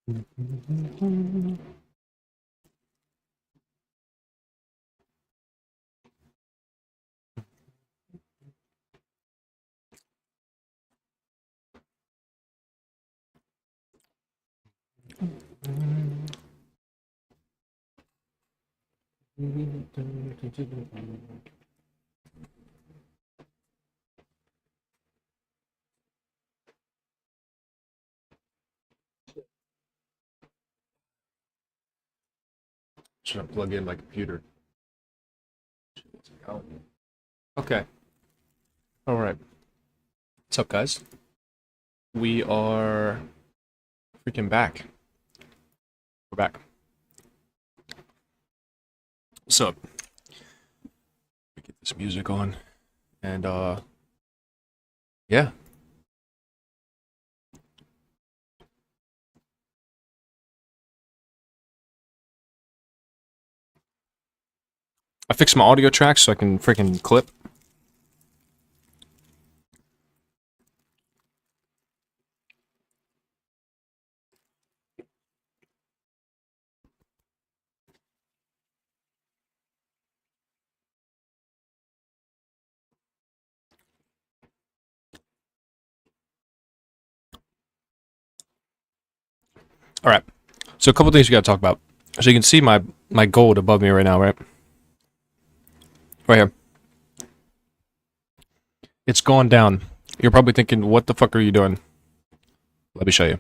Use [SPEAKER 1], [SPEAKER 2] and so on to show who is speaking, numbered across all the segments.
[SPEAKER 1] Should I plug in my computer? Okay. All right. What's up, guys? We are freaking back. We're back. What's up? We get this music on, and yeah. I fixed my audio tracks so I can freaking clip. All right. So a couple things you got to talk about. So you can see my gold above me right now, right? Right here. It's gone down. You're probably thinking, what the fuck are you doing? Let me show you.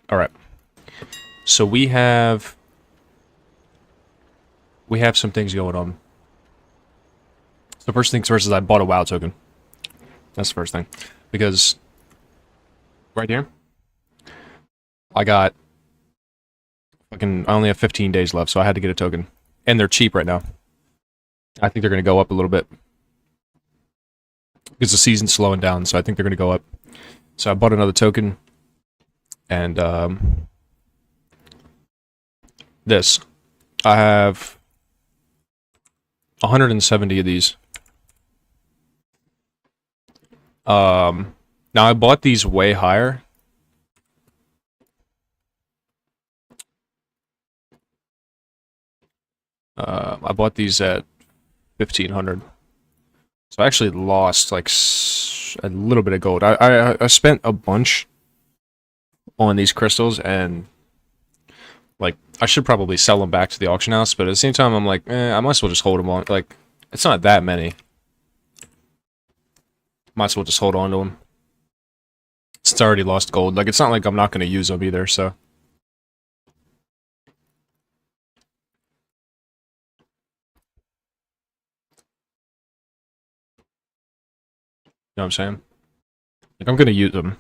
[SPEAKER 1] All right. So we have some things going on. So first things first is I bought a WoW token. That's the first thing. Because right here, I only have 15 days left, so I had to get a token. And they're cheap right now. I think they're going to go up a little bit. Because the season's slowing down, so I think they're going to go up. So I bought another token. And, this. I have 170 of these. Now I bought these way higher. I bought these at 1,500. So I actually lost like a little bit of gold. I spent a bunch on these crystals, and like I should probably sell them back to the auction house, but at the same time I'm like, I might as well just hold them on. Like it's not that many. Might as well just hold on to them. It's already lost gold. Like it's not like I'm not going to use them either, so. You know what I'm saying? Like, I'm gonna use them.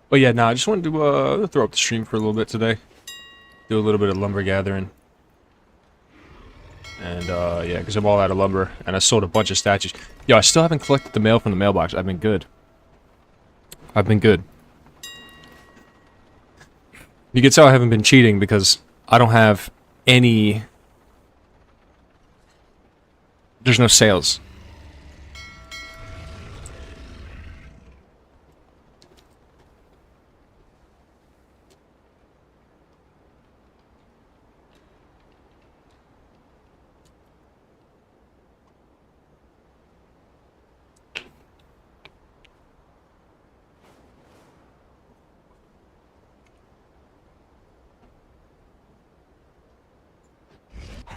[SPEAKER 1] But yeah, no, I just wanted to throw up the stream for a little bit today. Do a little bit of lumber gathering. And yeah, because I'm all out of lumber. And I sold a bunch of statues. Yo, I still haven't collected the mail from the mailbox. I've been good. I've been good. You can tell I haven't been cheating because I don't have any... There's no sales.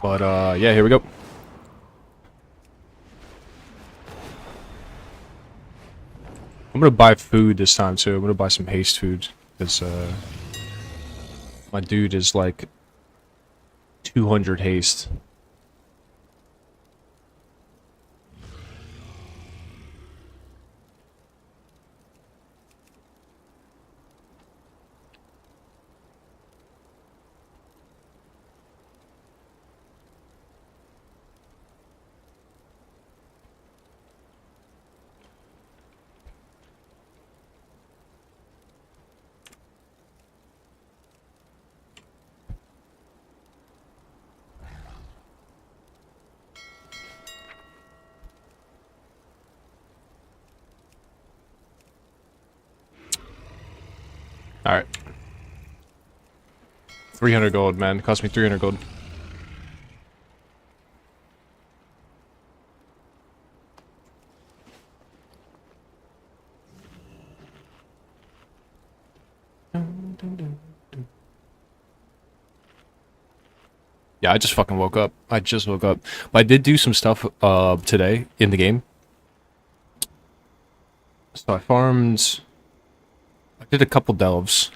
[SPEAKER 1] But yeah, here we go. I'm gonna buy food this time too. I'm gonna buy some haste food because my dude is like 200 haste. Alright. 300 gold, man. It cost me 300 gold. Yeah, I just fucking woke up. I just woke up. But I did do some stuff today in the game. So I farmed... I did a couple delves.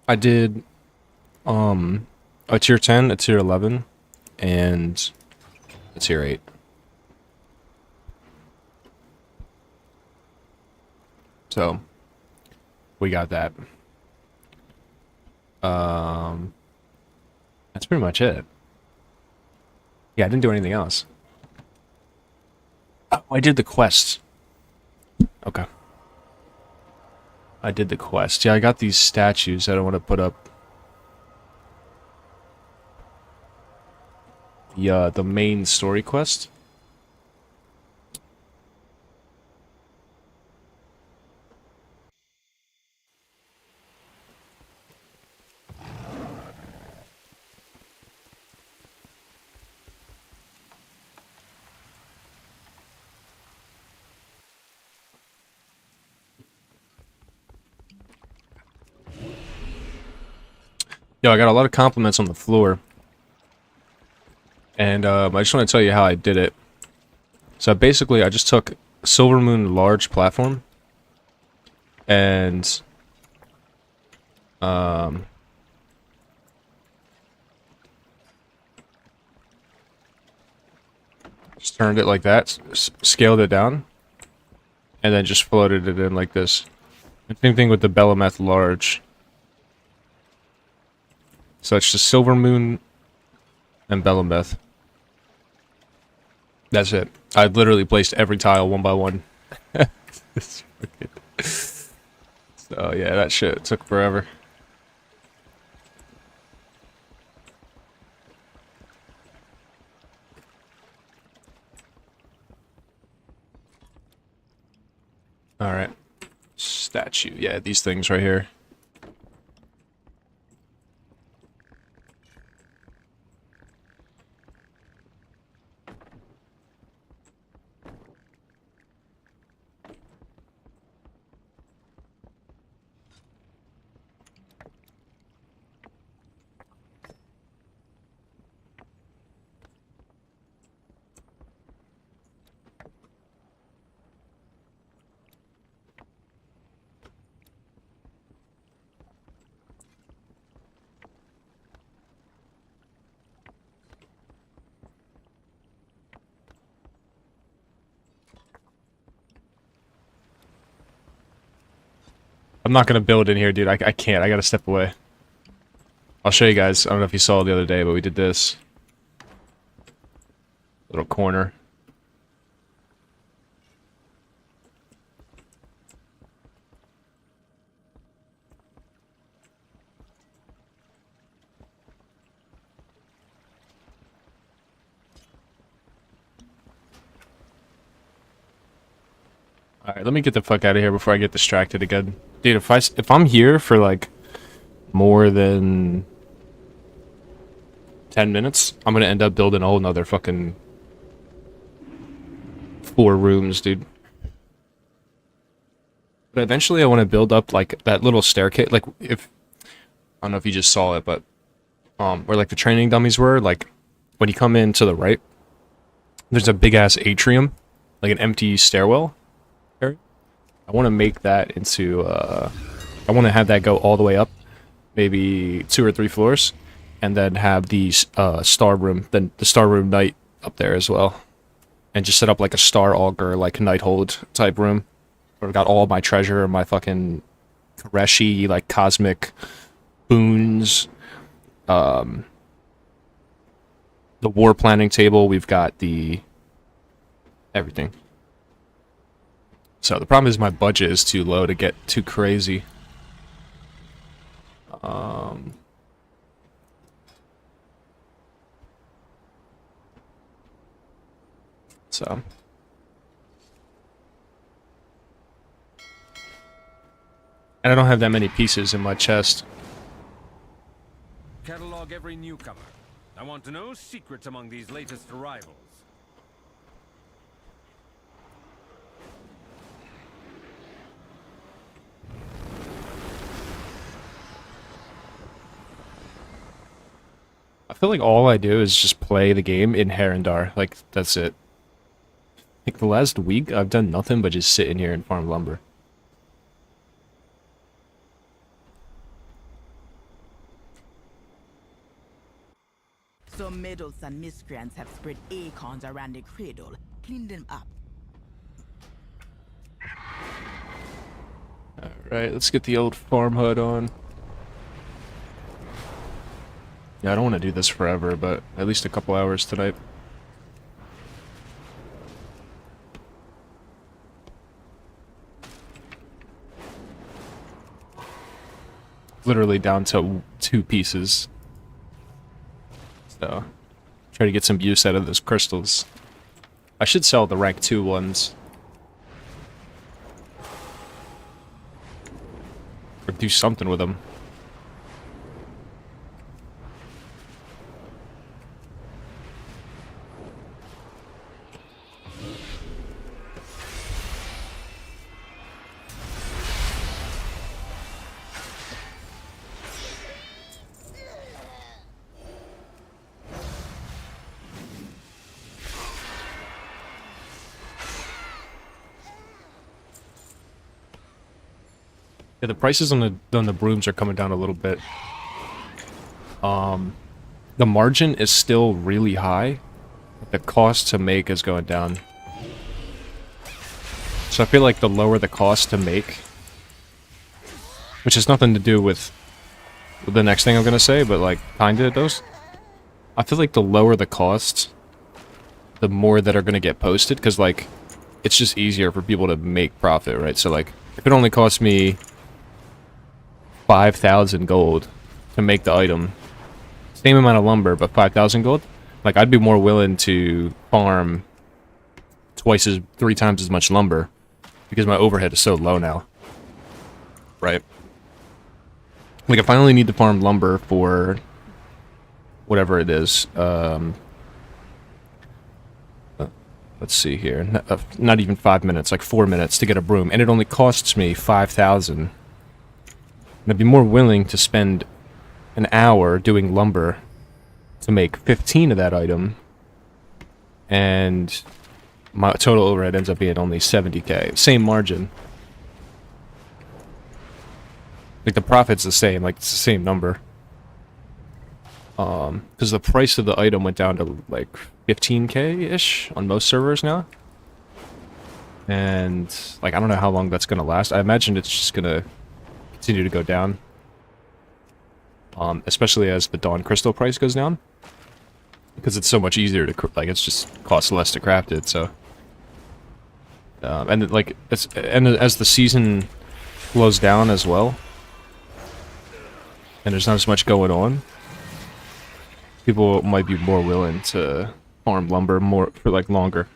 [SPEAKER 1] I did a tier 10, a tier 11, and a tier 8. So we got that. That's pretty much it. Yeah, I didn't do anything else. Oh, I did the quest. Okay. I did the quest. Yeah, I got these statues that I want to put up. The main story quest. Yo, I got a lot of compliments on the floor. And I just want to tell you how I did it. So basically, I just took Silver Moon large platform. And... just turned it like that, scaled it down, and then just floated it in like this. And same thing with the Belemeth large. So it's just Silver Moon and Belemeth. That's it. I literally placed every tile one by one. So yeah, that shit took forever. Alright. Statue. Yeah, these things right here. I'm not gonna build in here, dude. I can't. I gotta step away. I'll show you guys. I don't know if you saw the other day, but we did this. Little corner. Alright, let me get the fuck out of here before I get distracted again. Dude, if I'm here for like more than 10 minutes, I'm gonna end up building a whole nother fucking 4 rooms, dude. But eventually I want to build up like that little staircase, like if I don't know if you just saw it, but where like the training dummies were, like when you come in to the right, there's a big ass atrium, like an empty stairwell area. I want to make that into I want to have that go all the way up, maybe 2 or 3 floors, and then have the star room, then the star room night up there as well, and just set up like a star augur, like night hold type room, where I've got all my treasure, my fucking Koreshi, like cosmic boons, the war planning table. We've got the everything. So the problem is my budget is too low to get too crazy. So. And I don't have that many pieces in my chest.
[SPEAKER 2] Catalog every newcomer. I want to know secrets among these latest arrivals.
[SPEAKER 1] I feel like all I do is just play the game in Herondar. Like, that's it. Like, the last week, I've done nothing but just sit in here and farm lumber.
[SPEAKER 3] Some meddles and miscreants have spread acorns around the cradle. Clean them up.
[SPEAKER 1] Alright, let's get the old farm hut on. Yeah, I don't want to do this forever, but at least a couple hours tonight. Literally down to 2 pieces. So, try to get some use out of those crystals. I should sell the rank 2 ones. Or do something with them. Yeah, the prices on the brooms are coming down a little bit. The margin is still really high. The cost to make is going down. So I feel like the lower the cost to make, which has nothing to do with the next thing I'm gonna say, but like kinda it does. I feel like the lower the cost, the more that are gonna get posted, because like it's just easier for people to make profit, right? So like if it only costs me 5,000 gold to make the item, same amount of lumber but 5,000 gold, like I'd be more willing to farm 3 times as much lumber because my overhead is so low now, right? Like if I only need to farm lumber for whatever it is, let's see here, not even 5 minutes, like 4 minutes to get a broom, and it only costs me 5,000. And I'd be more willing to spend an hour doing lumber to make 15 of that item, and my total overhead ends up being only 70k. Same margin. Like the profit's the same, like it's the same number. Because the price of the item went down to like 15k-ish on most servers now. And like I don't know how long that's gonna last. I imagine it's just gonna continue to go down, especially as the Dawn Crystal price goes down, because it's so much easier to like it's just costs less to craft it. So, and like as the season slows down as well, and there's not as much going on, people might be more willing to farm lumber more for like longer.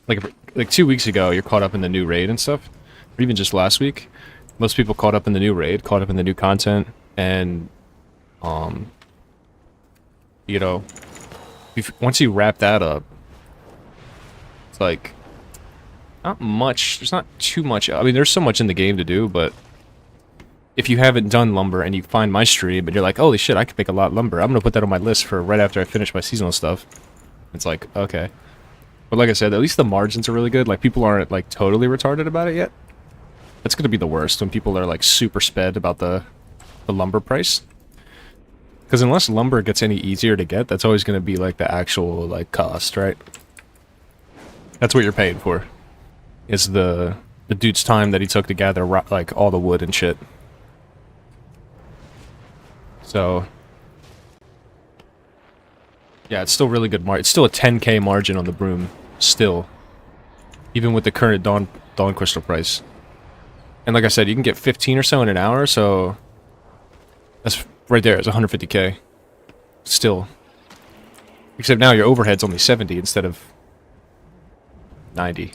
[SPEAKER 1] Like 2 weeks ago, you're caught up in the new raid and stuff, or even just last week. Most people caught up in the new raid, caught up in the new content, and, you know, once you wrap that up, it's like, not much, there's not too much, I mean, there's so much in the game to do, but if you haven't done lumber and you find my stream and you're like, holy shit, I could make a lot of lumber, I'm gonna put that on my list for right after I finish my seasonal stuff. It's like, okay. But like I said, at least the margins are really good, like, people aren't, like, totally retarded about it yet. That's gonna be the worst when people are like super sped about the lumber price. Because unless lumber gets any easier to get, that's always gonna be like the actual like cost, right? That's what you're paying for. Is the dude's time that he took to gather like all the wood and shit. So yeah, it's still really good margin. It's still a 10k margin on the broom, still, even with the current Dawn Crystal price. And like I said, you can get 15 or so in an hour, so that's right there. It's 150k. Still. Except now your overhead's only 70 instead of 90.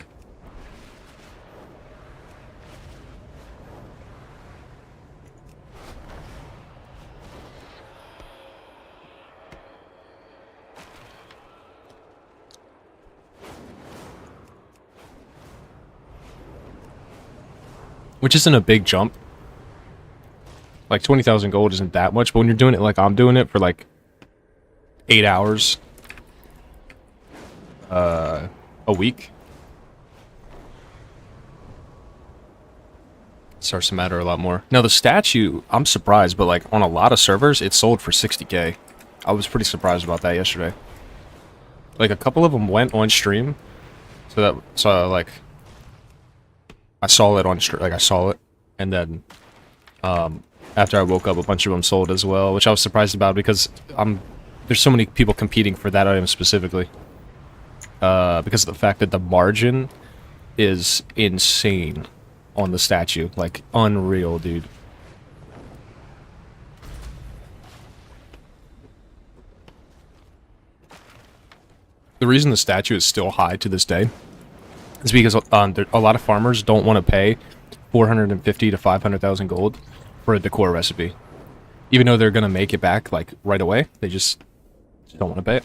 [SPEAKER 1] Which isn't a big jump. Like 20,000 gold isn't that much, but when you're doing it like I'm doing it for like 8 hours a week, it starts to matter a lot more. Now the statue, I'm surprised, but like on a lot of servers, it sold for 60k. I was pretty surprised about that yesterday. Like a couple of them went on stream, so like I saw it on stream, like I saw it, and then after I woke up, a bunch of them sold as well, which I was surprised about because there's so many people competing for that item specifically. Because of the fact that the margin is insane on the statue. Like, unreal, dude. The reason the statue is still high to this day is because a lot of farmers don't want to pay 450 to 500,000 gold for a decor recipe. Even though they're going to make it back, like, right away, they just don't want to pay it.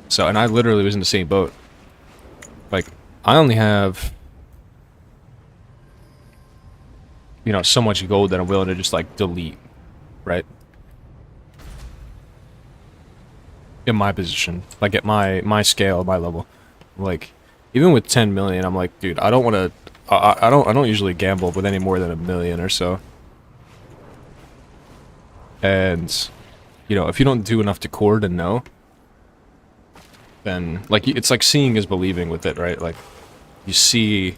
[SPEAKER 1] So, and I literally was in the same boat. Like, I only have, you know, so much gold that I'm willing to just, like, delete, right? In my position. Like, at my scale, my level. Like, even with 10 million, I'm like, dude, I don't want to, I don't usually gamble with any more than 1 million or so. And, you know, if you don't do enough decor to know, then, like, it's like seeing is believing with it, right? Like, you see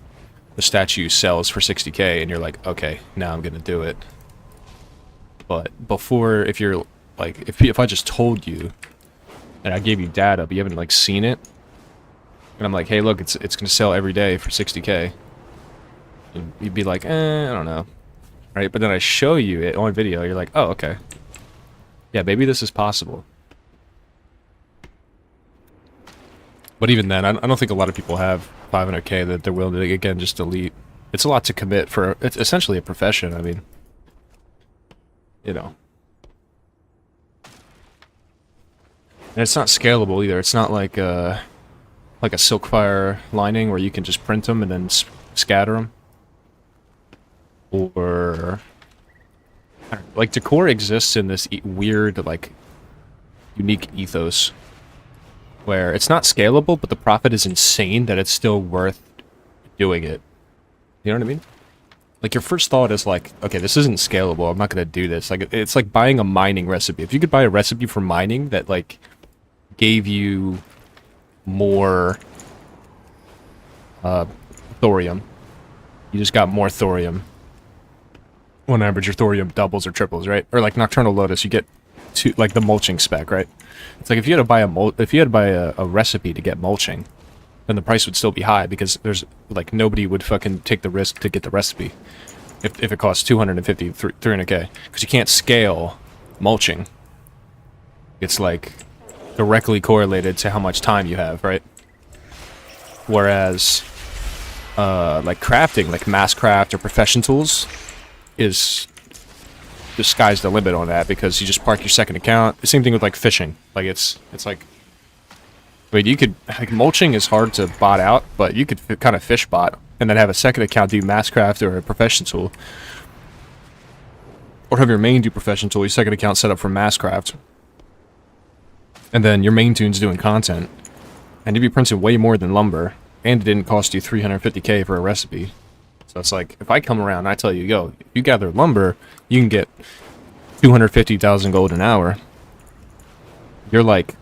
[SPEAKER 1] the statue sells for 60k, and you're like, okay, now I'm gonna do it. But before, if you're, like, if I just told you, and I gave you data, but you haven't, like, seen it, and I'm like, hey, look, it's gonna sell every day for 60k, you'd be like, I don't know, right? But then I show you it on video, you're like, oh, okay. Yeah, maybe this is possible. But even then, I don't think a lot of people have 500k that they're willing to, again, just delete. It's a lot to commit for, it's essentially a profession, I mean. You know. And it's not scalable either. It's not like a Silkfire lining where you can just print them and then scatter them. Or, like, decor exists in this weird, like, unique ethos where it's not scalable, but the profit is insane that it's still worth doing it. You know what I mean? Like, your first thought is like, okay, this isn't scalable, I'm not gonna do this. Like, it's like buying a mining recipe. If you could buy a recipe for mining that, like, gave you more thorium, you just got more thorium. On average, your thorium doubles or triples, right? Or like Nocturnal Lotus, you get like the mulching spec, right? It's like if you had to buy a recipe to get mulching, then the price would still be high because there's like nobody would fucking take the risk to get the recipe if it costs 250, 300k, because you can't scale mulching. It's like directly correlated to how much time you have, right? Whereas like crafting, like mass craft or profession tools, is the sky's the limit on that because you just park your second account. The same thing with like fishing. Like it's like, wait, you could, like, mulching is hard to bot out, but you could kind of fish bot and then have a second account do masscraft or a profession tool, or have your main do profession tool, your second account set up for masscraft, and then your main tune's doing content, and you'd be printing way more than lumber, and it didn't cost you 350k for a recipe. So it's like, if I come around and I tell you, yo, if you gather lumber, you can get 250,000 gold an hour. You're like,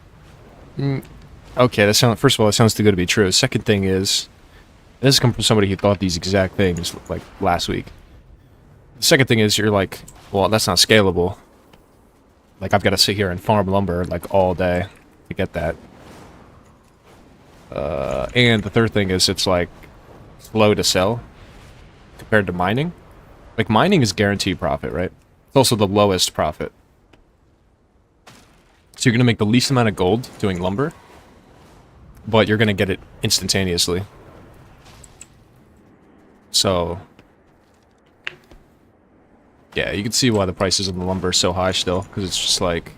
[SPEAKER 1] okay, that sounds, first of all, that sounds too good to be true. Second thing is, this has come from somebody who thought these exact things, like, last week. The second thing is, you're like, well, that's not scalable. Like, I've got to sit here and farm lumber, like, all day to get that. And the third thing is, it's, like, slow to sell compared to mining. Like, mining is guaranteed profit, right? It's also the lowest profit. So you're going to make the least amount of gold doing lumber, but you're gonna get it instantaneously. So, yeah, you can see why the prices of the lumber are so high still, because it's just like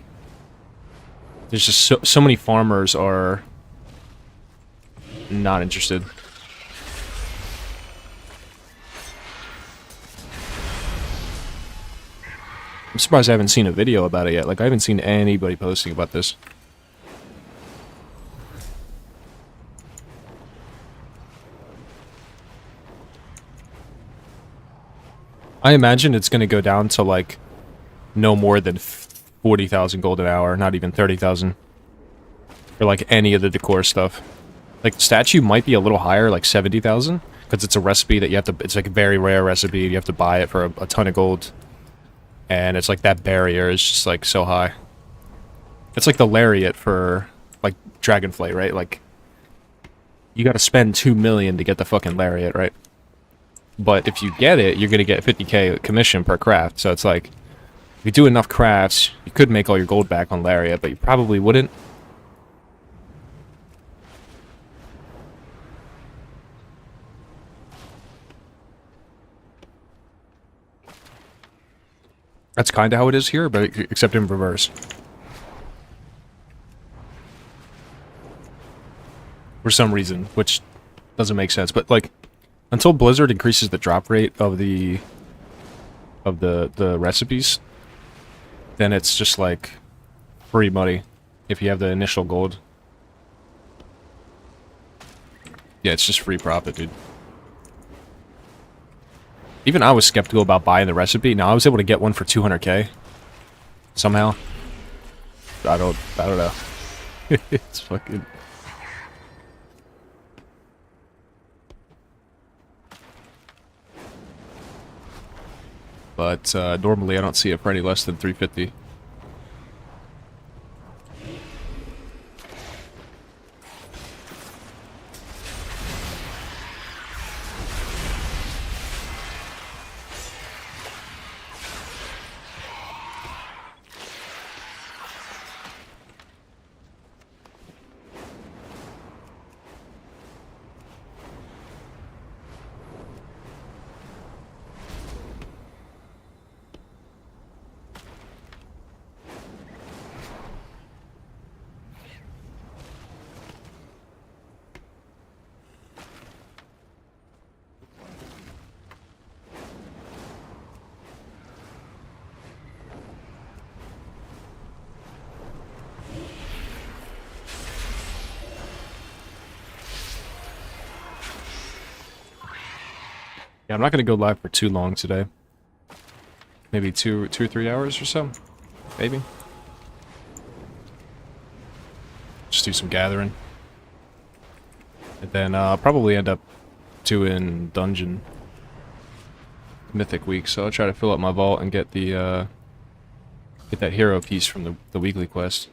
[SPEAKER 1] there's just so many farmers are not interested. I'm surprised I haven't seen a video about it yet. Like, I haven't seen anybody posting about this. I imagine it's going to go down to, like, no more than 40,000 gold an hour, not even 30,000. For, like, any of the decor stuff. Like, statue might be a little higher, like 70,000, because it's a recipe that you have to... It's, like, a very rare recipe. You have to buy it for a ton of gold. And it's like that barrier is just like so high. It's like the lariat for like Dragonflight, right? Like you gotta spend 2 million to get the fucking lariat, right? But if you get it, you're gonna get 50k commission per craft. So it's like if you do enough crafts, you could make all your gold back on lariat, but you probably wouldn't. That's kind of how it is here, but except in reverse. For some reason, which doesn't make sense. But like, until Blizzard increases the drop rate of the recipes, then it's just like free money if you have the initial gold. Yeah, it's just free profit, dude. Even I was skeptical about buying the recipe. Now I was able to get one for 200k. Somehow. I don't know. It's fucking... But normally I don't see it for any less than 350. Yeah, I'm not gonna go live for too long today. Maybe two or 3 hours or so. Maybe. Just do some gathering. And then I'll probably end up doing dungeon mythic week, so I'll try to fill up my vault and get the get that hero piece from the weekly quest.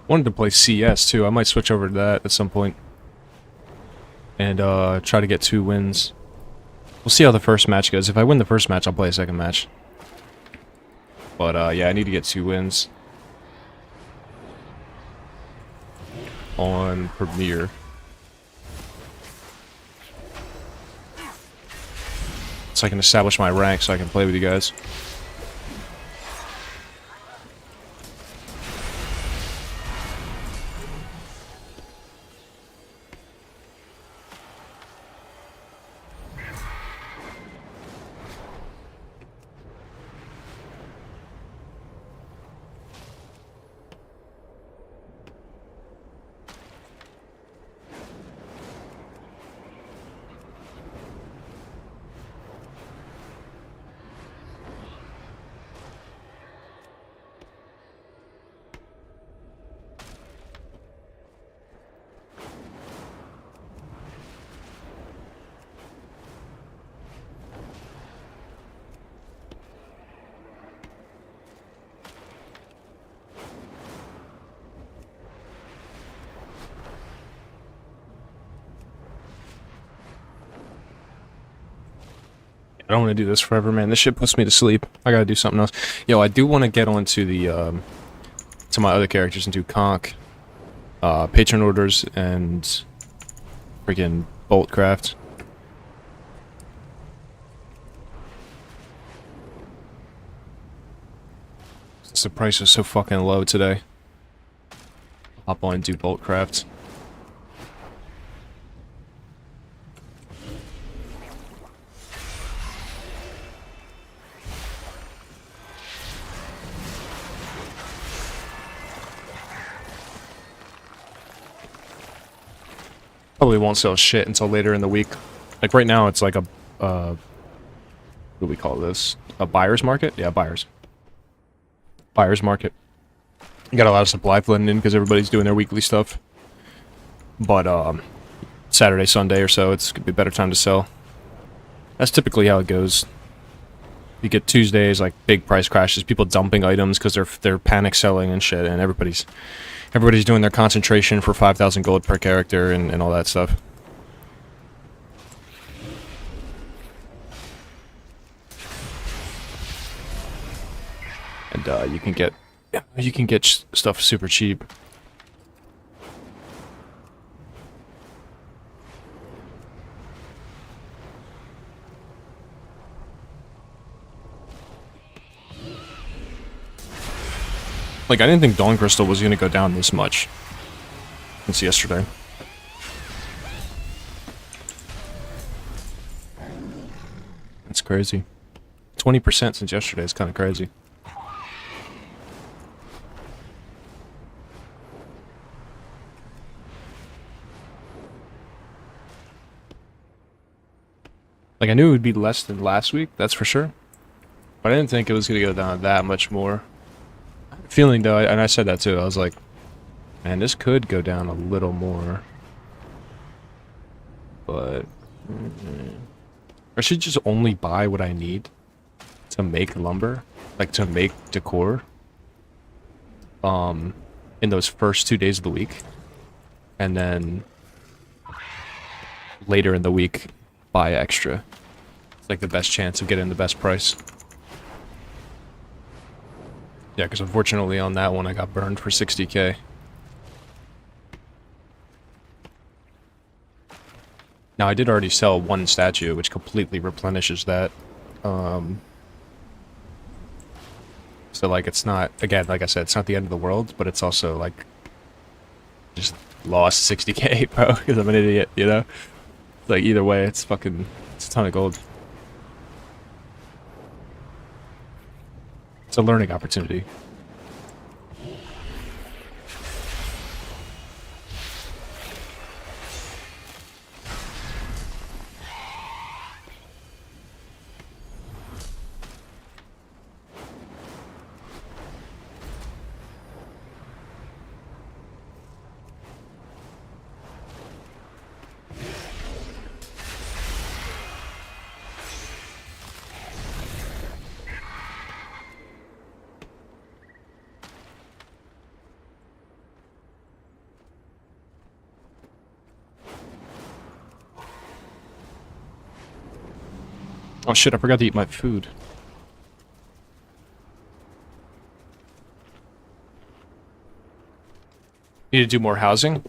[SPEAKER 1] Wanted to play CS too. I might switch over to that at some point. And try to get 2 wins. We'll see how the first match goes. If I win the first match, I'll play a second match. But yeah, I need to get 2 wins on Premiere. So I can establish my rank so I can play with you guys. I don't want to do this forever, man. This shit puts me to sleep. I gotta do something else. Yo, I do want to get onto the, to my other characters and do conch, patron orders, and freaking boltcraft. Since the price is so fucking low today. Hop on and do boltcraft. Probably won't sell shit until later in the week. Like right now, it's like a, what do we call this? A buyer's market? Yeah, buyer's market. You got a lot of supply flooding in because everybody's doing their weekly stuff. But, Saturday, Sunday or so, it's gonna be a better time to sell. That's typically how it goes. You get Tuesdays, like big price crashes, people dumping items because they're panic selling and shit, and everybody's doing their concentration for 5,000 gold per character and all that stuff. And you can get stuff super cheap. Like, I didn't think Dawn Crystal was gonna go down this much since yesterday. That's crazy. 20% since yesterday is kind of crazy. Like, I knew it would be less than last week, that's for sure. But I didn't think it was gonna go down that much more. Feeling though, and I said that too, I was like, man, this could go down a little more. But I should just only buy what I need to make lumber, like to make decor, in those first 2 days of the week. And then later in the week, buy extra. It's like the best chance of getting the best price. Yeah, because unfortunately on that one I got burned for 60k. Now I did already sell one statue, which completely replenishes that. So like it's not, again, like I said, it's not the end of the world, but it's also like just lost 60k, bro, because I'm an idiot, you know? Like either way, it's fucking, it's a ton of gold. It's a learning opportunity. Oh shit, I forgot to eat my food. Need to do more housing?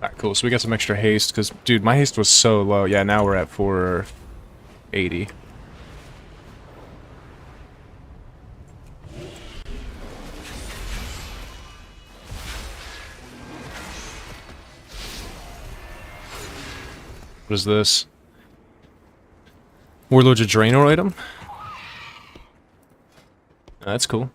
[SPEAKER 1] Alright, cool. So we got some extra haste, because, dude, my haste was so low. Yeah, now we're at 480. What is this? Warlord's a Draenor item? That's cool.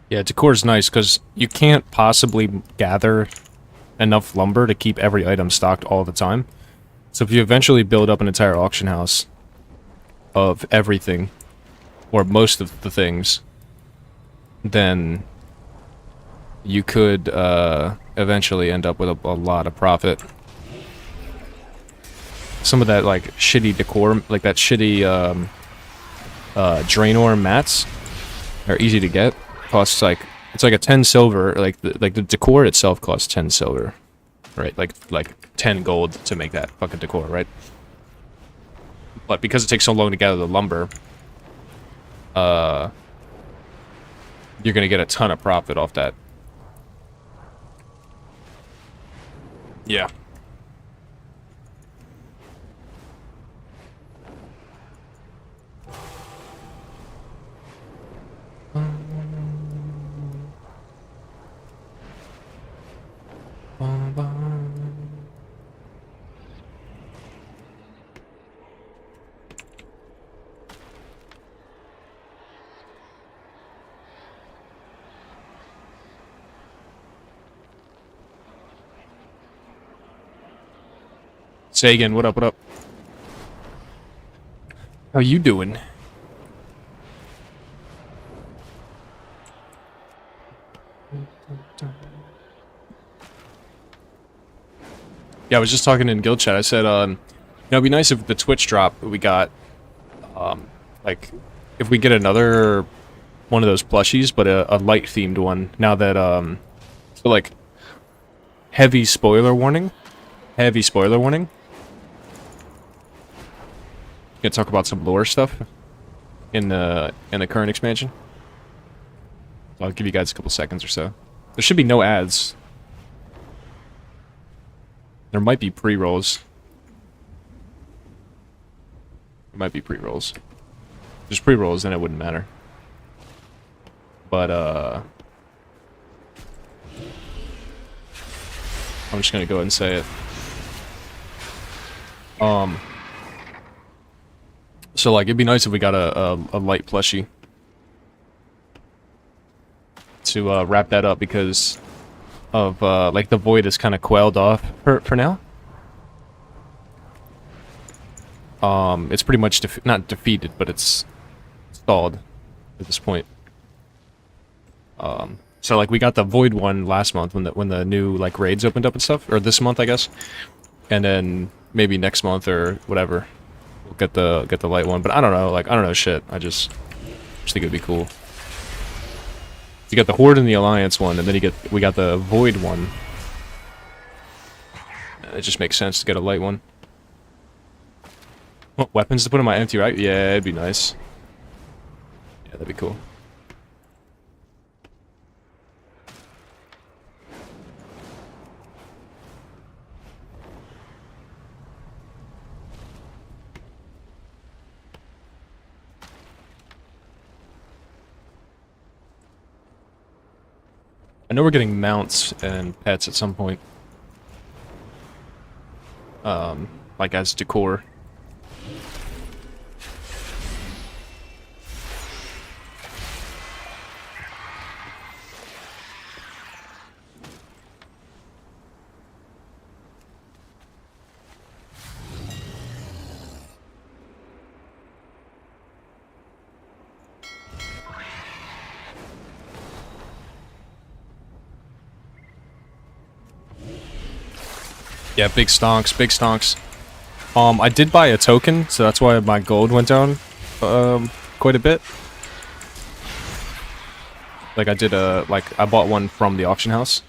[SPEAKER 1] Yeah, decor's nice because you can't possibly gather enough lumber to keep every item stocked all the time. So if you eventually build up an entire auction house of everything, or most of the things, then you could eventually end up with a lot of profit. Some of that like shitty decor, like that shitty Draenor mats, are easy to get. Costs like, it's like a 10 silver, like the decor itself costs 10 silver, right? Like 10 gold to make that fucking decor, right? But because it takes so long to gather the lumber, you're gonna get a ton of profit off that. Yeah. Sagan, what up, what up? How you doing? Yeah, I was just talking in guild chat. I said, it'd be nice if the Twitch drop we got, like, if we get another one of those plushies, but a light-themed one. Now that, so, like, heavy spoiler warning. Heavy spoiler warning. Gonna talk about some lore stuff in the current expansion. So I'll give you guys a couple seconds or so. There should be no ads. There might be pre-rolls. There might be pre-rolls. If there's pre-rolls, then it wouldn't matter. But, I'm just gonna go ahead and say it. So, like, it'd be nice if we got a light plushie to, wrap that up because of, like, the void is kind of quelled off for now. It's pretty much not defeated, but it's stalled at this point. So like we got the void one last month when the new like raids opened up and stuff, or this month I guess, and then maybe next month or whatever we'll get the light one. But I don't know, like I don't know shit. I just think it'd be cool. You got the Horde and the Alliance one, and then we got the Void one. It just makes sense to get a light one. What weapons to put in my empty, right? Yeah, it'd be nice. Yeah, that'd be cool. I know we're getting mounts and pets at some point. Like as decor. Yeah, big stonks, big stonks. I did buy a token, so that's why my gold went down, quite a bit. Like I did I bought one from the auction house.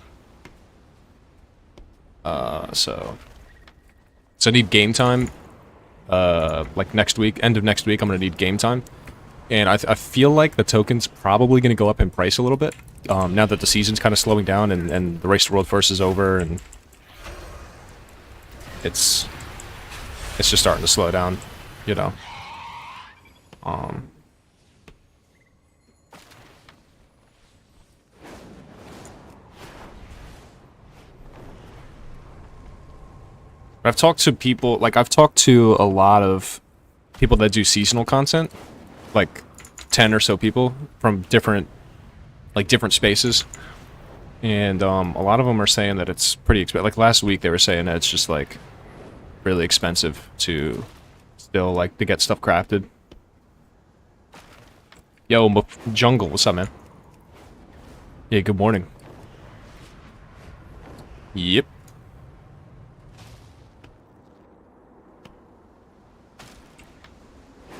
[SPEAKER 1] So I need game time. Like next week, end of next week, I'm gonna need game time. And I feel like the token's probably going to go up in price a little bit. Now that the season's kind of slowing down and the Race to World First is over and it's just starting to slow down, you know. I've talked to people, like I've talked to a lot of people that do seasonal content, like 10 or so people from different spaces. And a lot of them are saying that it's pretty expensive. Like last week they were saying that it's just like really expensive to still like to get stuff crafted. Yo, Jungle, what's up, man? Yeah, good morning. Yep.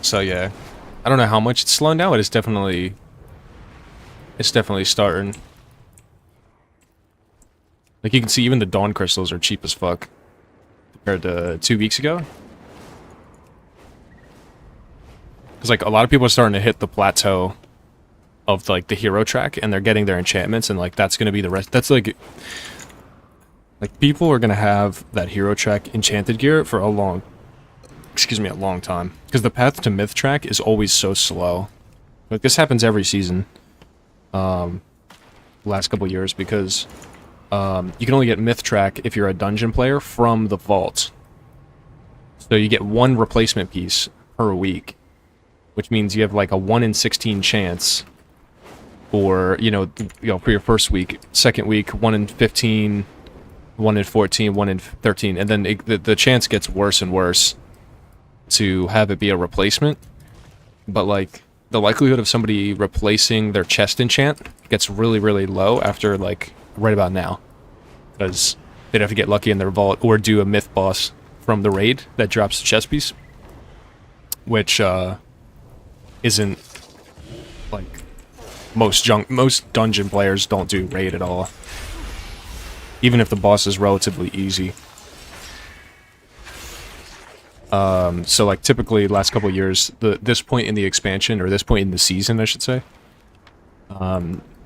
[SPEAKER 1] So yeah, I don't know how much it's slowing down, but it's definitely starting. Like you can see, even the Dawn crystals are cheap as fuck compared to 2 weeks ago. Because like a lot of people are starting to hit the plateau of like the hero track, and they're getting their enchantments, and like that's gonna be the rest. That's like people are gonna have that hero track enchanted gear for a long time, because the path to myth track is always so slow. Like this happens every season, last couple years, because you can only get myth track if you're a dungeon player from the vault. So you get one replacement piece per week, which means you have like a 1 in 16 chance for for your first week. Second week, 1 in 15, 1 in 14, 1 in 13, and then the chance gets worse and worse to have it be a replacement. But like the likelihood of somebody replacing their chest enchant gets really, really low after like right about now, because they'd have to get lucky in their vault or do a myth boss from the raid that drops the chest piece, which isn't like most dungeon players don't do raid at all, even if the boss is relatively easy. So like typically last couple of years, this point in the expansion, or this point in the season I should say,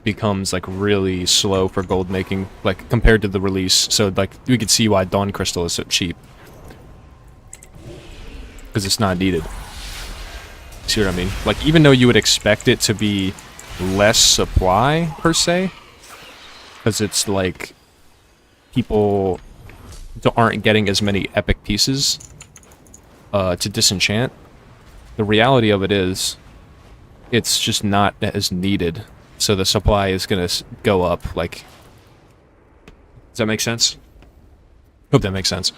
[SPEAKER 1] becomes like really slow for gold making, like compared to the release. So like we could see why Dawn Crystal is so cheap, because it's not needed. See what I mean? Like even though you would expect it to be less supply per se, because it's like people aren't getting as many epic pieces to disenchant, the reality of it is it's just not as needed, so the supply is gonna go up. Like, does that make sense? Hope that makes sense.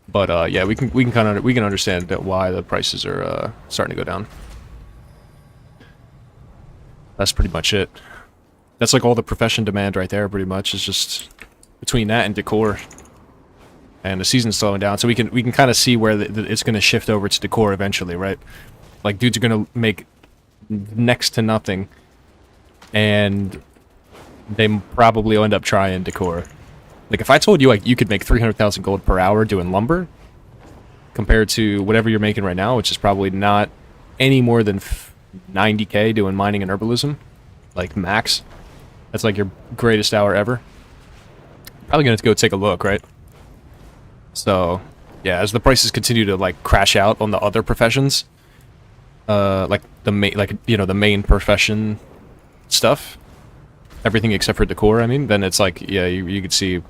[SPEAKER 1] But yeah, we can understand that why the prices are starting to go down. That's pretty much it. That's like all the profession demand right there. Pretty much is just between that and decor. And the season's slowing down, so we can kind of see where it's going to shift over to decor eventually, right? Like dudes are going to make next to nothing, and they probably will end up trying decor. Like if I told you like you could make 300,000 gold per hour doing lumber, compared to whatever you're making right now, which is probably not any more than 90k doing mining and herbalism, like max. That's like your greatest hour ever. Probably going to go take a look, right? So, yeah, as the prices continue to like crash out on the other professions, like the main profession stuff, everything except for decor, I mean, then it's like, yeah, you could see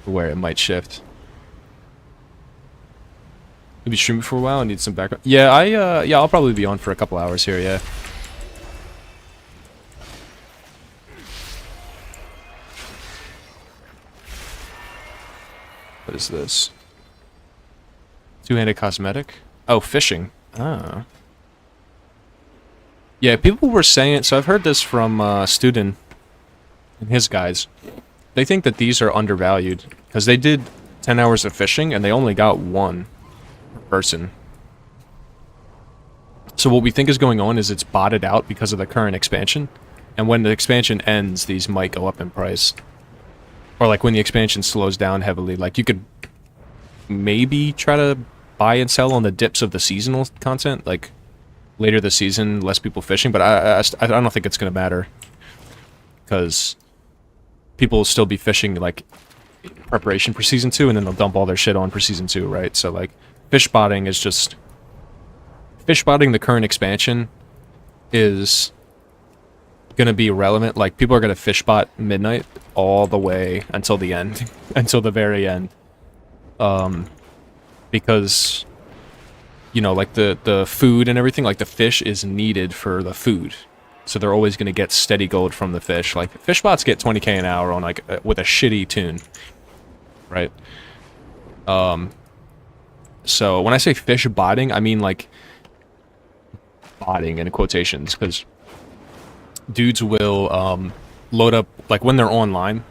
[SPEAKER 1] where it might shift. Maybe streaming for a while. I need some background. Yeah, I'll probably be on for a couple hours here. Yeah. What is this? Two-handed cosmetic? Oh, fishing. Ah. Yeah, people were saying... So I've heard this from Student and his guys. They think that these are undervalued, because they did 10 hours of fishing, and they only got 1 per person. So what we think is going on is it's botted out because of the current expansion. And when the expansion ends, these might go up in price. Or like when the expansion slows down heavily, like you could maybe try to buy and sell on the dips of the seasonal content. Like later this season, less people fishing, but I don't think it's going to matter. Because people will still be fishing, like, in preparation for Season 2, and then they'll dump all their shit on for Season 2, right? So, like, fish spotting is just... Fish spotting the current expansion is going to be relevant. Like, people are going to fish spot midnight all the way until the end. Until the very end. Because... You know, like, the food and everything, like, the fish is needed for the food. So they're always going to get steady gold from the fish. Like, fish spots get 20k an hour on, like, with a shitty tune. Right? So when I say fish botting, I mean, like, botting in quotations, because dudes will, load up, like, when they're online,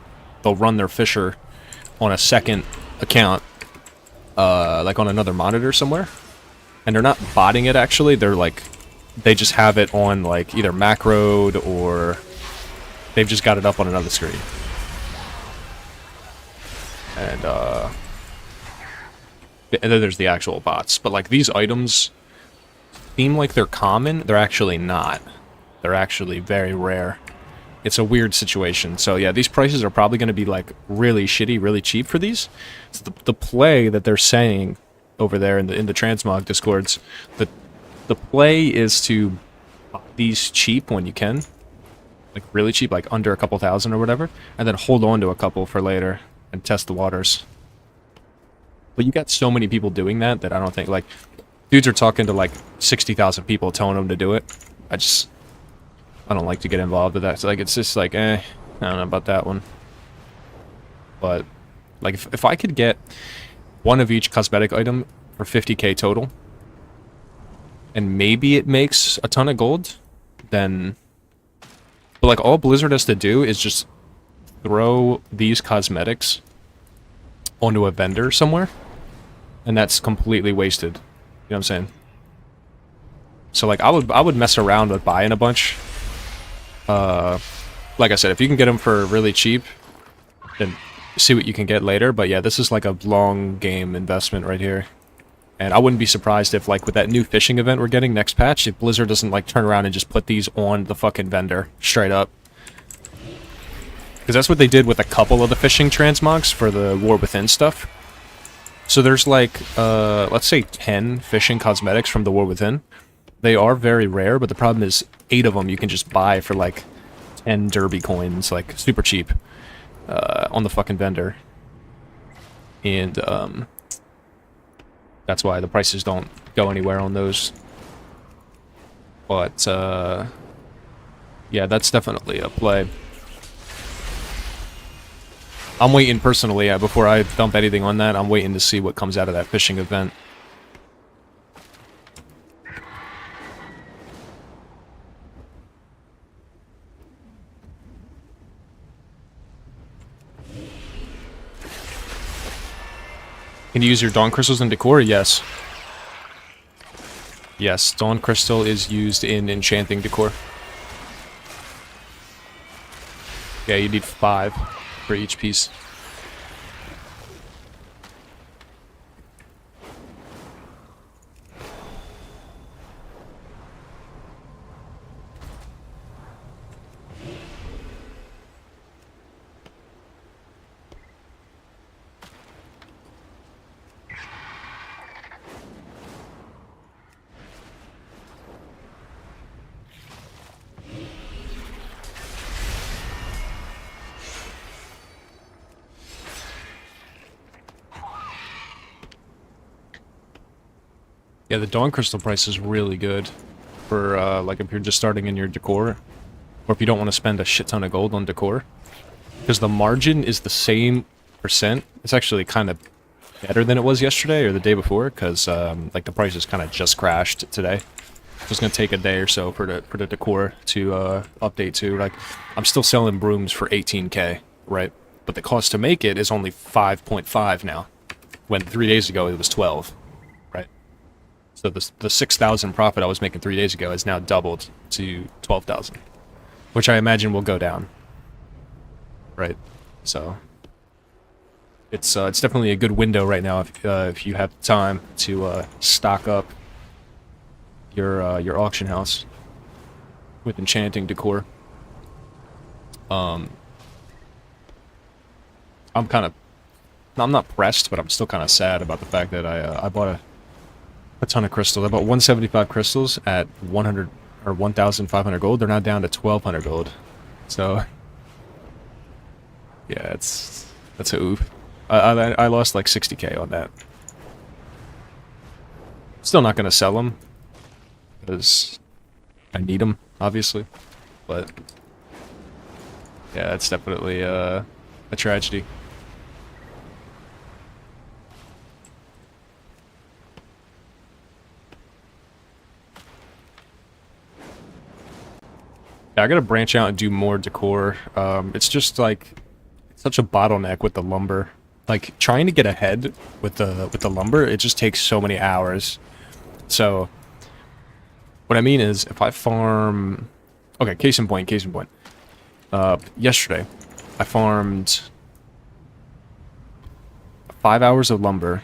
[SPEAKER 1] they'll run their fisher on a second account, like, on another monitor somewhere. And they're not botting it, actually. They're, like, they just have it on, like, either macroed or they've just got it up on another screen. And then there's the actual bots. But, like, these items seem like they're common. They're actually not. They're actually very rare. It's a weird situation. So, yeah, these prices are probably going to be, like, really shitty, really cheap for these. So the play that they're saying over there in the transmog discords, the play is to buy these cheap when you can, like really cheap, like under a couple thousand or whatever, and then hold on to a couple for later and test the waters. But you got so many people doing that I don't think, like, dudes are talking to like 60,000 people telling them to do it. I don't like to get involved with that. So, like, it's just like, I don't know about that one. But like, if I could get one of each cosmetic item for 50k total, and maybe it makes a ton of gold, then... But, like, all Blizzard has to do is just throw these cosmetics onto a vendor somewhere, and that's completely wasted. You know what I'm saying? So, like, I would mess around with buying a bunch. Like I said, if you can get them for really cheap, then see what you can get later. But yeah, this is like a long game investment right here. And I wouldn't be surprised if, like, with that new fishing event we're getting next patch, if Blizzard doesn't, like, turn around and just put these on the fucking vendor, straight up. Because that's what they did with a couple of the fishing transmogs for the War Within stuff. So there's, like, let's say 10 fishing cosmetics from the War Within. They are very rare, but the problem is 8 of them you can just buy for, like, 10 derby coins, like, super cheap, on the fucking vendor. And, that's why the prices don't go anywhere on those. But, yeah, that's definitely a play. I'm waiting personally, before I dump anything on that, I'm waiting to see what comes out of that fishing event. Can you use your Dawn Crystals in Decor? Yes. Yes, Dawn Crystal is used in Enchanting Decor. Yeah, you need 5 for each piece. Yeah, the Dawn Crystal price is really good for, like, if you're just starting in your decor, or if you don't want to spend a shit ton of gold on decor, because the margin is the same percent. It's actually kind of better than it was yesterday or the day before, because, like, the prices kind of just crashed today. So it's going to take a day or so for the decor to, update to. Like, I'm still selling brooms for 18k, right? But the cost to make it is only 5.5 now, when 3 days ago it was 12. So the 6,000 profit I was making 3 days ago has now doubled to 12,000, which I imagine will go down. Right, so it's definitely a good window right now if you have time to stock up your auction house with enchanting decor. I'm not pressed, but I'm still kind of sad about the fact that I bought a ton of crystals. I bought 175 crystals at 100 or 1,500 gold. They're now down to 1,200 gold. So yeah, that's a oof. I lost like 60k on that. Still not gonna sell them because I need them, obviously. But yeah, it's definitely a tragedy. Yeah, I gotta branch out and do more decor. It's just like such a bottleneck with the lumber. Like trying to get ahead with the lumber, it just takes so many hours. So what I mean is, if I farm, okay, case in point. Yesterday, I farmed 5 hours of lumber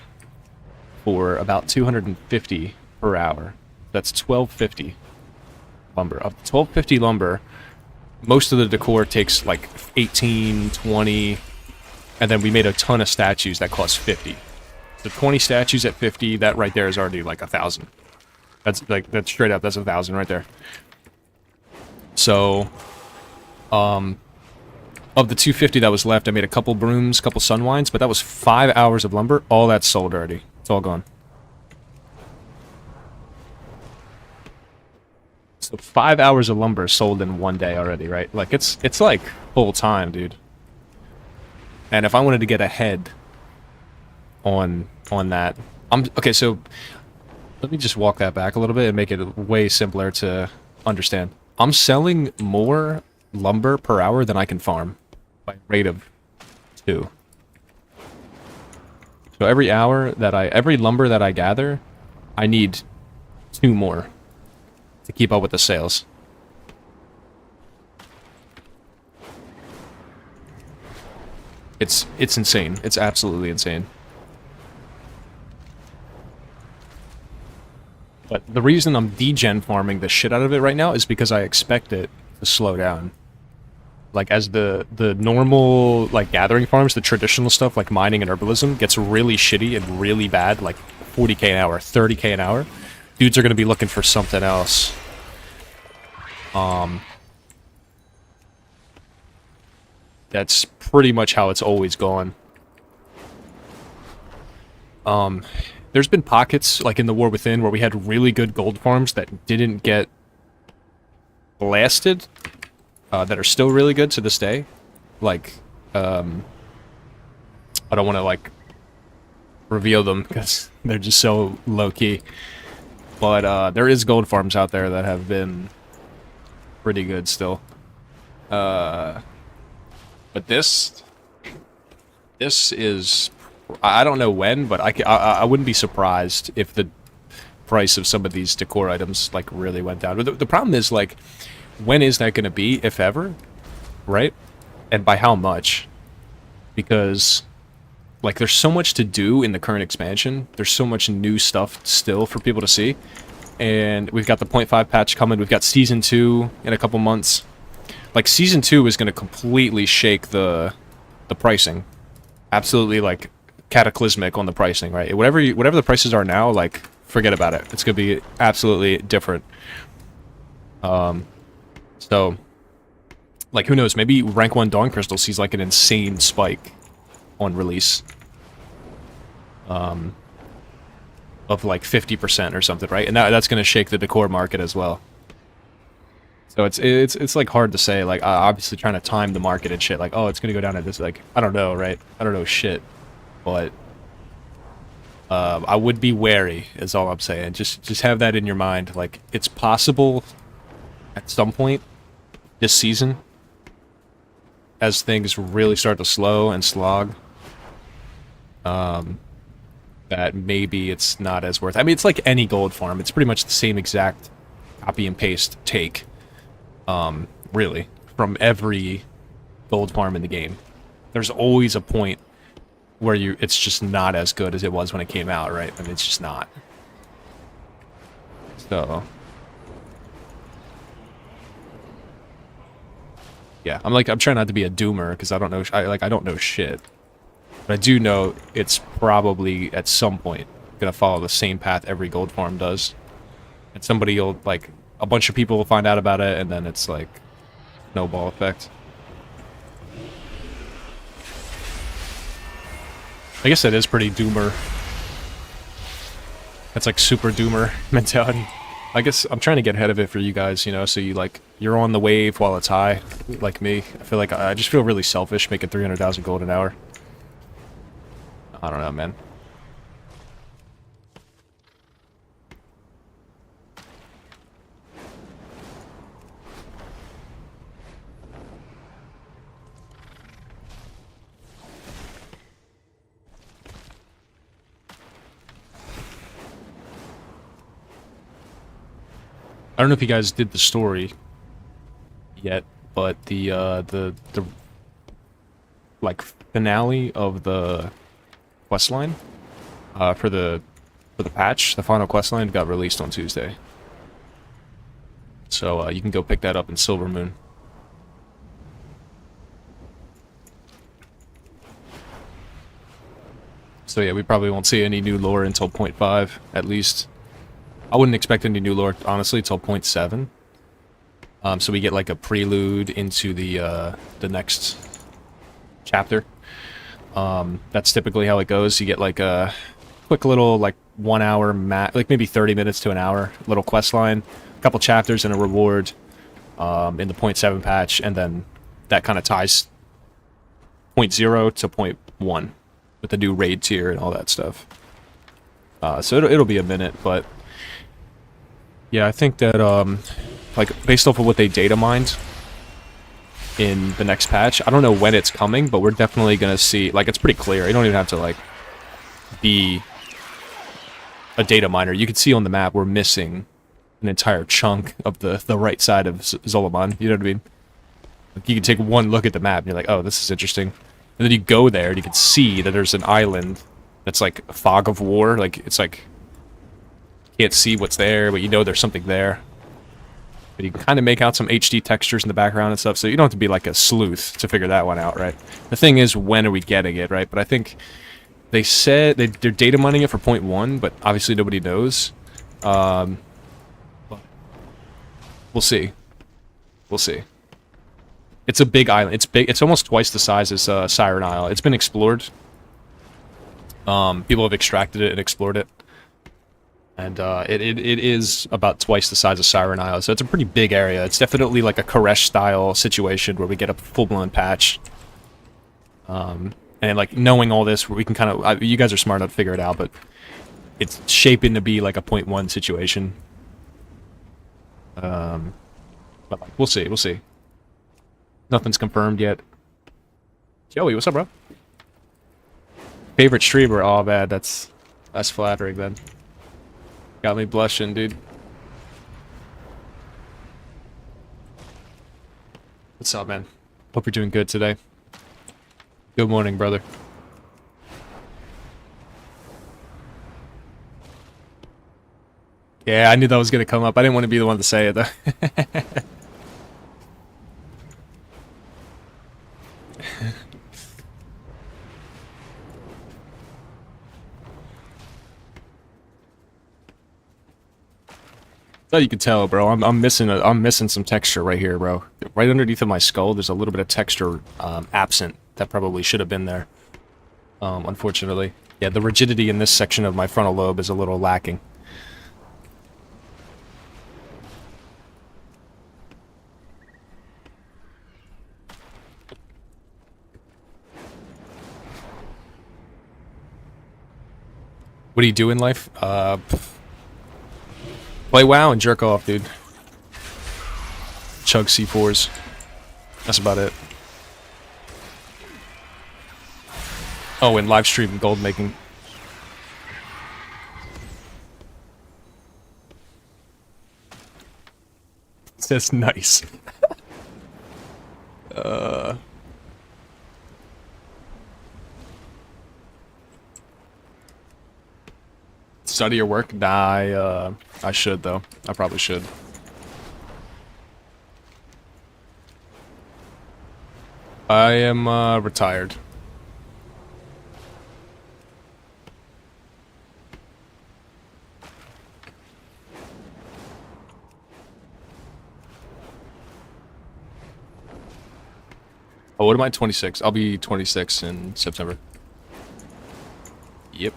[SPEAKER 1] for about 250 per hour. That's 1250 lumber. Of 1250 lumber, most of the decor takes like 18, 20, and then we made a ton of statues that cost 50. So 20 statues at 50, that right there is already like 1,000. That's straight up, that's 1,000 right there. So, of the 250 that was left, I made a couple brooms, couple sunwines, but that was 5 hours of lumber. All that's sold already. It's all gone. So 5 hours of lumber sold in one day already, right? Like it's like full time, dude. And if I wanted to get ahead on that, okay. So let me just walk that back a little bit and make it way simpler to understand. I'm selling more lumber per hour than I can farm by a rate of 2. So every lumber that I gather, I need 2 more to keep up with the sales. It's insane. It's absolutely insane. But the reason I'm degen farming the shit out of it right now is because I expect it to slow down. Like, as the normal, like, gathering farms, the traditional stuff, like mining and herbalism, gets really shitty and really bad, like 40k an hour, 30k an hour, dudes are going to be looking for something else. That's pretty much how it's always gone. There's been pockets, like in the War Within, where we had really good gold farms that didn't get blasted, that are still really good to this day. Like, I don't want to, like, reveal them, because they're just so low-key. But, there is gold farms out there that have been pretty good still. But this is... I don't know when, but I wouldn't be surprised if the price of some of these decor items, like, really went down. But the problem is, like, when is that going to be, if ever? Right? And by how much? Because, like, there's so much to do in the current expansion. There's so much new stuff still for people to see. And we've got the 0.5 patch coming. We've got Season 2 in a couple months. Like, Season 2 is going to completely shake the pricing. Absolutely, like, cataclysmic on the pricing, right? Whatever the prices are now, like, forget about it. It's going to be absolutely different. So, like, who knows? Maybe rank 1 Dawn Crystal sees, like, an insane spike on release. Of, like, 50% or something, right? And that's going to shake the decor market as well. So it's like, hard to say. Like, obviously trying to time the market and shit. Like, oh, it's going to go down at this, like, I don't know, right? I don't know shit. But I would be wary, is all I'm saying. Just have that in your mind. Like, it's possible at some point this season, as things really start to slow and slog, that maybe it's not as worth. I mean, it's like any gold farm. It's pretty much the same exact copy and paste take, really, from every gold farm in the game. There's always a point where it's just not as good as it was when it came out, right? I mean, it's just not. So, Yeah, I'm trying not to be a doomer because I don't know. I don't know shit. But I do know it's probably at some point gonna follow the same path every gold farm does. And somebody will like a bunch of people will find out about it, and then it's like snowball effect. I guess that is pretty doomer. That's like super doomer mentality. I guess I'm trying to get ahead of it for you guys, you know, so you're on the wave while it's high, like me. I feel like I just feel really selfish making 300,000 gold an hour. I don't know, man. I don't know if you guys did the story yet, but the like finale of the questline for the patch, the final questline got released on Tuesday. So you can go pick that up in Silver Moon. So yeah, we probably won't see any new lore until 0.5 at least. I wouldn't expect any new lore, honestly, until 0.7. So we get like a prelude into the next chapter. That's typically how it goes. You get like a quick little like 1 hour like maybe 30 minutes to an hour little quest line, a couple chapters and a reward in the 0.7 patch, and then that kind of ties 0.0 to 0.1 with the new raid tier and all that stuff. So it'll be a minute, but yeah, I think that like based off of what they data mined in the next patch, I don't know when it's coming, but we're definitely gonna see, like, it's pretty clear. You don't even have to like be a data miner. You can see on the map we're missing an entire chunk of the right side of Zoloman. You know what I mean? Like, you can take one look at the map and you're like, oh, this is interesting. And then you go there and you can see that there's an island that's like a fog of war. Like, it's like you can't see what's there, but you know there's something there. But you can kind of make out some HD textures in the background and stuff, so you don't have to be like a sleuth to figure that one out, right? The thing is, when are we getting it, right? But I think they said they're data mining it for 0.1, but obviously nobody knows. But we'll see. We'll see. It's a big island. It's big. It's almost twice the size as Siren Isle. It's been explored. People have extracted it and explored it. And it is about twice the size of Siren Isle, so it's a pretty big area. It's definitely like a Koresh-style situation where we get a full-blown patch. And like knowing all this, we can kind of... you guys are smart enough to figure it out, but it's shaping to be like a 0.1 situation. But we'll see, we'll see. Nothing's confirmed yet. Joey, what's up, bro? Favorite streamer? Oh, man, that's flattering, then. Got me blushing, dude. What's up, man? Hope you're doing good today. Good morning, brother. Yeah, I knew that was gonna come up. I didn't want to be the one to say it, though. Oh, you can tell, bro. I'm missing some texture right here, bro. Right underneath of my skull, there's a little bit of texture absent that probably should have been there. Unfortunately, yeah, the rigidity in this section of my frontal lobe is a little lacking. What do you do in life? Play WoW and jerk off, dude. Chug C4s. That's about it. Oh, and live stream gold making. It says nice. Study or work? Nah, I should, though. I probably should. I am retired. Oh, what am I? 26. I'll be 26 in September. Yep.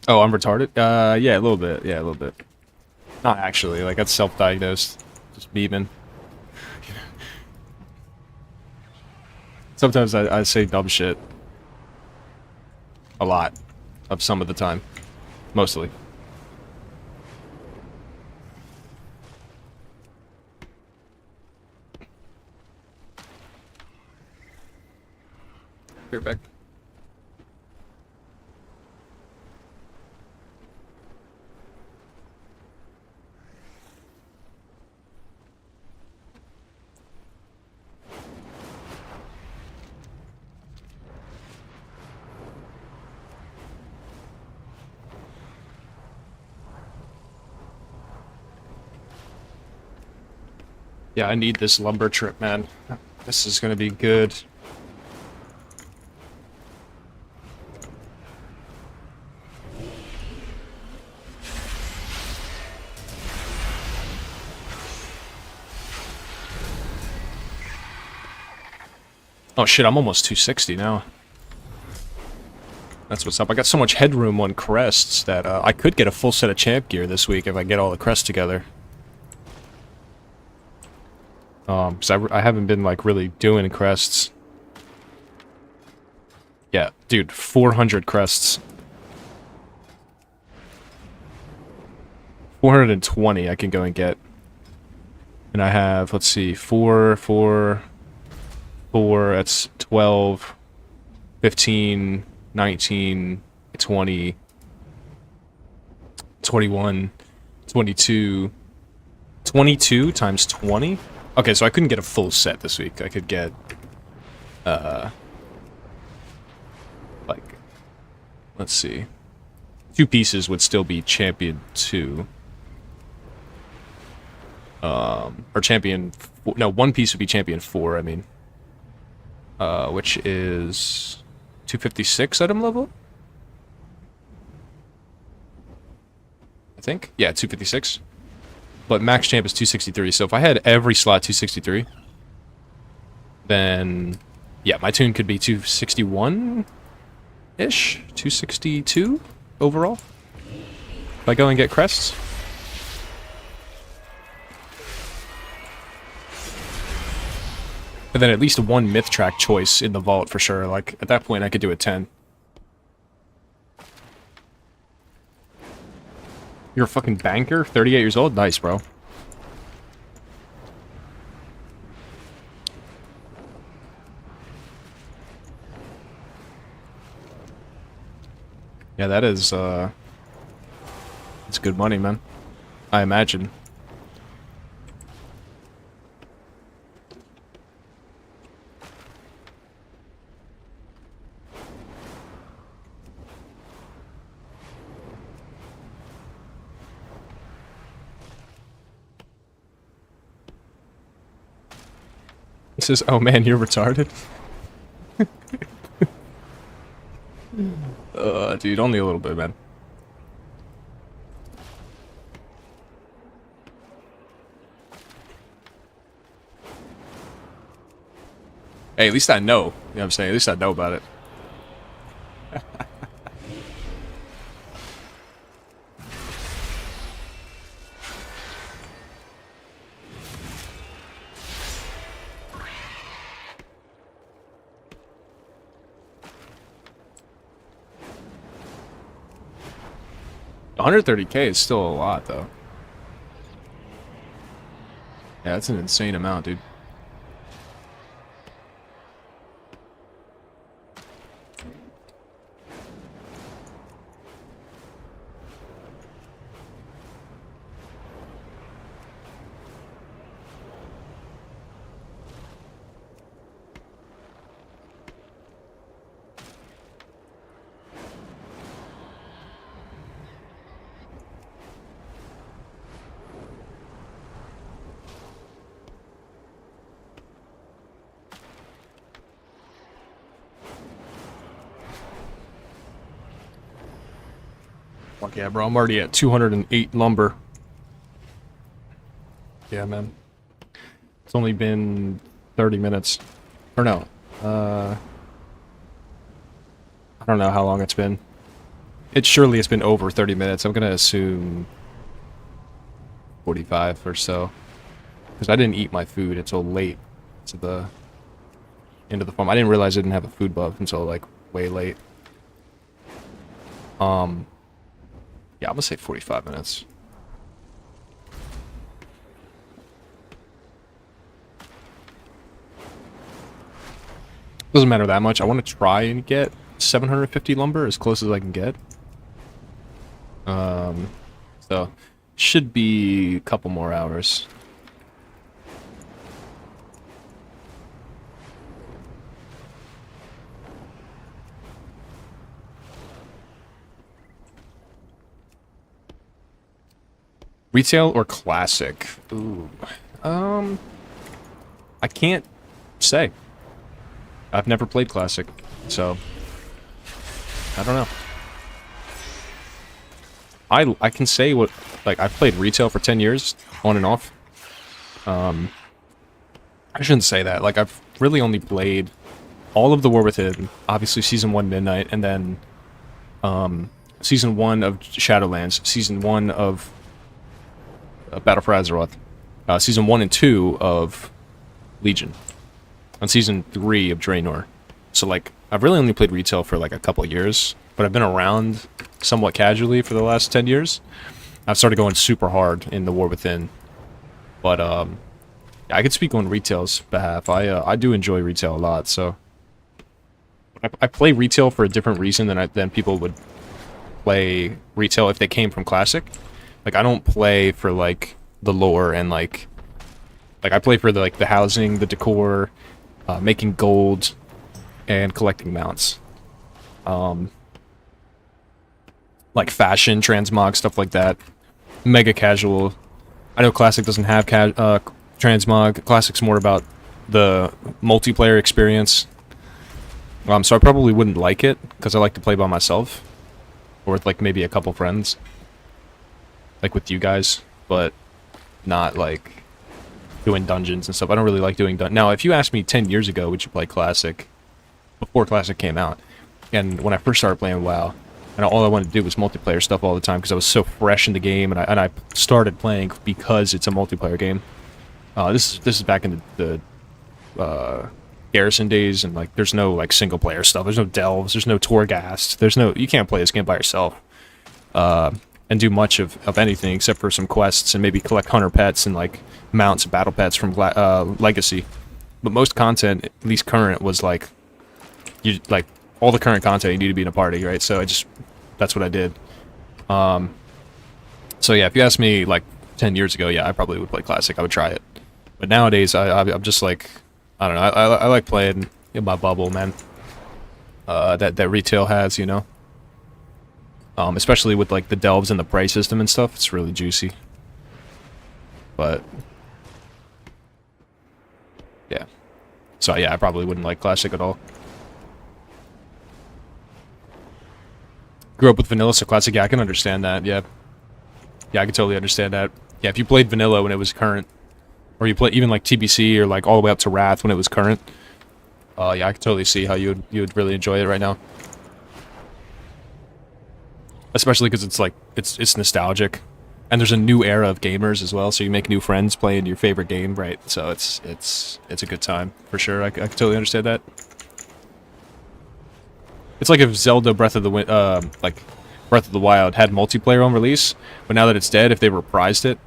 [SPEAKER 1] Oh, I'm retarded? Yeah, a little bit. Yeah, a little bit. Not actually. Like, that's self-diagnosed. Just memeing. Sometimes I say dumb shit. A lot. Of some of the time. Mostly. Be right back. Yeah, I need this lumber trip, man. This is gonna be good. Oh shit, I'm almost 260 now. That's what's up. I got so much headroom on crests that I could get a full set of champ gear this week if I get all the crests together. Because I haven't been, like, really doing crests. Yeah, dude, 400 crests. 420 I can go and get. And I have, let's see, 4, that's 12, 15, 19, 20, 21, 22, 22 times 20? Okay, so I couldn't get a full set this week. I could get, like, let's see. 2 pieces would still be champion 2. Or champion... No, 1 piece would be champion 4, I mean. Which is... 256 item level? I think? Yeah, 256. But max champ is 263, so if I had every slot 263, then... Yeah, my tune could be 261-ish? 262 overall? If I go and get crests? And then at least 1 myth track choice in the vault for sure. Like, at that point I could do a 10. You're a fucking banker? 38 years old? Nice, bro. Yeah, that is, it's good money, man. I imagine. It says, oh man, you're retarded? Dude, only a little bit, man. Hey, at least I know. You know what I'm saying? At least I know about it. $130K is still a lot, though. Yeah, that's an insane amount, dude. Fuck yeah, bro. I'm already at 208 lumber. Yeah, man. It's only been 30 minutes. Or no. I don't know how long it's been. Surely it's been over 30 minutes. I'm gonna assume 45 or so. Because I didn't eat my food until late to the end of the farm. I didn't realize I didn't have a food buff until like way late. Yeah, I'm gonna say 45 minutes. Doesn't matter that much. I want to try and get 750 lumber as close as I can get. So should be a couple more hours. Retail or classic? Ooh. I can't say. I've never played classic, so I don't know. I can say what, like, I've played retail for 10 years on and off. I shouldn't say that. Like, I've really only played all of the War Within, obviously season 1 Midnight, and then season 1 of Shadowlands, season 1 of Battle for Azeroth, season 1 and 2 of Legion, and season 3 of Draenor. So, like, I've really only played retail for, like, a couple years, but I've been around somewhat casually for the last 10 years. I've started going super hard in the War Within, but, I could speak on retail's behalf. I do enjoy retail a lot, so I play retail for a different reason than people would play retail if they came from classic. Like, I don't play for, like, the lore and, like I play for the housing, the decor, making gold, and collecting mounts. Like fashion, transmog, stuff like that. Mega casual. I know Classic doesn't have transmog. Classic's more about the multiplayer experience. So I probably wouldn't like it, because I like to play by myself. Or with, like, maybe a couple friends. Like, with you guys. But not, like, doing dungeons and stuff. I don't really like doing dungeons. Now, if you asked me 10 years ago, would you play Classic? Before Classic came out. And when I first started playing WoW, and all I wanted to do was multiplayer stuff all the time, because I was so fresh in the game, and I started playing because it's a multiplayer game. This is back in the Garrison days, and, like, there's no, like, single player stuff. There's no delves. There's no Torghast. You can't play this game by yourself. And do much of anything except for some quests and maybe collect hunter pets and, like, mounts and battle pets from Legacy. But most content, at least current, was like all the current content you need to be in a party, right? So that's what I did. So yeah, if you asked me like 10 years ago, yeah, I probably would play Classic. I would try it. But nowadays, I'm just like, I don't know. I like playing in my bubble, man. That retail has, you know. Especially with, like, the delves and the price system and stuff. It's really juicy. But yeah. So yeah, I probably wouldn't like Classic at all. Grew up with vanilla, so Classic, yeah, I can understand that, yeah. Yeah, I can totally understand that. Yeah, if you played vanilla when it was current, or you play even, like, TBC, or, like, all the way up to Wrath when it was current, yeah, I can totally see how you would really enjoy it right now. Especially because it's, like, it's nostalgic. And there's a new era of gamers as well, so you make new friends playing your favorite game, right? So it's a good time, for sure. I can totally understand that. It's like if Zelda Breath of the Wild had multiplayer on release, but now that it's dead, if they reprised it,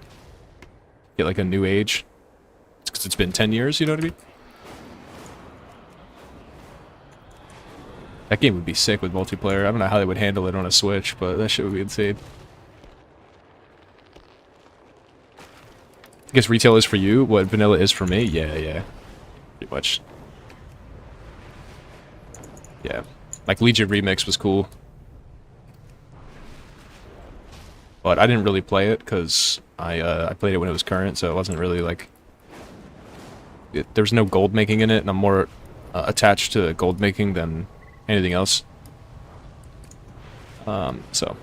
[SPEAKER 1] get, like, a new age. It's because it's been 10 years, you know what I mean? That game would be sick with multiplayer. I don't know how they would handle it on a Switch, but that shit would be insane. I guess retail is for you what vanilla is for me? Yeah. Pretty much. Yeah. Like, Legion Remix was cool. But I didn't really play it, because I played it when it was current, so it wasn't really, like... There was no gold making in it, and I'm more attached to gold making than anything else. So...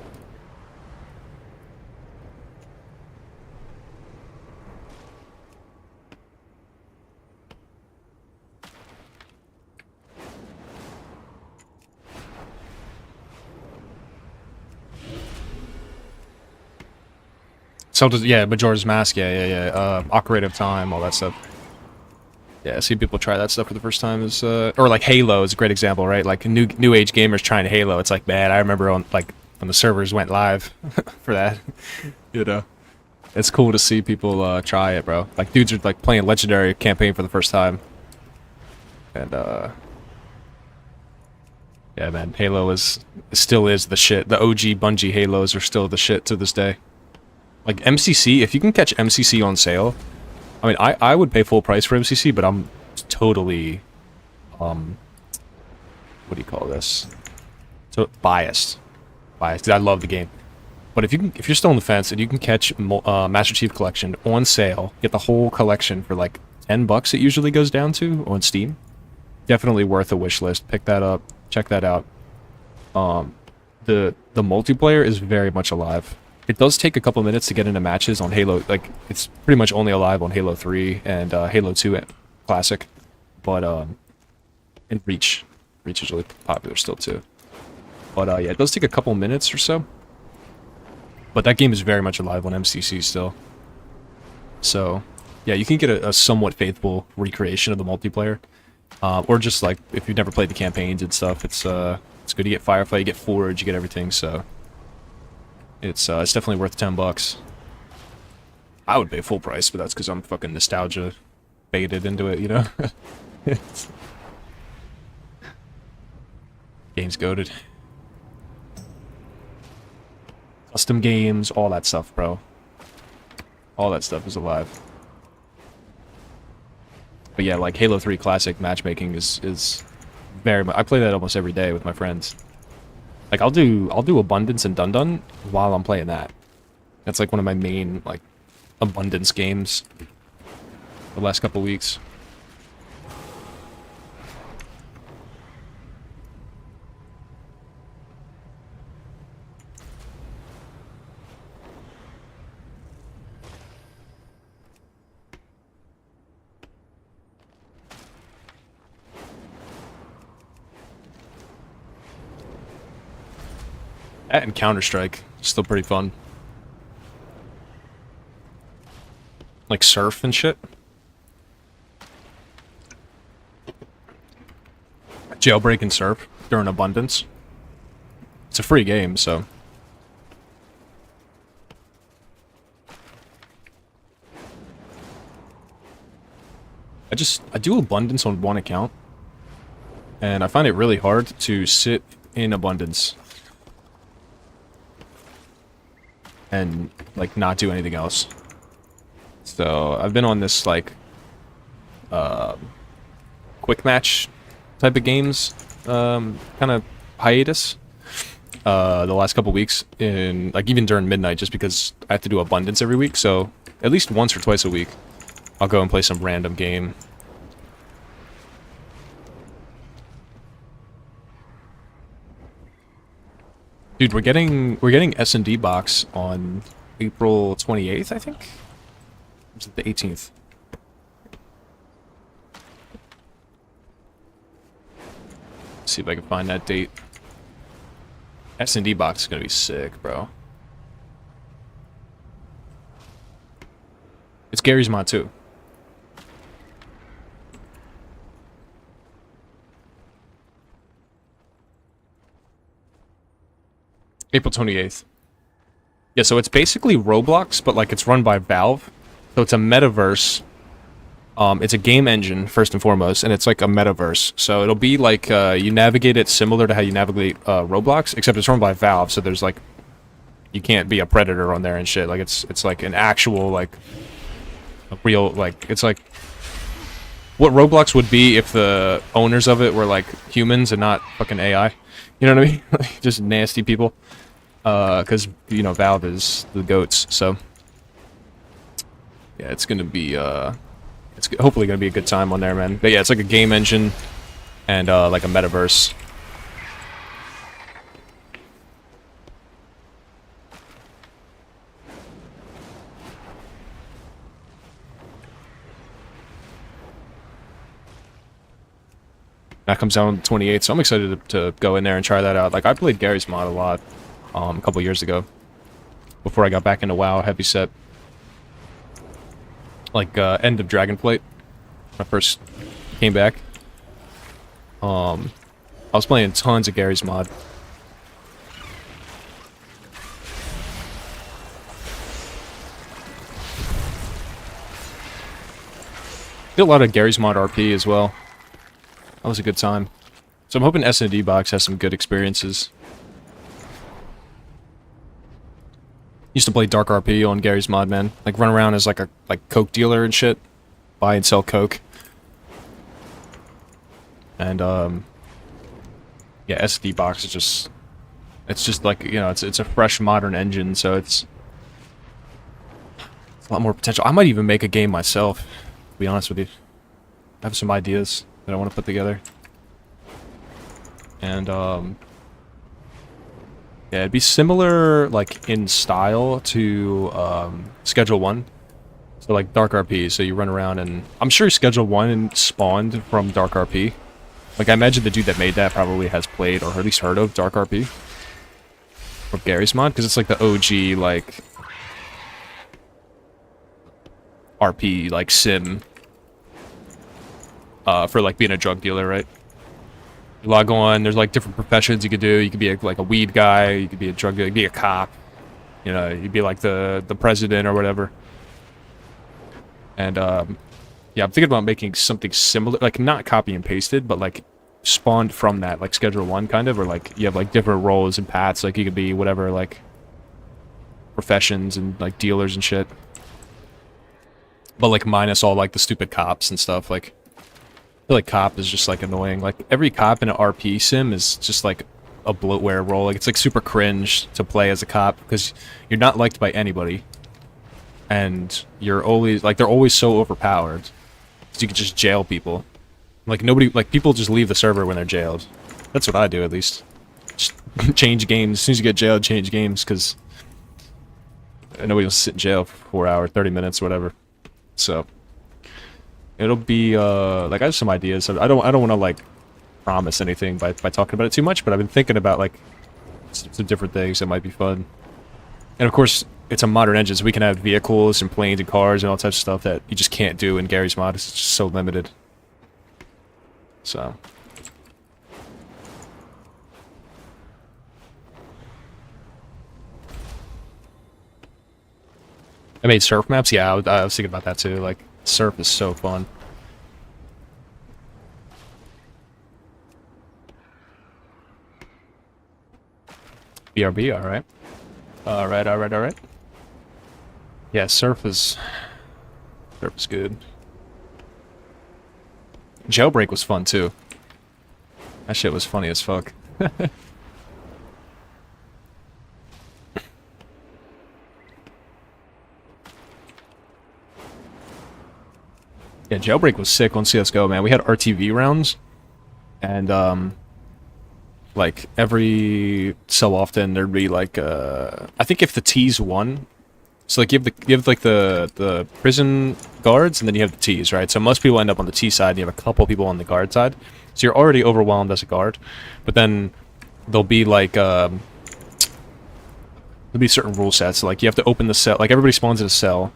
[SPEAKER 1] So does, yeah, Majora's Mask, yeah. Ocarina of Time, all that stuff. Yeah, I see people try that stuff for the first time is, or like Halo is a great example, right? Like new age gamers trying Halo. It's like, man, I remember on like when the servers went live for that. You know, it's cool to see people try it, bro. Like dudes are like playing Legendary campaign for the first time, and yeah, man, Halo still is the shit. The OG Bungie Halos are still the shit to this day. Like MCC, if you can catch MCC on sale, I mean, I would pay full price for MCC, but I'm totally, what do you call this? So biased, 'cause I love the game. But if you're still on the fence and you can catch Master Chief Collection on sale, get the whole collection for like $10 it usually goes down to on Steam. Definitely worth a wish list. Pick that up. Check that out. The multiplayer is very much alive. It does take a couple minutes to get into matches on Halo. Like, it's pretty much only alive on Halo 3 and Halo 2 Classic. But, and Reach. Reach is really popular still, too. But, yeah, it does take a couple minutes or so. But that game is very much alive on MCC still. So, yeah, you can get a somewhat faithful recreation of the multiplayer. Or just, like, if you've never played the campaigns and stuff, it's good. You get Firefly, you get Forge, you get everything, so... It's definitely worth $10. I would pay full price, but that's because I'm fucking nostalgia baited into it, you know? Game's goated. Custom games, all that stuff, bro. All that stuff is alive. But yeah, like Halo 3 Classic matchmaking is very much... I play that almost every day with my friends. Like, I'll do Abundance and Dun Dun while I'm playing that. That's like one of my main, like, Abundance games the last couple weeks. That and Counter-Strike, still pretty fun. Like surf and shit. Jailbreak and surf during Abundance. It's a free game, so... I do Abundance on one account. And I find it really hard to sit in Abundance. And, like, not do anything else. So, I've been on this, like, quick match type of games, kind of hiatus, the last couple weeks, in, like, even during midnight, just because I have to do Abundance every week, so, at least once or twice a week, I'll go and play some random game. Dude, we're getting S&D box on April 28th, I think? Or is it the 18th? Let's see if I can find that date. S&D box is gonna be sick, bro. It's Gary's mod too. April 28th. Yeah, so it's basically Roblox, but like it's run by Valve. So it's a metaverse. It's a game engine, first and foremost, and it's like a metaverse. So it'll be like you navigate it similar to how you navigate Roblox, except it's run by Valve, so there's like... You can't be a predator on there and shit. Like, it's like an actual, like... A real, like... It's like... What Roblox would be if the owners of it were like humans and not fucking AI. You know what I mean? Like, just nasty people. Because, you know, Valve is the goats, so... Yeah, it's gonna be, it's hopefully gonna be a good time on there, man. But yeah, it's like a game engine and, like a metaverse. That comes out on the 28th, so I'm excited to go in there and try that out. Like, I played Gary's mod a lot, a couple years ago. Before I got back into WoW heavy set. like end of Dragonflight, when I first came back. I was playing tons of Gary's mod. Did a lot of Gary's mod RP as well. That was a good time. So I'm hoping S&D box has some good experiences. Used to play Dark RP on Gary's mod, man. Like run around as like a coke dealer and shit, buy and sell coke. And yeah, S&D box is just, it's just like, you know, it's a fresh modern engine, so it's a lot more potential. I might even make a game myself, to be honest with you. I have some ideas that I want to put together. And yeah, it'd be similar, like, in style to Schedule 1. So, like, Dark RP, so you run around and... I'm sure Schedule 1 spawned from Dark RP. Like, I imagine the dude that made that probably has played, or at least heard of, Dark RP. Or Gary's mod, because it's like the OG, like... RP, like, sim. For, like, being a drug dealer, right? You log on, there's, like, different professions you could do. You could be, like a weed guy, you could be a drug dealer, you could be a cop. You know, you'd be, like, the president or whatever. And, yeah, I'm thinking about making something similar, like, not copy and pasted, but, like, spawned from that, like, Schedule 1, kind of, or, like, you have, like, different roles and paths, like, you could be whatever, like, professions and, like, dealers and shit. But, like, minus all, like, the stupid cops and stuff, like, I feel like cop is just, like, annoying. Like, every cop in an RP sim is just, like, a bloatware role. Like, it's, like, super cringe to play as a cop, because you're not liked by anybody. And you're always, like, they're always so overpowered. So you can just jail people. Like, nobody, like, people just leave the server when they're jailed. That's what I do, at least. Just change games. As soon as you get jailed, change games, because nobody will sit in jail for 4 hours, 30 minutes, whatever. So... it'll be, like, I have some ideas. I don't want to, like, promise anything by talking about it too much, but I've been thinking about, like, some different things that might be fun. And, of course, it's a modern engine, so we can have vehicles and planes and cars and all types of stuff that you just can't do in Gary's mod. It's just so limited. So... I made surf maps? Yeah, I was thinking about that too. Like, surf is so fun. BRB, alright. Alright. Yeah, surf is good. Jailbreak was fun too. That shit was funny as fuck. Yeah, Jailbreak was sick on CSGO, man. We had RTV rounds, and, like, every so often there'd be, like, I think if the T's won, so, like, you have like, the prison guards, and then you have the T's, right? So most people end up on the T side, and you have a couple people on the guard side. So you're already overwhelmed as a guard, but then there'll be, like, there'll be certain rule sets. So, like, you have to open the cell, like, everybody spawns in a cell,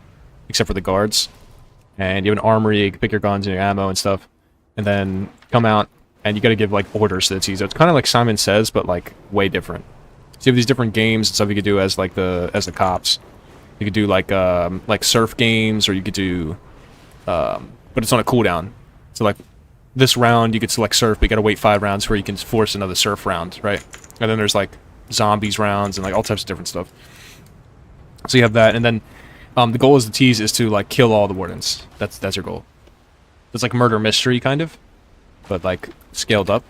[SPEAKER 1] except for the guards. And you have an armory, you can pick your guns and your ammo and stuff. And then come out, and you gotta give, like, orders to the T's. So it's kind of like Simon Says, but, like, way different. So you have these different games and stuff you could do as, like, as the cops. You could do, like surf games, or you could do, but it's on a cooldown. So, like, this round you could select surf, but you gotta wait 5 rounds where you can force another surf round, right? And then there's, like, zombies rounds and, like, all types of different stuff. So you have that, and then the goal is the T's is to, like, kill all the wardens. That's your goal. It's like murder mystery, kind of, but, like, scaled up.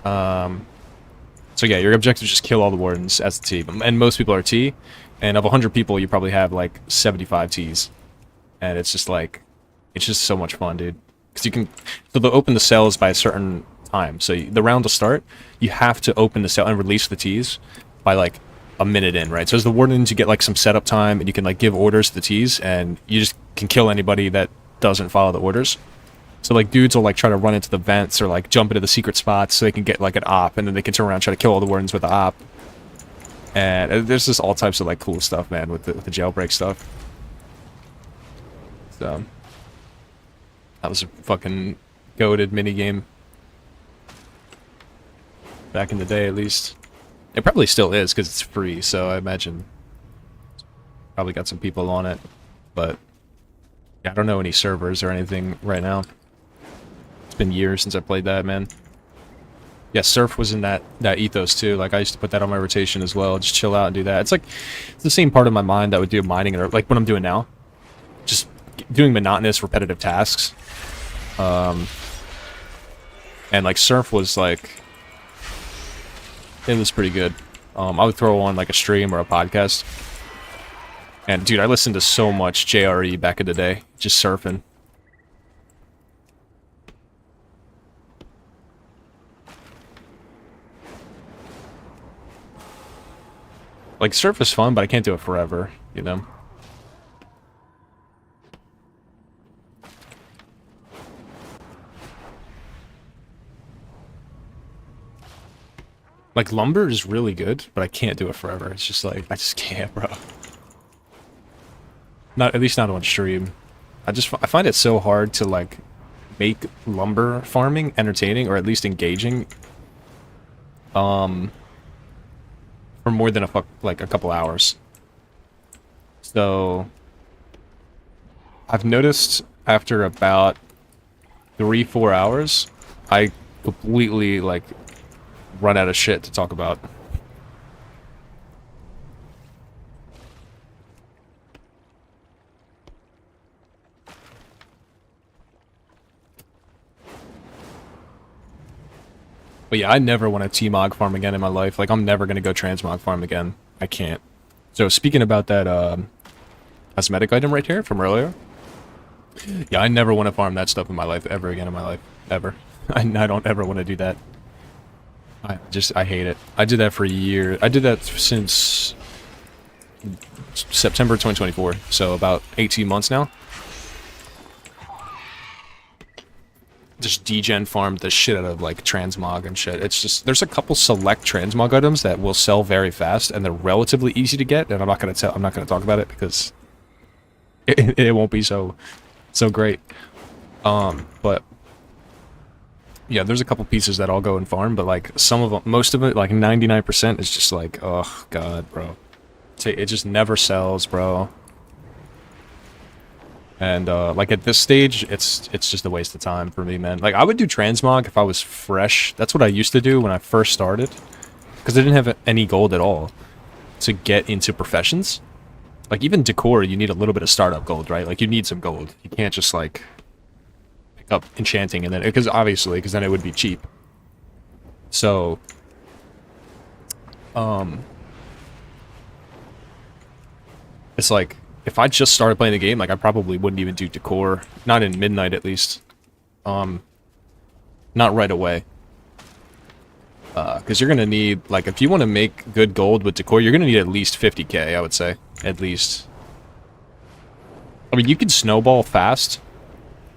[SPEAKER 1] So yeah, your objective is just kill all the wardens as the T, and most people are T, and of 100 people, you probably have, like, 75 T's, and it's just, like, it's just so much fun, dude. Because you can, so they'll open the cells by a certain time, so the round will start, you have to open the cell and release the T's by, like, a minute in, right? So as the wardens, you get, like, some setup time, and you can, like, give orders to the T's, and you just can kill anybody that doesn't follow the orders. So, like, dudes will, like, try to run into the vents or, like, jump into the secret spots so they can get, like, an op, and then they can turn around and try to kill all the wardens with the op. And there's just all types of, like, cool stuff, man, with the jailbreak stuff. So that was a fucking goated minigame. Back in the day, at least. It probably still is, because it's free, so I imagine probably got some people on it. But yeah, I don't know any servers or anything right now. It's been years since I played that, man. Yeah, surf was in that ethos too. Like I used to put that on my rotation as well. Just chill out and do that. It's like it's the same part of my mind that would do mining or like what I'm doing now. Just doing monotonous, repetitive tasks. And like surf was like it was pretty good. I would throw on like a stream or a podcast. And dude, I listened to so much JRE back in the day, just surfing. Like, surf is fun, but I can't do it forever, you know? Like, lumber is really good, but I can't do it forever. It's just like, I just can't, bro. Not, at least not on stream. I find it so hard to, like, make lumber farming entertaining, or at least engaging. For more than a couple hours. So I've noticed after about 3-4 hours, I completely like run out of shit to talk about. But yeah, I never want to T-Mog farm again in my life. Like, I'm never going to go Transmog farm again. I can't. So, speaking about that cosmetic item right here from earlier. Yeah, I never want to farm that stuff in my life ever again in my life. Ever. I don't ever want to do that. I hate it. I did that for a year. I did that since September 2024. So, about 18 months now. Just degen farmed the shit out of like transmog and shit. It's just there's a couple select transmog items that will sell very fast and they're relatively easy to get, and I'm not gonna talk about it because it won't be so great. But yeah, there's a couple pieces that I'll go and farm, but like some of them, most of it, like 99% is just like, oh god, bro, it just never sells, bro. And, like, at this stage, it's just a waste of time for me, man. Like, I would do transmog if I was fresh. That's what I used to do when I first started. Because I didn't have any gold at all to get into professions. Like, even decor, you need a little bit of startup gold, right? Like, you need some gold. You can't just, like, pick up enchanting and then... Because, obviously, because then it would be cheap. So... It's like... If I just started playing the game, like, I probably wouldn't even do decor. Not in midnight, at least. Not right away. Because you're gonna need, like, if you want to make good gold with decor, you're gonna need at least 50k, I would say. At least. I mean, you can snowball fast.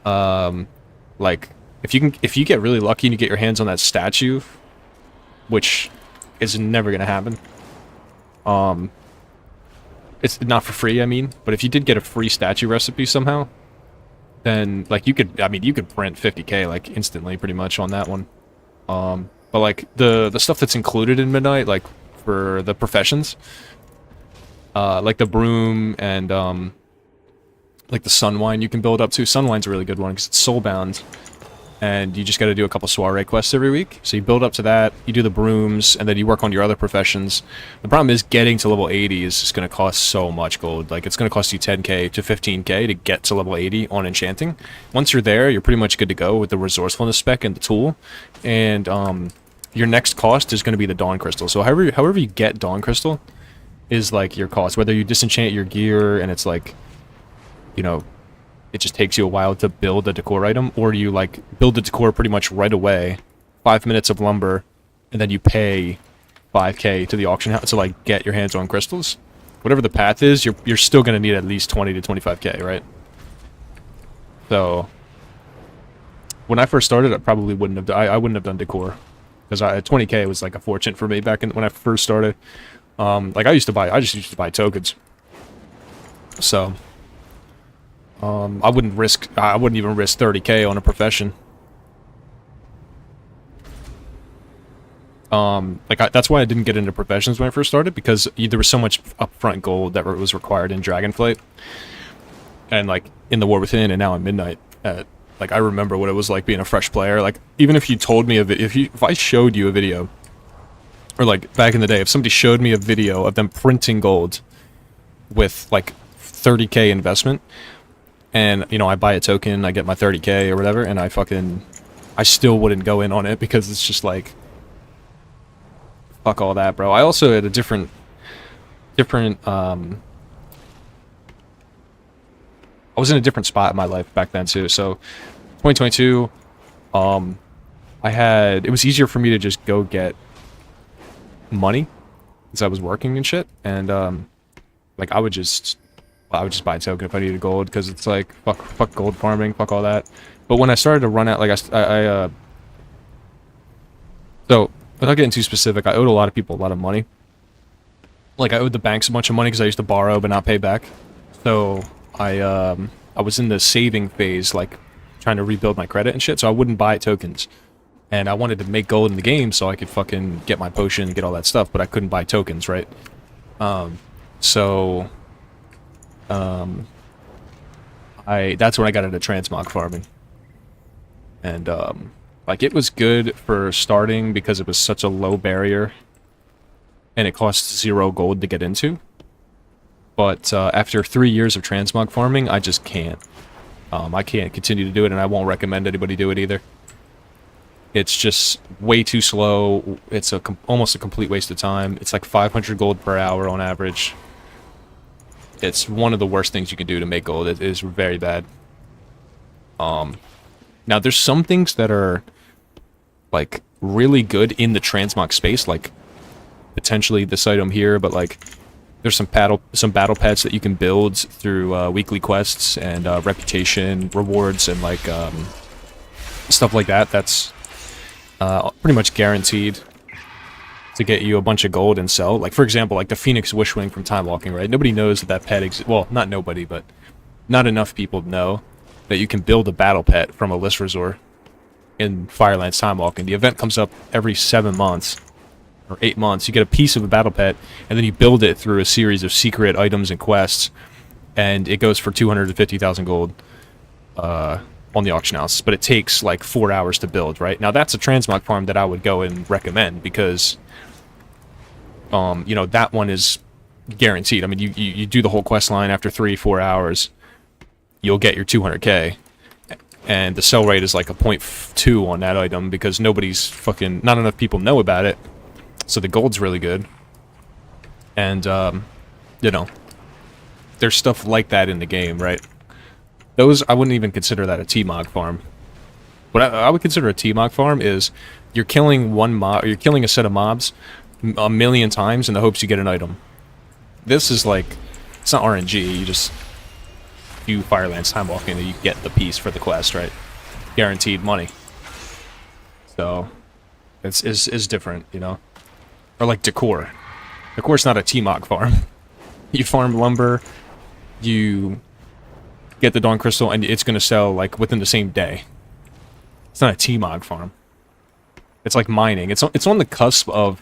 [SPEAKER 1] Like, if you get really lucky and you get your hands on that statue, which is never gonna happen. It's not for free, I mean, but if you did get a free statue recipe somehow, then, like, you could print 50k, like, instantly, pretty much, on that one. But, like, the stuff that's included in Midnight, like, for the professions, like the broom and, like, the Sunwine you can build up to. Sunwine's a really good one, because it's soulbound, and you just gotta do a couple soiree quests every week. So you build up to that, you do the brooms, and then you work on your other professions. The problem is getting to level 80 is just gonna cost so much gold. Like, it's gonna cost you 10k to 15k to get to level 80 on enchanting. Once you're there, you're pretty much good to go with the resourcefulness spec and the tool. And, your next cost is gonna be the Dawn Crystal. So however you get Dawn Crystal is, like, your cost. Whether you disenchant your gear and it's, like, you know... It just takes you a while to build a decor item, or you, like, build the decor pretty much right away, 5 minutes of lumber, and then you pay 5k to the auction house to, like, get your hands on crystals. Whatever the path is, you're still gonna need at least 20 to 25k, right? So, when I first started, I probably wouldn't have I wouldn't have done decor, because 20k was, like, a fortune for me back when I first started. Like, I just used to buy tokens. So... I wouldn't even risk 30K on a profession. That's why I didn't get into professions when I first started, because there was so much upfront gold that was required in Dragonflight, and like in the War Within, and now in Midnight. Like I remember what it was like being a fresh player. Like even if you told me if I showed you a video, or like back in the day, if somebody showed me a video of them printing gold with like 30K investment, and you know I buy a token, I get my 30K or whatever, and I still wouldn't go in on it, because it's just like, fuck all that, bro. I also had a different I was in a different spot in my life back then too. So 2022, it was easier for me to just go get money because I was working and shit, and like I would just buy a token if I needed gold, because it's like fuck gold farming, fuck all that. But when I started to run out, like so without getting too specific, I owed a lot of people a lot of money. Like I owed the banks a bunch of money because I used to borrow but not pay back. So I was in the saving phase, like trying to rebuild my credit and shit. So I wouldn't buy tokens, and I wanted to make gold in the game so I could fucking get my potion and get all that stuff, but I couldn't buy tokens, right? That's when I got into transmog farming, and like it was good for starting because it was such a low barrier, and it cost 0 gold to get into. But after 3 years of transmog farming, I just can't. I can't continue to do it, and I won't recommend anybody do it either. It's just way too slow. It's almost a complete waste of time. It's like 500 gold per hour on average. It's one of the worst things you can do to make gold. It is very bad. Now there's some things that are like really good in the transmog space, like potentially this item here, but like there's some battle pets that you can build through weekly quests and reputation rewards and like stuff like that. That's pretty much guaranteed to get you a bunch of gold and sell. Like for example, like the Phoenix Wishwing from Time Walking, right? Nobody knows that pet exists. Well, not nobody, but not enough people know that you can build a battle pet from a list resort in Firelands Time Walking. The event comes up every 7 months or 8 months. You get a piece of a battle pet, and then you build it through a series of secret items and quests, and it goes for 250,000 gold on the auction house. But it takes like 4 hours to build, right? Now that's a transmog farm that I would go and recommend, because you know, that one is guaranteed. I mean, you do the whole quest line after 3-4 hours, you'll get your 200K, and the sell rate is like a 0.2 on that item, because not enough people know about it, so the gold's really good. And you know, there's stuff like that in the game, right? Those, I wouldn't even consider that a T-Mog farm. What I would consider a T-Mog farm is you're killing one mob, or you're killing a set of mobs a million times in the hopes you get an item. This is like, it's not RNG, you just do Firelands Time Walking and you get the piece for the quest, right? Guaranteed money. So it's different, you know? Or like Decor. Decor's not a T-Mog farm. You farm lumber, you get the Dawn Crystal, and it's gonna sell like within the same day. It's not a T-Mog farm. It's like mining. It's on the cusp of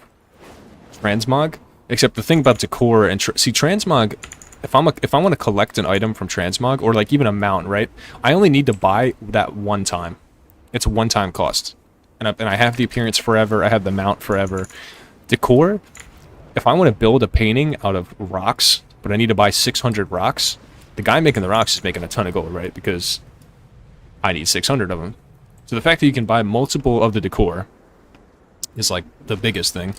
[SPEAKER 1] transmog, except the thing about Decor and transmog, if I want to collect an item from transmog, or like even a mount, right? I only need to buy that one time. It's a one-time cost, and I have the appearance forever. I have the mount forever. Decor, if I want to build a painting out of rocks, but I need to buy 600 rocks, the guy making the rocks is making a ton of gold, right? Because I need 600 of them. So the fact that you can buy multiple of the Decor is like the biggest thing.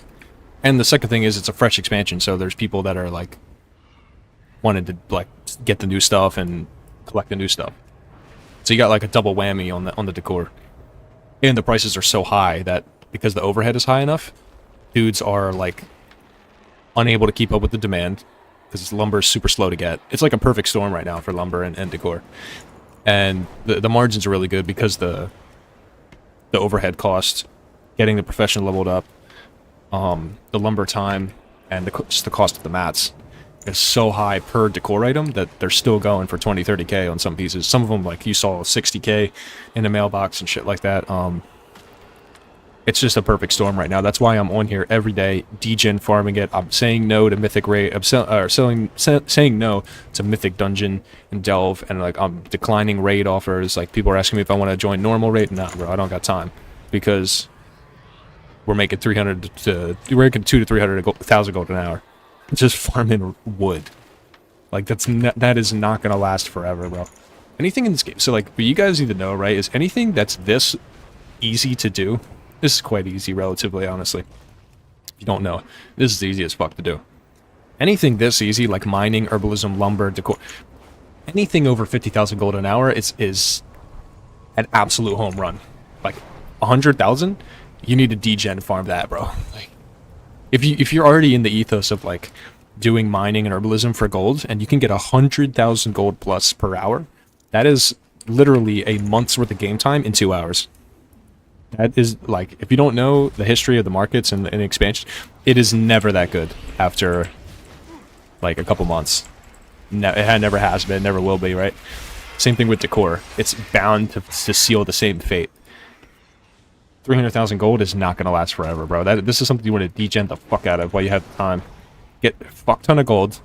[SPEAKER 1] And the second thing is it's a fresh expansion, so there's people that are like wanted to like get the new stuff and collect the new stuff. So you got like a double whammy on the Decor. And the prices are so high that because the overhead is high enough, dudes are like unable to keep up with the demand, because lumber is super slow to get. It's like a perfect storm right now for lumber and Decor. And the margins are really good because the overhead cost, getting the profession leveled up, the lumber time, and just the cost of the mats. is so high per decor item that they're still going for 20, 30k on some pieces. Some of them, like you saw, 60k in the mailbox and shit like that. It's just a perfect storm right now. That's why I'm on here every day, degen farming it. I'm saying no to Mythic Raid. I'm saying no to Mythic Dungeon and Delve, and like I'm declining raid offers. Like people are asking me if I want to join normal raid. Nah, bro, I don't got time because we're making 200 to 300,000 gold an hour. Just farming wood. Like that is not gonna last forever, bro. Anything in this game. So like, what you guys need to know, right, is anything that's this easy to do. This is quite easy, relatively, honestly. If you don't know, this is easy as fuck to do. Anything this easy, like mining, herbalism, lumber, decor, anything over 50,000 gold an hour is an absolute home run. Like 100,000, you need to degen farm that, bro. Like, if you're already in the ethos of like doing mining and herbalism for gold, and you can get 100,000 gold plus per hour, that is literally a month's worth of game time in 2 hours. That is, like, if you don't know the history of the markets and expansion, it is never that good after, like, a couple months. It never has been, never will be, right? Same thing with decor. It's bound to seal the same fate. 300,000 gold is not going to last forever, bro. This is something you want to degen the fuck out of while you have time. Get a fuck ton of gold,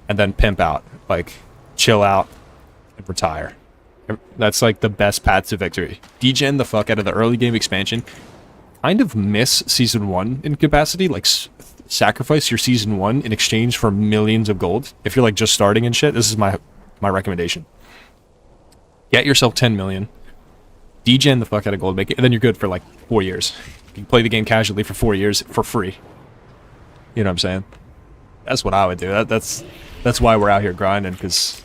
[SPEAKER 1] and then pimp out. Like, chill out, and retire. That's like the best path to victory. Degen the fuck out of the early game expansion. Kind of miss Season 1 in capacity. Like, sacrifice your Season 1 in exchange for millions of gold. If you're like just starting and shit, this is my recommendation. Get yourself 10 million. Degen the fuck out of gold, make it, and then you're good for like 4 years. You can play the game casually for 4 years for free. You know what I'm saying? That's what I would do. That's why we're out here grinding, because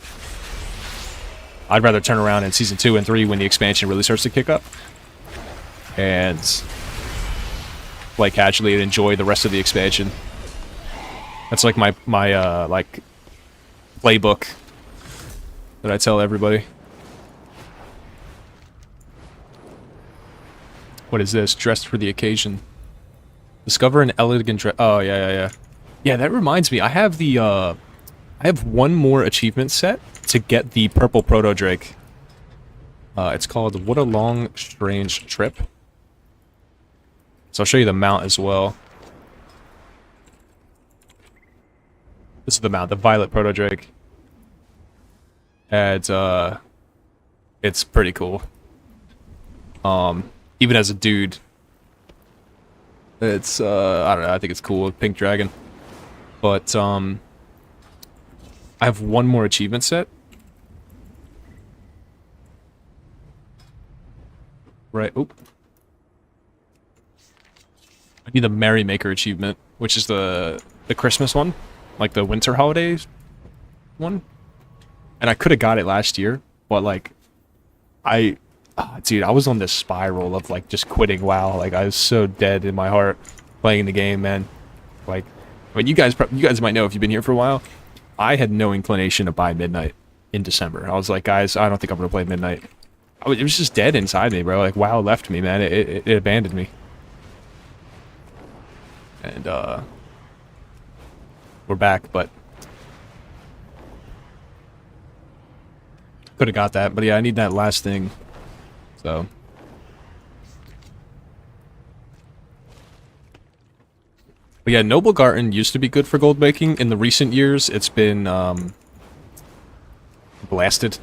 [SPEAKER 1] I'd rather turn around in Season 2 and 3 when the expansion really starts to kick up and play casually and enjoy the rest of the expansion. That's like my like playbook that I tell everybody. What is this? Dressed for the occasion. Discover an elegant dress. Oh, yeah. Yeah, that reminds me. I have the I have one more achievement set to get the purple proto drake. It's called What a Long Strange Trip. So I'll show you the mount as well. This is the mount, the violet proto drake. And it's pretty cool. Even as a dude, it's I don't know, I think it's cool. Pink dragon. But I have one more achievement set. Right. Oop. I need the Merrymaker achievement, which is the Christmas one, like the winter holidays one. And I could have got it last year, but like dude, I was on this spiral of like just quitting WoW. Like I was so dead in my heart playing the game, man. Like, but you guys might know if you've been here for a while. I had no inclination to buy Midnight in December. I was like, guys, I don't think I'm gonna play Midnight. It was just dead inside me, bro. Like WoW left me, man. It abandoned me. And we're back, but could have got that. But yeah, I need that last thing. So but yeah, Noble Garden used to be good for gold making. In the recent years, it's been blasted.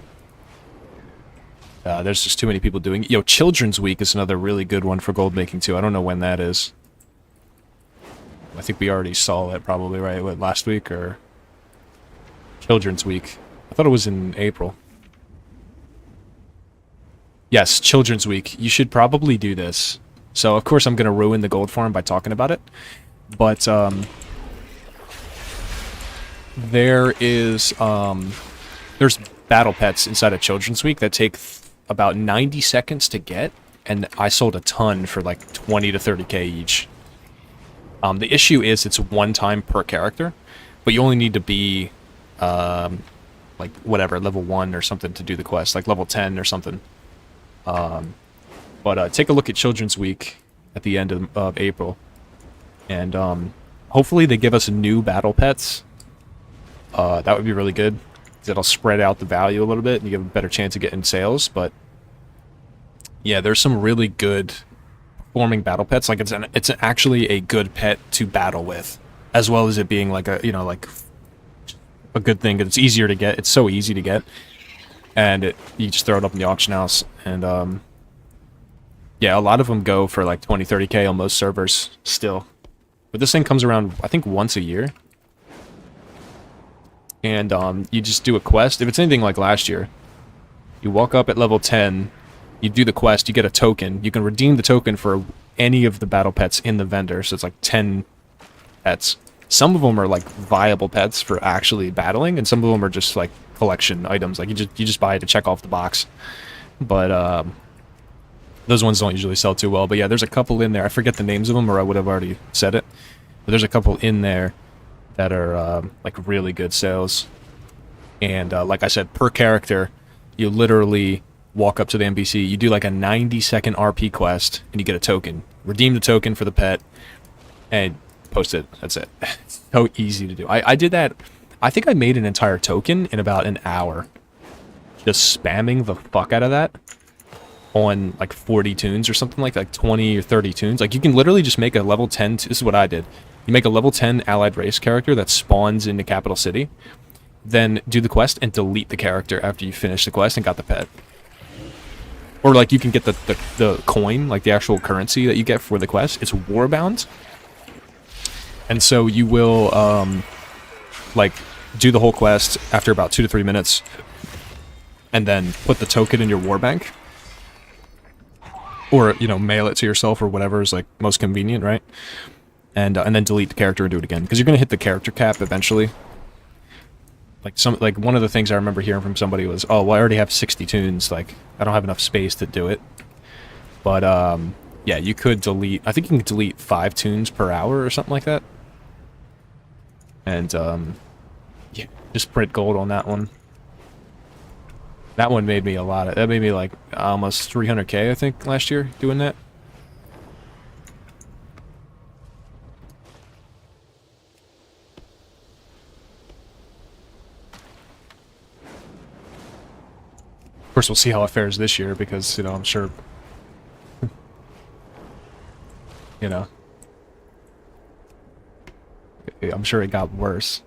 [SPEAKER 1] There's just too many people doing it. Yo, Children's Week is another really good one for gold making too. I don't know when that is. I think we already saw it probably, right? What, last week or Children's Week? I thought it was in April. Yes, Children's Week. You should probably do this. So, of course, I'm going to ruin the gold farm by talking about it. But, there's battle pets inside of Children's Week that take about 90 seconds to get, and I sold a ton for like 20 to 30k each. The issue is it's one time per character, but you only need to be, like, whatever, level 1 or something to do the quest, like level 10 or something. But take a look at Children's Week at the end of April, and hopefully they give us new battle pets that would be really good. It'll spread out the value a little bit, and you have a better chance of getting sales. But yeah, there's some really good performing battle pets. Like it's actually a good pet to battle with, as well as it being like a like a good thing. It's easier to get. It's so easy to get, and you just throw it up in the auction house, and yeah, a lot of them go for like 20, 30K on most servers still. But this thing comes around, I think, once a year. And you just do a quest. If it's anything like last year, you walk up at level 10, you do the quest, you get a token. You can redeem the token for any of the battle pets in the vendor. So it's like 10 pets. Some of them are like viable pets for actually battling, and some of them are just like collection items. Like you just buy it to check off the box. But those ones don't usually sell too well. But yeah, there's a couple in there. I forget the names of them, or I would have already said it. But there's a couple in there that are like really good sales. And like I said, per character, you literally walk up to the NPC, you do like a 90-second RP quest, and you get a token. Redeem the token for the pet, and post it. That's it. It's so easy to do. I did that. I think I made an entire token in about an hour. Just spamming the fuck out of that on like 40 tunes or something like 20 or 30 tunes. Like you can literally just make a level 10. This is what I did. You make a level 10 allied race character that spawns in the capital city, then do the quest and delete the character after you finish the quest and got the pet. Or like you can get the coin, like the actual currency that you get for the quest. It's warbound. And so you will like do the whole quest after about 2 to 3 minutes, and then put the token in your warbank. Or, mail it to yourself or whatever is like most convenient, right? And then delete the character and do it again, because you're gonna hit the character cap eventually. Like one of the things I remember hearing from somebody was, "Oh, well, I already have 60 tunes. Like, I don't have enough space to do it." But yeah, you could delete. I think you can delete 5 tunes per hour or something like that. And yeah, just print gold on that one. That one made me a lot of. That made me like almost 300K, I think, last year doing that. Of course, we'll see how it fares this year, because, I'm sure, I'm sure it got worse,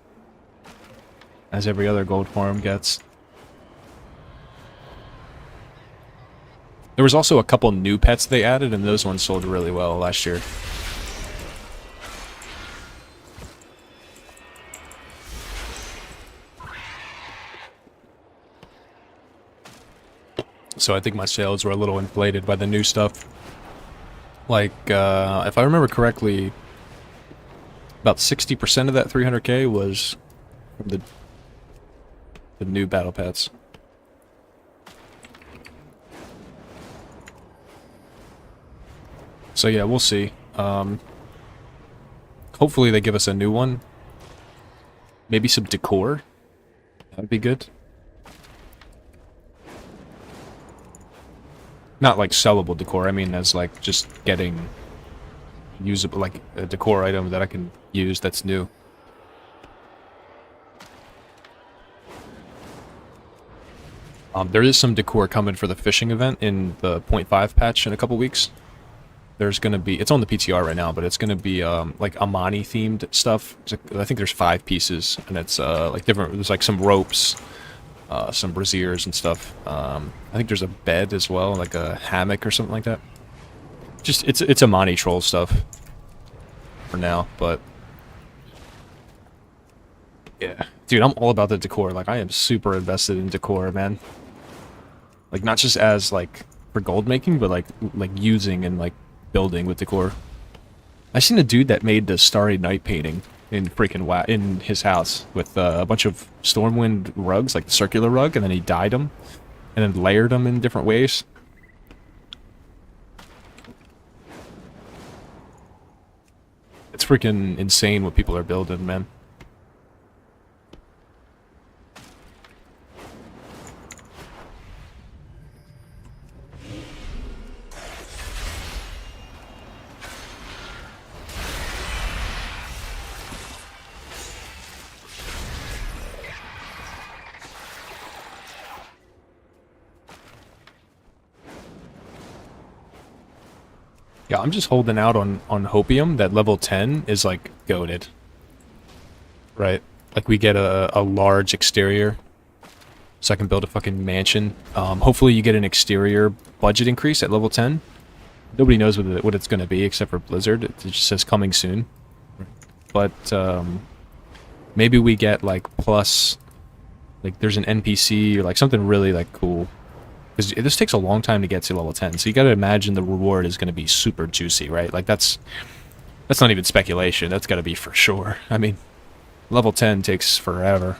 [SPEAKER 1] as every other gold farm gets. There was also a couple new pets they added, and those ones sold really well last year. So I think my sales were a little inflated by the new stuff. Like, if I remember correctly, about 60% of that 300K was from the new battle pets. So yeah, we'll see. Hopefully they give us a new one. Maybe some decor. That'd be good. Not like sellable decor, I mean as like just getting usable, like a decor item that I can use that's new. There is some decor coming for the fishing event in the 0.5 patch in a couple weeks. There's gonna be, it's on the PTR right now, but it's gonna be like Amani themed stuff. I think there's 5 pieces, and it's like different, there's like some ropes, some braziers and stuff. I think there's a bed as well, like a hammock or something like that. Just it's Amani troll stuff for now, but yeah, dude, I'm all about the decor. Like, I am super invested in decor, man. Like, not just as like for gold making, but like using and like building with decor. I seen a dude that made the Starry Night painting in freaking in his house with a bunch of Stormwind rugs, like the circular rug, and then he dyed them and then layered them in different ways. It's freaking insane what people are building, man. Yeah, I'm just holding out on Hopium that level 10 is like goated. Right? Like we get a large exterior. So I can build a fucking mansion. Hopefully you get an exterior budget increase at level 10. Nobody knows what it's going to be except for Blizzard. It just says coming soon. But maybe we get like plus, like there's an NPC or like something really like cool. Because this takes a long time to get to level 10. So you got to imagine the reward is going to be super juicy, right? Like that's not even speculation. That's got to be for sure. I mean, level 10 takes forever.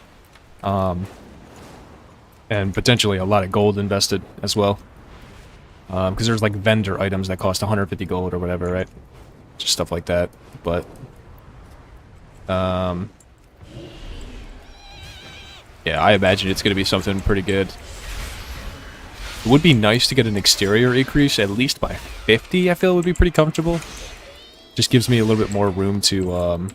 [SPEAKER 1] And potentially a lot of gold invested as well. Because there's like vendor items that cost 150 gold or whatever, right? Just stuff like that. But yeah, I imagine it's going to be something pretty good. It would be nice to get an exterior increase at least by 50, I feel would be pretty comfortable. Just gives me a little bit more room to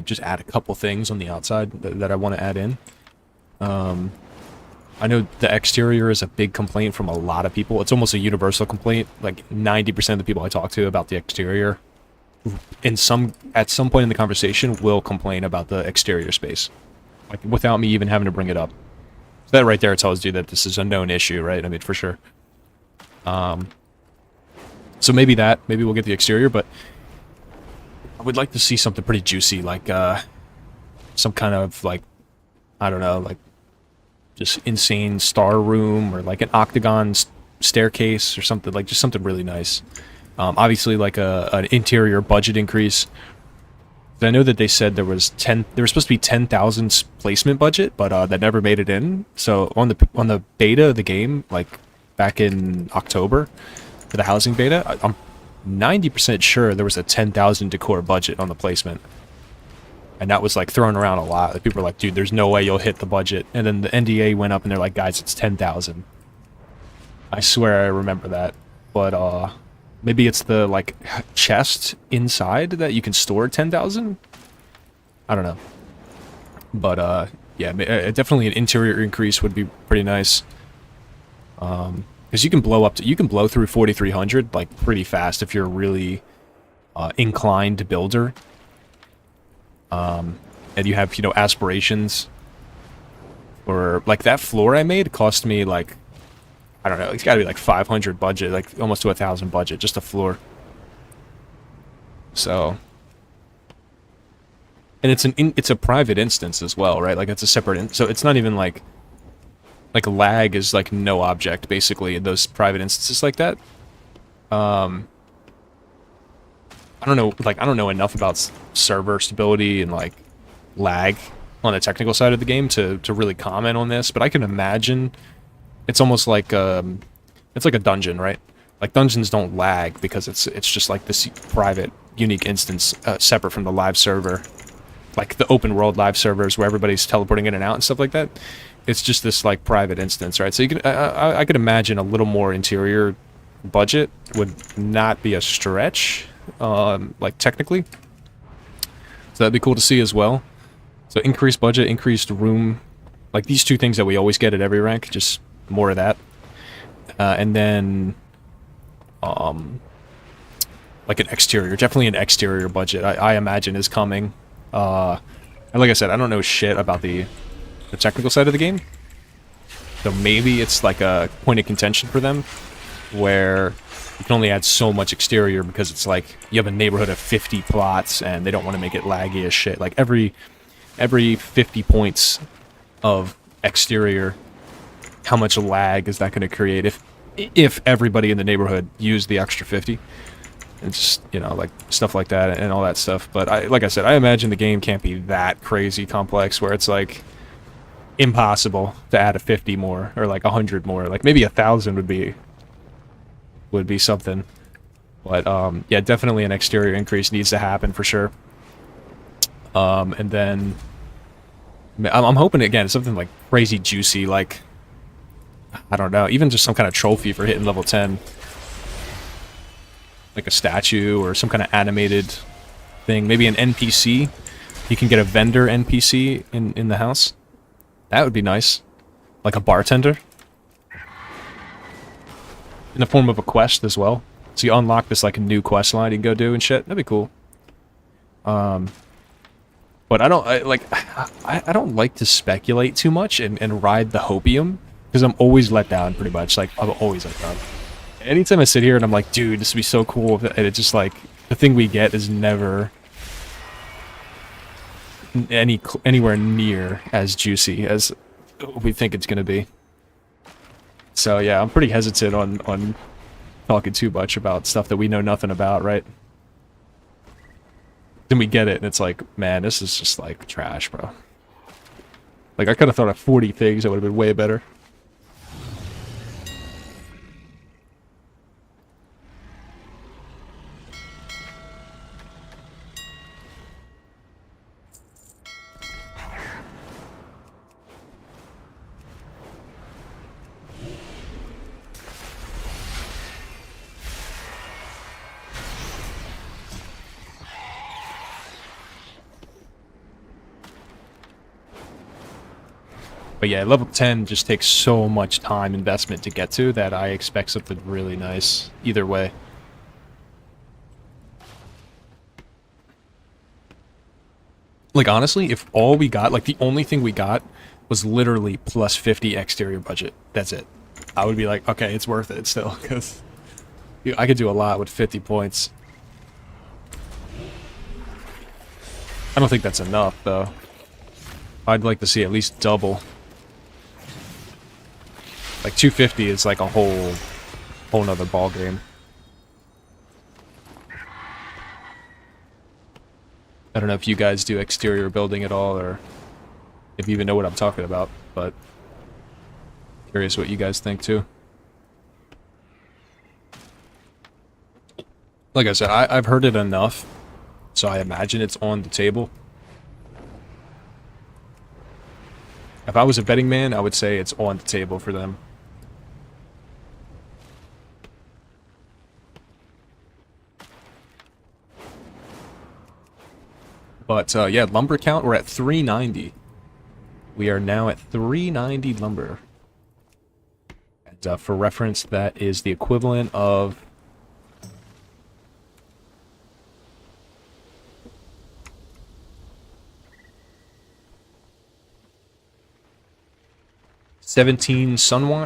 [SPEAKER 1] just add a couple things on the outside that I want to add in. I know the exterior is a big complaint from a lot of people. It's almost a universal complaint. Like 90% of the people I talk to about the exterior, at some point in the conversation, will complain about the exterior space, like without me even having to bring it up. So that right there tells you that this is a known issue, right? I mean, for sure. So maybe we'll get the exterior, but I would like to see something pretty juicy, like some kind of like, I don't know, like just insane star room or like an octagon staircase or something, like just something really nice. Obviously like an interior budget increase. I know that they said there was supposed to be 10,000 placement budget, but that never made it in. So on the beta of the game, like back in October, for the housing beta, I'm 90% sure there was a 10,000 decor budget on the placement. And that was like thrown around a lot. People were like, dude, there's no way you'll hit the budget. And then the NDA went up and they're like, guys, it's 10,000. I swear I remember that. But maybe it's the like chest inside that you can store 10,000? I don't know. But yeah, definitely an interior increase would be pretty nice. Because you can blow through 4,300 like pretty fast if you're a really inclined builder. And you have, aspirations. Or, like, that floor I made cost me, like, I don't know, it's gotta be, like, 500 budget, like, almost to 1,000 budget, just a floor. So... And it's a private instance as well, right? Like, it's a separate... So it's not even, like, lag is, like, no object, basically, in those private instances like that. I don't know enough about server stability and like lag on the technical side of the game to really comment on this, but I can imagine it's almost like it's like a dungeon, right? Like dungeons don't lag because it's just like this private, unique instance separate from the live server, like the open world live servers where everybody's teleporting in and out and stuff like that. It's just this like private instance, right? So you can I could imagine a little more interior budget would not be a stretch. Like technically, so that'd be cool to see as well. So increased budget, increased room, like these two things that we always get at every rank, just more of that. And then like an exterior, definitely an exterior budget I imagine is coming. And like I said, I don't know shit about the technical side of the game, so maybe it's like a point of contention for them where you can only add so much exterior because it's like you have a neighborhood of 50 plots and they don't want to make it laggy as shit. Like every 50 points of exterior, how much lag is that going to create if everybody in the neighborhood used the extra 50? It's just, like stuff like that and all that stuff. But like I said, I imagine the game can't be that crazy complex where it's like impossible to add a 50 more or like 100 more. Like maybe 1,000 would be something. But yeah, definitely an exterior increase needs to happen for sure. And then I'm hoping again something like crazy juicy, like I don't know, even just some kind of trophy for hitting level 10, like a statue or some kind of animated thing. Maybe an NPC. You can get a vendor NPC in the house. That would be nice, like a bartender. In the form of a quest as well. So you unlock this like a new quest line you can go do and shit. That'd be cool. But I don't like to speculate too much and ride the hopium, because I'm always let down pretty much. Like, I'm always let down. Anytime I sit here and I'm like, dude, this would be so cool, and it's just like, the thing we get is never anywhere near as juicy as we think it's gonna be. So yeah, I'm pretty hesitant on talking too much about stuff that we know nothing about, right? Then we get it, and it's like, man, this is just, like, trash, bro. Like, I could have thought of 40 things that would have been way better. But yeah, level 10 just takes so much time investment to get to that I expect something really nice either way. Like, honestly, if all we got, like, the only thing we got was literally plus 50 exterior budget, that's it. I would be like, okay, it's worth it still, because I could do a lot with 50 points. I don't think that's enough, though. I'd like to see at least double. Like, 250 is like a whole nother ball game. I don't know if you guys do exterior building at all, or if you even know what I'm talking about, but curious what you guys think too. Like I said, I've heard it enough, so I imagine it's on the table. If I was a betting man, I would say it's on the table for them. But, yeah, lumber count, we're at 390. We are now at 390 lumber. And, for reference, that is the equivalent of...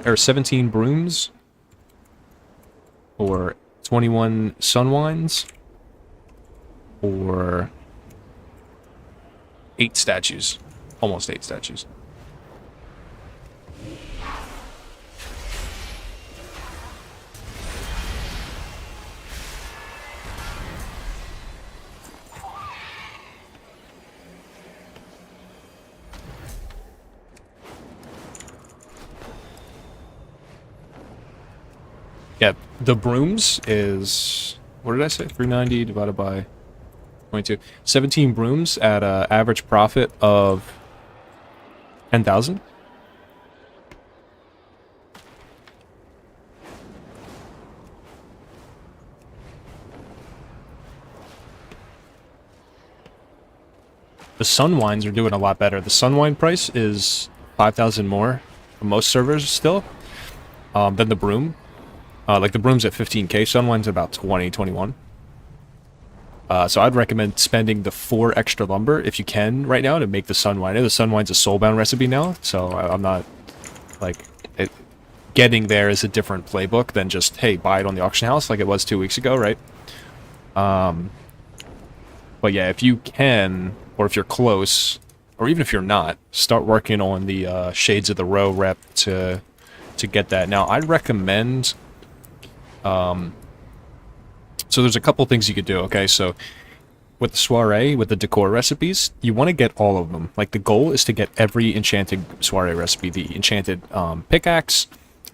[SPEAKER 1] or 17 brooms, or 21 sunwines, or 8 statues. Almost 8 statues. Yeah, the brooms is... What did I say? 390 divided by 22. 17 brooms at an average profit of 10,000. The Sunwines are doing a lot better. The Sunwine price is 5,000 more for most servers still than the Broom. Like the Broom's at 15k, Sunwine's about 20, 21. So I'd recommend spending the 4 extra lumber if you can right now to make the Sunwine. The Sunwine's a soulbound recipe now, so I'm not like getting there is a different playbook than just, hey, buy it on the auction house like it was 2 weeks ago, right? But yeah, if you can, or if you're close, or even if you're not, start working on the Shades of the Row rep to get that. Now, I'd recommend... So there's a couple things you could do, okay? So with the soiree, with the decor recipes, you want to get all of them. Like, the goal is to get every enchanted soiree recipe. The enchanted pickaxe,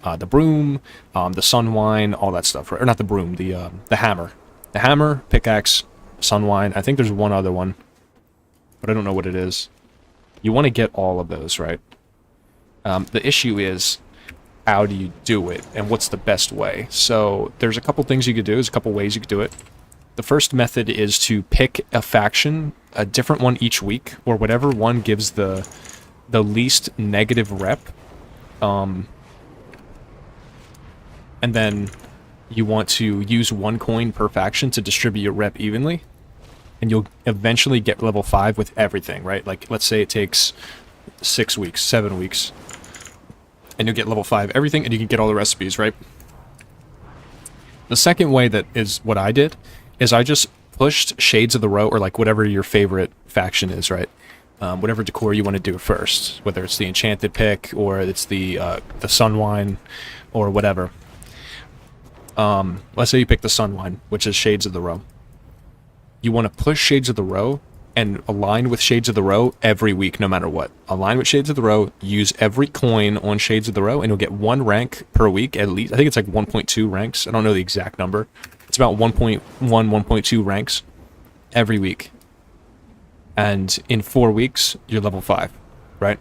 [SPEAKER 1] the broom, the sunwine, all that stuff. Right? Or not the broom, the hammer. The hammer, pickaxe, sunwine. I think there's one other one, but I don't know what it is. You want to get all of those, right? The issue is, how do you do it, and what's the best way? So there's a couple things you could do. There's a couple ways you could do it. The first method is to pick a faction, a different one each week, or whatever one gives the least negative rep. And then you want to use 1 coin per faction to distribute your rep evenly, and you'll eventually get level 5 with everything, right? Like, let's say it takes 6 weeks, 7 weeks, and you'll get level 5 everything, and you can get all the recipes, right? The second way that is what I did is I just pushed Shades of the Row, or like whatever your favorite faction is, right? Whatever decor you want to do first, whether it's the Enchanted pick or it's the Sunwine or whatever. Let's say you pick the Sunwine, which is Shades of the Row. You want to push Shades of the Row and align with Shades of the Row every week, no matter what. Align with Shades of the Row, use every coin on Shades of the Row, and you'll get 1 rank per week at least. I think it's like 1.2 ranks. I don't know the exact number. It's about 1.1, 1.2 ranks every week. And in 4 weeks, you're level 5, right?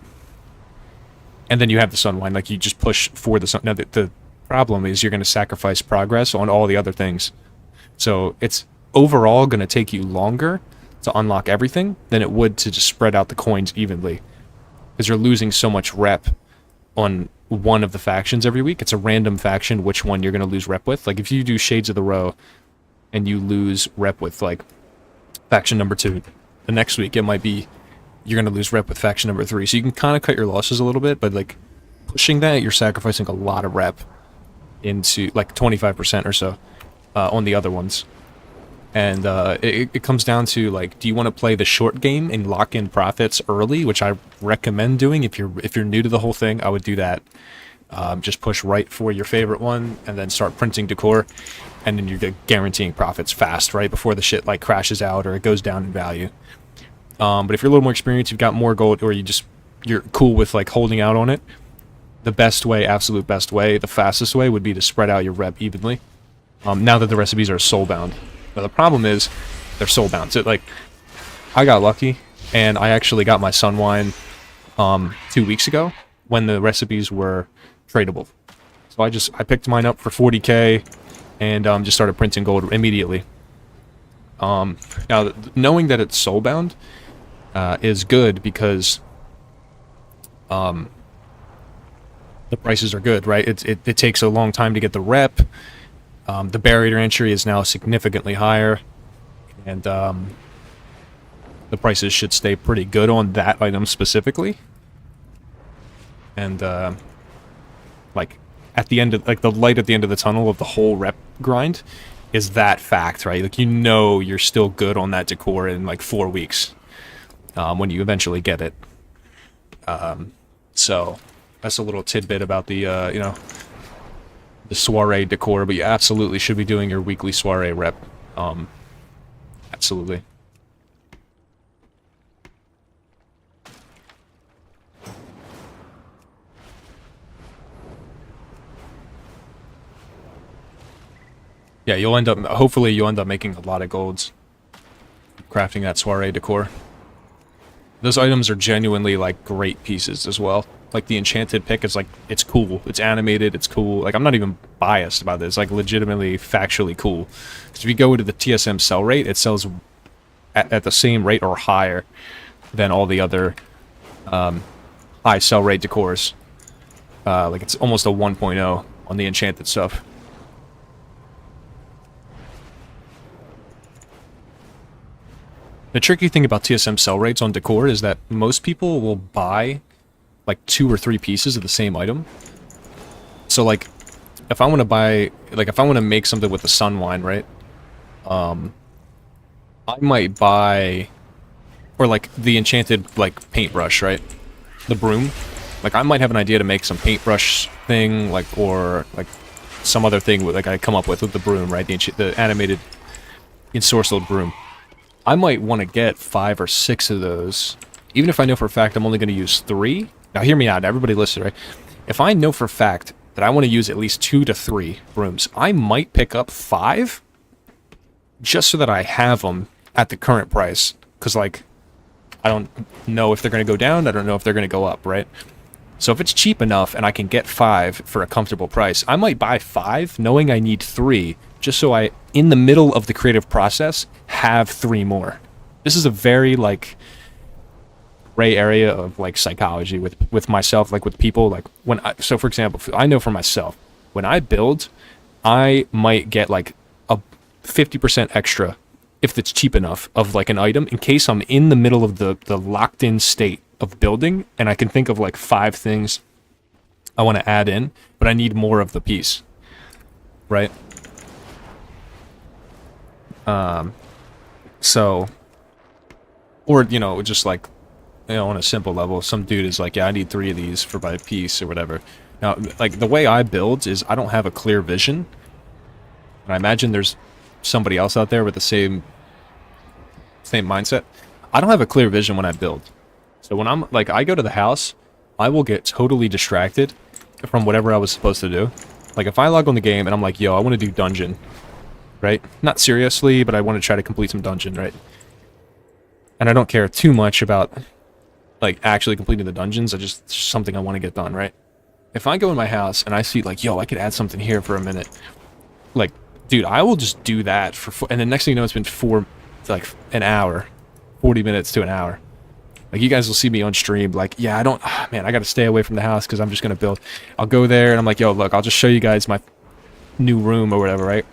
[SPEAKER 1] And then you have the Sunwine. Like, you just push for the Sun. Now, the problem is you're going to sacrifice progress on all the other things. So it's overall going to take you longer to unlock everything than it would to just spread out the coins evenly, because you're losing so much rep on one of the factions every week. It's a random faction which one you're going to lose rep with. Like, if you do Shades of the Row and you lose rep with, like, faction number 2, the next week it might be you're going to lose rep with faction number 3. So you can kind of cut your losses a little bit, but, like, pushing that, you're sacrificing a lot of rep into, like, 25% or so on the other ones. And it comes down to, like, do you want to play the short game and lock in profits early, which I recommend doing. If you're new to the whole thing, I would do that. Just push right for your favorite one and then start printing decor, and then you're guaranteeing profits fast, right, before the shit, like, crashes out or it goes down in value. But if you're a little more experienced, you've got more gold, or you're cool with, like, holding out on it, the best way, absolute best way, the fastest way would be to spread out your rep evenly. Now that the recipes are soulbound. Now, the problem is they're soulbound. So, like, I got lucky, and I actually got my Sunwine 2 weeks ago when the recipes were tradable. So I picked mine up for 40k and just started printing gold immediately. Now, knowing that it's soulbound is good because the prices are good, right? It takes a long time to get the rep. The barrier to entry is now significantly higher, and the prices should stay pretty good on that item specifically. And like, at the end of, like, the light at the end of the tunnel of the whole rep grind is that fact, right? Like, you know you're still good on that decor in, like, 4 weeks when you eventually get it. So that's a little tidbit about the the soiree decor, but you absolutely should be doing your weekly soiree rep. Absolutely. Yeah, hopefully you'll end up making a lot of golds crafting that soiree decor. Those items are genuinely, like, great pieces as well. Like, the Enchanted pick is, like, it's cool. It's animated, it's cool. Like, I'm not even biased about this. Like, legitimately, factually cool. Because if you go to the TSM sell rate, it sells at the same rate or higher than all the other high sell rate decors. Like, it's almost a 1.0 on the Enchanted stuff. The tricky thing about TSM sell rates on decor is that most people will buy, like, 2 or 3 pieces of the same item. So, like, if I want to buy, like, if I want to make something with the Sunwine, right? I might buy, or, like, the Enchanted, like, paintbrush, right? The broom. Like, I might have an idea to make some paintbrush thing, like, or, like, some other thing with, like, I come up with the broom, right? The animated ensorcelled broom. I might want to get 5 or 6 of those, even if I know for a fact I'm only going to use 3. Now, hear me out, everybody listen, right? If I know for a fact that I want to use at least 2 to 3 brooms, I might pick up 5 just so that I have them at the current price. Because, like, I don't know if they're going to go down, I don't know if they're going to go up, right? So if it's cheap enough and I can get 5 for a comfortable price, I might buy 5 knowing I need 3, just so I, in the middle of the creative process, have 3 more. This is a very, like, gray area of, like, psychology with myself, like, with people. Like, so for example, I know for myself, when I build, I might get like a 50% extra if it's cheap enough of like an item in case I'm in the middle of the locked in state of building and I can think of like 5 things I want to add in, but I need more of the piece, right? So, or, you know, just like, you know, on a simple level, some dude is like, yeah, I need 3 of these for my piece or whatever. Now, like, the way I build is I don't have a clear vision. And I imagine there's somebody else out there with the same mindset. I don't have a clear vision when I build. So when I'm, like, I go to the house, I will get totally distracted from whatever I was supposed to do. Like, if I log on the game and I'm like, yo, I want to do dungeon, right? Not seriously, but I want to try to complete some dungeon, right? And I don't care too much about, like, actually completing the dungeons. It's just something I want to get done, right? If I go in my house and I see, like, yo, I could add something here for a minute, like, dude, I will just do that for and the next thing you know, it's been like, an hour, 40 minutes to an hour. Like, you guys will see me on stream, like, yeah, man, I gotta stay away from the house because I'm just gonna build. I'll go there and I'm like, yo, look, I'll just show you guys my new room or whatever, right?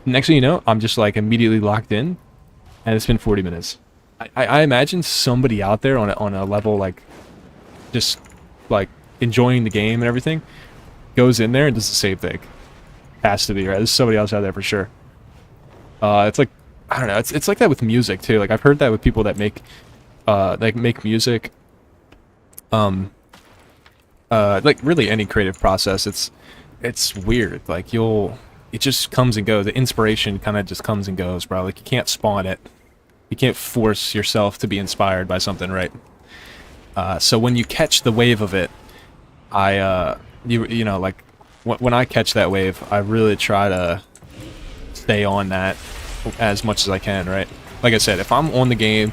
[SPEAKER 1] Next thing you know, I'm just, like, immediately locked in, and it's been 40 minutes. I imagine somebody out there on a level, like, just, like, enjoying the game and everything, goes in there and does the same thing. Has to be, right? There's somebody else out there for sure. It's like, I don't know, it's like that with music too. Like, I've heard that with people that make music, like, really any creative process. It's weird. Like, it just comes and goes. The inspiration kind of just comes and goes, bro. Like, you can't spawn it. You can't force yourself to be inspired by something, right? So when you catch the wave of it, you know, like, when I catch that wave, I really try to stay on that as much as I can, right? Like I said, if I'm on the game,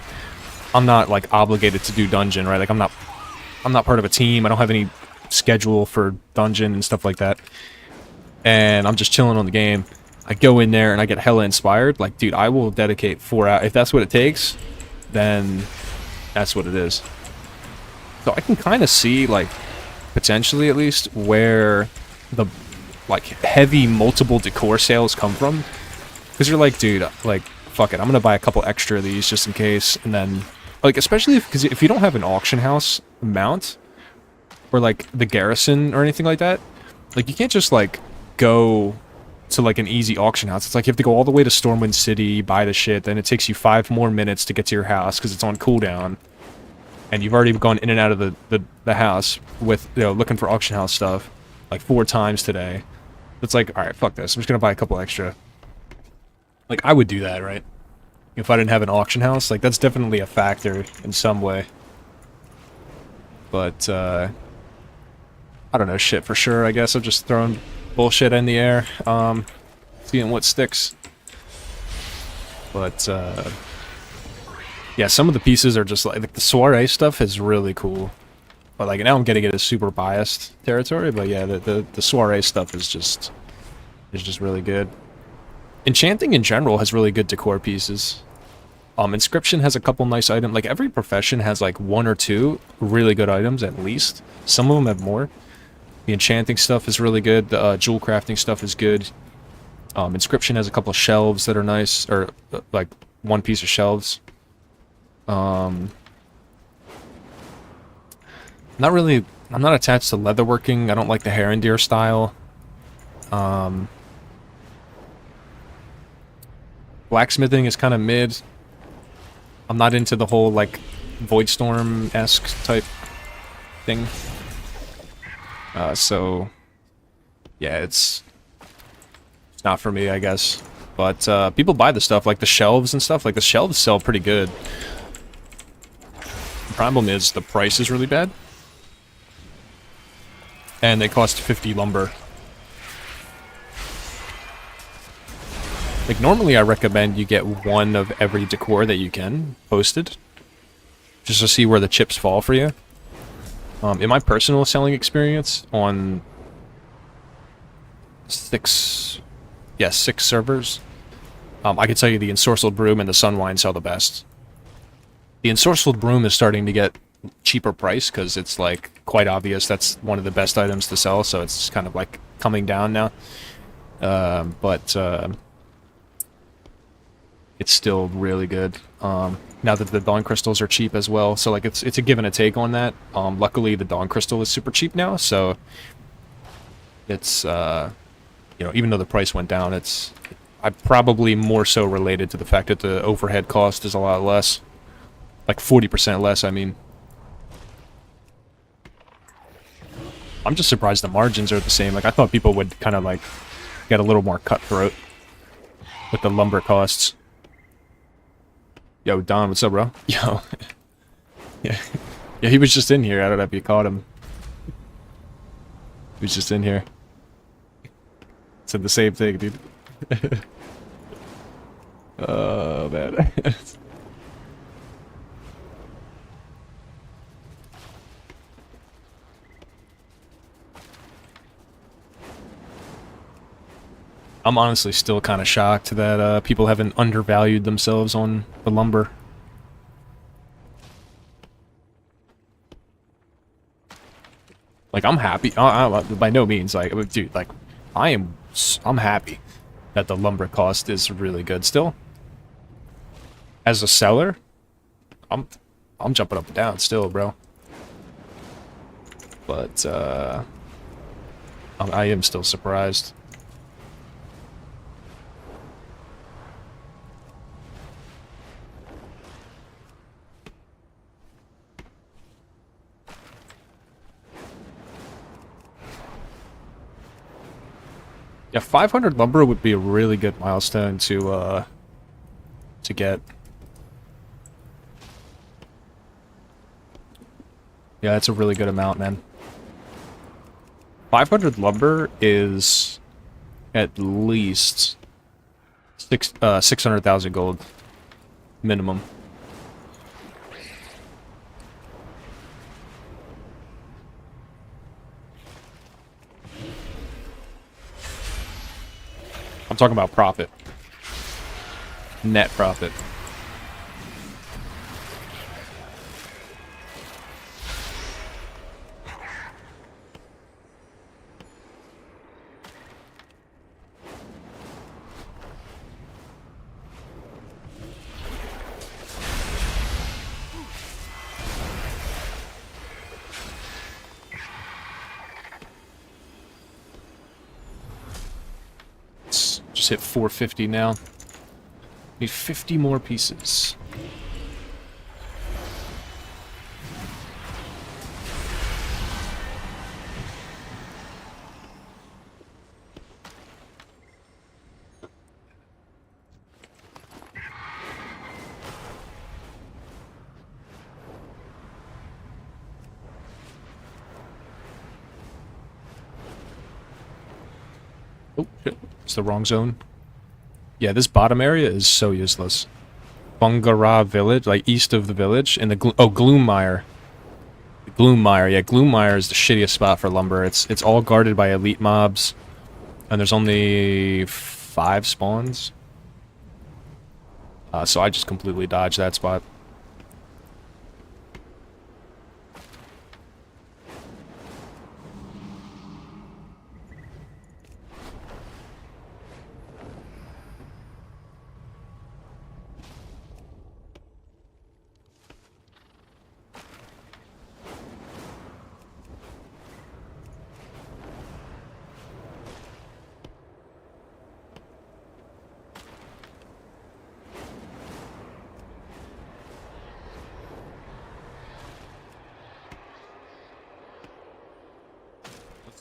[SPEAKER 1] I'm not, like, obligated to do dungeon, right? Like, I'm not part of a team. I don't have any schedule for dungeon and stuff like that. And I'm just chilling on the game. I go in there and I get hella inspired. Like, dude, I will dedicate 4 hours. If that's what it takes, then that's what it is. So I can kind of see, like, potentially at least, where the, like, heavy multiple decor sales come from. Because you're like, dude, like, fuck it, I'm gonna buy a couple extra of these just in case. And then, like, especially because if you don't have an auction house mount, or, like, the garrison or anything like that, like, you can't just, like, go to, like, an easy auction house. It's like you have to go all the way to Stormwind City, buy the shit, then it takes you 5 more minutes to get to your house because it's on cooldown. And you've already gone in and out of the house with, you know, looking for auction house stuff, like, 4 times today. It's like, alright, fuck this. I'm just gonna buy a couple extra. Like, I would do that, right? If I didn't have an auction house. Like, that's definitely a factor in some way. But, I don't know, shit for sure, I guess. I'm just throwing bullshit in the air, seeing what sticks. But, yeah, some of the pieces are just like the soiree stuff is really cool. But, like, now I'm getting into super biased territory, but yeah, the soiree stuff is just really good. Enchanting in general has really good decor pieces. Inscription has a couple nice items. Like, every profession has, like, 1 or 2 really good items at least. Some of them have more. The enchanting stuff is really good. The jewel crafting stuff is good. Inscription has a couple of shelves that are nice, or like 1 piece of shelves. I'm not attached to leatherworking. I don't like the Herondeer style. Blacksmithing is kind of mid. I'm not into the whole, like, Voidstorm-esque type thing. So, yeah, it's not for me, I guess. But, people buy the stuff, like the shelves and stuff. Like, the shelves sell pretty good. The problem is the price is really bad. And they cost 50 lumber. Like, normally I recommend you get 1 of every decor that you can posted, just to see where the chips fall for you. In my personal selling experience on 6 servers, I can tell you the Ensorcelled Broom and the Sunwine sell the best. The Ensorcelled Broom is starting to get cheaper price because it's, like, quite obvious that's one of the best items to sell, so it's kind of, like, coming down now. but it's still really good. Now that the Dawn Crystals are cheap as well, so like it's a give and a take on that. Luckily, the Dawn Crystal is super cheap now, so it's you know, even though the price went down, I probably more so related to the fact that the overhead cost is a lot less, like 40% less. I mean, I'm just surprised the margins are the same. Like I thought people would kind of like get a little more cutthroat with the lumber costs. Yo, Don, what's up, bro? Yo. Yeah. Yeah, he was just in here. I don't know if you caught him. He was just in here. Said the same thing, dude. Oh, man. I'm honestly still kind of shocked that people haven't undervalued themselves on the lumber. Like, I'm happy. By no means, like, dude, like, I'm happy that the lumber cost is really good still. As a seller, I'm jumping up and down still, bro. But I am still surprised. Yeah, 500 lumber would be a really good milestone to get. Yeah, that's a really good amount, man. 500 lumber is at least 600,000 gold minimum. I'm talking about profit. Net profit. Just hit 450 now. Need 50 more pieces. Oh, shit. It's the wrong zone. Yeah, this bottom area is so useless. Bungara village, like east of the village, and the Gloommire. Gloommire, yeah, Gloommire is the shittiest spot for lumber. It's all guarded by elite mobs, and there's only 5 spawns. So I just completely dodged that spot.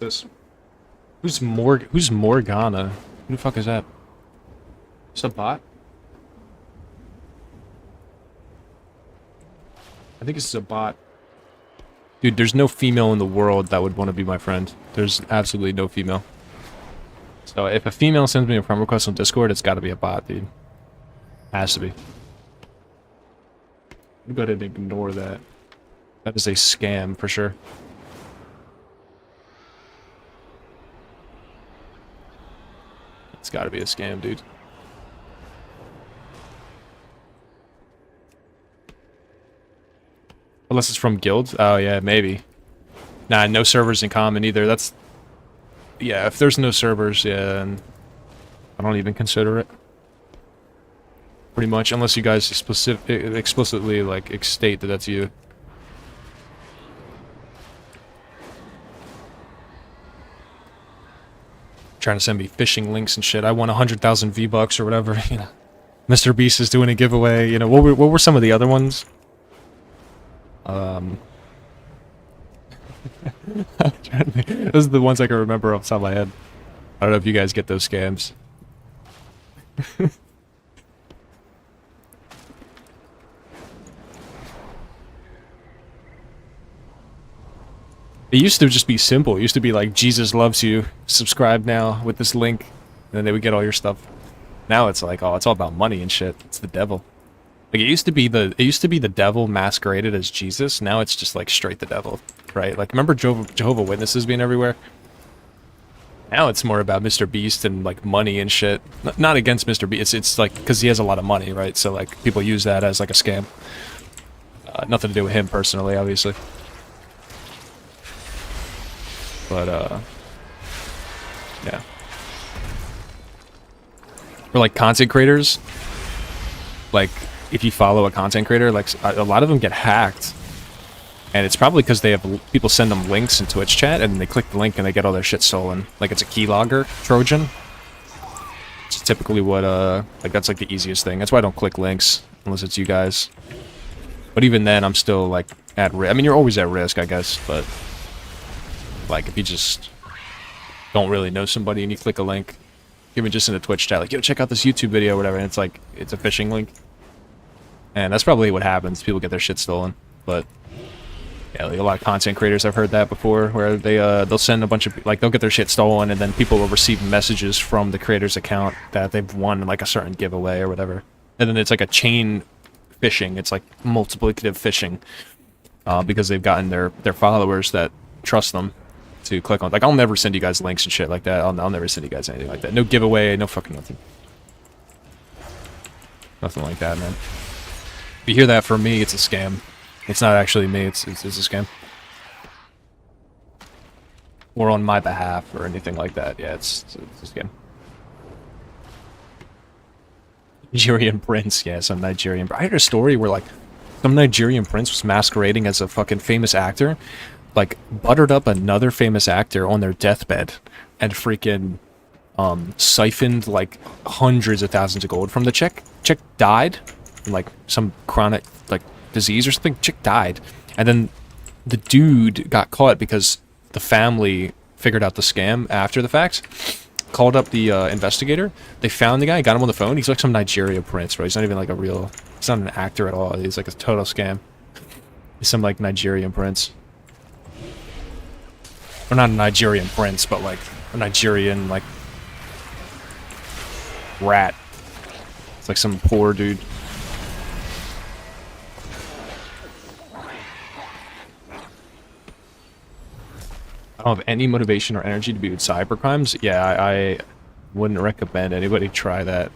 [SPEAKER 1] This. Who's Morgana? Who the fuck is that? Is a bot? I think this is a bot. Dude, there's no female in the world that would want to be my friend. There's absolutely no female. So if a female sends me a friend request on Discord, it's gotta be a bot, dude. Has to be. You go ahead and ignore that. That is a scam for sure. It's gotta be a scam, dude. Unless it's from guild? Oh yeah, maybe. Nah, no servers in common either. That's... Yeah, if there's no servers, yeah, and I don't even consider it. Pretty much, unless you guys explicitly like state that that's you. Trying to send me phishing links and shit. I won 100,000 V-Bucks or whatever. You know, Mr. Beast is doing a giveaway. You know, what were some of the other ones? Those are the ones I can remember off the top of my head. I don't know if you guys get those scams. It used to just be simple. It used to be like, Jesus loves you, subscribe now with this link, and then they would get all your stuff. Now it's like, oh, it's all about money and shit. It's the devil. Like, it used to be the devil masqueraded as Jesus. Now it's just like straight the devil, right? Like, remember Jehovah Witnesses being everywhere? Now it's more about Mr. Beast and like money and shit. Not against Mr. Beast. It's like because he has a lot of money, right? So like people use that as like a scam. Nothing to do with him personally, obviously. But, yeah. Or, like, content creators. Like, if you follow a content creator, like, a lot of them get hacked. And it's probably because they have people send them links in Twitch chat, and they click the link and they get all their shit stolen. Like, it's a keylogger Trojan. It's typically what, like, that's, like, the easiest thing. That's why I don't click links, unless it's you guys. But even then, I'm still, like, at risk. I mean, you're always at risk, I guess, but... Like, if you just don't really know somebody and you click a link, even just in a Twitch chat, like, yo, check out this YouTube video or whatever, and it's like, it's a phishing link. And that's probably what happens. People get their shit stolen. But, yeah, like a lot of content creators, I've heard that before, where they'll send a bunch of, like, they'll get their shit stolen, and then people will receive messages from the creator's account that they've won, like, a certain giveaway or whatever. And then it's like a chain phishing. It's like multiplicative phishing. Because they've gotten their followers that trust them to click on. Like, I'll never send you guys links and shit like that. I'll never send you guys anything like that. No giveaway, no fucking nothing. Nothing like that, man. If you hear that from me, it's a scam. It's not actually me, it's a scam. Or on my behalf, or anything like that. Yeah, it's a scam. Nigerian prince, yeah, some Nigerian... I heard a story where, like, some Nigerian prince was masquerading as a fucking famous actor, like, buttered up another famous actor on their deathbed and freaking siphoned like hundreds of thousands of gold from the chick. Chick died from like some chronic like disease or something. Chick died, and then the dude got caught because the family figured out the scam after the fact. Called up the investigator. They found the guy, got him on the phone. He's like some Nigeria prince, bro. He's not even like a real... He's not an actor at all. He's like a total scam. He's some like Nigerian prince. Or not a Nigerian prince, but like a Nigerian like rat. It's like some poor dude. I don't have any motivation or energy to be with cybercrimes. Yeah, I wouldn't recommend anybody try that.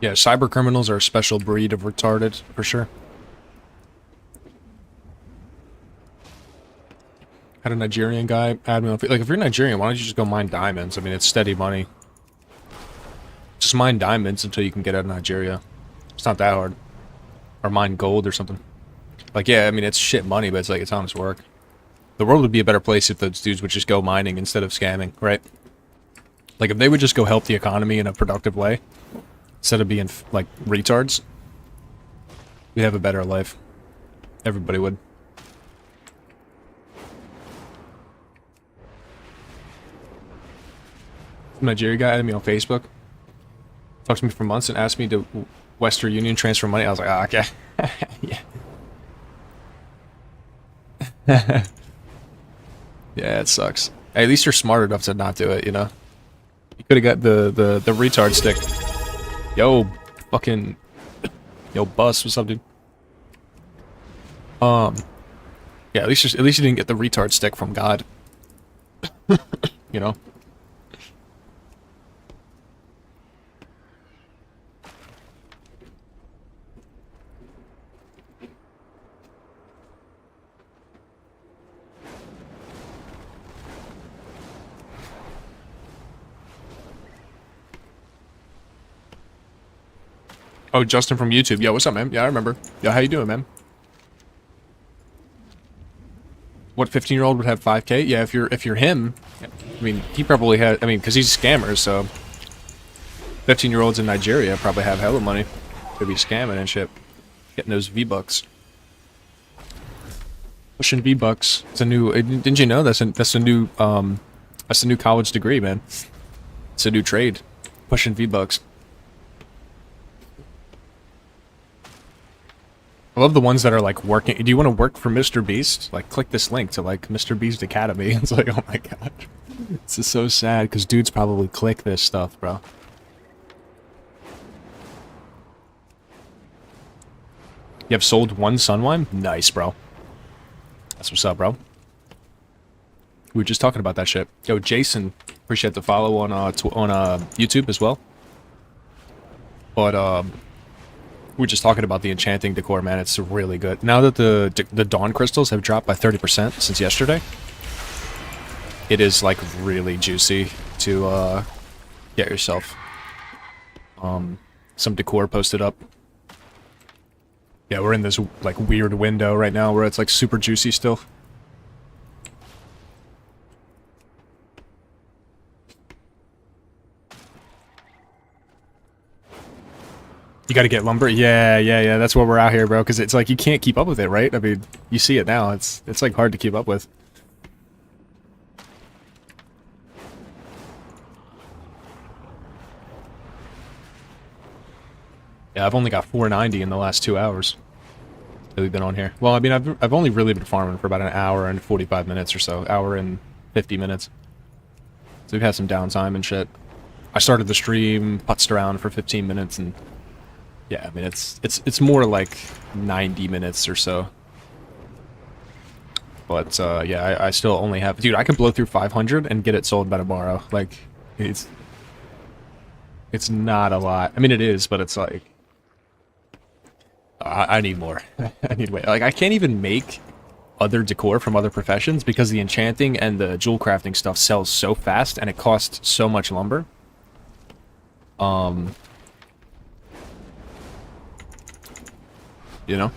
[SPEAKER 1] Yeah, cyber criminals are a special breed of retarded, for sure. Had a Nigerian guy add me on... Like, if you're Nigerian, why don't you just go mine diamonds? I mean, it's steady money. Just mine diamonds until you can get out of Nigeria. It's not that hard. Or mine gold or something. Like, yeah, I mean, it's shit money, but it's like, it's honest work. The world would be a better place if those dudes would just go mining instead of scamming, right? Like, if they would just go help the economy in a productive way, instead of being, like, retards, we'd have a better life. Everybody would. Nigeria guy added me on Facebook. Talked to me for months and asked me to Western Union transfer money. I was like, oh, okay. Yeah. Yeah, it sucks. Hey, at least you're smart enough to not do it, you know? You could have got the retard stick. Yo, fucking Yo, Bus, what's up, dude? Yeah, at least you didn't get the retard stick from God. You know? Oh, Justin from YouTube. Yeah, what's up, man? Yeah, I remember. Yeah, how you doing, man? What 15-year-old would have 5K? Yeah, if you're him, I mean, he probably had. I mean, because he's a scammer, so 15-year-olds in Nigeria probably have hella money to be scamming and shit, getting those V-bucks, pushing V-bucks. It's a new. Didn't you know that's a new college degree, man? It's a new trade, pushing V-bucks. I love the ones that are like working. Do you want to work for Mr. Beast? Like, click this link to like Mr. Beast Academy. It's like, oh my god, this is so sad because dudes probably click this stuff, bro. You have sold one Sunwine? Nice, bro. That's what's up, bro. We were just talking about that shit. Yo, Jason, appreciate the follow on YouTube as well. But we were just talking about the enchanting decor, man. It's really good. Now that the Dawn crystals have dropped by 30% since yesterday, it is like really juicy to get yourself some decor posted up. Yeah, we're in this like weird window right now where it's like super juicy still. You gotta get lumber? Yeah. That's why we're out here, bro. Because it's like you can't keep up with it, right? I mean, you see it now. It's like hard to keep up with. Yeah, I've only got 490 in the last 2 hours that we've been on here. Well, I mean, I've only really been farming for about an hour and 45 minutes or so. Hour and 50 minutes. So we've had some downtime and shit. I started the stream, putzed around for 15 minutes, and yeah, I mean, it's more like 90 minutes or so. But, yeah, I still only have... Dude, I can blow through 500 and get it sold by tomorrow. Like, it's not a lot. I mean, it is, but it's like... I need more. I need way. Like, I can't even make other decor from other professions because the enchanting and the jewel crafting stuff sells so fast and it costs so much lumber. You know?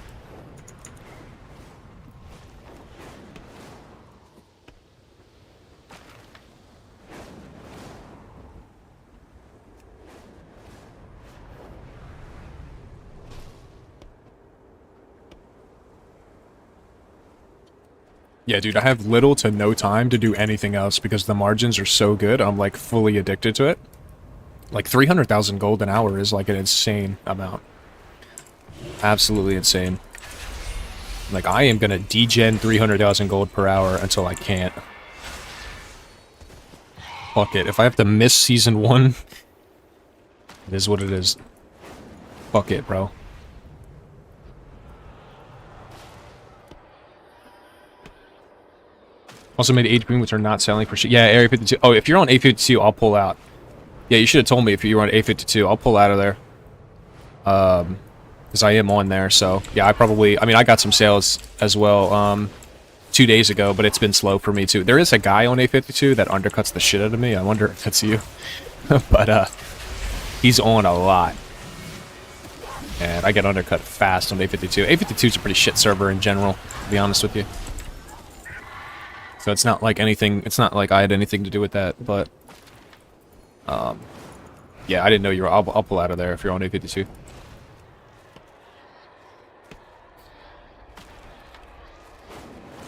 [SPEAKER 1] Yeah, dude, I have little to no time to do anything else because the margins are so good, I'm like fully addicted to it. Like 300,000 gold an hour is like an insane amount. Absolutely insane. Like, I am gonna degen 300,000 gold per hour until I can't. Fuck it. If I have to miss season 1, it is what it is. Fuck it, bro. Also made 8 green, which are not selling for shit. Yeah, Area 52. Oh, if you're on A52, I'll pull out. Yeah, you should have told me if you were on A52. I'll pull out of there. Because I am on there, so... Yeah, I mean, I got some sales as well, 2 days ago, but it's been slow for me, too. There is a guy on A52 that undercuts the shit out of me. I wonder if that's you. But, he's on a lot. And I get undercut fast on A52. A52 is a pretty shit server in general, to be honest with you. So it's not like anything, it's not like I had anything to do with that, but... yeah, I didn't know you were... I'll pull out of there if you're on A52.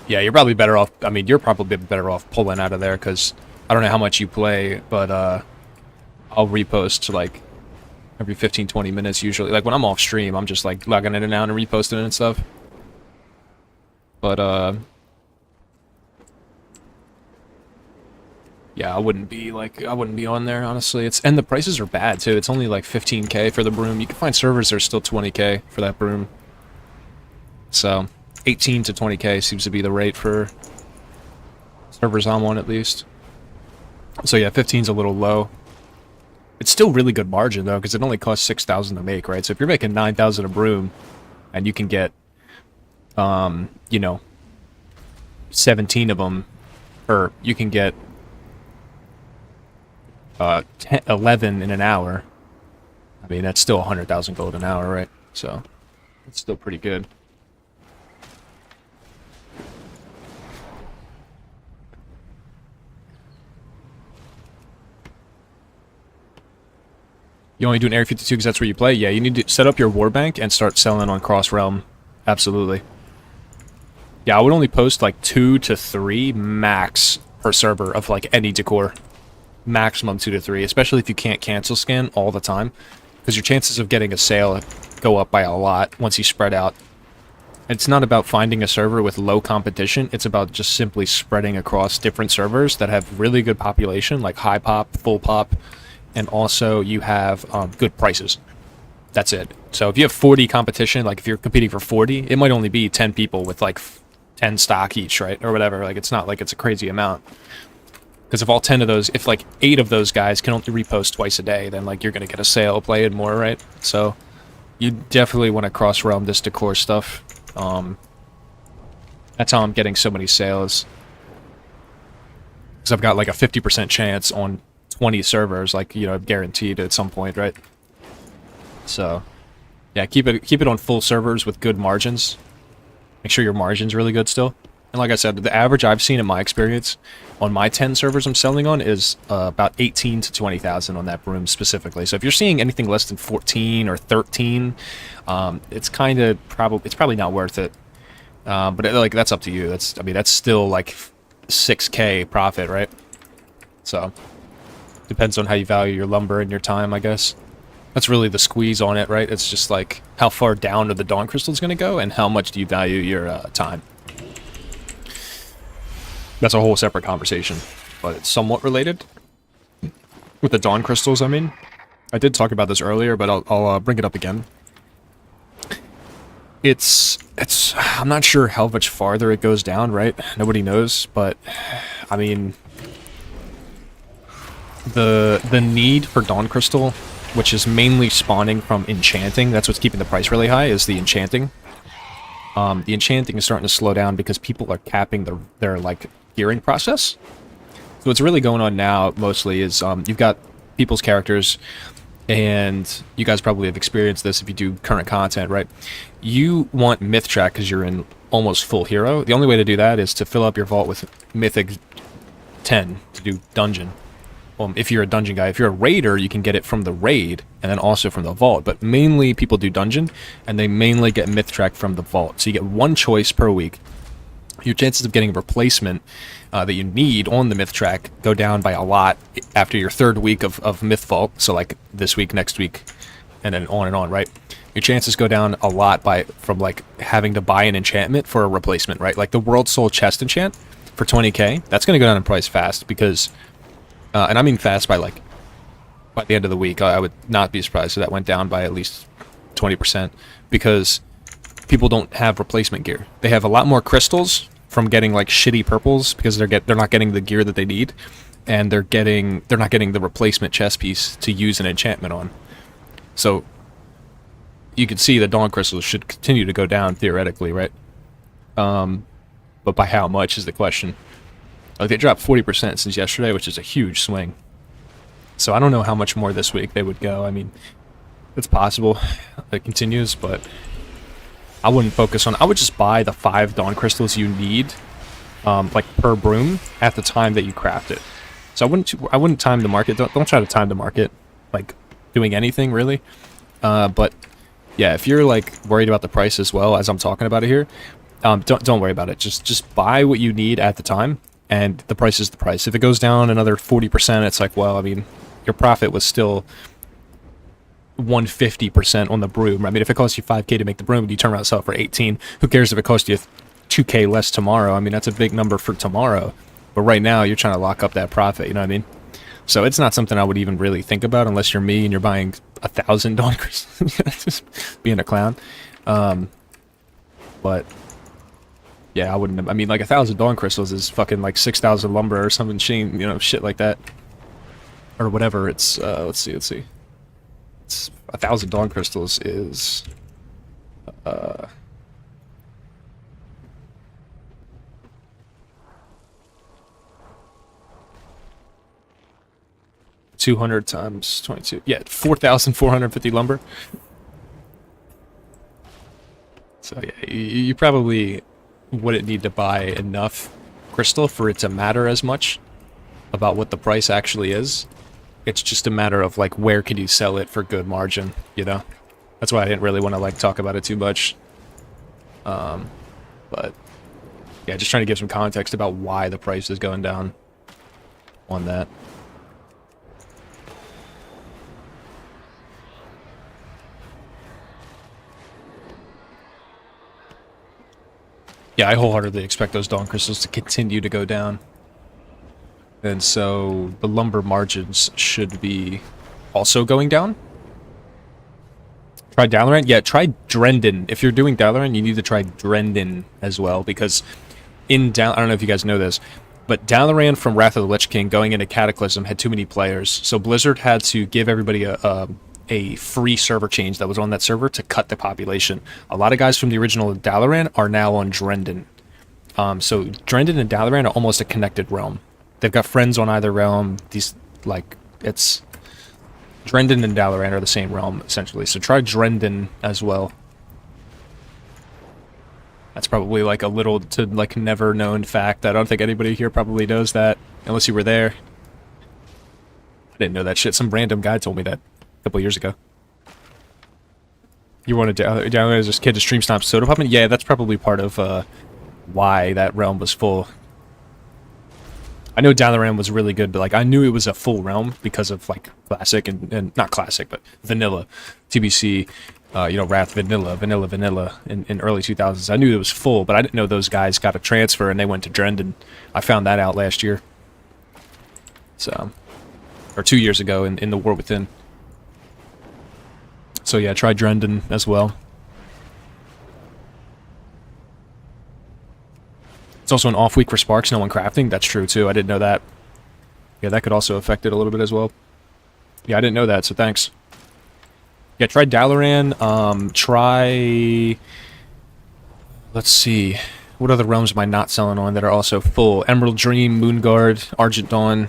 [SPEAKER 1] Yeah, you're probably better off... I mean, you're probably better off pulling out of there, because I don't know how much you play, but, I'll repost, like, every 15-20 minutes, usually. Like, when I'm off stream, I'm just, like, logging in and out and reposting it and stuff. But, Yeah, I wouldn't be on there, honestly. And the prices are bad too. It's only like 15k for the broom. You can find servers that are still 20k for that broom. So 18 to 20k seems to be the rate for servers I'm on, at least. So yeah, 15's a little low. It's still really good margin though, because it only costs 6,000 to make, right? So if you're making 9,000 a broom, and you can get, you know, 17 of them, or you can get 11 in an hour. I mean, that's still 100,000 gold an hour, right? So it's still pretty good. You only do an Area 52 because that's where you play? Yeah, you need to set up your warbank and start selling on Cross Realm. Absolutely. Yeah, I would only post like 2 to 3 max per server of like any decor. Maximum 2 to 3, especially if you can't cancel scan all the time, because your chances of getting a sale go up by a lot once you spread out. It's not about finding a server with low competition, it's about just simply spreading across different servers that have really good population, like high pop, full pop, and also you have good prices. That's it. So if you have 40 competition, like if you're competing for 40, it might only be 10 people with like 10 stock each, right? Or whatever. Like, it's not like it's a crazy amount. Because if all 10 of those, if like 8 of those guys can only repost twice a day, then like you're going to get a sale playing more, right? So you definitely want to cross-realm this decor stuff. That's how I'm getting so many sales. Because I've got like a 50% chance on 20 servers, like, you know, guaranteed at some point, right? So yeah, keep it on full servers with good margins. Make sure your margin's really good still. And like I said, the average I've seen in my experience on my 10 servers I'm selling on is about 18 to 20,000 on that broom specifically. So if you're seeing anything less than 14 or 13, it's probably not worth it. But like, that's up to you. I mean, that's still like 6k profit, right? So depends on how you value your lumber and your time, I guess. That's really the squeeze on it, right? It's just like how far down are the dawn crystals going to go, and how much do you value your time. That's a whole separate conversation, but it's somewhat related. With the dawn crystals, I mean. I did talk about this earlier, but I'll bring it up again. I'm not sure how much farther it goes down, right? Nobody knows, but I mean, the need for dawn crystal, which is mainly spawning from enchanting, that's what's keeping the price really high, is the enchanting. The enchanting is starting to slow down because people are capping their like gearing process. So what's really going on now mostly is you've got people's characters, and you guys probably have experienced this if you do current content, right? You want myth track because you're in almost full hero. The only way to do that is to fill up your vault with mythic 10 to do dungeon. If you're a dungeon guy. If you're a raider, you can get it from the raid and then also from the vault. But mainly people do dungeon, and they mainly get myth track from the vault. So you get one choice per week. Your chances of getting a replacement that you need on the myth track go down by a lot after your third week of myth vault. So like this week, next week, and then on, right? Your chances go down a lot from like having to buy an enchantment for a replacement, right? Like the World Soul chest enchant for 20k, that's going to go down in price fast because, and I mean fast by the end of the week. I would not be surprised if that went down by at least 20% because people don't have replacement gear. They have a lot more crystals from getting like shitty purples because they're not getting the gear that they need, and they're not getting the replacement chest piece to use an enchantment on. So you can see the dawn crystals should continue to go down theoretically, right? But by how much is the question. Like, they dropped 40% since yesterday, which is a huge swing. So I don't know how much more this week they would go. I mean, it's possible it continues, but I wouldn't focus on. I would just buy the 5 dawn crystals you need, like per broom, at the time that you craft it. So I wouldn't time the market. Don't try to time the market, like doing anything really. But yeah, if you're like worried about the price as well as I'm talking about it here, don't worry about it. Just buy what you need at the time, and the price is the price. If it goes down another 40%, it's like, well, I mean, your profit was still 150% on the broom. I mean, if it costs you 5k to make the broom and you turn around and sell it for 18, who cares if it costs you 2k less tomorrow? I mean, that's a big number for tomorrow. But right now, you're trying to lock up that profit, you know what I mean? So it's not something I would even really think about unless you're me and you're buying 1,000 dawn crystals. Just being a clown. But yeah, I wouldn't. I mean, like 1,000 dawn crystals is fucking like 6,000 lumber or something, shit like that, or whatever. It's let's see. It's 1,000 dawn crystals is 200 times 22. Yeah, 4,450 lumber. So yeah, you probably wouldn't need to buy enough crystal for it to matter as much about what the price actually is. It's just a matter of like where can you sell it for good margin, you know? That's why I didn't really want to like talk about it too much. But yeah, just trying to give some context about why the price is going down on that. Yeah, I wholeheartedly expect those dawn crystals to continue to go down. And so the lumber margins should be also going down. Try Dalaran? Yeah, try Drendon. If you're doing Dalaran, you need to try Drendon as well, because in I don't know if you guys know this, but Dalaran from Wrath of the Lich King going into Cataclysm had too many players, so Blizzard had to give everybody a free server change that was on that server to cut the population. A lot of guys from the original Dalaran are now on Drendon. So Drendon and Dalaran are almost a connected realm. They've got friends on either realm. These, like, it's... Drendon and Dalaran are the same realm, essentially. So try Drendon as well. That's probably, like, a little to, like, never-known fact. I don't think anybody here probably knows that, unless you were there. I didn't know that shit. Some random guy told me that a couple years ago. You wanted Dalaran as this kid to stream Stomp Soda Poppin'? Yeah, that's probably part of why that realm was full. I know Dalaran was really good, but like I knew it was a full realm because of like classic and not classic, but vanilla, TBC, you know, Wrath vanilla in early 2000s. I knew it was full, but I didn't know those guys got a transfer and they went to Drendon. I found that out last year, so or 2 years ago in the War Within. So yeah, try Drendon as well. It's also an off week for Sparks, no one crafting. That's true too. I didn't know that. Yeah, that could also affect it a little bit as well. Yeah, I didn't know that, so thanks. Yeah, try Dalaran. Try... Let's see. What other realms am I not selling on that are also full? Emerald Dream, Moonguard, Argent Dawn.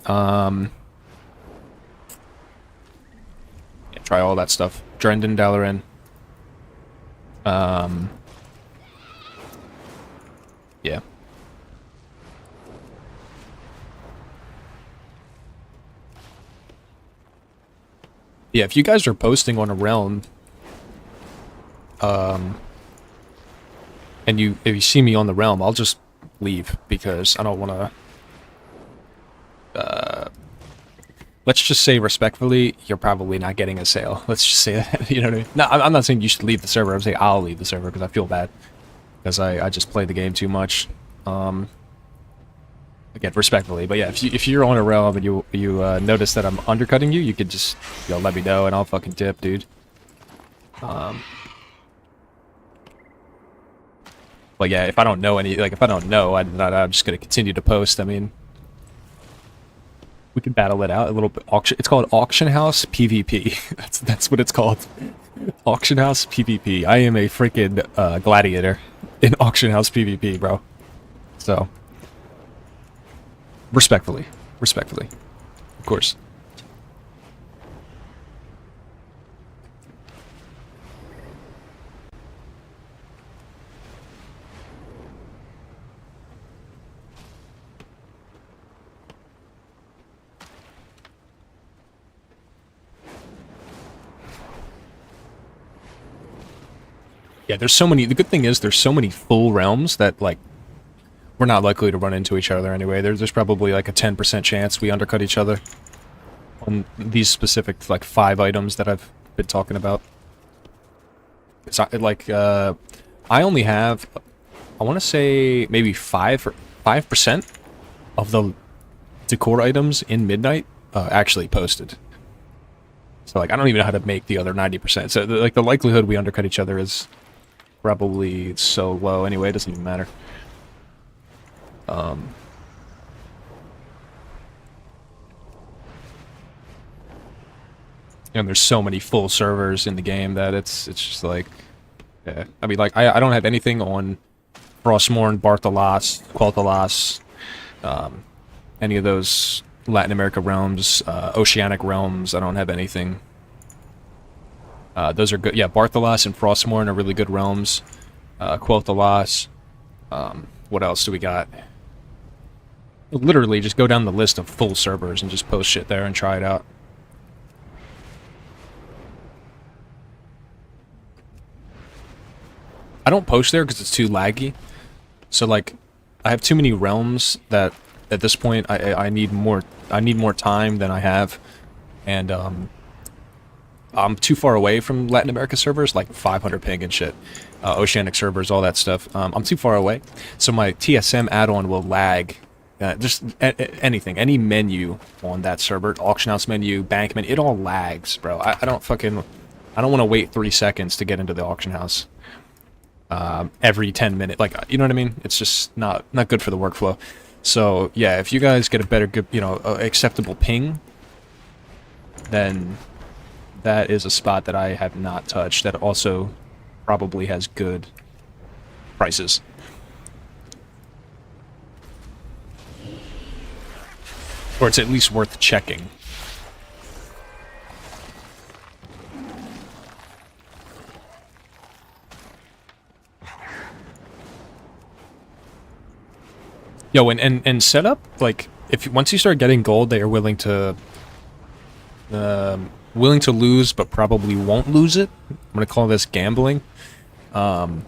[SPEAKER 1] Yeah, try all that stuff. Drendon, Dalaran. Yeah. Yeah, if you guys are posting on a realm, and if you see me on the realm, I'll just leave because I don't want to. Let's just say respectfully, you're probably not getting a sale. Let's just say that. You know what I mean? No, I'm not saying you should leave the server. I'm saying I'll leave the server because I feel bad. Because I just play the game too much. Again, respectfully, but yeah, if you're on a realm and you notice that I'm undercutting you, you could just let me know and I'll fucking dip, dude. But yeah, if I don't know if I don't know, I'm just gonna continue to post. I mean, we could battle it out a little bit. It's called Auction House PvP. That's what it's called. Auction House PvP. I am a freaking gladiator in Auction House PvP, bro. So, respectfully, of course. Yeah, there's so many. The good thing is there's so many full realms that like we're not likely to run into each other anyway. There's probably like a 10% chance we undercut each other on these specific like 5 items that I've been talking about. It's not, like I only have, I want to say maybe 5 5% of the decor items in Midnight actually posted. So, like, I don't even know how to make the other 90%. So, like, the likelihood we undercut each other is probably so low anyway, it doesn't even matter. And there's so many full servers in the game that it's just like, yeah. I mean, like, I don't have anything on Frostmourne, Barthalas, Quel'Thalas, any of those Latin America realms, Oceanic realms. I don't have anything. Those are good. Yeah, Barthalas and Frostmourne are really good realms. Quel'Thalas. What else do we got? Literally, just go down the list of full servers and just post shit there and try it out. I don't post there because it's too laggy. So, like, I have too many realms that at this point I need more time than I have, and I'm too far away from Latin America servers, like 500 ping and shit, Oceanic servers, all that stuff. I'm too far away, so my TSM add-on will lag. Just anything, any menu on that server, auction house menu, bank menu, it all lags, bro. I don't want to wait 3 seconds to get into the auction house. Every 10 minutes, like, you know what I mean? It's just not good for the workflow. So yeah, if you guys get a better, good, acceptable ping, then that is a spot that I have not touched. That also probably has good prices. Or it's at least worth checking. Yo, and setup, like, once you start getting gold, they are willing to lose, but probably won't lose it. I'm gonna call this gambling. Then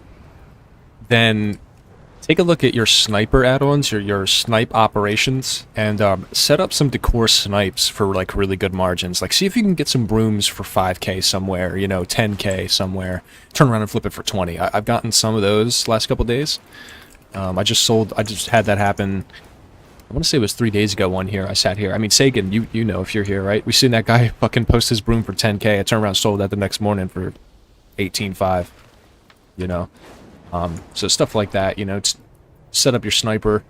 [SPEAKER 1] take a look at your sniper add-ons, your snipe operations, and set up some decor snipes for, like, really good margins. Like, see if you can get some brooms for 5k somewhere, 10k somewhere. Turn around and flip it for 20. I've gotten some of those last couple days. I just had that happen. I want to say it was 3 days ago. One here, I sat here. I mean, Sagan, you know if you're here, right? We seen that guy fucking post his broom for 10k. I turned around, sold that the next morning for 18.5. So stuff like that. Set up your sniper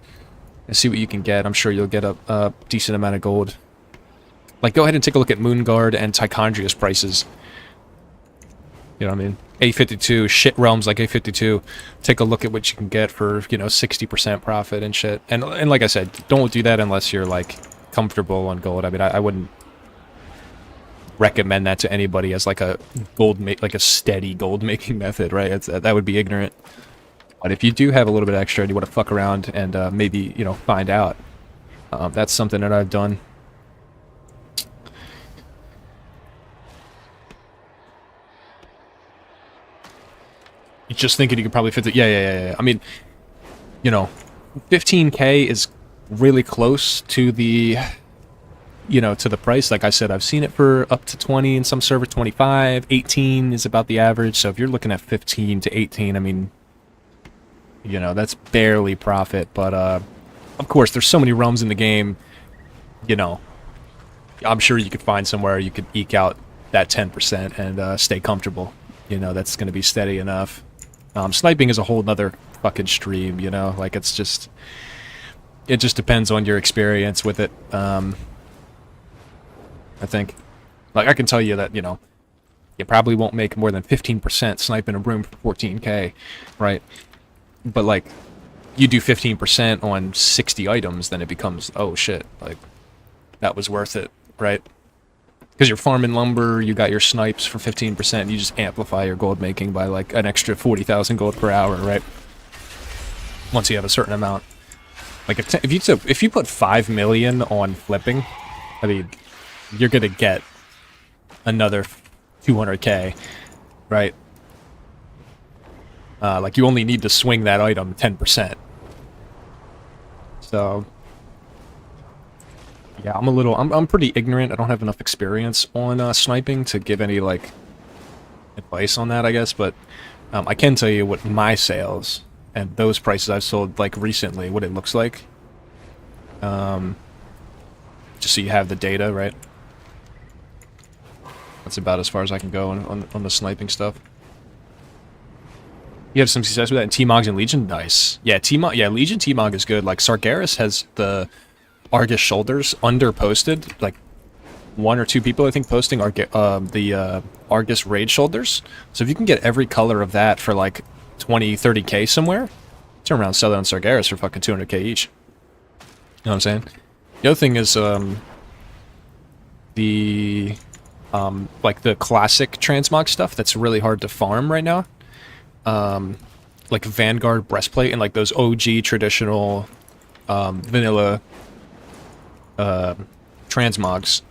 [SPEAKER 1] and see what you can get. I'm sure you'll get a decent amount of gold. Like, go ahead and take a look at Moonguard and Tichondria's prices. You know what I mean? A52, shit realms like A52. Take a look at what you can get for, 60% profit and shit. And like I said, don't do that unless you're, like, comfortable on gold. I mean, I wouldn't recommend that to anybody as, like, a steady gold making method, right? That would be ignorant. But if you do have a little bit extra and you want to fuck around and maybe, find out, that's something that I've done. Just thinking you could probably fit it. Yeah. I mean, 15k is really close to the, to the price. Like I said, I've seen it for up to 20 in some servers, 25, 18 is about the average. So if you're looking at 15 to 18, I mean, that's barely profit. But, of course, there's so many realms in the game, I'm sure you could find somewhere you could eke out that 10% and stay comfortable. That's going to be steady enough. Sniping is a whole nother fucking stream, like it just depends on your experience with it. I think, like, I can tell you that, you probably won't make more than 15% sniping a broom for 14k, right? But, like, you do 15% on 60 items, then it becomes, oh shit, like, that was worth it, right? Because you're farming lumber, you got your snipes for 15%, you just amplify your gold making by, like, an extra 40,000 gold per hour, right? Once you have a certain amount. Like, if you put 5 million on flipping, I mean, you're gonna get another 200k, right? Like, you only need to swing that item 10%. So... yeah, I'm pretty ignorant. I don't have enough experience on sniping to give any, like, advice on that, I guess. But I can tell you what my sales And those prices I've sold, like, recently, what it looks like. Just so you have the data, right? That's about as far as I can go on the sniping stuff. You have some success with that in T-Mogs and Legion? Nice. Yeah, Legion T-Mog is good. Like, Sargeras has the Argus shoulders under-posted. Like, 1 or 2 people, I think, posting the Argus raid shoulders. So if you can get every color of that for, like, 20, 30k somewhere, turn around and sell it on Sargeras for fucking 200k each. You know what I'm saying? The other thing is, like, the classic transmog stuff that's really hard to farm right now. Like Vanguard breastplate and like those OG traditional vanilla transmogs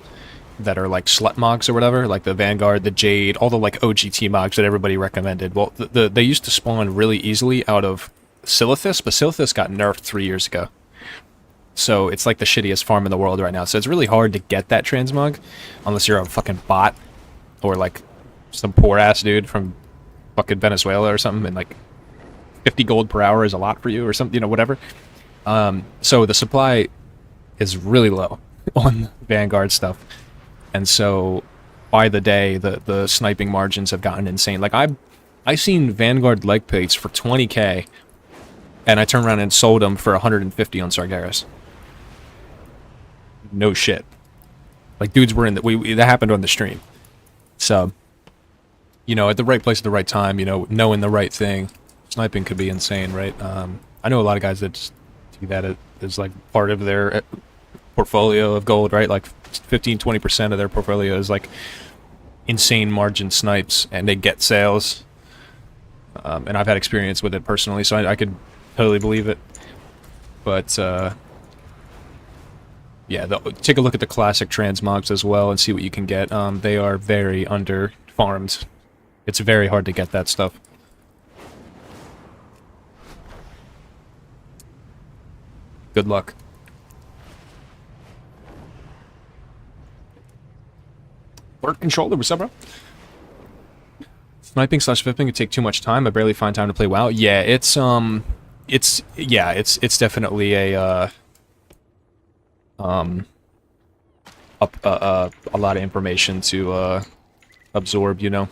[SPEAKER 1] that are like slut mogs or whatever, like the Vanguard, the Jade, all the like OG T-mogs that everybody recommended. Well, they used to spawn really easily out of Silithus, but Silithus got nerfed 3 years ago. So it's like the shittiest farm in the world right now. So it's really hard to get that transmog unless you're a fucking bot or like some poor ass dude from fucking Venezuela or something, and like 50 gold per hour is a lot for you or something, you know, whatever. So the supply is really low on Vanguard stuff. And so by the day, the sniping margins have gotten insane. Like I seen Vanguard leg plates for 20k, and I turned around and sold them for 150 on Sargeras. No shit. Like dudes were in that happened on the stream. So, you know, at the right place at the right time, you know, knowing the right thing, sniping could be insane, right? I know a lot of guys that just do that as like part of their portfolio of gold, right? Like 15-20% of their portfolio is like insane margin snipes, and they get sales. And I've had experience with it personally, so I could totally believe it. But yeah, take a look at the classic transmogs as well and see what you can get. They are very under farmed. It's very hard to get that stuff. Good luck. Work controller, what's up, bro? Sniping / vipping can take too much time. I barely find time to play WoW. Yeah, it's definitely a lot of information to absorb, you know.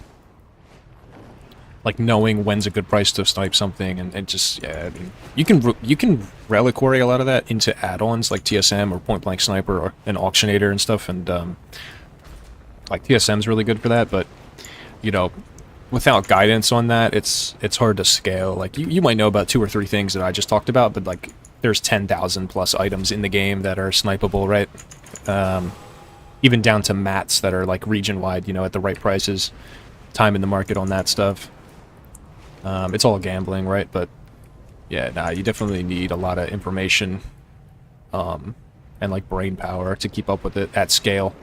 [SPEAKER 1] Like knowing when's a good price to snipe something, and just, yeah, I mean, you can reliquary a lot of that into add-ons like TSM or Point Blank Sniper or an Auctionator and stuff, and like TSM's really good for that, but you know, without guidance on that, it's hard to scale. Like you might know about 2 or 3 things that I just talked about, but like there's 10,000 plus items in the game that are snipeable, right? Even down to mats that are like region wide, you know, at the right prices, time in the market on that stuff. It's all gambling, right? But yeah, nah, you definitely need a lot of information and like brain power to keep up with it at scale.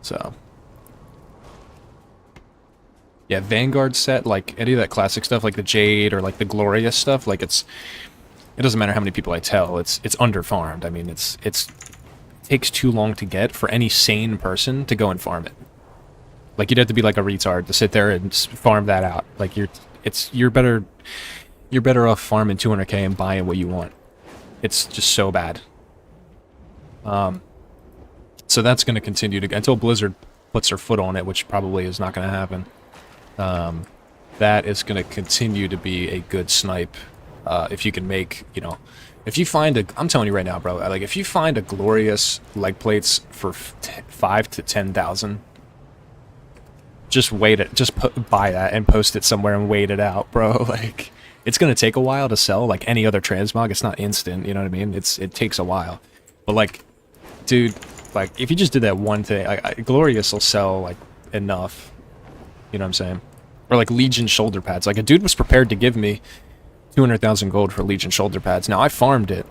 [SPEAKER 1] So yeah, Vanguard set, like any of that classic stuff, like the Jade or like the Glorious stuff, like it doesn't matter how many people I tell, it's under-farmed. I mean, it takes too long to get for any sane person to go and farm it. Like you'd have to be like a retard to sit there and farm that out. Like you're better off farming 200k and buying what you want. It's just so bad. So that's going to continue to until Blizzard puts their foot on it, which probably is not going to happen. That is going to continue to be a good snipe. If you can make, you know, if you find I'm telling you right now, bro, like if you find a Glorious leg plates for 5 to 10,000, just wait it, buy that and post it somewhere and wait it out, bro. Like it's going to take a while to sell, like any other transmog. It's not instant, you know what I mean? It takes a while. But like, dude, like if you just did that one thing, Glorious will sell like enough. You know what I'm saying? Or like Legion shoulder pads. Like a dude was prepared to give me 200,000 gold for Legion shoulder pads. Now I farmed it,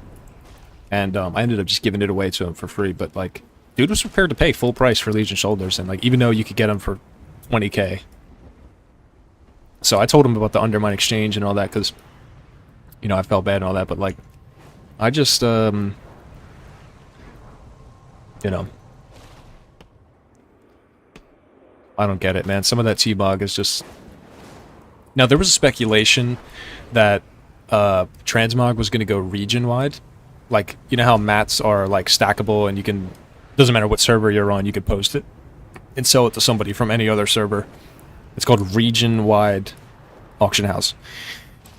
[SPEAKER 1] and I ended up just giving it away to him for free. But like, dude was prepared to pay full price for Legion shoulders, and like even though you could get them for 20k. So I told him about the Undermine exchange and all that, because you know I felt bad and all that. But like, I just you know, I don't get it, man. Some of that T-Bog is just Now, there was speculation that transmog was going to go region-wide. Like, you know how mats are, like, stackable and you can... Doesn't matter what server you're on, you could post it and sell it to somebody from any other server. It's called region-wide auction house.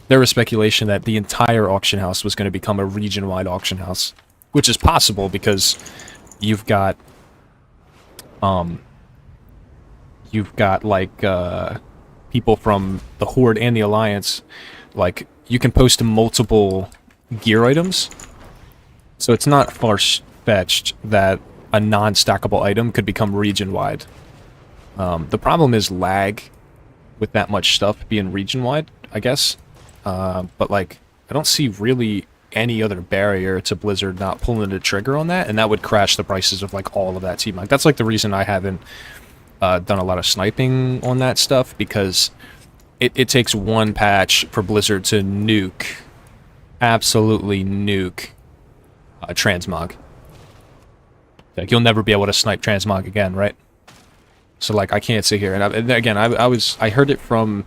[SPEAKER 1] There was speculation that the entire auction house was going to become a region-wide auction house, which is possible because you've got like people from the Horde and the Alliance. Like, you can post multiple gear items, so it's not far-fetched that a non-stackable item could become region-wide. The problem is lag with that much stuff being region-wide, I guess. But, like, I don't see really any other barrier to Blizzard not pulling the trigger on that, and that would crash the prices of, like, all of that T-Mog. That's, like, the reason I haven't done a lot of sniping on that stuff, because it takes one patch for Blizzard to nuke, absolutely nuke, transmog. Like, you'll never be able to snipe transmog again, right? So, like, I can't sit here, and again, I heard it from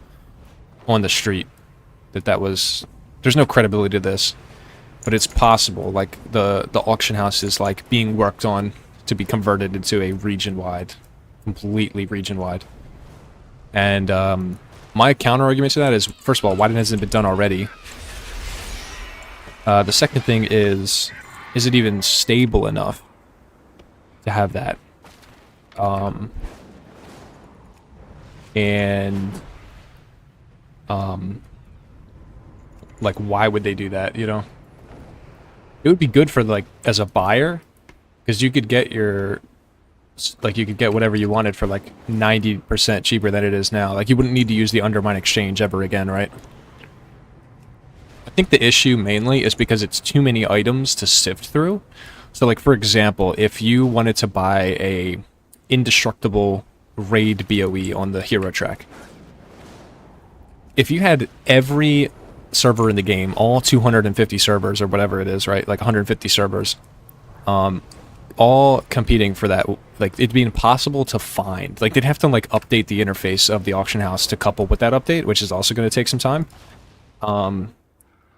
[SPEAKER 1] on the street that was... There's no credibility to this, but it's possible. Like, the auction house is, like, being worked on to be converted into a region-wide, completely region-wide. And my counter-argument to that is, first of all, why hasn't it been done already? The second thing is it even stable enough to have that? Like, why would they do that, you know? It would be good for, like, as a buyer, because you could get your... Like, you could get whatever you wanted for, like, 90% cheaper than it is now. Like, you wouldn't need to use the Undermine Exchange ever again, right? I think the issue, mainly, is because it's too many items to sift through. So, like, for example, if you wanted to buy a indestructible raid BOE on the hero track, if you had every server in the game, all 250 servers or whatever it is, right? Like 150 servers, all competing for that, like, it'd be impossible to find. Like, they'd have to, like, update the interface of the auction house to couple with that update, which is also going to take some time, so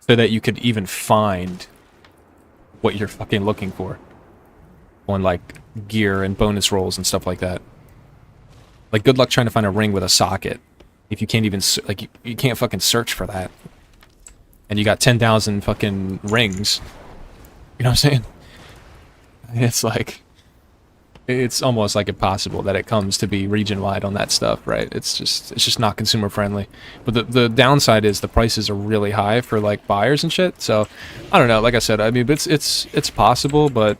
[SPEAKER 1] that you could even find what you're fucking looking for on, like, gear and bonus rolls and stuff like that. Like, good luck trying to find a ring with a socket if you can't even, like, you can't fucking search for that. And you got 10,000 fucking rings. You know what I'm saying? It's like, it's almost like impossible that it comes to be region-wide on that stuff, right? It's just not consumer-friendly. But the downside is the prices are really high for, like, buyers and shit. So, I don't know. Like I said, I mean, it's possible, but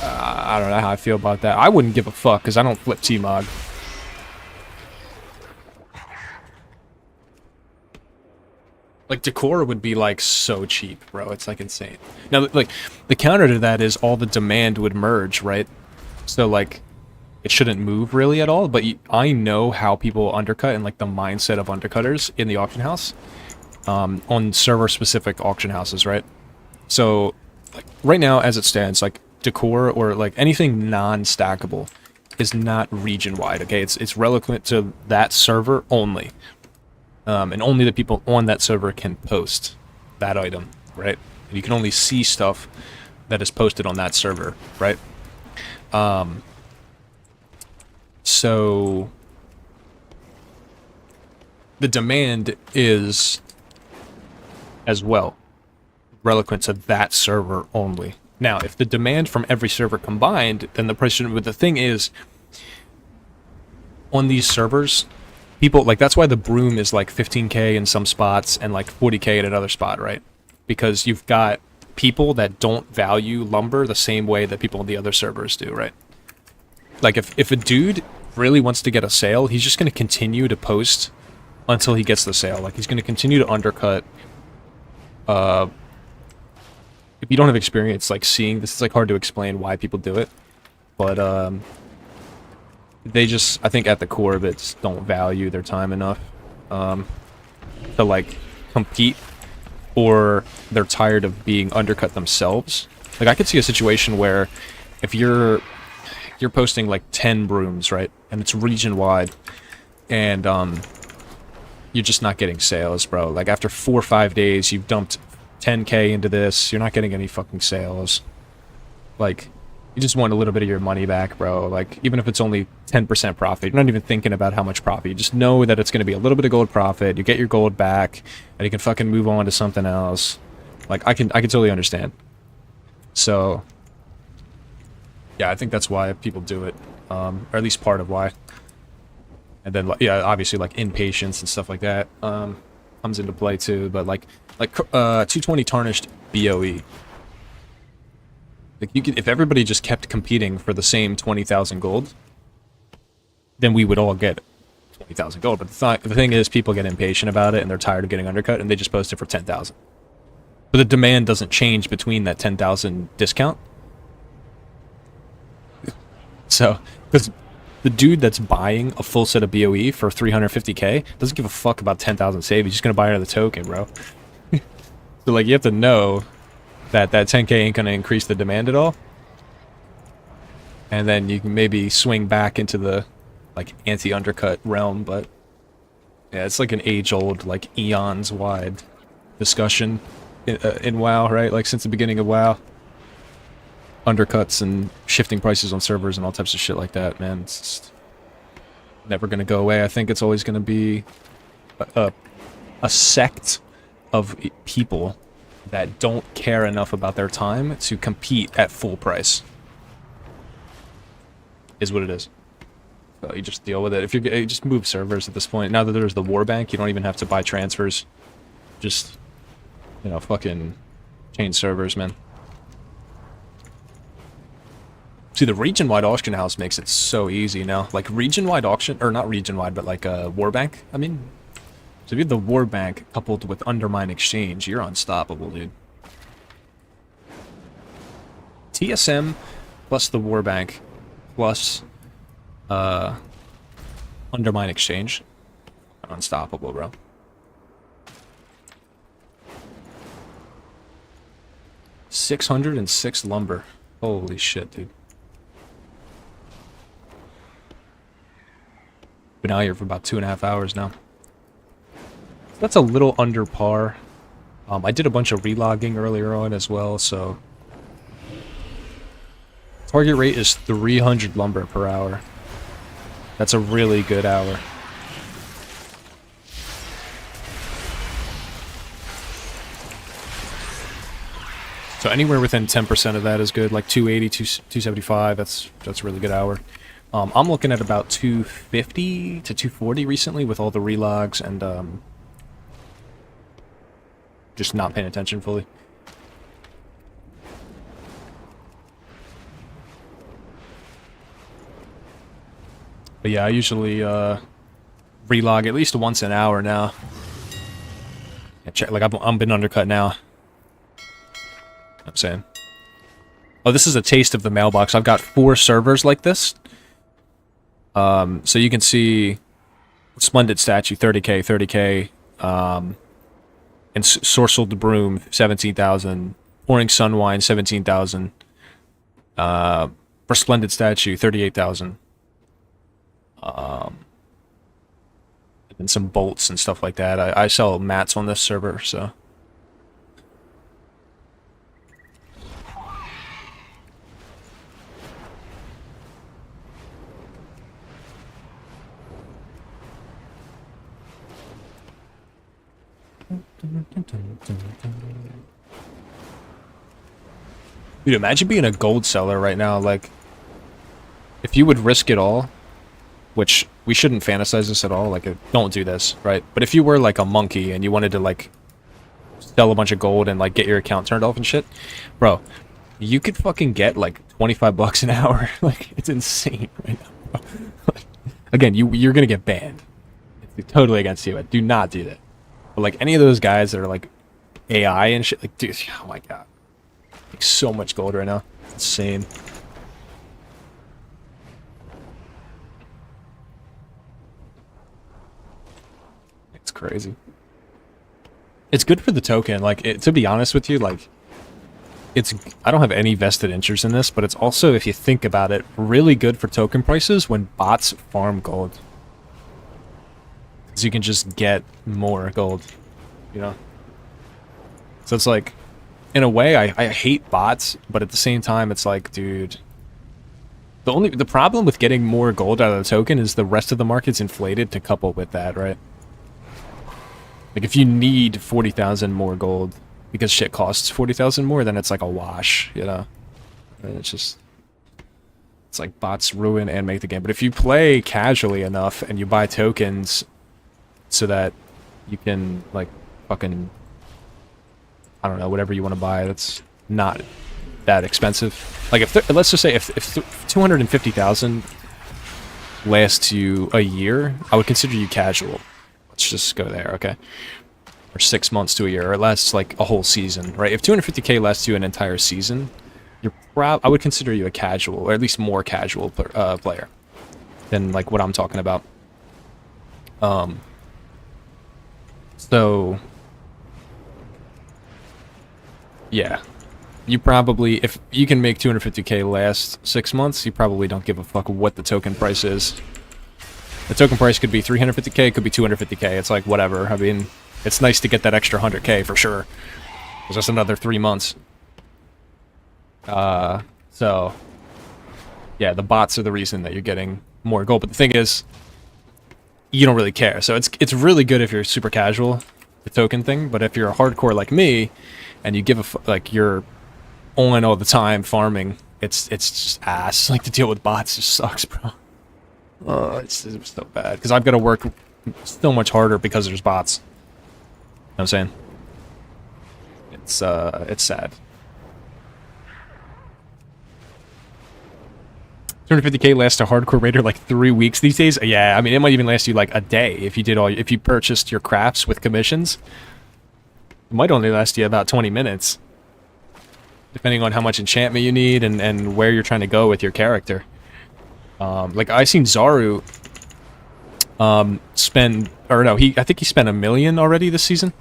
[SPEAKER 1] I don't know how I feel about that. I wouldn't give a fuck, because I don't flip T-Mog. Like, decor would be, like, so cheap, bro. It's, like, insane. Now, like, the counter to that is all the demand would merge, right? So, like, it shouldn't move really at all, but I know how people undercut and, like, the mindset of undercutters in the auction house, on server-specific auction houses, right? So, like, right now, as it stands, like, decor or, like, anything non-stackable is not region-wide, okay? It's relevant to that server only. And only the people on that server can post that item, right? And you can only see stuff that is posted on that server, right? So the demand is, as well, relevant to that server only. Now, if the demand from every server combined, then the price shouldn't. But the thing is, on these servers, people, like, that's why the broom is like 15k in some spots and like 40k in another spot, right? Because you've got people that don't value lumber the same way that people on the other servers do, right? Like, if a dude really wants to get a sale, he's just going to continue to post until he gets the sale. Like, he's going to continue to undercut. If you don't have experience, like, seeing this, it's, like, hard to explain why people do it. But, they just, I think at the core of it, just don't value their time enough to, like, compete, or they're tired of being undercut themselves. Like, I could see a situation where if you're you're posting like 10 brooms, right? And it's region wide, and you're just not getting sales, bro. Like after 4 or 5 days, you've dumped 10K into this. You're not getting any fucking sales. Like, you just want a little bit of your money back, bro. Like, even if it's only 10% profit, you're not even thinking about how much profit. You just know that it's going to be a little bit of gold profit. You get your gold back, and you can fucking move on to something else. Like, I can totally understand. So, yeah, I think that's why people do it. Or at least part of why. And then, yeah, obviously, like, impatience and stuff like that comes into play, too. But, like 220 tarnished BOE. Like, you could, if everybody just kept competing for the same 20,000 gold, then we would all get 20,000 gold. But the thing is, people get impatient about it, and they're tired of getting undercut, and they just post it for 10,000. But the demand doesn't change between that 10,000 discount. So, because the dude that's buying a full set of BOE for 350k doesn't give a fuck about 10,000 save. He's just gonna buy another token, bro. So, like, you have to know that 10k ain't gonna increase the demand at all, and then you can maybe swing back into the like anti-undercut realm. But yeah, it's like an age-old, like eons wide discussion in WoW, right? Like since the beginning of WoW, undercuts and shifting prices on servers and all types of shit like that, man. It's just never gonna go away. I think it's always gonna be a sect of people that don't care enough about their time to compete at full price. Is what it is. So you just deal with it. If you just move servers at this point. Now that there's the war bank, you don't even have to buy transfers. Just, you know, fucking change servers, man. See, the region-wide auction house makes it so easy now. Like region-wide auction, or not region-wide, but like a war bank. I mean, so if you have the war bank coupled with undermine exchange, you're unstoppable, dude. TSM plus the war bank plus undermine exchange, unstoppable, bro. $606 lumber. Holy shit, dude. Been out here for about 2.5 hours now. That's a little under par. I did a bunch of relogging earlier on as well, so target rate is 300 lumber per hour. That's a really good hour. So anywhere within 10% of that is good, like 280, 275, that's a really good hour. I'm looking at about 250 to 240 recently with all the relogs and just not paying attention fully. But yeah, I usually relog at least once an hour now. Yeah, check, like I'm been undercut now. I'm saying. Oh, this is a taste of the mailbox. I've got 4 servers like this. So you can see Splendid Statue 30k, 30k, and Sorcelled Broom 17,000, Pouring Sunwine 17,000, for Splendid Statue 38,000, and some bolts and stuff like that. I sell mats on this server, so. Dude, imagine being a gold seller right now. Like, if you would risk it all, which we shouldn't fantasize this at all. Like, don't do this, right? But if you were like a monkey and you wanted to like sell a bunch of gold and like get your account turned off and shit, bro, you could fucking get like 25 bucks an hour. Like, it's insane right now. Again, you're gonna get banned. It's totally against you. Do not do that. But like any of those guys that are like AI and shit, like, dude, oh my god, like so much gold right now. It's insane. It's crazy. It's good for the token. Like, to be honest with you, like, it's I don't have any vested interest in this, but it's also, if you think about it, really good for token prices when bots farm gold. So you can just get more gold, you know? So it's like, in a way, I hate bots, but at the same time, it's like, dude, the problem with getting more gold out of the token is the rest of the market's inflated to couple with that, right? Like, if you need 40,000 more gold because shit costs 40,000 more, then it's like a wash, you know? And it's just... It's like bots ruin and make the game. But if you play casually enough and you buy tokens so that you can, like, fucking... I don't know, whatever you want to buy that's not that expensive. Like, if let's just say if 250,000 lasts you a year, I would consider you casual. Let's just go there, okay? Or 6 months to a year, or it lasts like a whole season, right? If 250k lasts you an entire season, I would consider you a casual, or at least more casual player than like what I'm talking about. So yeah, you probably, if you can make 250k last 6 months, you probably don't give a fuck what the token price is. The token price could be 350k, could be 250k. It's like whatever. I mean, it's nice to get that extra 100k for sure. It's just another 3 months. So yeah, the bots are the reason that you're getting more gold. But the thing is, you don't really care. So it's really good if you're super casual, the token thing. But if you're a hardcore like me, and you give like you're on all the time farming, it's just ass. Like, to deal with bots just sucks, bro. Oh, it's so bad because I've got to work so much harder because there's bots. You know what I'm saying? It's sad. 250k lasts a hardcore raider like 3 weeks these days. Yeah, I mean, it might even last you like a day if you purchased your crafts with commissions. It might only last you about 20 minutes, depending on how much enchantment you need and where you're trying to go with your character. Like, I seen Zaru spend, or no, I think he spent $1 million already this season.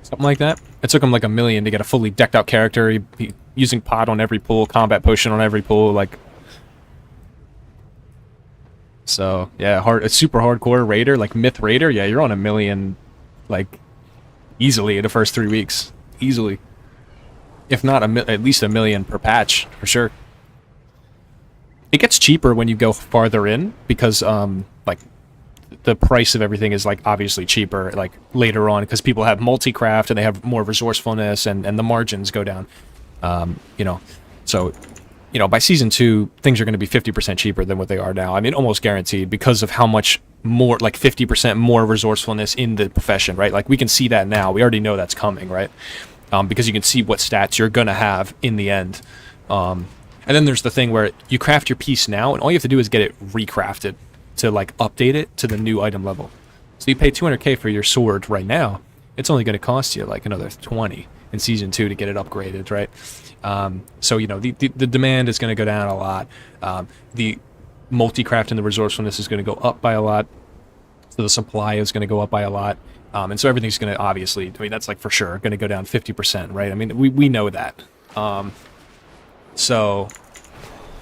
[SPEAKER 1] Something like that. It took him like $1 million to get a fully decked out character. He using pot on every pool, combat potion on every pool, like. So yeah, a super hardcore raider, like Myth Raider. Yeah, you're on $1 million, like, easily in the first 3 weeks, easily. If not at least $1 million per patch for sure. It gets cheaper when you go farther in because like the price of everything is like obviously cheaper like later on because people have multi-craft and they have more resourcefulness and the margins go down. You know, so you know, by season 2 things are going to be 50% cheaper than what they are now. I mean, almost guaranteed because of how much more, like 50% more resourcefulness in the profession, right? Like, we can see that now. We already know that's coming, right? Because you can see what stats you're going to have in the end. And then there's the thing where you craft your piece now, and all you have to do is get it recrafted to, like, update it to the new item level. So you pay 200k for your sword right now. It's only going to cost you, like, another 20 in Season 2 to get it upgraded, right? So, you know, the demand is going to go down a lot. The multi-craft and the resourcefulness is going to go up by a lot. So the supply is going to go up by a lot. And so everything's going to, obviously, I mean, that's, like, for sure, going to go down 50%, right? I mean, we know that. So,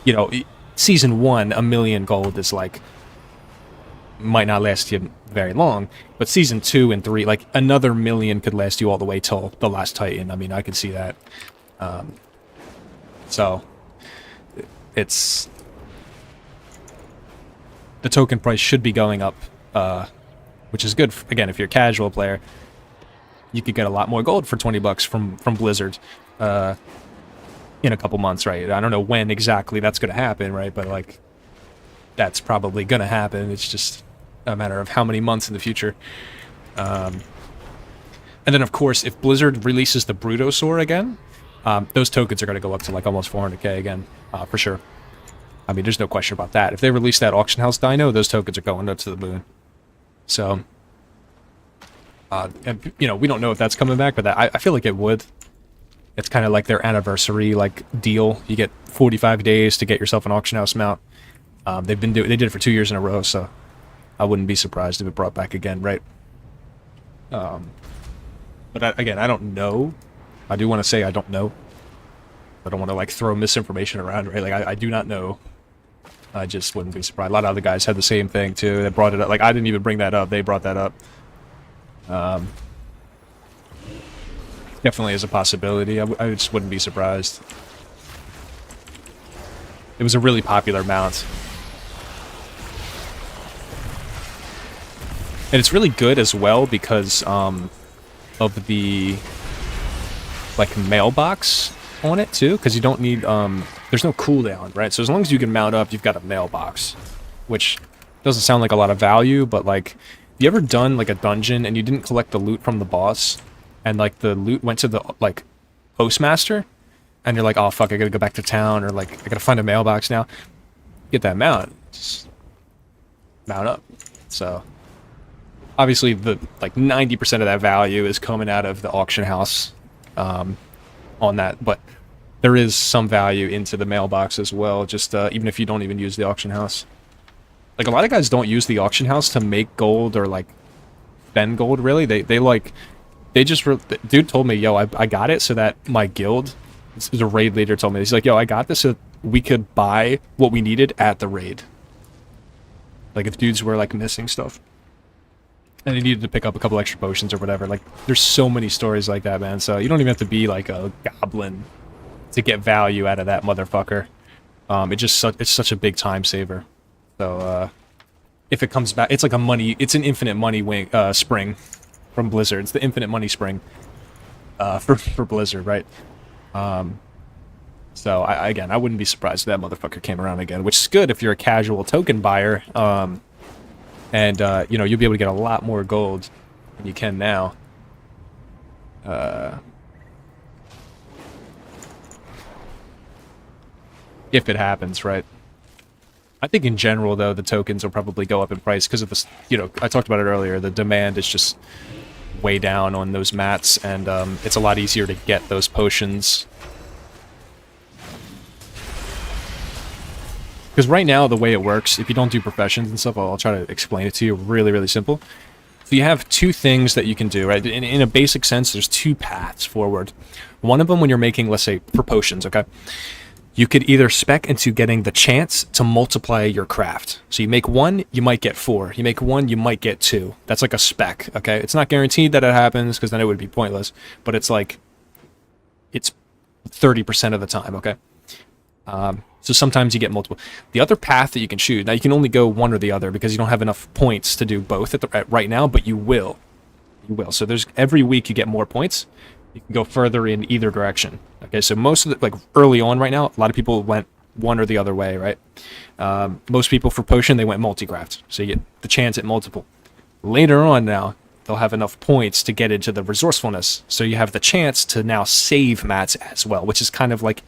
[SPEAKER 1] you know, Season 1, $1 million gold is, like, might not last you very long, but Season 2 and 3, like, another $1 million could last you all the way till the last Titan. I mean, I could see that. So, it's... The token price should be going up, which is good, again, if you're a casual player. You could get a lot more gold for 20 bucks from Blizzard, in a couple months, right? I don't know when exactly that's going to happen, right? But, like, that's probably going to happen. It's just a matter of how many months in the future. And then, of course, if Blizzard releases the Brutosaur again, those tokens are going to go up to, like, almost 400k again, for sure. I mean, there's no question about that. If they release that Auction House Dino, those tokens are going up to the moon. So, and, you know, we don't know if that's coming back, but I feel like it would. It's kind of like their anniversary, like, deal. You get 45 days to get yourself an auction house mount. They did it for 2 years in a row, so I wouldn't be surprised if it brought back again, right? But again, I don't know I do want to say I don't know. I don't want to like throw misinformation around, right? Like I do not know. I just wouldn't be surprised. A lot of other guys had the same thing too. They brought it up. Like I didn't even bring that up. They brought that up. Definitely is a possibility. I just wouldn't be surprised. It was a really popular mount. And it's really good as well because of the like mailbox on it too, because you don't need there's no cooldown, right? So as long as you can mount up, you've got a mailbox, which doesn't sound like a lot of value, but like, have you ever done like a dungeon and you didn't collect the loot from the boss, and like the loot went to the like postmaster, and you're like, oh fuck, I gotta go back to town, or like I gotta find a mailbox now. Get that mount, just mount up. So obviously the like 90% of that value is coming out of the auction house on that, but there is some value into the mailbox as well, just even if you don't even use the auction house. Like a lot of guys don't use the auction house to make gold or like spend gold really. They just dude told me, yo, I got it so that my guild, this is a raid leader told me, he's like, yo, I got this so we could buy what we needed at the raid. Like if dudes were like missing stuff and they needed to pick up a couple extra potions or whatever. Like there's so many stories like that, man. So you don't even have to be like a goblin to get value out of that motherfucker. It's such a big time saver. So if it comes back, it's like it's an infinite money spring from Blizzard. It's the infinite money spring for Blizzard, right? So again, I wouldn't be surprised if that motherfucker came around again, which is good if you're a casual token buyer. And you know, you'll be able to get a lot more gold than you can now. If it happens, right? I think in general, though, the tokens will probably go up in price because of this. You know, I talked about it earlier. The demand is just way down on those mats, and it's a lot easier to get those potions. Because right now, the way it works, if you don't do professions and stuff, I'll try to explain it to you really, really simple. So you have two things that you can do, right? In a basic sense, there's two paths forward. One of them when you're making, let's say, for potions, okay? You could either spec into getting the chance to multiply your craft. So you make one, you might get 4. You make one, you might get 2. That's like a spec, okay? It's not guaranteed that it happens, because then it would be pointless. But it's like, it's 30% of the time, okay? So sometimes you get multiple. The other path that you can choose, now you can only go one or the other, because you don't have enough points to do both right now, but you will. You will. So there's every week you get more points. You can go further in either direction. Okay, so most of the, like early on right now, a lot of people went one or the other way, right? Most people for potion, they went multi-craft. So you get the chance at multiple. Later on now, they'll have enough points to get into the resourcefulness. So you have the chance to now save mats as well, which is kind of like,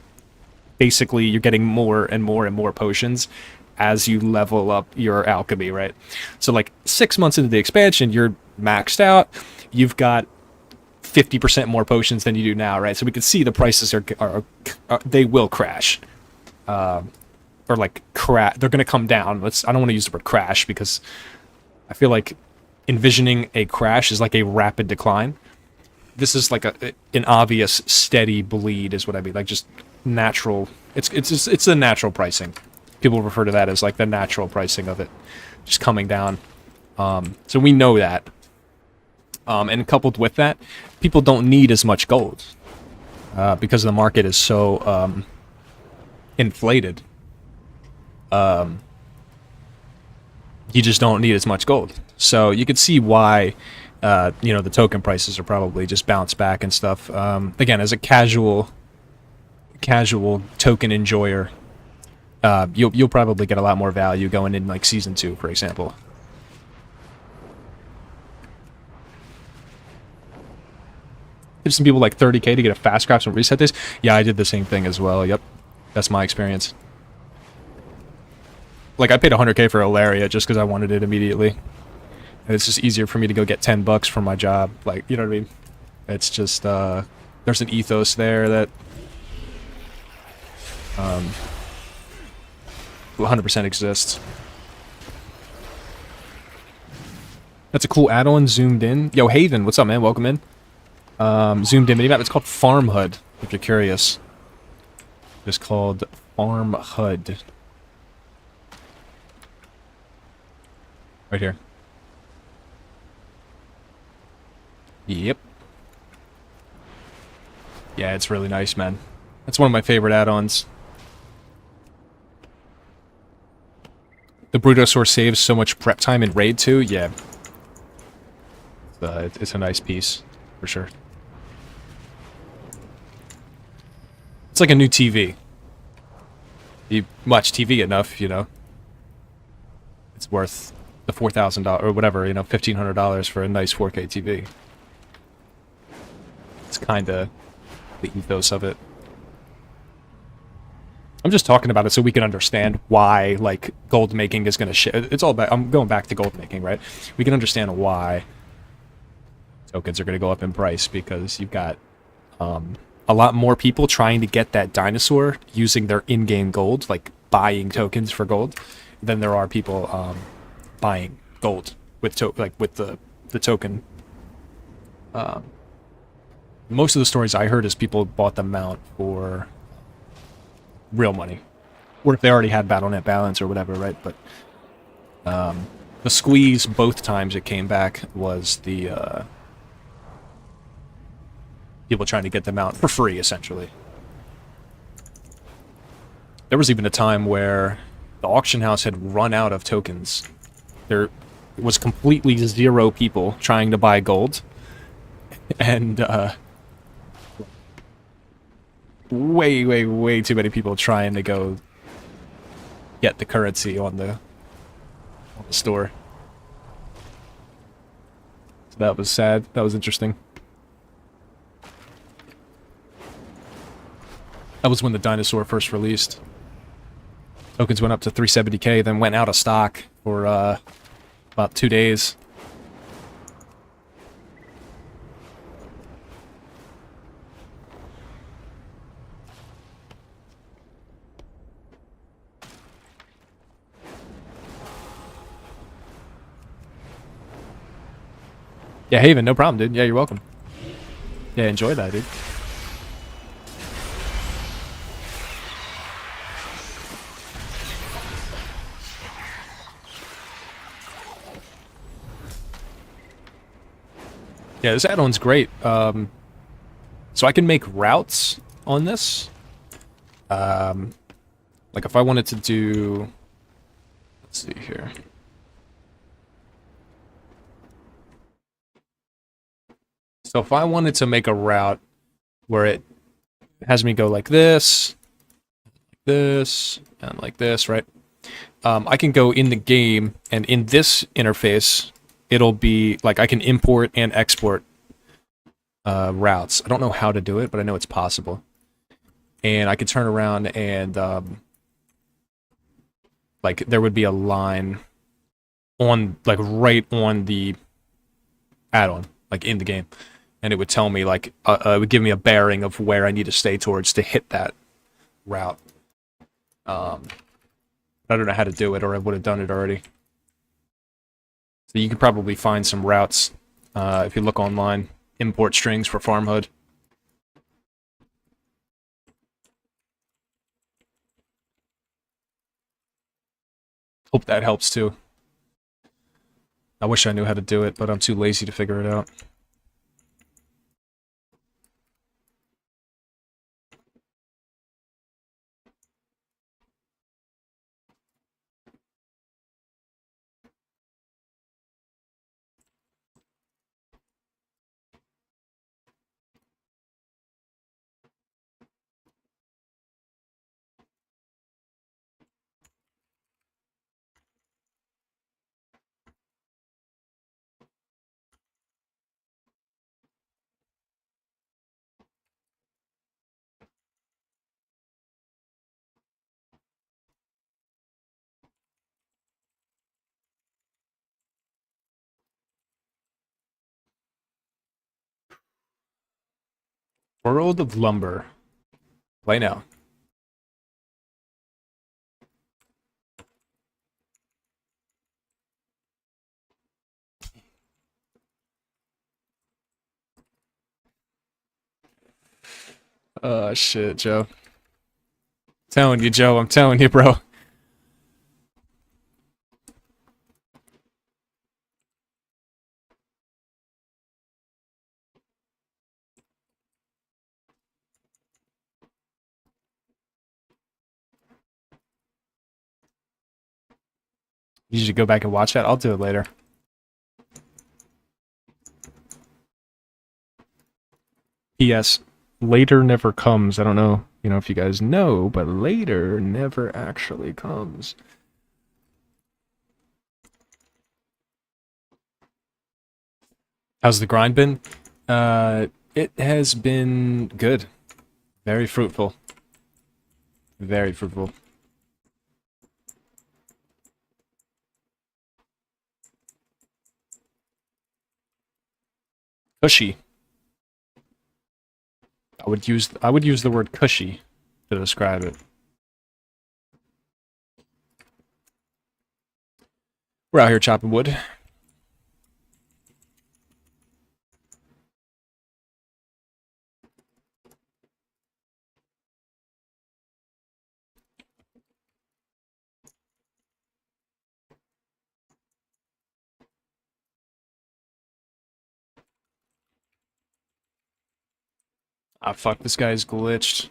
[SPEAKER 1] basically you're getting more and more and more potions as you level up your alchemy, right? So like 6 months into the expansion, you're maxed out. You've got 50% more potions than you do now, right? So we can see the prices are they will crash, or like crash. They're going to come down. I don't want to use the word crash because I feel like envisioning a crash is like a rapid decline. This is like an obvious steady bleed, is what I mean. Like just natural. It's the natural pricing. People refer to that as like the natural pricing of it, just coming down. So we know that. And coupled with that, people don't need as much gold because the market is so inflated. You just don't need as much gold. So you could see why, you know, the token prices are probably just bounced back and stuff. Again, as a casual token enjoyer, you'll probably get a lot more value going in like Season 2, for example. There's some people like 30k to get a fast craft and reset days. Yeah, I did the same thing as well. Yep, that's my experience. Like I paid 100k for Ilaria just because I wanted it immediately. And it's just easier for me to go get $10 from my job. Like, you know what I mean? It's just there's an ethos there that 100% exists. That's a cool add-on zoomed in. Yo, Haven, what's up, man? Welcome in. zoomed in map. It's called Farm HUD, if you're curious. It's called Farm HUD. Right here. Yep. Yeah, it's really nice, man. That's one of my favorite add-ons. The Brutosaur saves so much prep time in Raid 2, yeah. It's a nice piece, for sure. It's like a new TV. You watch TV enough, you know. It's worth the $4,000 or whatever, you know, $1,500 for a nice 4K TV. It's kind of the ethos of it. I'm just talking about it so we can understand why, like, gold making is going to it's all about, I'm going back to gold making, right? We can understand why tokens are going to go up in price, because you've got a lot more people trying to get that dinosaur using their in-game gold, like buying tokens for gold, than there are people buying gold with the token. Most of the stories I heard is people bought the mount for real money, or if they already had BattleNet balance or whatever, right? But the squeeze both times it came back was the people trying to get them out for free, essentially. There was even a time where the auction house had run out of tokens. There was completely zero people trying to buy gold, and way too many people trying to go get the currency on the store. So that was sad. That was interesting. That was when the dinosaur first released. Tokens went up to 370k, then went out of stock for about 2 days. Yeah, Haven, no problem, dude. Yeah, you're welcome. Yeah, enjoy that, dude. Yeah, this add-on's great. So I can make routes on this. Like if I wanted to do... Let's see here. So if I wanted to make a route where it has me go like this, and like this, right? I can go in the game, and in this interface, it'll be, like, I can import and export routes. I don't know how to do it, but I know it's possible. And I could turn around and, like, there would be a line on, like, right on the add-on, like, in the game. And it would tell me, like, it would give me a bearing of where I need to stay towards to hit that route. I don't know how to do it, or I would have done it already. So you could probably find some routes if you look online. Import strings for Farm HUD. Hope that helps too. I wish I knew how to do it, but I'm too lazy to figure it out. World of Lumber. Play now. Oh shit, Joe. Telling you, Joe. I'm telling you, bro. You should go back and watch that. I'll do it later. P.S. Later never comes. I don't know, if you guys know, but later never actually comes. How's the grind been? It has been good. Very fruitful. Very fruitful. Cushy. I would use the word cushy to describe it. We're out here chopping wood. Ah, fuck, this guy's glitched.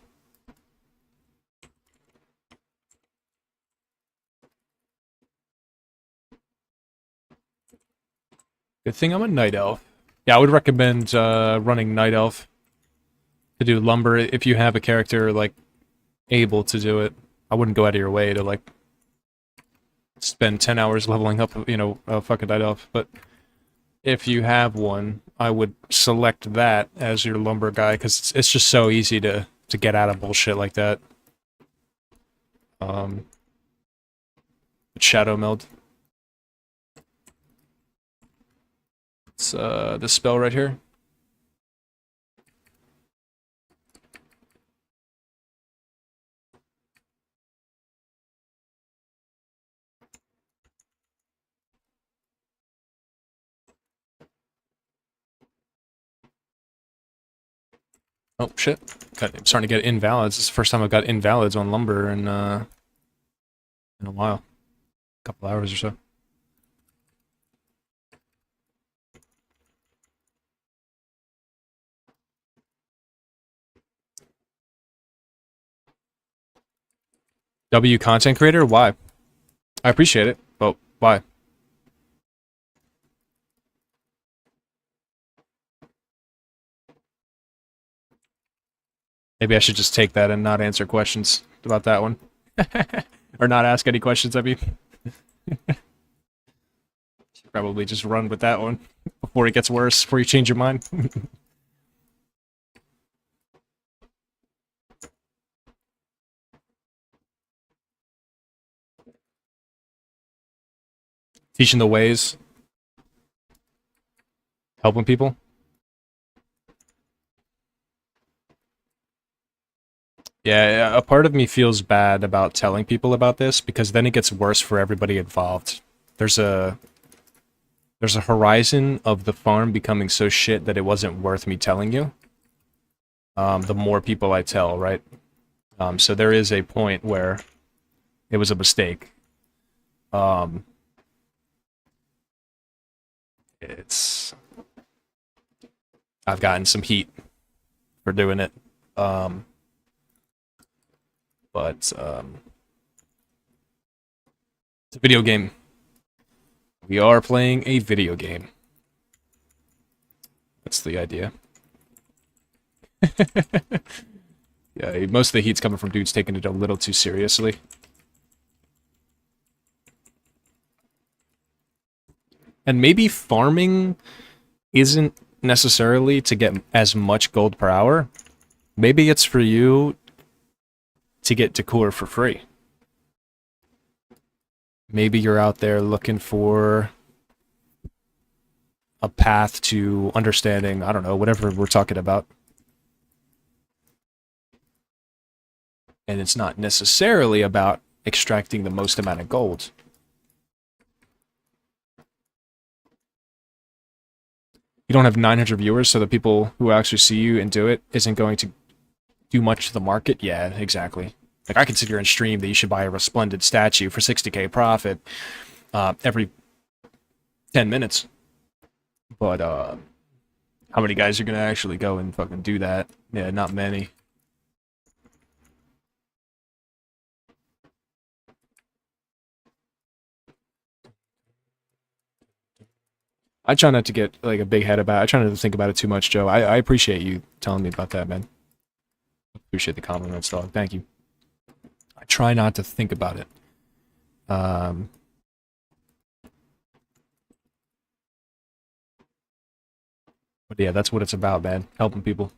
[SPEAKER 1] Good thing I'm a night elf. Yeah, I would recommend running night elf to do lumber if you have a character like able to do it. I wouldn't go out of your way to like spend 10 hours leveling up, a fucking night elf. But if you have one, I would select that as your lumber guy because it's just so easy to get out of bullshit like that. Shadow meld. It's this spell right here. Oh shit! I'm starting to get invalids. This is the first time I've got invalids on lumber in a while, a couple hours or so. W content creator? Why? I appreciate it, but why? Maybe I should just take that and not answer questions about that one. Or not ask any questions, I mean. Should probably just run with that one before it gets worse, before you change your mind. Teaching the ways. Helping people. Yeah, a part of me feels bad about telling people about this because then it gets worse for everybody involved. There's a horizon of the farm becoming so shit that it wasn't worth me telling you. The more people I tell, right? So there is a point where it was a mistake. I've gotten some heat for doing it. But it's a video game. We are playing a video game. That's the idea. Yeah, most of the heat's coming from dudes taking it a little too seriously. And maybe farming isn't necessarily to get as much gold per hour. Maybe it's for you to get decor for free. Maybe you're out there looking for a path to understanding, I don't know, whatever we're talking about. And it's not necessarily about extracting the most amount of gold. You don't have 900 viewers, so the people who actually see you and do it isn't going to do much to the market, yeah, exactly. Like, I can sit here and stream that you should buy a resplendent statue for 60k profit every 10 minutes. But, how many guys are going to actually go and fucking do that? Yeah, not many. I try not to get, like, a big head about it. I try not to think about it too much, Joe. I appreciate you telling me about that, man. Appreciate the compliments, dog. Thank you. I try not to think about it. But yeah, that's what it's about, man. Helping people.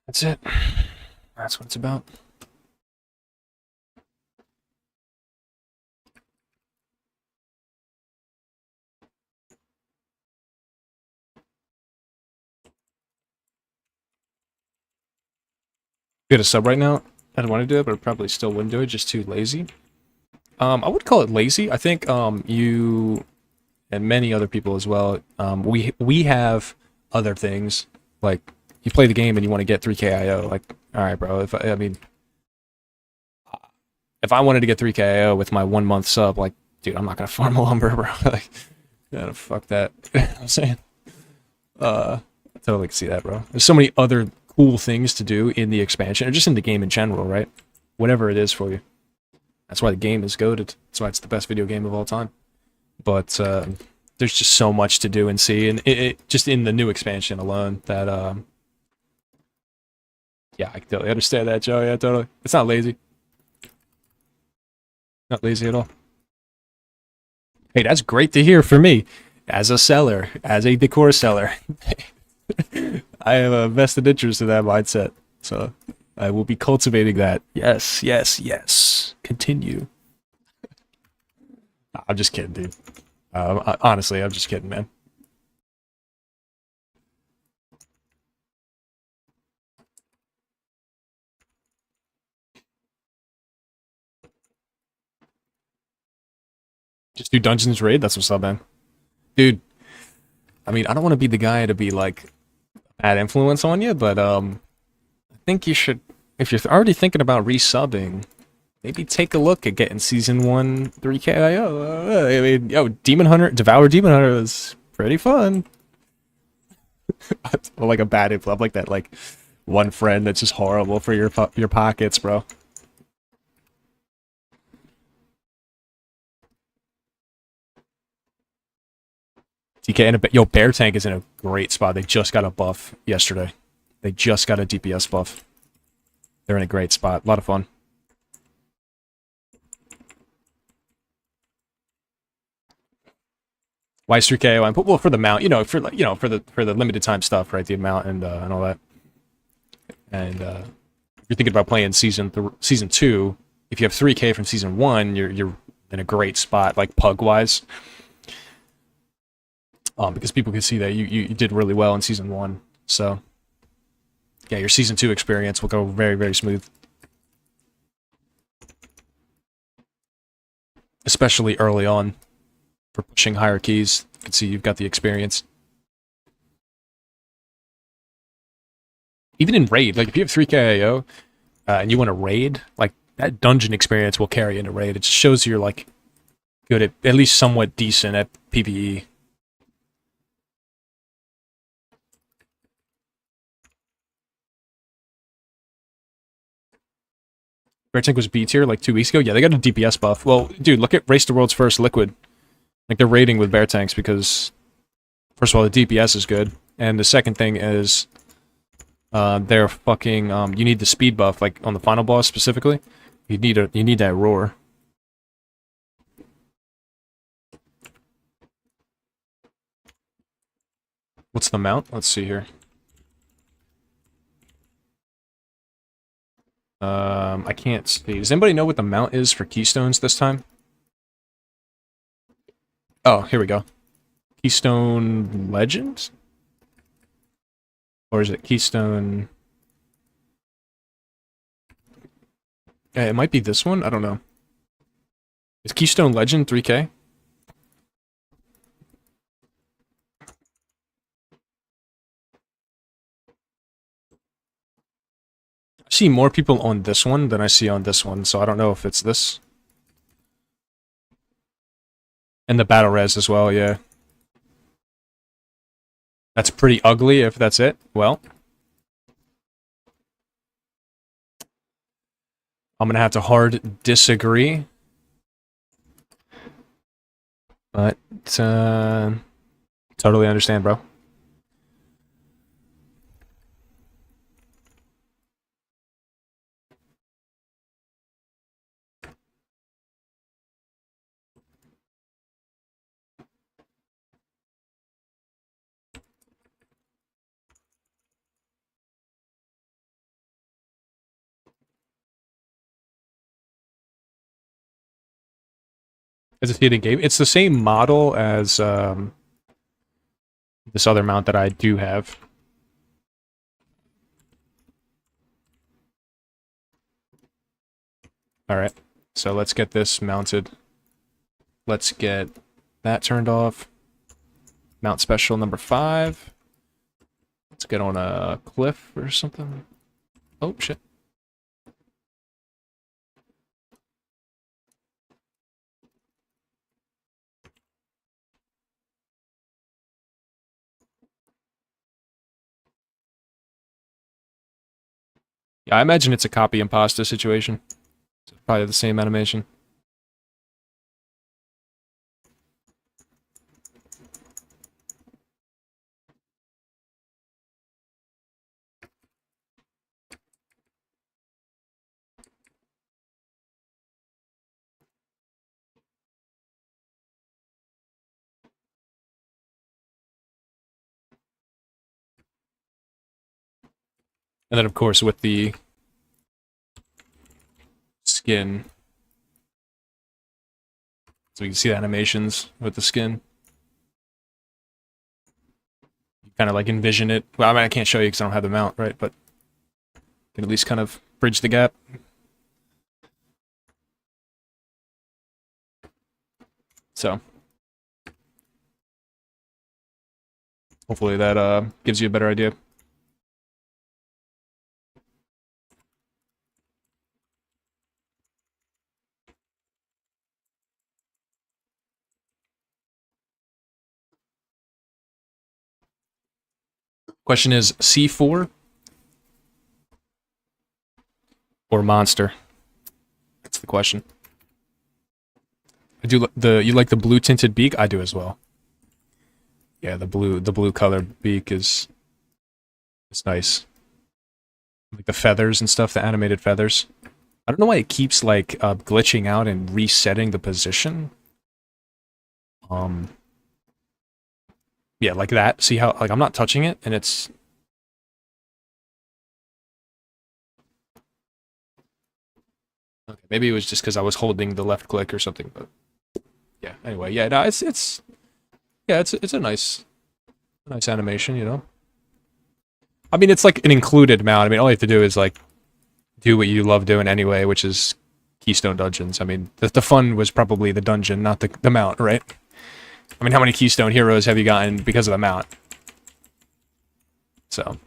[SPEAKER 1] That's it. That's what it's about. Get a sub right now. I don't want to do it, but I probably still wouldn't do it. Just too lazy. I would call it lazy. I think you and many other people as well. We have other things like you play the game and you want to get 3k IO. Like, all right, bro. If I wanted to get 3k IO with my 1 month sub, like, dude, I'm not gonna farm lumber, bro. Like, gotta fuck that. You know what I'm saying. I totally can see that, bro. There's so many other cool things to do in the expansion, or just in the game in general, right? Whatever it is for you. That's why the game is goated. That's why it's the best video game of all time. But there's just so much to do and see, and it just in the new expansion alone that yeah, I can totally understand that, Joe. Yeah, totally. It's not lazy. Not lazy at all. Hey, that's great to hear for me, as a seller, as a decor seller. I have a vested interest in that mindset, so I will be cultivating that. Yes, yes, yes. Continue. I'm just kidding, dude. Honestly, I'm just kidding, man. Just do Dungeons Raid? That's what's up, man. Dude, I mean, I don't want to be the guy to be, like, bad influence on you, but, I think you should, if you're already thinking about resubbing, maybe take a look at getting Season 1 3k IO. I mean, yo, Demon Hunter, Devour Demon Hunter is pretty fun. I'm like a bad influence. I'm like that, like, one friend that's just horrible for your pockets, bro. TK and yo, Bear Tank is in a great spot. They just got a buff yesterday. They just got a DPS buff. They're in a great spot. A lot of fun. Why is 3K? Well, for the mount, for the limited time stuff, right? The amount and all that. And if you're thinking about playing season 2, if you have 3K from season 1, you're in a great spot, like pug wise. Because people can see that you did really well in season 1. So yeah, your season 2 experience will go very, very smooth. Especially early on for pushing higher keys. You can see you've got the experience. Even in raid, like if you have 3k AO and you want to raid, like that dungeon experience will carry into raid. It just shows you're like good at least somewhat decent at PvE. Bear Tank was B tier like 2 weeks ago. Yeah, they got a DPS buff. Well, dude, look at Race the World's First Liquid. Like they're raiding with Bear Tanks because, first of all, the DPS is good, and the second thing is, they're fucking. You need the speed buff, like on the final boss specifically. You need that roar. What's the mount? Let's see here. I can't see. Does anybody know what the mount is for Keystones this time? Oh, here we go. Keystone Legend? Or is it Keystone... Yeah, it might be this one? I don't know. Is Keystone Legend 3K? see more people on this one than I see on this one, so I don't know if it's this. And the battle res as well, yeah. That's pretty ugly if that's it. Well, I'm gonna have to hard disagree. But, totally understand, bro. As a seating game, it's the same model as this other mount that I do have. Alright, so let's get this mounted. Let's get that turned off. Mount special number 5. Let's get on a cliff or something. Oh, shit. Yeah, I imagine it's a copy and pasta situation. It's probably the same animation. And then, of course, with the skin. So you can see the animations with the skin. You kind of like envision it. Well, I mean, I can't show you because I don't have the mount, right? But you can at least kind of bridge the gap. So hopefully that gives you a better idea. Question is C4 or monster? That's the question. I do you like the blue tinted beak? I do as well. Yeah, the blue colored beak is nice. Like the feathers and stuff, the animated feathers. I don't know why it keeps like glitching out and resetting the position. Yeah, like that. See how like I'm not touching it and it's okay, maybe it was just because I was holding the left click or something, but yeah, anyway, yeah, no, it's yeah, it's a nice animation, you know. I mean, it's like an included mount. I mean, all you have to do is like do what you love doing anyway, which is Keystone Dungeons. I mean, the fun was probably the dungeon, not the mount, right? I mean, how many Keystone heroes have you gotten because of the mount? So,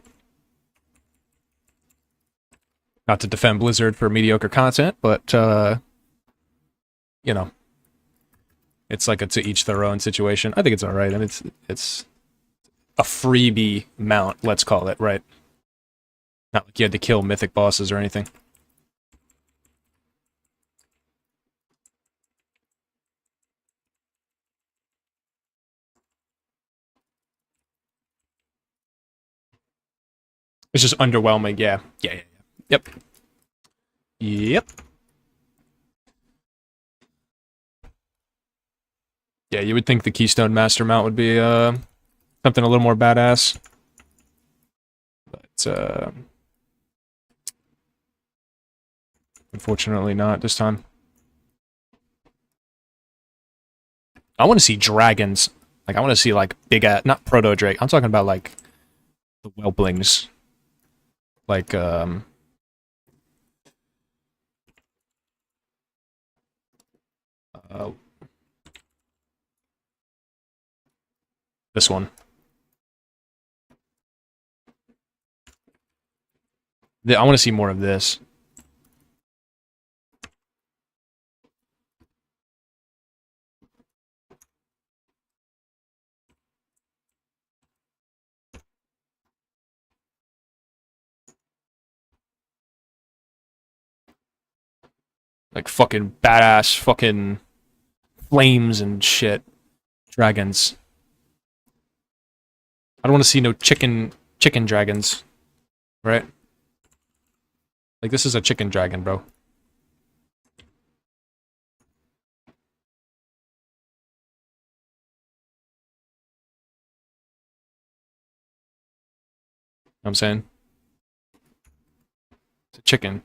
[SPEAKER 1] not to defend Blizzard for mediocre content, but you know, it's like a to each their own situation. I think it's all right. I mean, it's a freebie mount, let's call it, right? Not like you had to kill mythic bosses or anything. It's just underwhelming. Yeah. Yep. Yep. Yeah, you would think the Keystone Master mount would be something a little more badass. But unfortunately not this time. I want to see dragons. Like I want to see like big not proto drake. I'm talking about like the whelplings. Like this one. I want to see more of this. Like fucking badass fucking flames and shit. Dragons. I don't want to see no chicken dragons. Right? Like this is a chicken dragon, bro. Know what I'm saying? It's a chicken.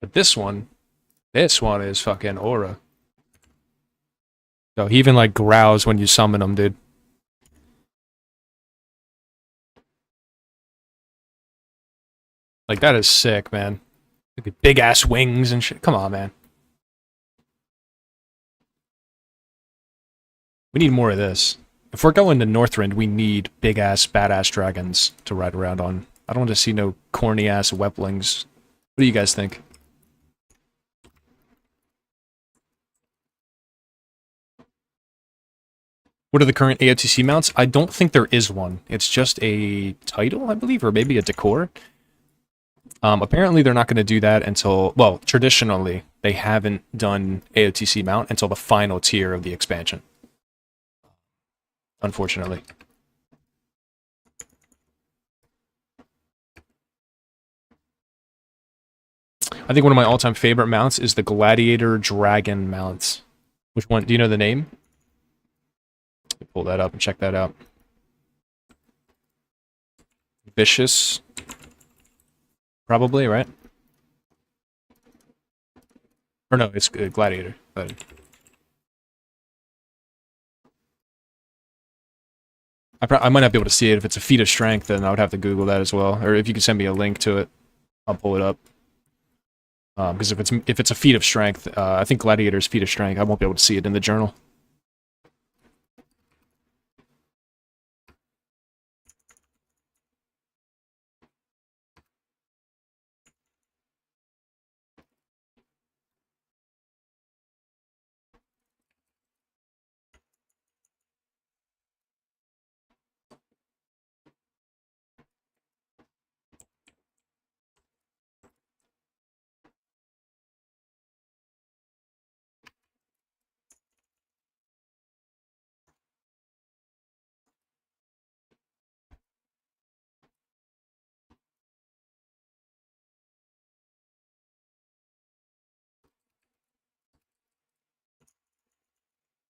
[SPEAKER 1] But this one is fucking aura. So he even like growls when you summon him, dude. Like that is sick, man. Like big ass wings and shit. Come on, man. We need more of this. If we're going to Northrend, we need big ass badass dragons to ride around on. I don't want to see no corny ass weplings. What do you guys think? What are the current AOTC mounts? I don't think there is one. It's just a title, I believe, or maybe a decor. Apparently they're not going to do that until, well, traditionally, they haven't done AOTC mount until the final tier of the expansion. Unfortunately. I think one of my all-time favorite mounts is the Gladiator Dragon mounts. Which one? Do you know the name? Pull that up and check that out. Vicious. Probably, right? Or no, it's Gladiator. I might not be able to see it. If it's a feat of strength, then I would have to Google that as well. Or if you could send me a link to it, I'll pull it up. Because if it's a feat of strength, I think Gladiator's feat of strength, I won't be able to see it in the journal.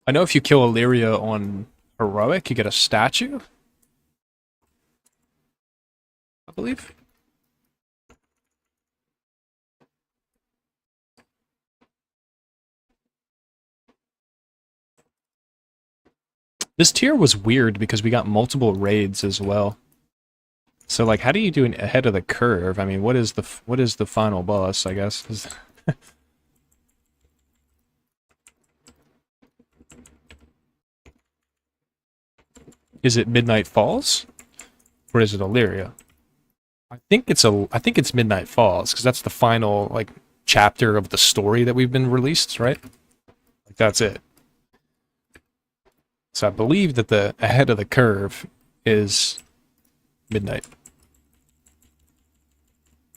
[SPEAKER 1] I know if you kill Illyria on Heroic, you get a statue. I believe. This tier was weird because we got multiple raids as well. So like, how do you do an ahead of the curve? I mean, what is the final boss? I guess. Is it Midnight Falls, or is it Illyria? I think it's Midnight Falls because that's the final like chapter of the story that we've been released, right? Like that's it. So I believe that the ahead of the curve is Midnight.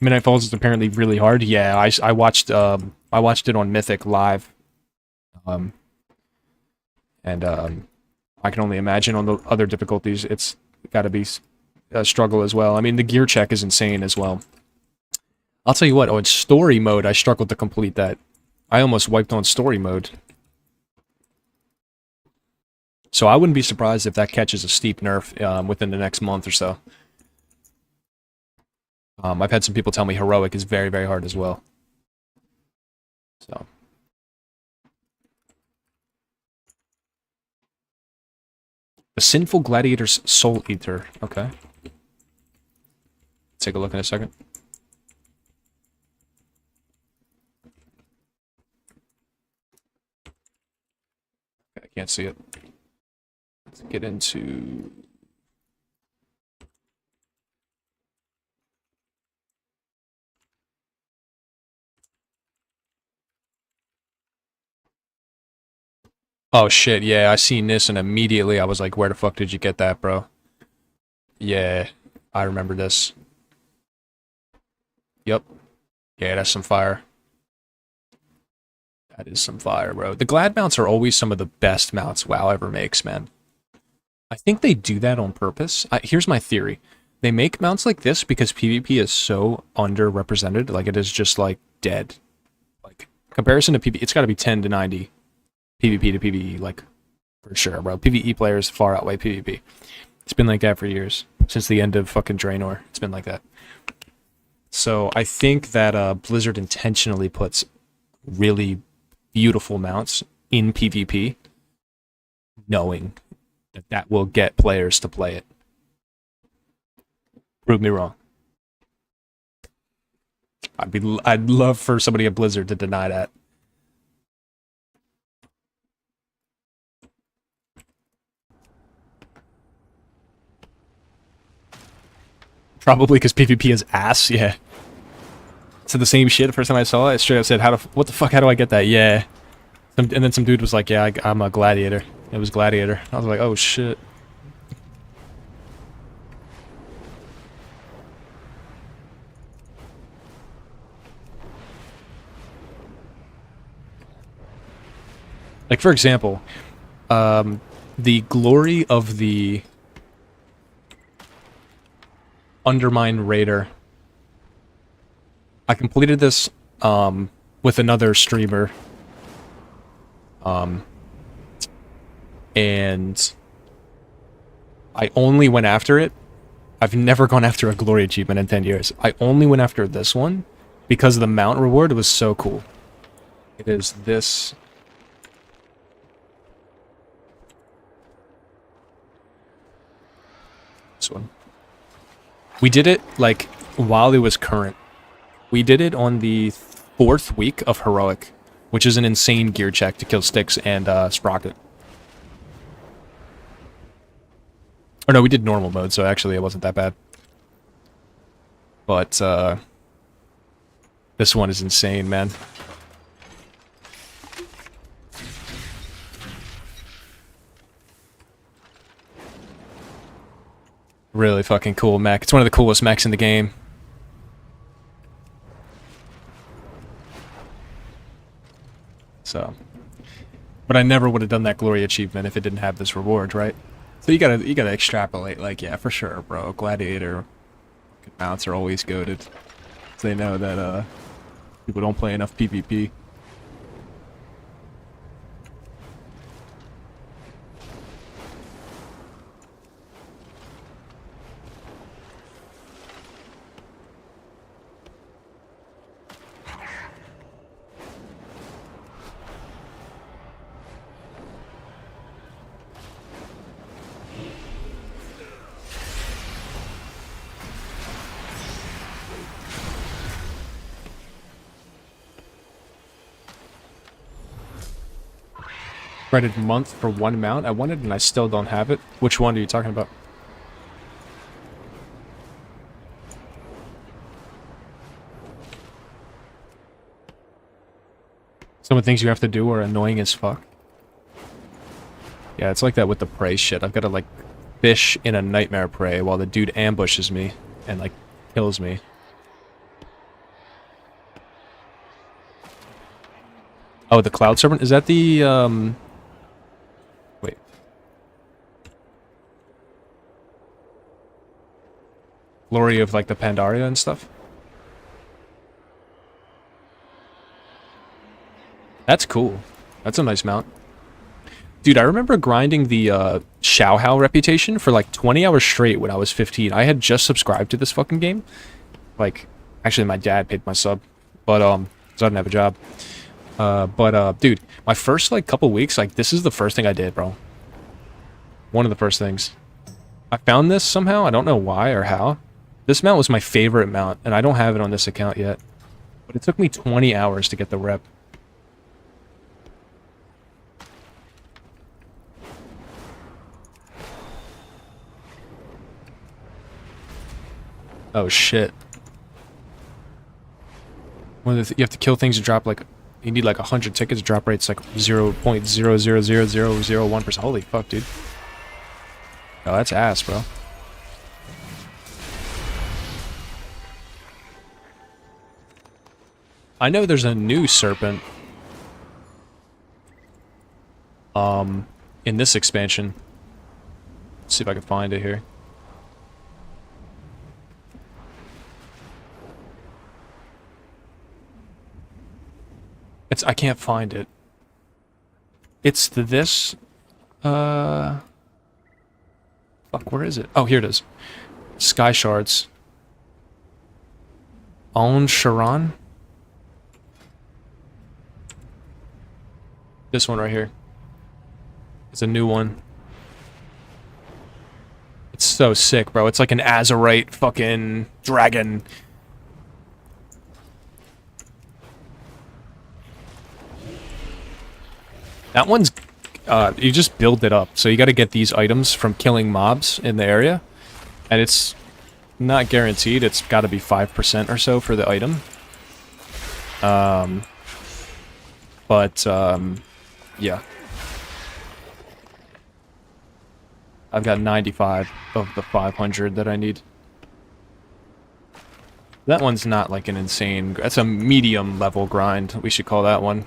[SPEAKER 1] Midnight Falls is apparently really hard. Yeah, I watched it on Mythic live, and I can only imagine on the other difficulties it's got to be a struggle as well. I mean, the gear check is insane as well. I'll tell you what, on story mode, I struggled to complete that. I almost wiped on story mode. So I wouldn't be surprised if that catches a steep nerf within the next month or so. I've had some people tell me Heroic is very, very hard as well. So. The Sinful Gladiator's Soul Eater. Okay. Take a look in a second. Can't see it. Let's get into... Oh shit, yeah, I seen this and immediately I was like, where the fuck did you get that, bro? Yeah, I remember this. Yep. Yeah, that's some fire. That is some fire, bro. The Glad mounts are always some of the best mounts WoW ever makes, man. I think they do that on purpose. Here's my theory. They make mounts like this because PvP is so underrepresented. Like, it is just, like, dead. Like, comparison to PvE, it's got to be 10 to 90 PvP to PvE, like, for sure, bro. PvE players far outweigh PvP. It's been like that for years. Since the end of fucking Draenor. It's been like that. So, I think that Blizzard intentionally puts really beautiful mounts in PvP, knowing that that will get players to play it. Prove me wrong. I'd love for somebody at Blizzard to deny that. Probably because PvP is ass, yeah. Said the same shit the first time I saw it. I straight up said, what the fuck, how do I get that? Yeah. And then some dude was like, yeah, I'm a gladiator. It was gladiator. I was like, oh shit. Like, for example, the glory of the Undermine Raider. I completed this with another streamer. And I only went after it. I've never gone after a glory achievement in 10 years. I only went after this one because the mount reward was so cool. It is this. This one. We did it, like, while it was current. We did it on the 4th week of Heroic, which is an insane gear check to kill Styx and Sprocket. Or no, we did normal mode, so actually it wasn't that bad. But, this one is insane, man. Really fucking cool mech. It's one of the coolest mechs in the game. So, but I never would have done that glory achievement if it didn't have this reward, right? So you gotta extrapolate, like, yeah, for sure, bro. Gladiator mounts are always goated. They know that people don't play enough PvP. Credit month for one mount. I wanted and I still don't have it. Which one are you talking about? Some of the things you have to do are annoying as fuck. Yeah, it's like that with the prey shit. I've got to, like, fish in a nightmare prey while the dude ambushes me and, like, kills me. Oh, the Cloud Serpent? Is that the, wait. Glory of, like, the Pandaria and stuff? That's cool. That's a nice mount. Dude, I remember grinding the Xiaohao reputation for like 20 hours straight when I was 15. I had just subscribed to this fucking game. Like, actually my dad paid my sub, but so I didn't have a job. Dude, my first like couple weeks, like this is the first thing I did, bro. One of the first things. I found this somehow. I don't know why or how. This mount was my favorite mount, and I don't have it on this account yet. But it took me 20 hours to get the rep. Oh shit. When you have to kill things to drop like, you need like 100 tickets, drop rate's like 0.0000001%. Holy fuck, dude. Oh, that's ass, bro. I know there's a new serpent. In this expansion. Let's see if I can find it here. I can't find it. It's this. Fuck, where is it? Oh, here it is. Sky Shards. Aln Sharan? This one right here. It's a new one. It's so sick, bro. It's like an Azerite fucking dragon. That one's, you just build it up. So you gotta get these items from killing mobs in the area. And it's not guaranteed. It's gotta be 5% or so for the item. Yeah. I've got 95 of the 500 that I need. That one's not like an insane... That's a medium level grind. We should call that one.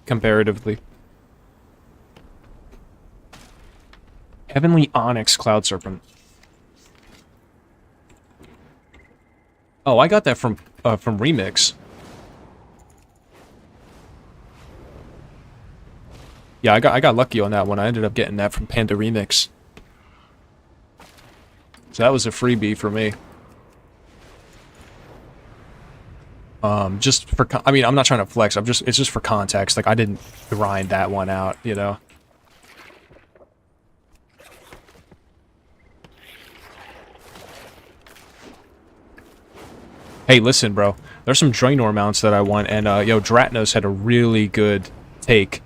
[SPEAKER 1] Comparatively. Heavenly Onyx Cloud Serpent. Oh, I got that from Remix. Yeah, I got lucky on that one. I ended up getting that from Panda Remix. So that was a freebie for me. Just for I mean, I'm not trying to flex. It's just for context. Like I didn't grind that one out, you know. Hey, listen, bro. There's some Draenor mounts that I want, and yo, Dratnos had a really good take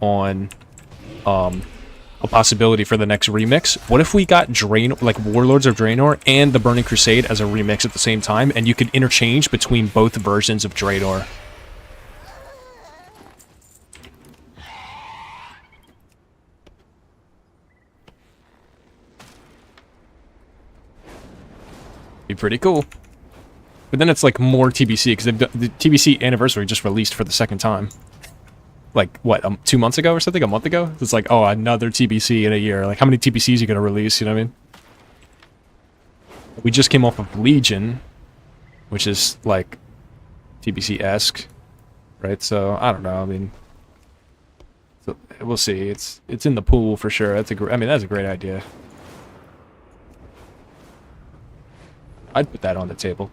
[SPEAKER 1] on a possibility for the next remix. What if we got like Warlords of Draenor and the Burning Crusade as a remix at the same time, and you could interchange between both versions of Draenor? Be pretty cool. But then it's like more TBC, because the TBC Anniversary just released for the second time. Like, what, 2 months ago or something? A month ago? It's like, oh, another TBC in a year. Like, how many TBCs are you going to release, you know what I mean? We just came off of Legion, which is, like, TBC-esque, right? So, I don't know, I mean... So, we'll see. It's in the pool for sure. That's I mean, that's a great idea. I'd put that on the table.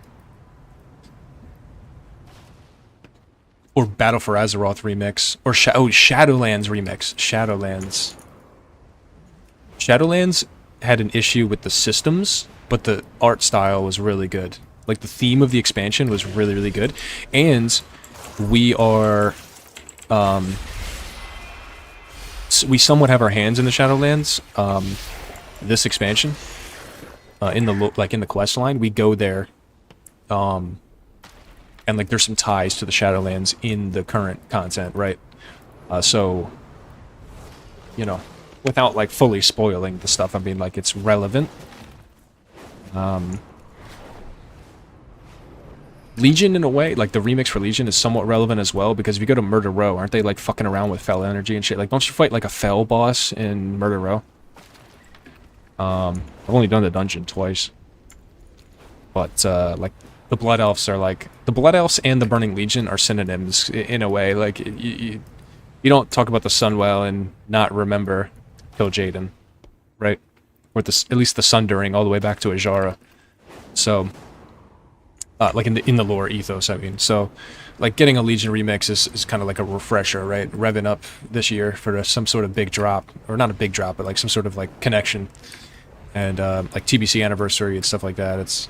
[SPEAKER 1] Or Battle for Azeroth remix. Or Shadowlands remix. Shadowlands. Shadowlands had an issue with the systems, but the art style was really good. Like, the theme of the expansion was really, really good. And we are... we somewhat have our hands in the Shadowlands. This expansion. In the quest line. We go there. And, like, there's some ties to the Shadowlands in the current content, right? So, you know, without, like, fully spoiling the stuff, I mean, like, it's relevant. Legion, in a way, like, the remix for Legion is somewhat relevant as well, because if you go to Murder Row, aren't they, like, fucking around with Fel energy and shit? Like, don't you fight, like, a Fel boss in Murder Row? I've only done the dungeon twice. But, like... The Blood Elves are like... The Blood Elves and the Burning Legion are synonyms, in a way. Like, you don't talk about the Sunwell and not remember Kil'jaeden, right? Or at least the Sundering, all the way back to Ajara. So... like, in the lore ethos, I mean. So, like, getting a Legion remix is kind of like a refresher, right? Revving up this year for some sort of big drop. Or not a big drop, but, like, some sort of, like, connection. And, like, TBC Anniversary and stuff like that.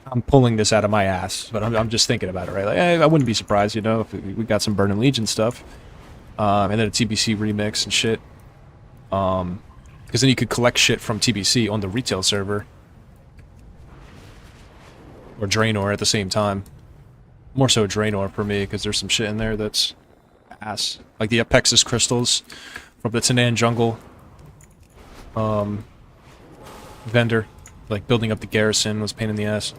[SPEAKER 1] I'm pulling this out of my ass, but I'm just thinking about it, right? Like, I wouldn't be surprised, you know, if we got some Burning Legion stuff. And then a TBC remix and shit. Because then you could collect shit from TBC on the retail server. or Draenor at the same time. More so Draenor for me, because there's some shit in there that's ass. Like the Apexis crystals from the Tanan jungle vendor. Like building up the garrison was a pain in the ass.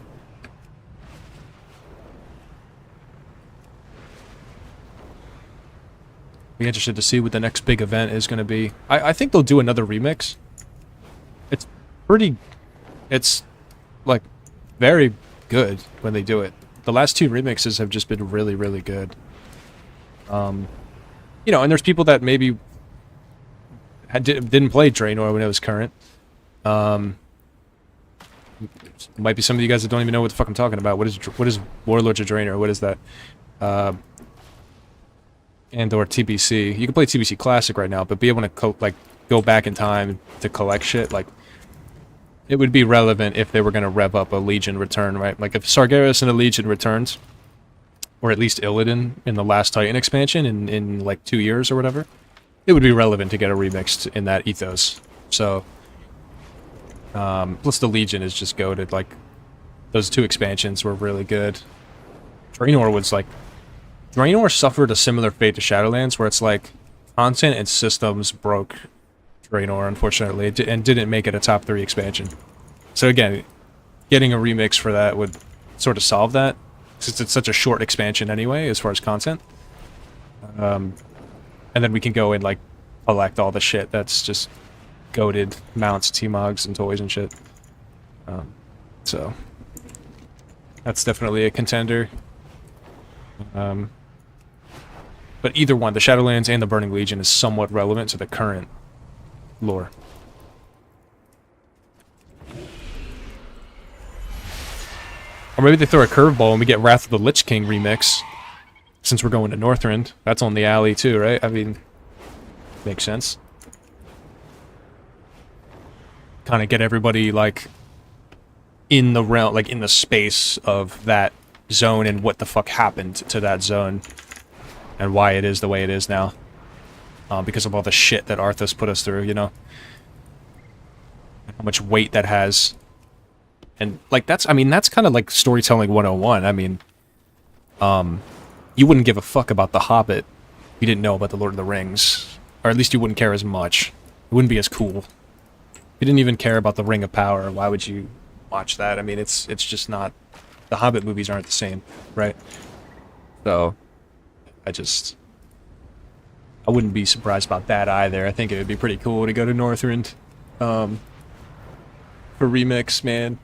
[SPEAKER 1] Be interested to see what the next big event is going to be. I think they'll do another remix. It's pretty... It's, like, very good when they do it. The last two remixes have just been really, really good. You know, and there's people that maybe didn't play Draenor when it was current. Might be some of you guys that don't even know what the fuck I'm talking about. What is Warlords of Draenor? What is that? And or TBC. You can play TBC Classic right now, but be able to like go back in time to collect shit, like it would be relevant if they were going to rev up a Legion return, right? Like if Sargeras and a Legion returns, or at least Illidan in the last Titan expansion in like 2 years or whatever, it would be relevant to get a remix in that ethos. So, plus the Legion is just goated. Like those two expansions were really good. Draenor was like, Draenor suffered a similar fate to Shadowlands, where it's like content and systems broke Draenor, unfortunately, and didn't make it a top 3 expansion. So again, getting a remix for that would sort of solve that, since it's such a short expansion anyway, as far as content. And then we can go and like collect all the shit that's just goated mounts, T-Mogs, and toys and shit. So that's definitely a contender. But either one, the Shadowlands and the Burning Legion, is somewhat relevant to the current lore. Or maybe they throw a curveball and we get Wrath of the Lich King remix, since we're going to Northrend. That's on the alley too, right? I mean, makes sense. Kind of get everybody, like, in the realm, like, in the space of that zone and what the fuck happened to that zone. And why it is the way it is now. Because of all the shit that Arthas put us through, you know? How much weight that has. And, like, that's kind of like storytelling 101. I mean, you wouldn't give a fuck about The Hobbit if you didn't know about The Lord of the Rings. Or at least you wouldn't care as much. It wouldn't be as cool. If you didn't even care about The Ring of Power, why would you watch that? I mean, it's just not... The Hobbit movies aren't the same, right? So... I wouldn't be surprised about that either. I think it would be pretty cool to go to Northrend for remix, man.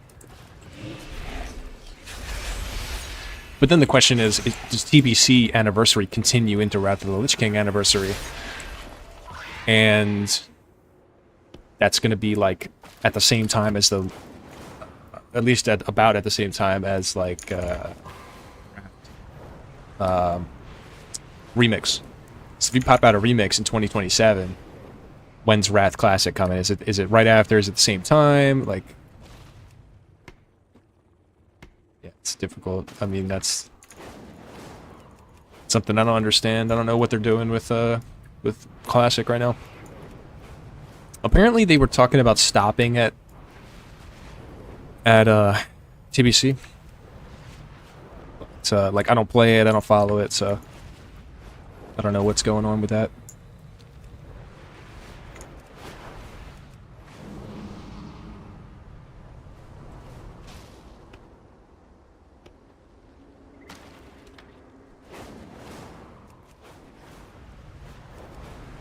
[SPEAKER 1] But then the question is does TBC Anniversary continue into Wrath of the Lich King Anniversary? And that's going to be like at the same time as the... At least about at the same time as like... remix. So if you pop out a remix in 2027, when's Wrath Classic coming? Is it right after? Is it the same time? Like, yeah, it's difficult. I mean, that's something I don't understand. I don't know what they're doing with Classic right now. Apparently, they were talking about stopping at TBC. But, like, I don't play it. I don't follow it. So. I don't know what's going on with that.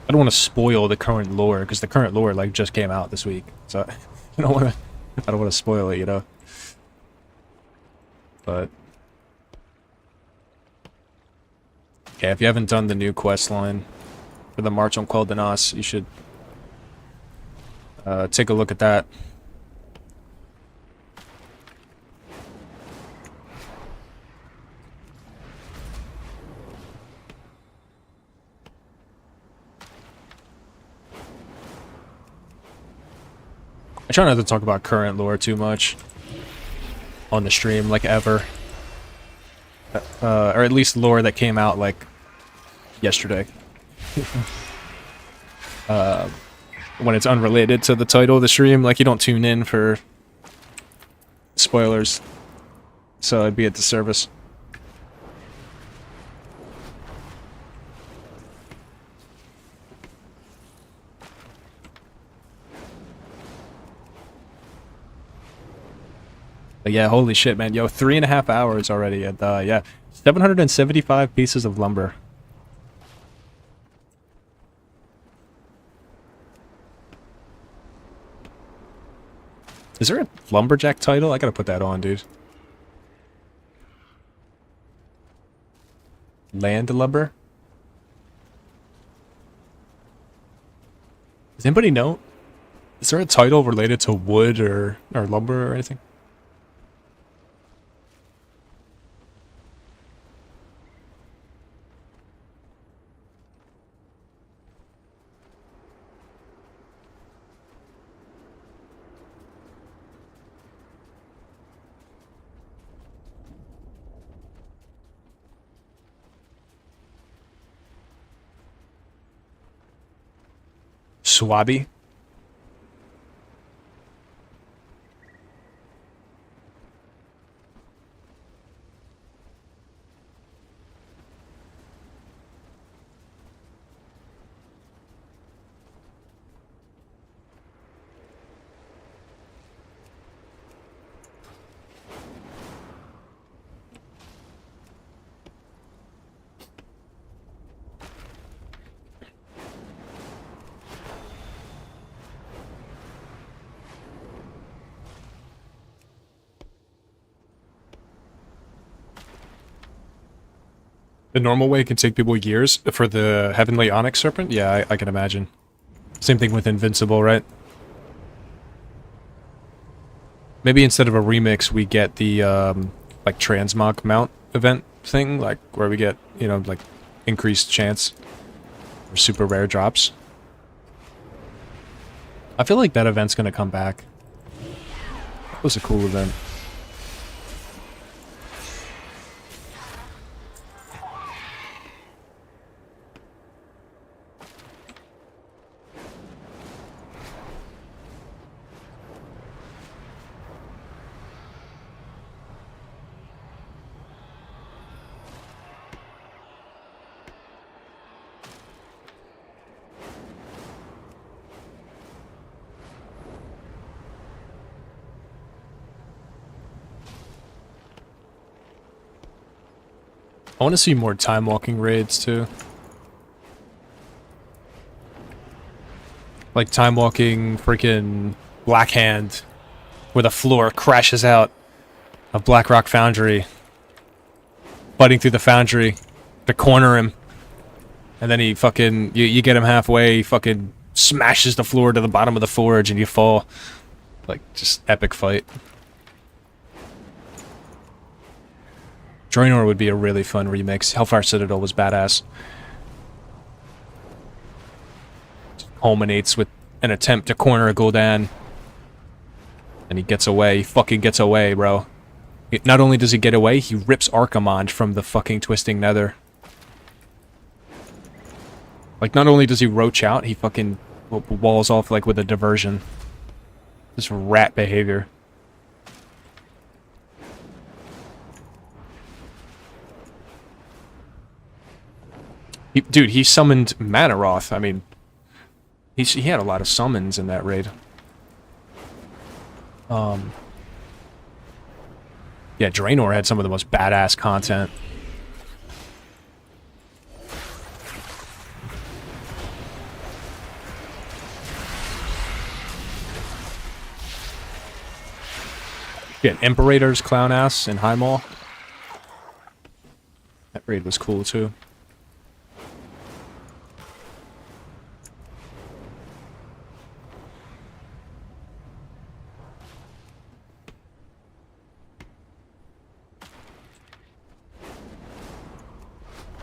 [SPEAKER 1] I don't want to spoil the current lore, because the current lore like just came out this week. So I don't want to spoil it, you know. But yeah, if you haven't done the new quest line for the March on Quel'Danas, you should take a look at that. I try not to talk about current lore too much on the stream, like ever. Or at least lore that came out, like, yesterday. When it's unrelated to the title of the stream, like, you don't tune in for spoilers. so it'd be a disservice. But yeah, holy shit, man. Yo, 3.5 hours already, and yeah, 775 pieces of lumber. Is there a lumberjack title? I gotta put that on, dude. Land lumber? Does anybody know? Is there a title related to wood or lumber or anything? Swabby? The normal way can take people years. For the Heavenly Onyx Serpent? Yeah, I can imagine. Same thing with Invincible, right? Maybe instead of a remix, we get the, like, transmog mount event thing, like, where we get, you know, like, increased chance for super rare drops. I feel like that event's gonna come back. That was a cool event. I want to see more time walking raids too. Like time walking freaking Black Hand, where the floor crashes out of Blackrock Foundry, fighting through the foundry to corner him, and then he fucking you get him halfway, he fucking smashes the floor to the bottom of the forge, and you fall. Like just epic fight. Draenor would be a really fun remix. Hellfire Citadel was badass. Culminates with an attempt to corner Gul'dan. And he gets away. He fucking gets away, bro. Not only does he get away, he rips Archimonde from the fucking Twisting Nether. Like, not only does he roach out, he fucking walls off, like, with a diversion. This rat behavior. Dude, he summoned Manaroth. I mean, he had a lot of summons in that raid. Yeah, Draenor had some of the most badass content. Yeah, Imperator's clown ass in High Maul. That raid was cool too.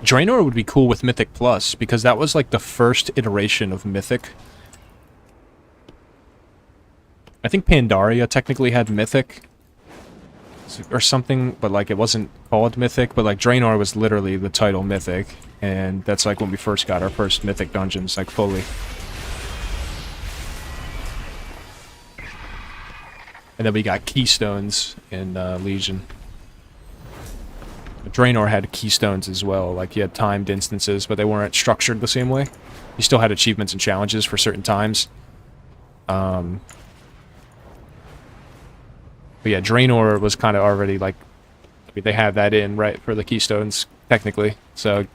[SPEAKER 1] Draenor would be cool with Mythic Plus, because that was like the first iteration of Mythic. I think Pandaria technically had Mythic or something, but like it wasn't called Mythic, but like Draenor was literally the title Mythic, and that's like when we first got our first Mythic dungeons, like fully. And then we got Keystones in Legion. Draenor had keystones as well, like he had timed instances, but they weren't structured the same way. He still had achievements and challenges for certain times. But yeah, Draenor was kind of already like, I mean, they have that in, right, for the keystones, technically. So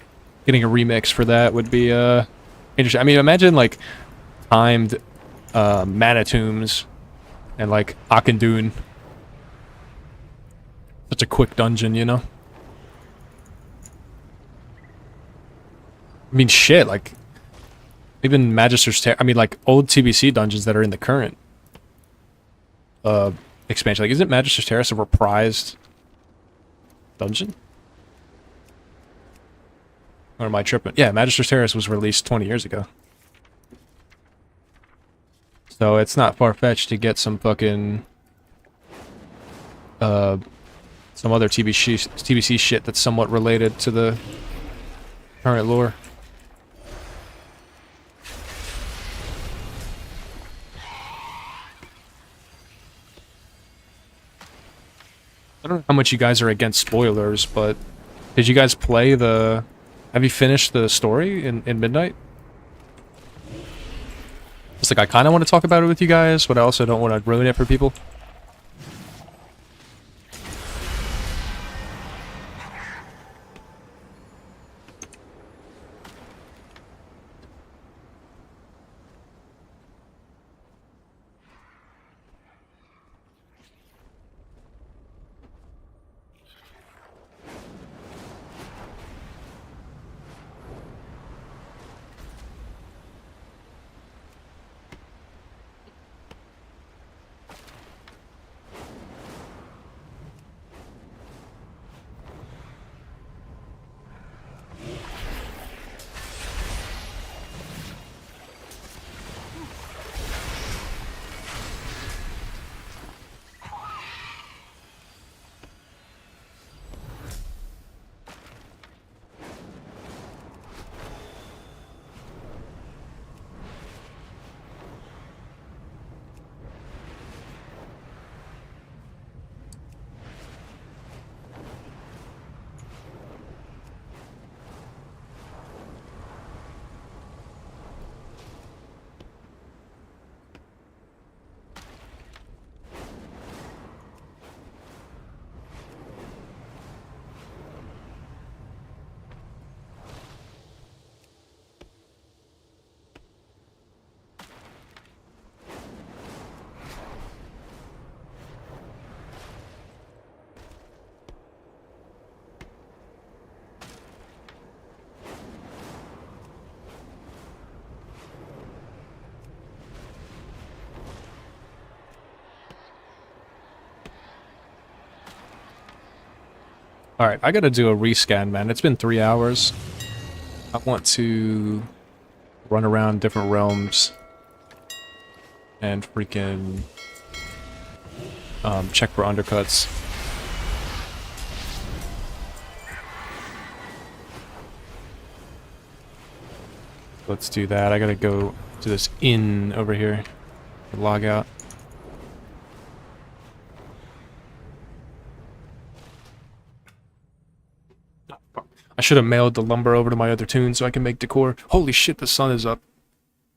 [SPEAKER 1] getting a remix for that would be interesting. I mean, imagine like timed mana tombs and like Akendune. Such a quick dungeon, you know? I mean, shit, like, even Magister's Terrace, I mean, like, old TBC dungeons that are in the current expansion. Like, isn't Magister's Terrace a reprised dungeon? Or am I tripping? Yeah, Magister's Terrace was released 20 years ago. So it's not far-fetched to get some fucking, some other TBC shit that's somewhat related to the current lore. I don't know how much you guys are against spoilers, but did you guys play the... Have you finished the story in Midnight? It's like, I kind of want to talk about it with you guys, but I also don't want to ruin it for people. Alright, I gotta do a rescan, man. It's been 3 hours. I want to run around different realms and freaking check for undercuts. Let's do that. I gotta go to this inn over here. Log out. I should have mailed the lumber over to my other tune so I can make decor. Holy shit, the sun is up.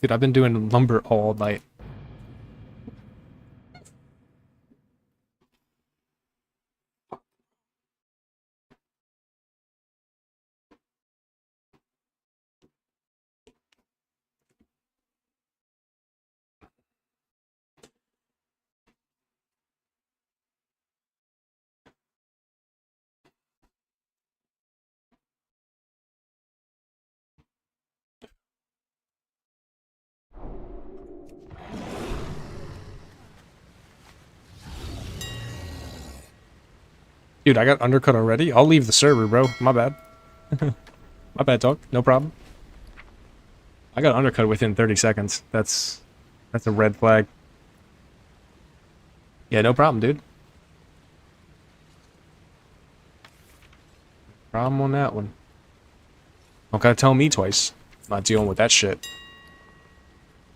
[SPEAKER 1] Dude, I've been doing lumber all night. Dude, I got undercut already? I'll leave the server, bro. My bad. My bad, dog. No problem. I got undercut within 30 seconds. That's a red flag. Yeah, no problem, dude. Problem on that one. Don't gotta tell me twice. I'm not dealing with that shit.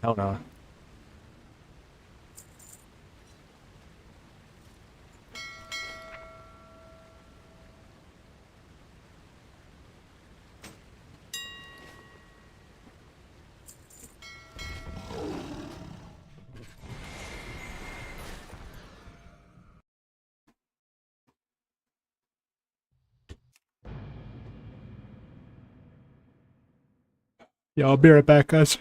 [SPEAKER 1] Hell no. Yeah, I'll be right back, guys.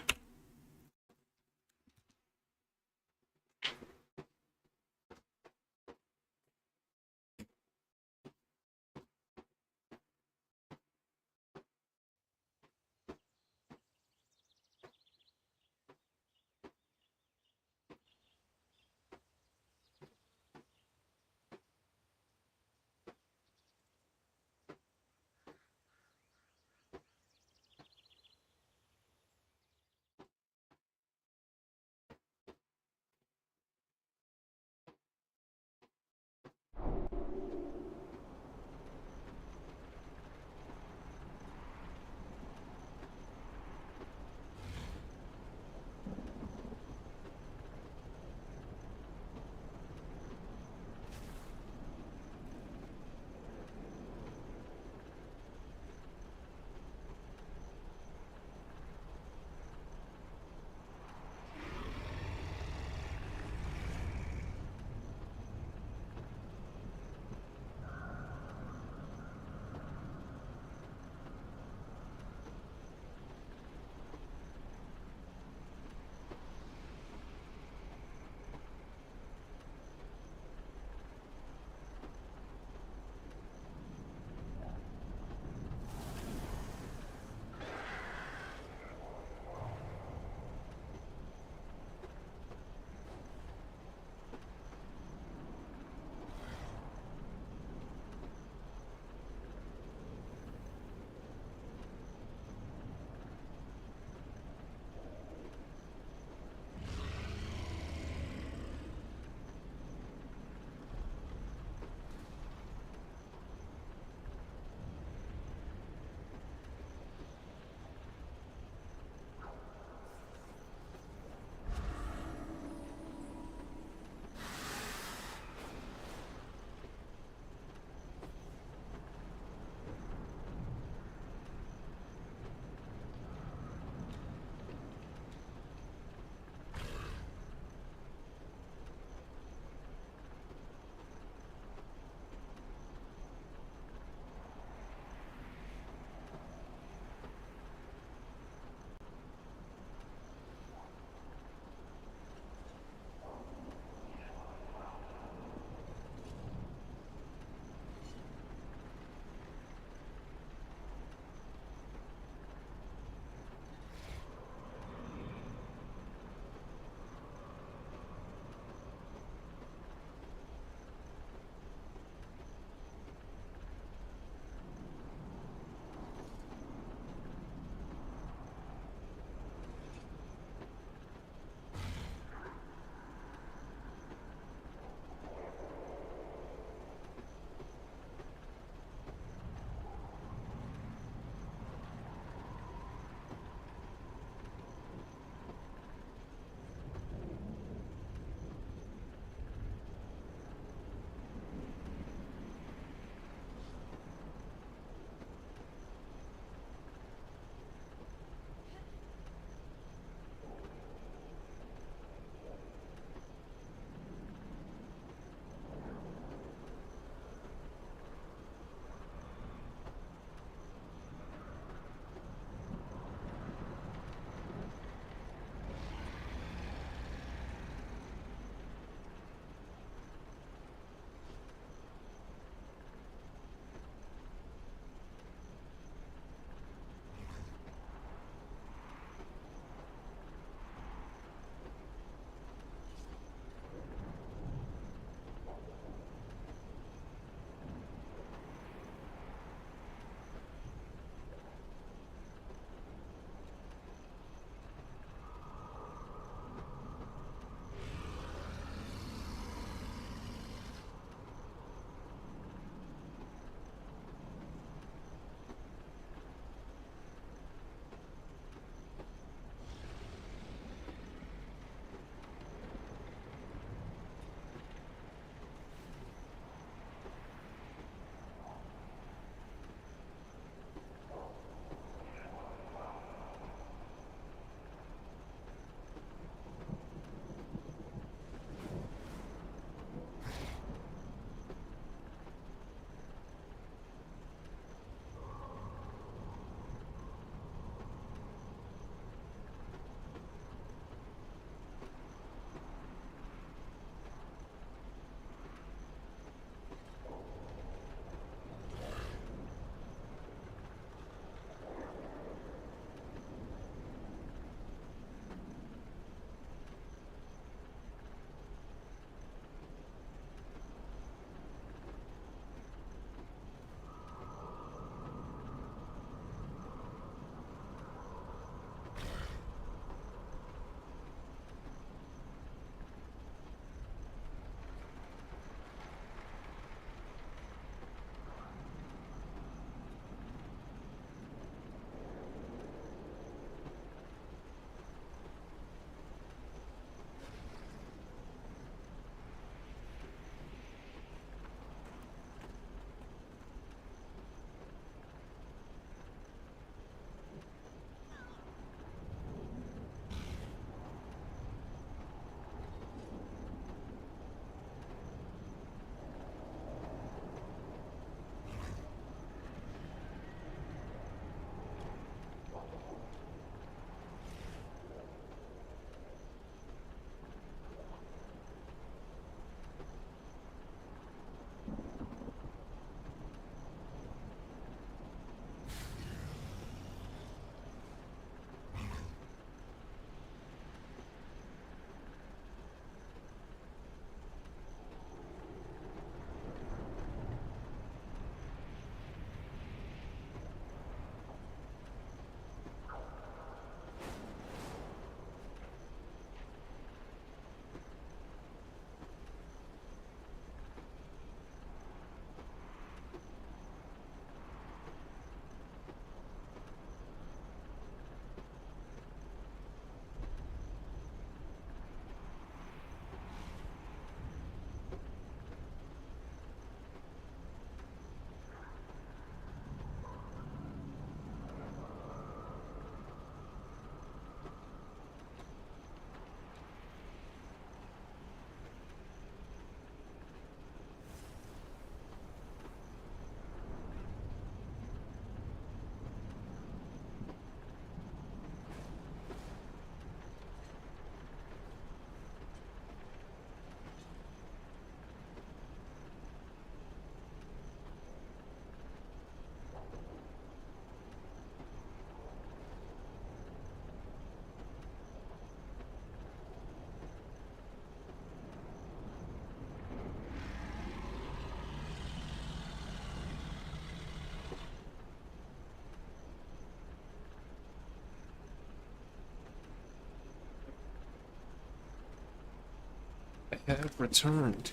[SPEAKER 1] have returned.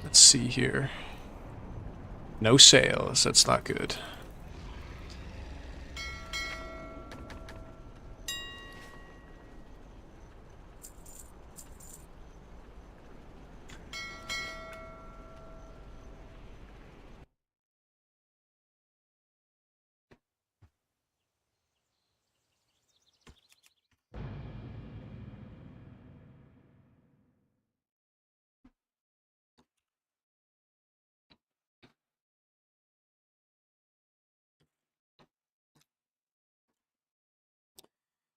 [SPEAKER 1] Let's see here. No sales, that's not good.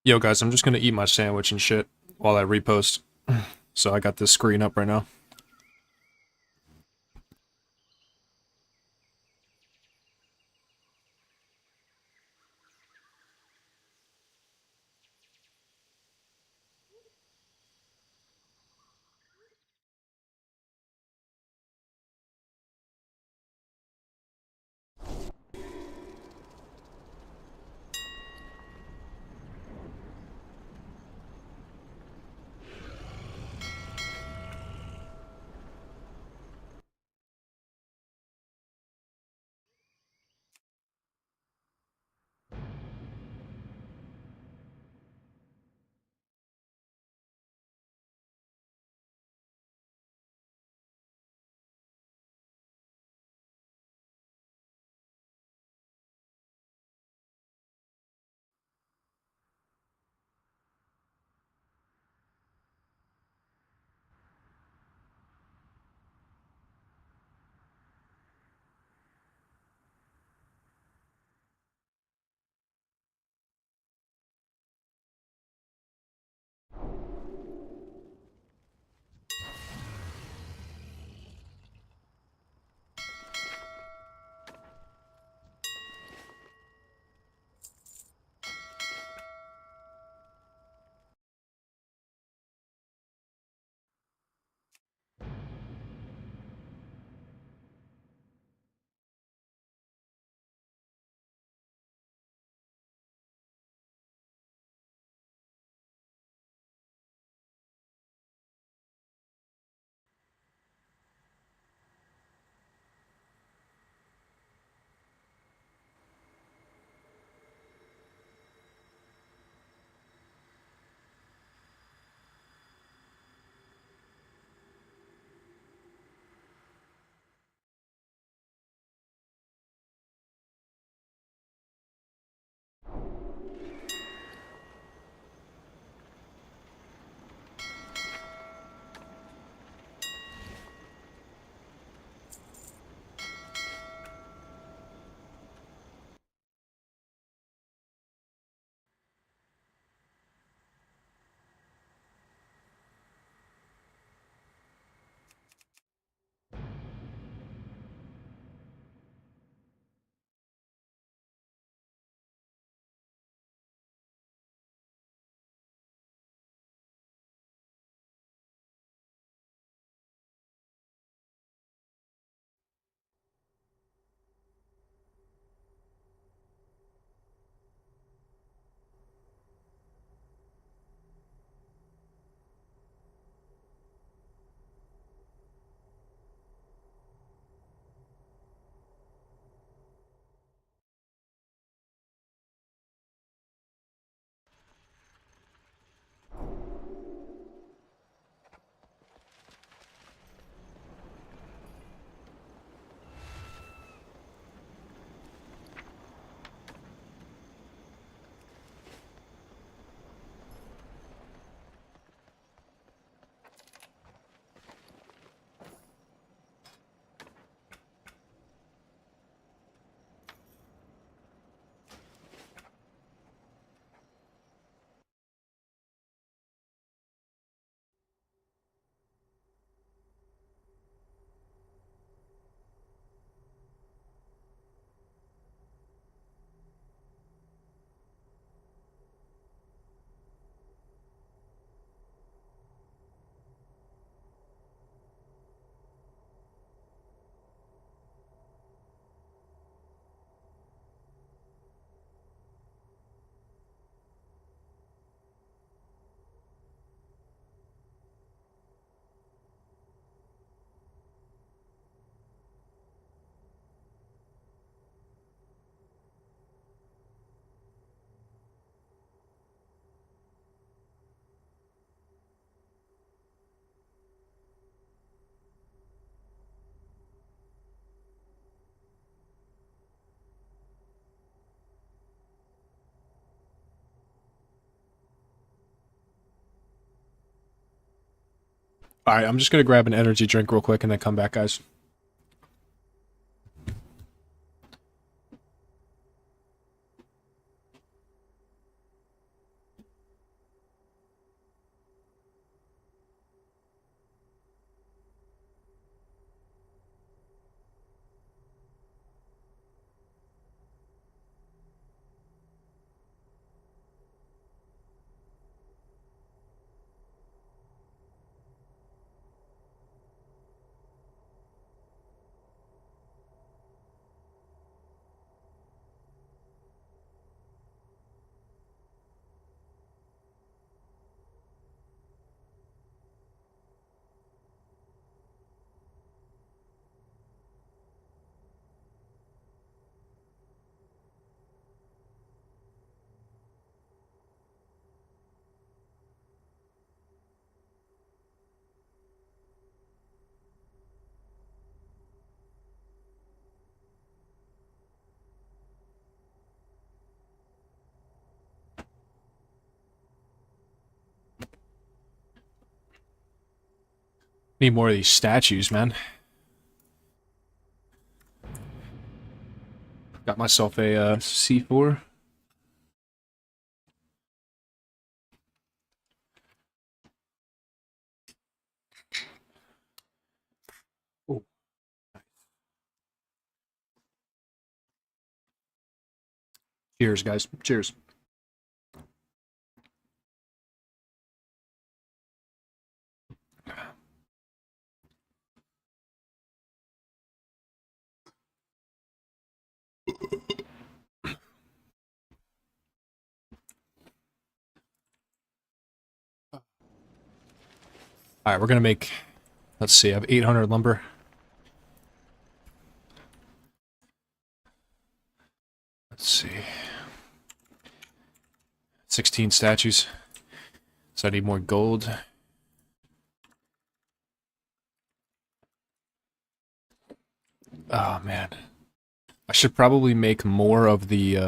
[SPEAKER 1] Yo guys, I'm just gonna eat my sandwich and shit while I repost. So I got this screen up right now. Alright, I'm just gonna grab an energy drink real quick and then come back, guys. Need more of these statues, man. Got myself a C4. Oh. Cheers, guys. Cheers. Alright, we're gonna make, let's see, I have 800 lumber. Let's see. 16 statues. So I need more gold. Oh man. I should probably make more of the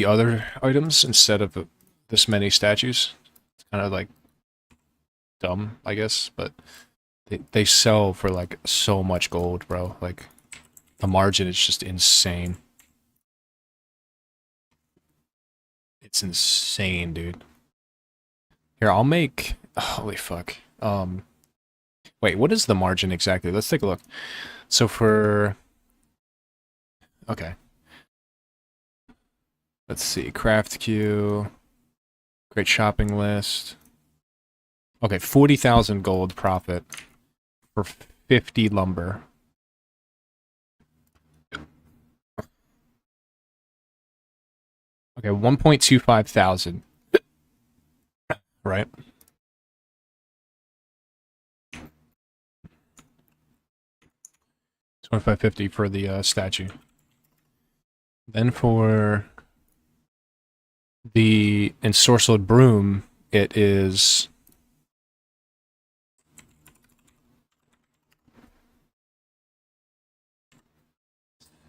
[SPEAKER 1] other items instead of this many statues. It's kind of like dumb, I guess, but they sell for like so much gold, bro. Like the margin is just insane. It's insane, dude. Here, I'll make, holy fuck. Wait, what is the margin exactly? Let's take a look. So for, okay. Let's see, craft queue, great shopping list. Okay, 40,000 gold profit for 50 lumber. Okay, 1.25 thousand. Right? $25.50 for the statue. Then for the ensorcelled broom, it is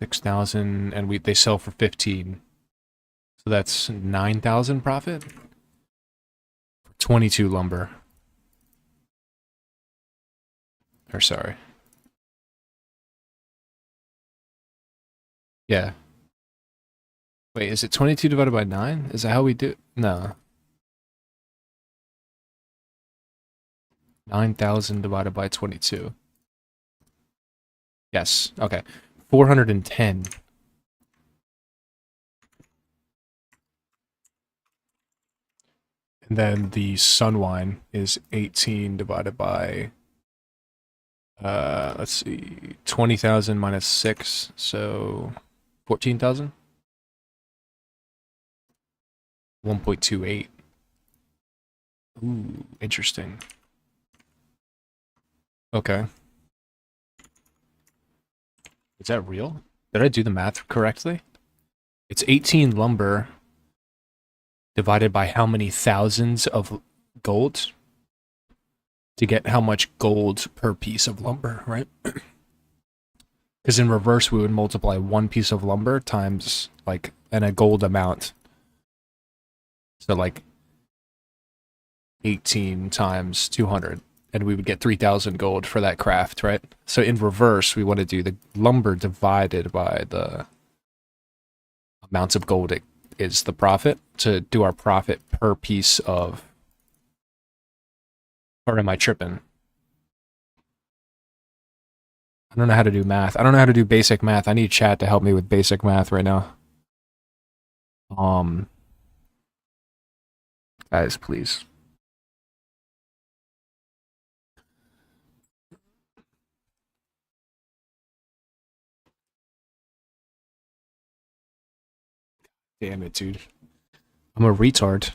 [SPEAKER 1] 6,000, and they sell for 15. So that's 9,000 profit for 22 lumber. Or sorry. Yeah. Wait, is it 22 divided by 9? Is that how we do? No. 9,000 divided by 22. Yes. Okay. 410. And then the sunwine is 18 divided by, let's see, 20,000 minus 6, so 14,000? 1.28. Ooh, interesting. Okay. Is that real? Did I do the math correctly? It's 18 lumber divided by how many thousands of gold to get how much gold per piece of lumber, right? Because in reverse, we would multiply one piece of lumber times, like, and a gold amount. So, like, 18 times 200, and we would get 3,000 gold for that craft, right? So in reverse, we want to do the lumber divided by the amounts of gold it is the profit to do our profit per piece of. Or am I tripping? I don't know how to do math. I don't know how to do basic math. I need chat to help me with basic math right now. Guys, please. Damn it, dude. I'm a retard.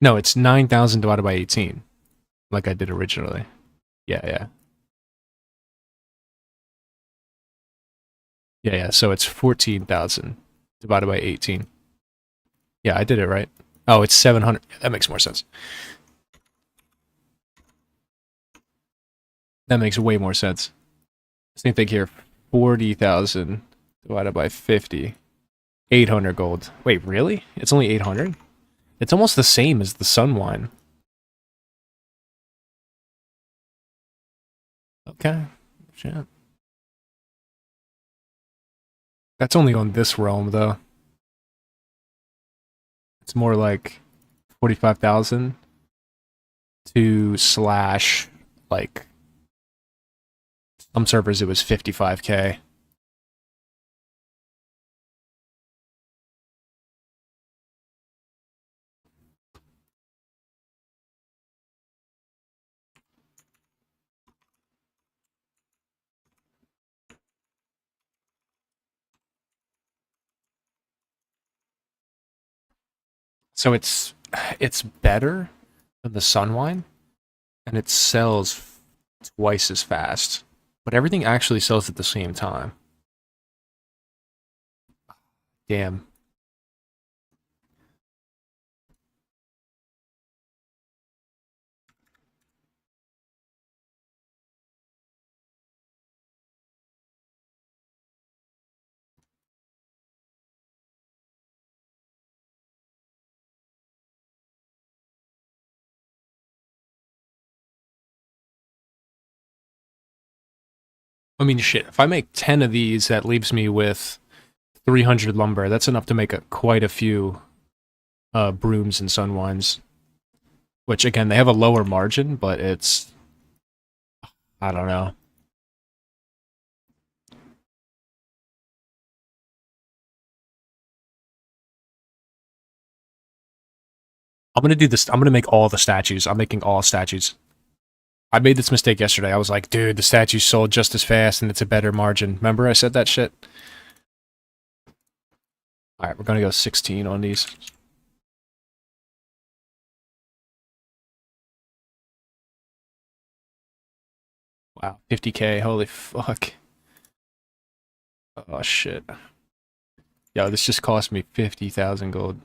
[SPEAKER 1] No, it's 9,000 divided by 18, like I did originally. Yeah, yeah. Yeah, yeah, so it's 14,000 divided by 18. Yeah, I did it right. Oh, it's 700. That makes more sense. That makes way more sense. Same thing here. 40,000 divided by 50. 800 gold. Wait, really? It's only 800? It's almost the same as the sun wine. Okay. Shit. That's only on this realm, though. It's more like 45,000 to slash, like, some servers it was 55k. So it's better than the sun wine, and it sells twice as fast. But everything actually sells at the same time. Damn. I mean, shit. If I make 10 of these, that leaves me with 300 lumber. That's enough to make quite a few brooms and sun wines. Which, again, they have a lower margin, but it's... I don't know. I'm gonna do this. I'm gonna make all the statues. I'm making all statues. I made this mistake yesterday. I was like, dude, the statues sold just as fast and it's a better margin. Remember I said that shit? Alright, we're gonna go 16 on these. Wow, 50k, holy fuck. Oh shit. Yo, this just cost me 50,000 gold.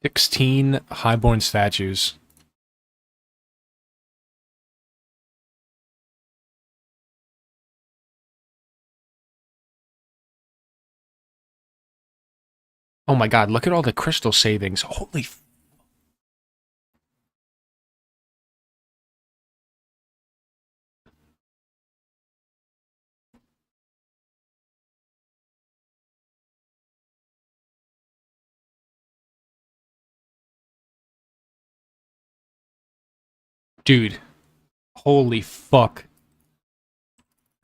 [SPEAKER 1] $16 highborn statues. Oh my god, look at all the crystal savings. Holy dude. Holy fuck.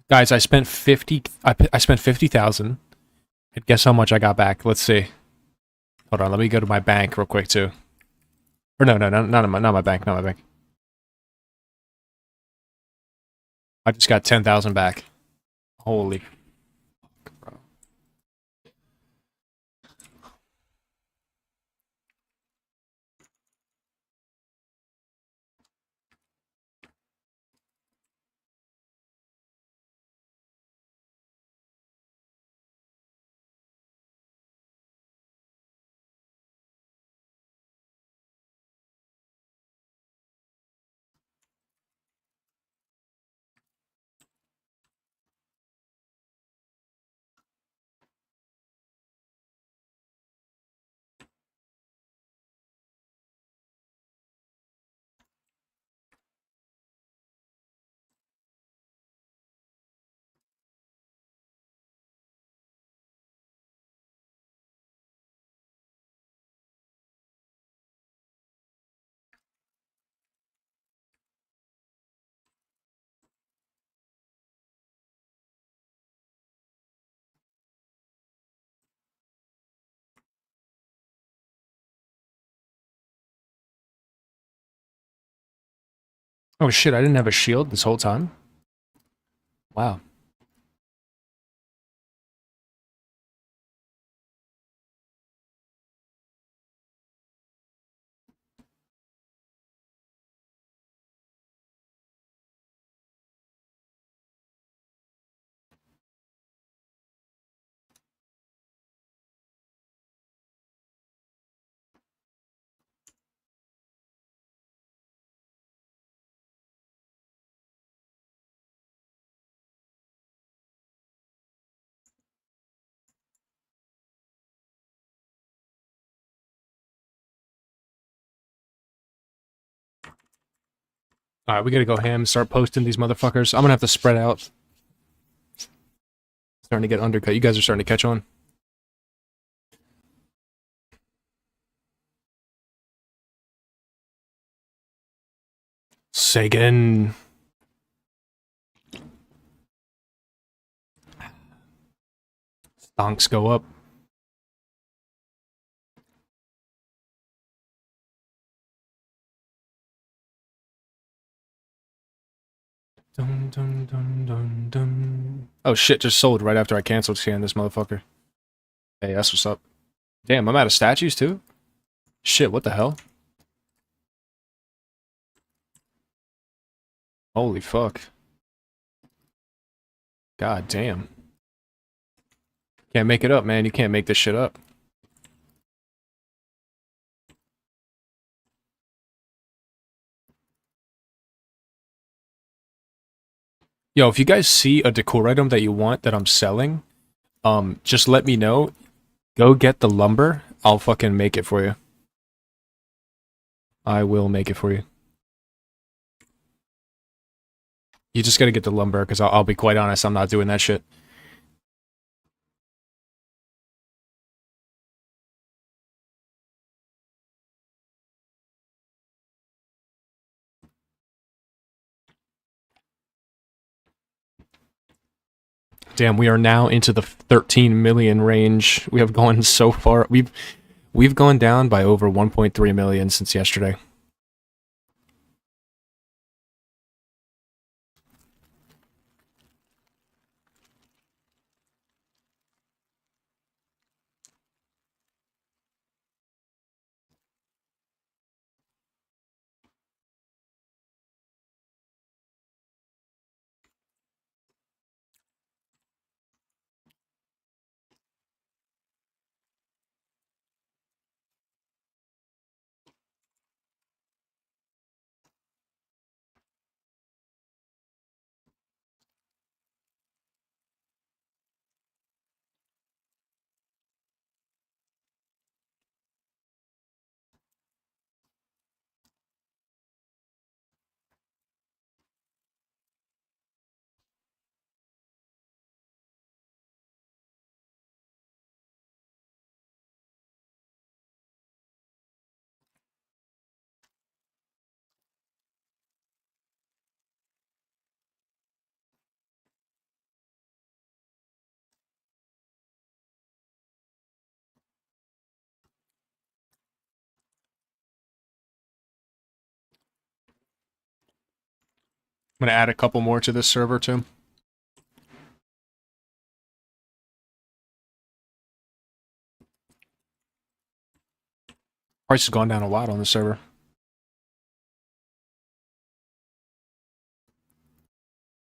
[SPEAKER 1] Guys, I spent 50 I spent 50,000. And guess how much I got back? Let's see. Hold on, let me go to my bank real quick too. Or no, not my bank, not my bank. I just got 10,000 back. Holy fuck, bro. Oh shit, I didn't have a shield this whole time? Wow. Alright, we gotta go ham, start posting these motherfuckers. I'm gonna have to spread out. Starting to get undercut. You guys are starting to catch on. Sagan. Stonks go up. Dun, dun, dun, dun, dun. Oh shit, just sold right after I canceled scan this motherfucker. Hey, that's what's up. Damn, I'm out of statues too? Shit, what the hell? Holy fuck. God damn. Can't make it up, man. You can't make this shit up. Yo, if you guys see a decor item that you want that I'm selling, just let me know. Go get the lumber. I'll fucking make it for you. I will make it for you. You just gotta get the lumber, because I'll be quite honest, I'm not doing that shit. Damn, we are now into the 13 million range. We have gone so far. We've gone down by over 1.3 million since yesterday. I'm gonna add a couple more to this server too. Price has gone down a lot on the server.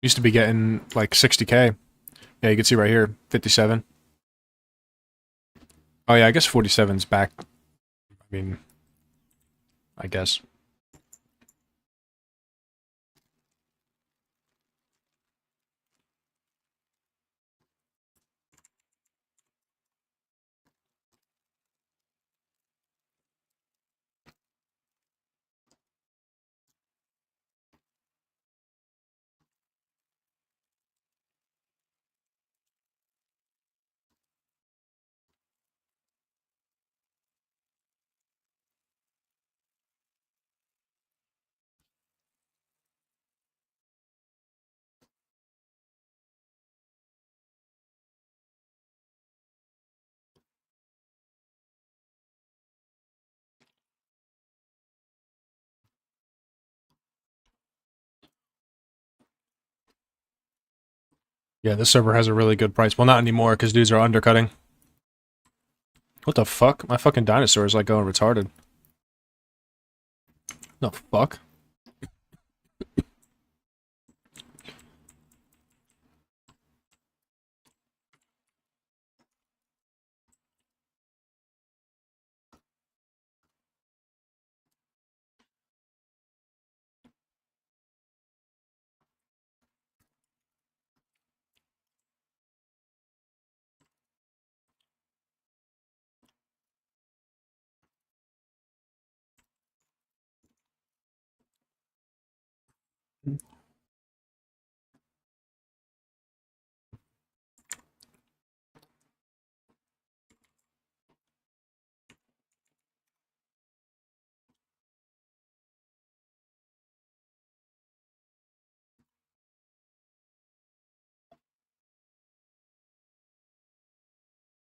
[SPEAKER 1] Used to be getting like 60k. Yeah, you can see right here, 57. Oh yeah, I guess 47's back. I mean, I guess. Yeah, this server has a really good price. Well, not anymore, because dudes are undercutting. What the fuck? My fucking dinosaur is like going retarded. The fuck?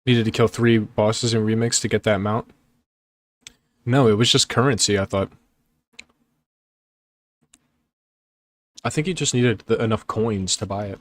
[SPEAKER 1] Needed to kill 3 bosses in Remix to get that mount? No, it was just currency, I thought. I think you just needed enough coins to buy it.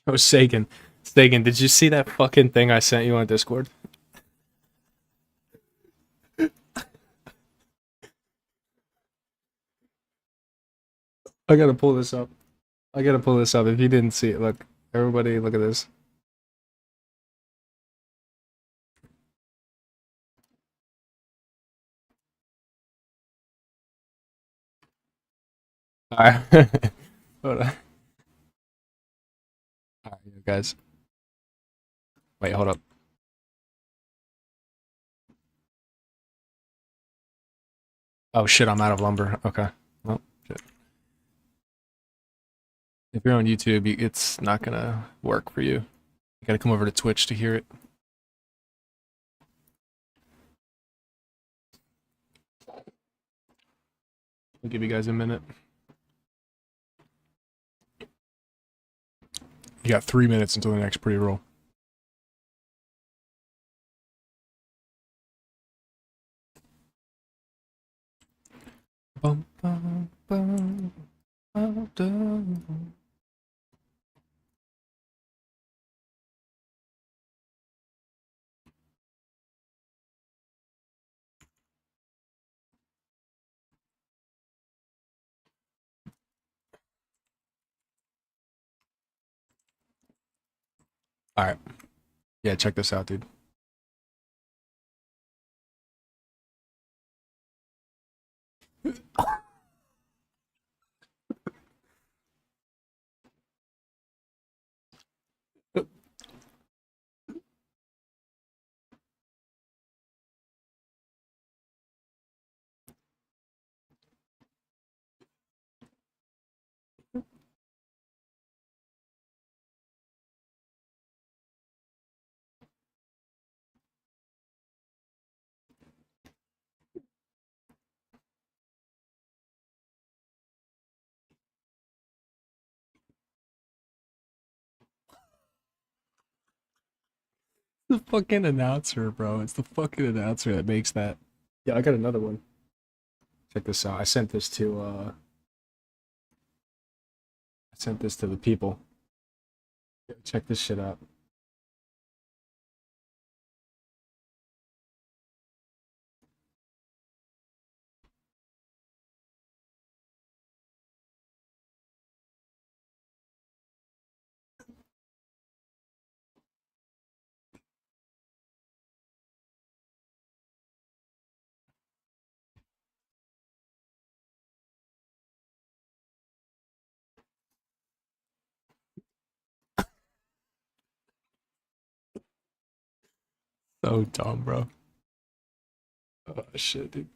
[SPEAKER 1] Oh, Sagan. Sagan, did you see that fucking thing I sent you on Discord? I gotta pull this up. I gotta pull this up. If you didn't see it, look. Everybody, look at this. Alright. Hold on. Alright, guys. Wait, hold up. Oh shit, I'm out of lumber. Okay. Well, shit. If you're on YouTube, it's not gonna work for you. You gotta come over to Twitch to hear it. I'll give you guys a minute. You got 3 minutes until the next pre-roll. Bum, bum, bum, bum, dum. Alright. Yeah, check this out, dude. The fucking announcer, bro. It's the fucking announcer that makes that. Yeah, I got another one. Check this out. I sent this to the people. Check this shit out. So dumb, bro. Oh shit, dude.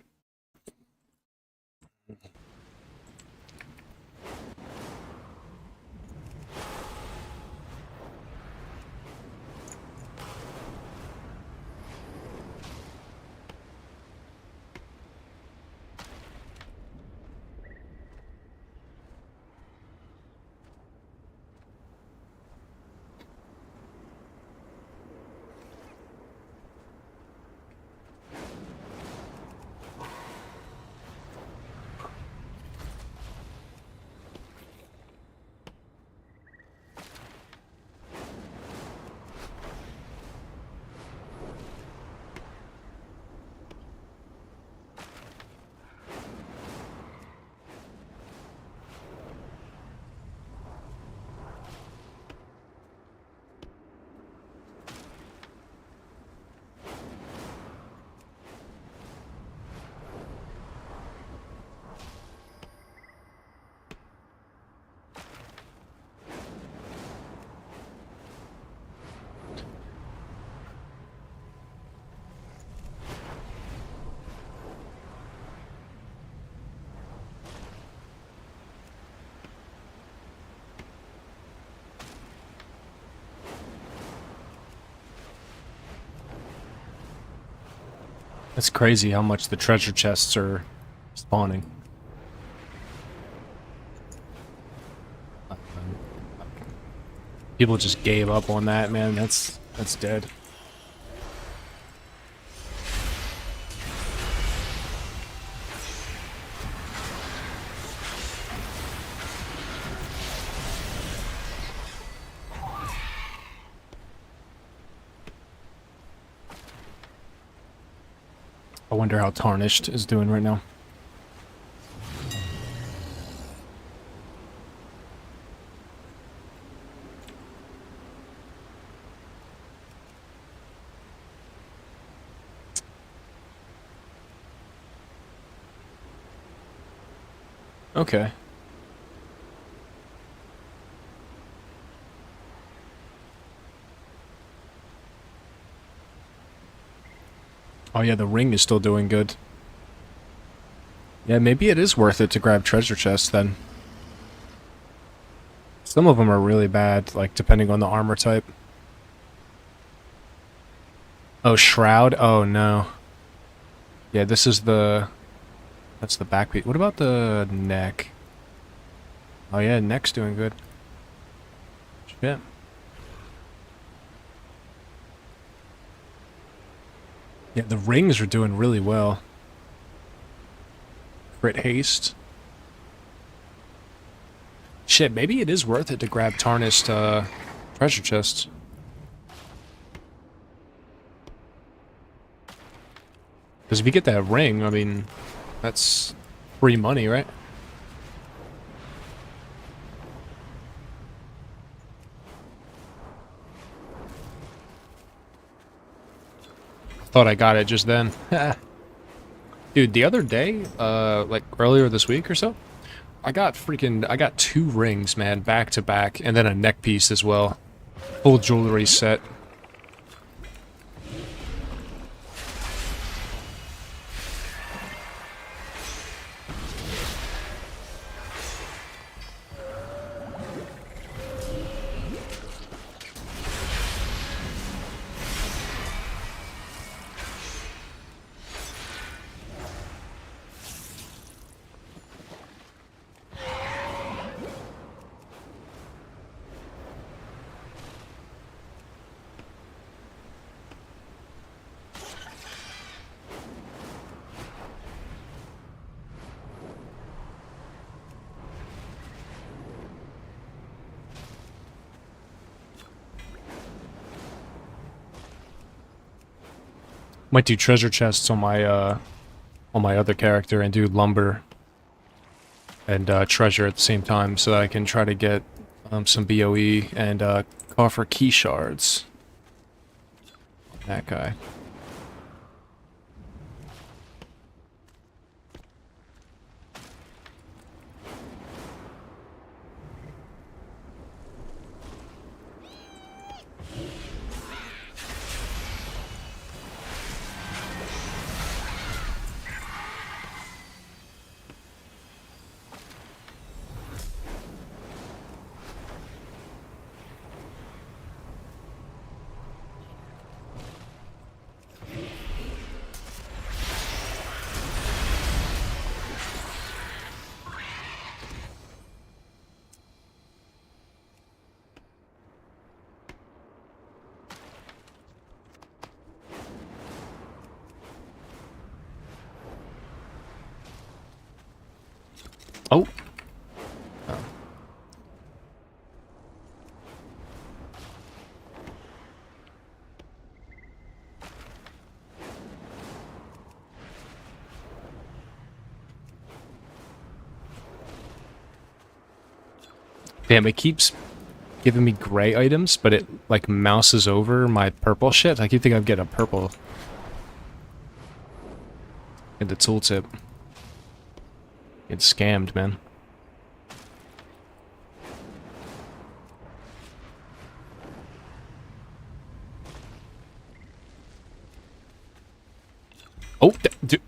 [SPEAKER 1] It's crazy how much the treasure chests are spawning. People just gave up on that, man. That's dead. I wonder how Tarnished is doing right now. Okay. Oh yeah, the ring is still doing good. Yeah, maybe it is worth it to grab treasure chests then. Some of them are really bad, like depending on the armor type. Oh, Shroud? Oh no. Yeah, this is the... That's the back piece. What about the neck? Oh yeah, neck's doing good. Shit. Yeah, the rings are doing really well. Crit haste. Shit, maybe it is worth it to grab Tarnished treasure chests. Because if you get that ring, I mean, that's free money, right? Thought I got it just then. Dude, the other day, like earlier this week or so, I got 2 rings, man, back to back, and then a neck piece as well. Full jewelry set. Might do treasure chests on my other character and do lumber and treasure at the same time, so that I can try to get some BOE and coffer key shards. That guy. Damn, it keeps giving me gray items, but it like mouses over my purple shit. I keep thinking I'm getting a purple in the tooltip. Get scammed, man. Oh, dude.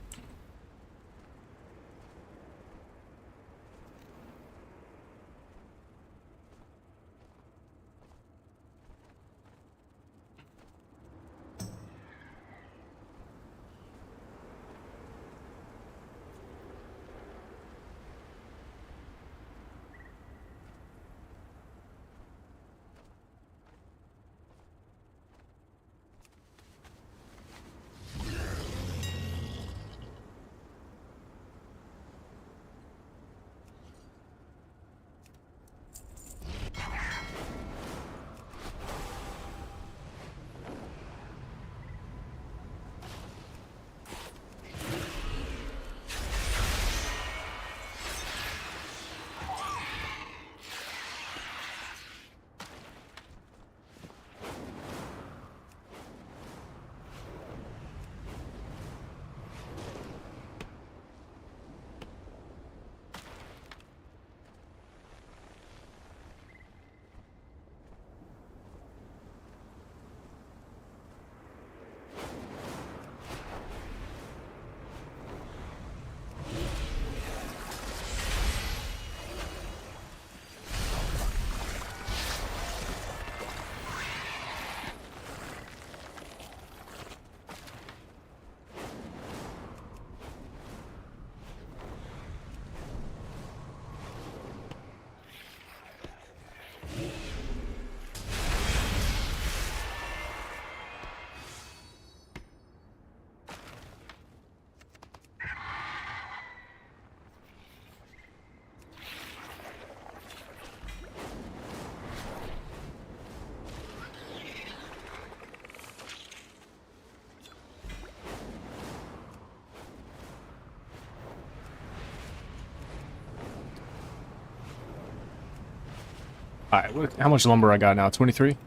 [SPEAKER 1] Alright, how much lumber I got now? 23?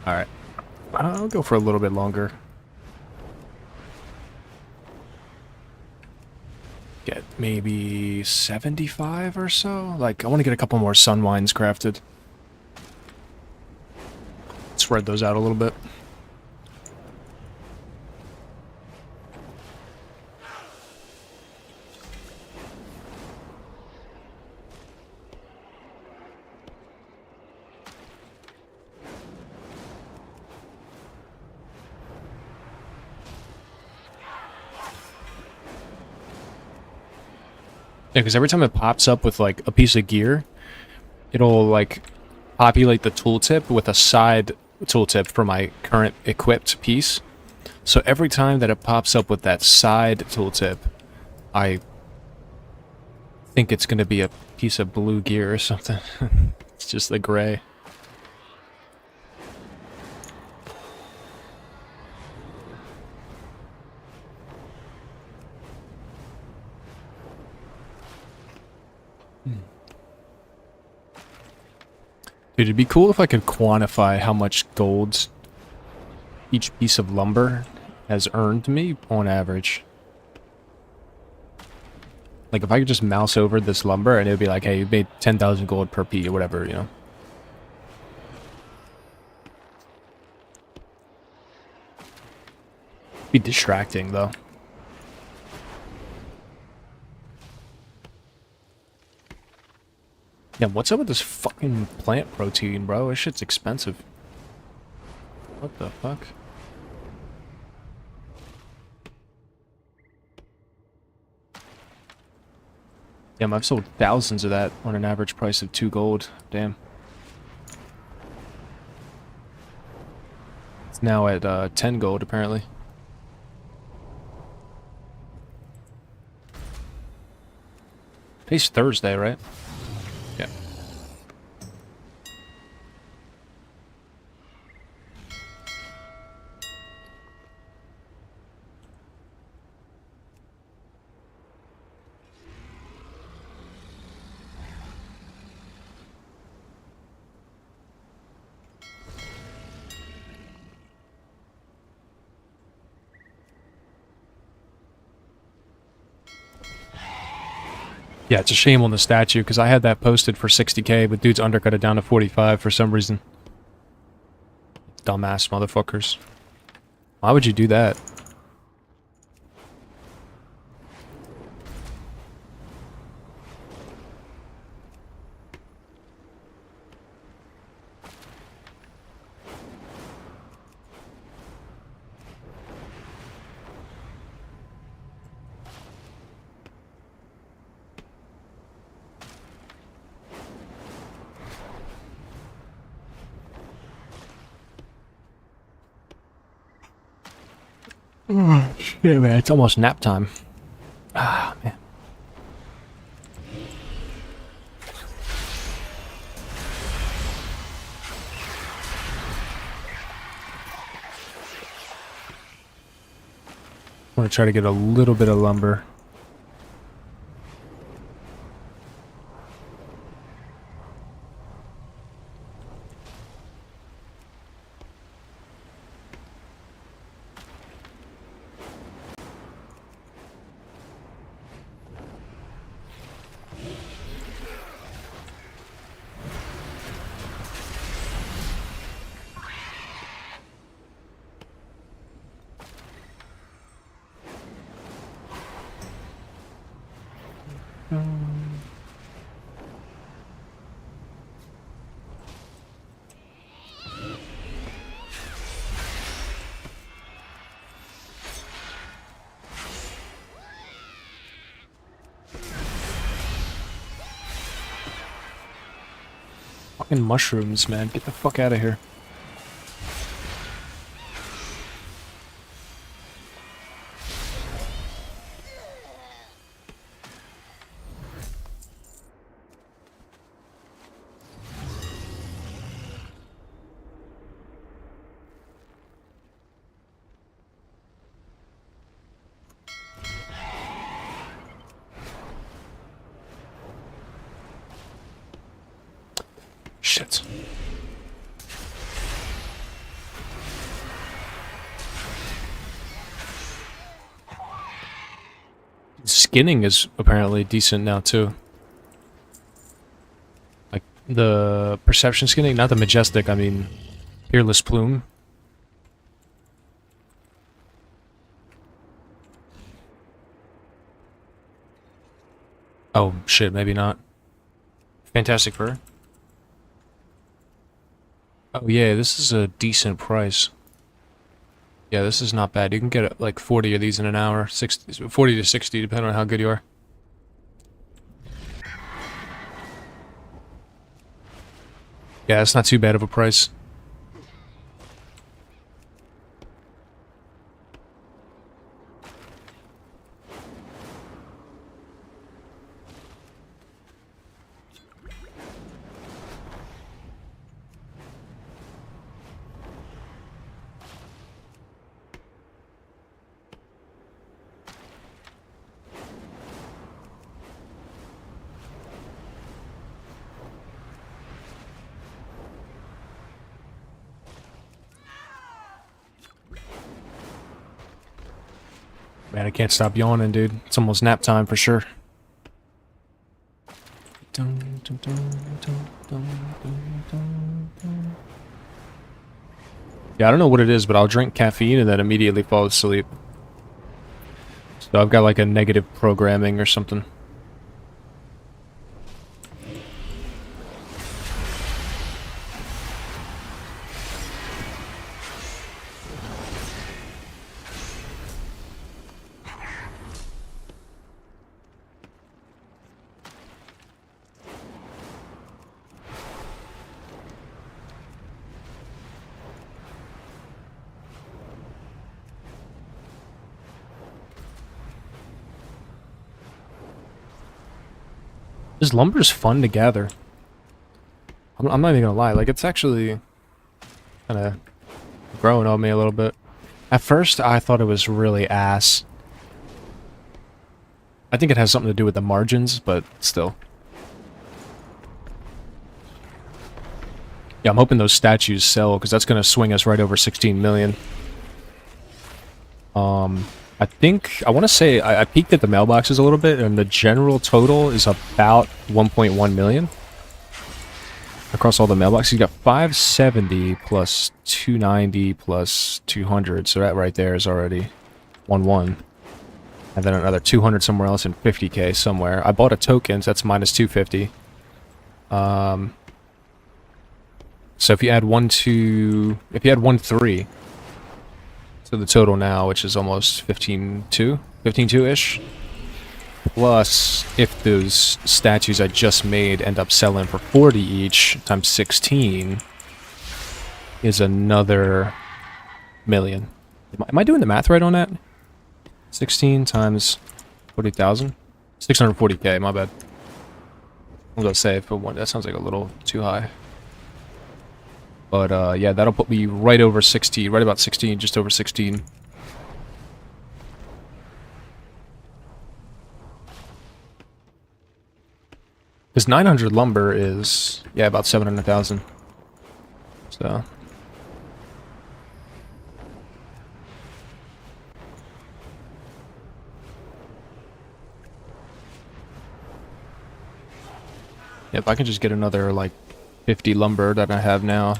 [SPEAKER 1] Alright. I'll go for a little bit longer. Get maybe 75 or so? Like, I want to get a couple more sun wines crafted. Spread those out a little bit. Yeah, because every time it pops up with, like, a piece of gear, it'll, like, populate the tooltip with a side tooltip for my current equipped piece. So every time that it pops up with that side tooltip, I think it's going to be a piece of blue gear or something. It's just the gray. Dude, it'd be cool if I could quantify how much gold each piece of lumber has earned me on average. Like, if I could just mouse over this lumber and it'd be like, hey, you made 10,000 gold per P or whatever, you know? Be distracting, though. Yeah, what's up with this fucking plant protein, bro? This shit's expensive. What the fuck? Damn, I've sold thousands of that on an average price of 2 gold. Damn. It's now at 10 gold, apparently. Today's Thursday, right? Yeah. Yeah, it's a shame on the statue, because I had that posted for 60k, but dudes undercut it down to 45 for some reason. Dumbass motherfuckers. Why would you do that? Oh, shit, man. It's almost nap time. Ah, man. I'm gonna try to get a little bit of lumber. Fucking mushrooms, man. Get the fuck out of here. Shit. Skinning is apparently decent now too. Like the perception skinning, not the majestic, I mean Peerless Plume. Oh shit, maybe not. Fantastic Fur. Oh yeah, this is a decent price. Yeah, this is not bad. You can get like 40 of these in an hour, 40 to 60, depending on how good you are. Yeah, it's not too bad of a price. Man, I can't stop yawning, dude. It's almost nap time for sure. Yeah, I don't know what it is, but I'll drink caffeine and then immediately fall asleep. So I've got like a negative programming or something. This lumber is fun to gather. I'm not even gonna lie, like it's actually kind of growing on me a little bit. At first, I thought it was really ass. I think it has something to do with the margins, but still. Yeah, I'm hoping those statues sell, because that's gonna swing us right over 16 million. I think, I want to say, I peeked at the mailboxes a little bit, and the general total is about 1.1 million. Across all the mailboxes, you got 570 plus 290 plus 200, so that right there is already 1-1. And then another 200 somewhere else and 50k somewhere. I bought a token, so that's minus 250. So if you add 1-3 to the total now, which is almost 15.2-ish. Plus, if those statues I just made end up selling for 40 each, times 16, is another million. Am I doing the math right on that? 16 times 40,000? 640k, my bad. I'm gonna say for one, that sounds like a little too high. But yeah, that'll put me right over 16, right about 16, just over 16. Because 900 lumber is, yeah, about 700,000. So. Yeah, if I can just get another, like, 50 lumber that I have now,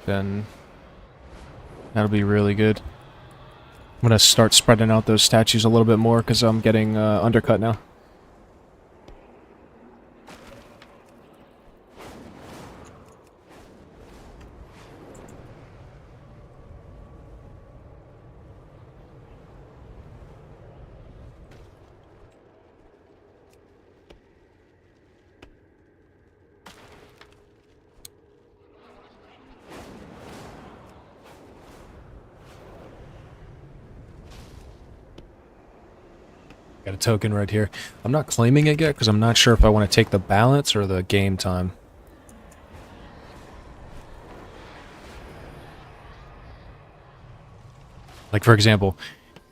[SPEAKER 1] then that'll be really good. I'm gonna start spreading out those statues a little bit more because I'm getting undercut now. Got a token right here. I'm not claiming it yet because I'm not sure if I want to take the balance or the game time. Like, for example,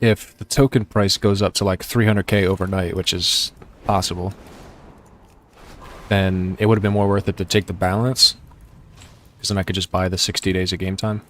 [SPEAKER 1] if the token price goes up to like 300k overnight, which is possible, then it would have been more worth it to take the balance, because then I could just buy the 60 days of game time.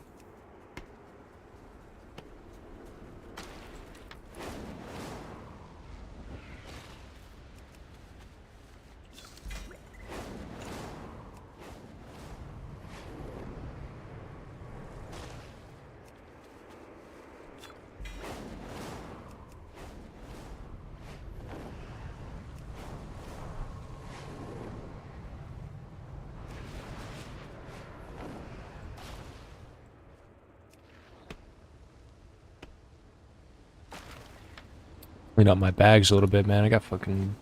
[SPEAKER 1] Clean up my bags a little bit, man. I got fucking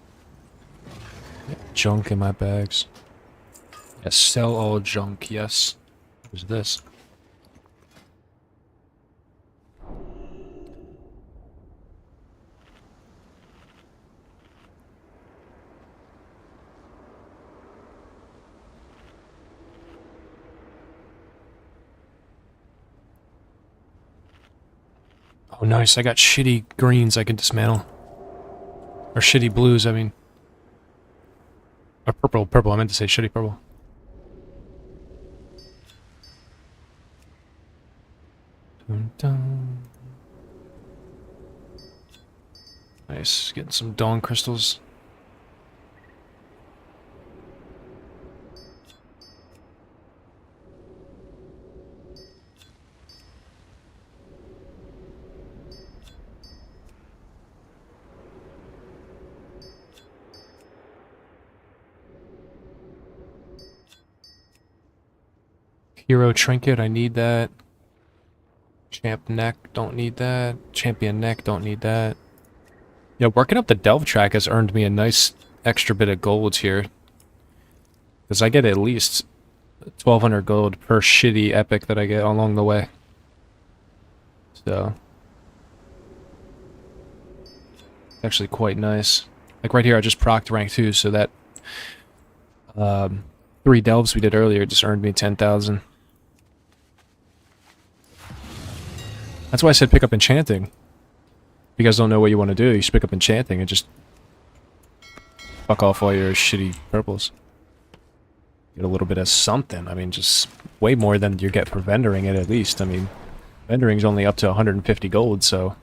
[SPEAKER 1] junk in my bags. Yes, sell all junk, yes. What's this? Oh, nice. I got shitty greens I can dismantle. Or shitty blues, I mean. Or purple. I meant to say shitty purple. Dun, dun. Nice. Getting some dawn crystals. Hero trinket, I need that. Champ neck, don't need that. Champion neck, don't need that. Yeah, working up the delve track has earned me a nice extra bit of gold here. Because I get at least 1,200 gold per shitty epic that I get along the way. So. Actually quite nice. Like right here, I just procced rank 2, so that 3 delves we did earlier just earned me 10,000. That's why I said pick up enchanting. If you guys don't know what you want to do, you should pick up enchanting and just fuck off all your shitty purples. Get a little bit of something. I mean, just way more than you get for vendoring it at least. I mean, Vendoring's only up to 150 gold, so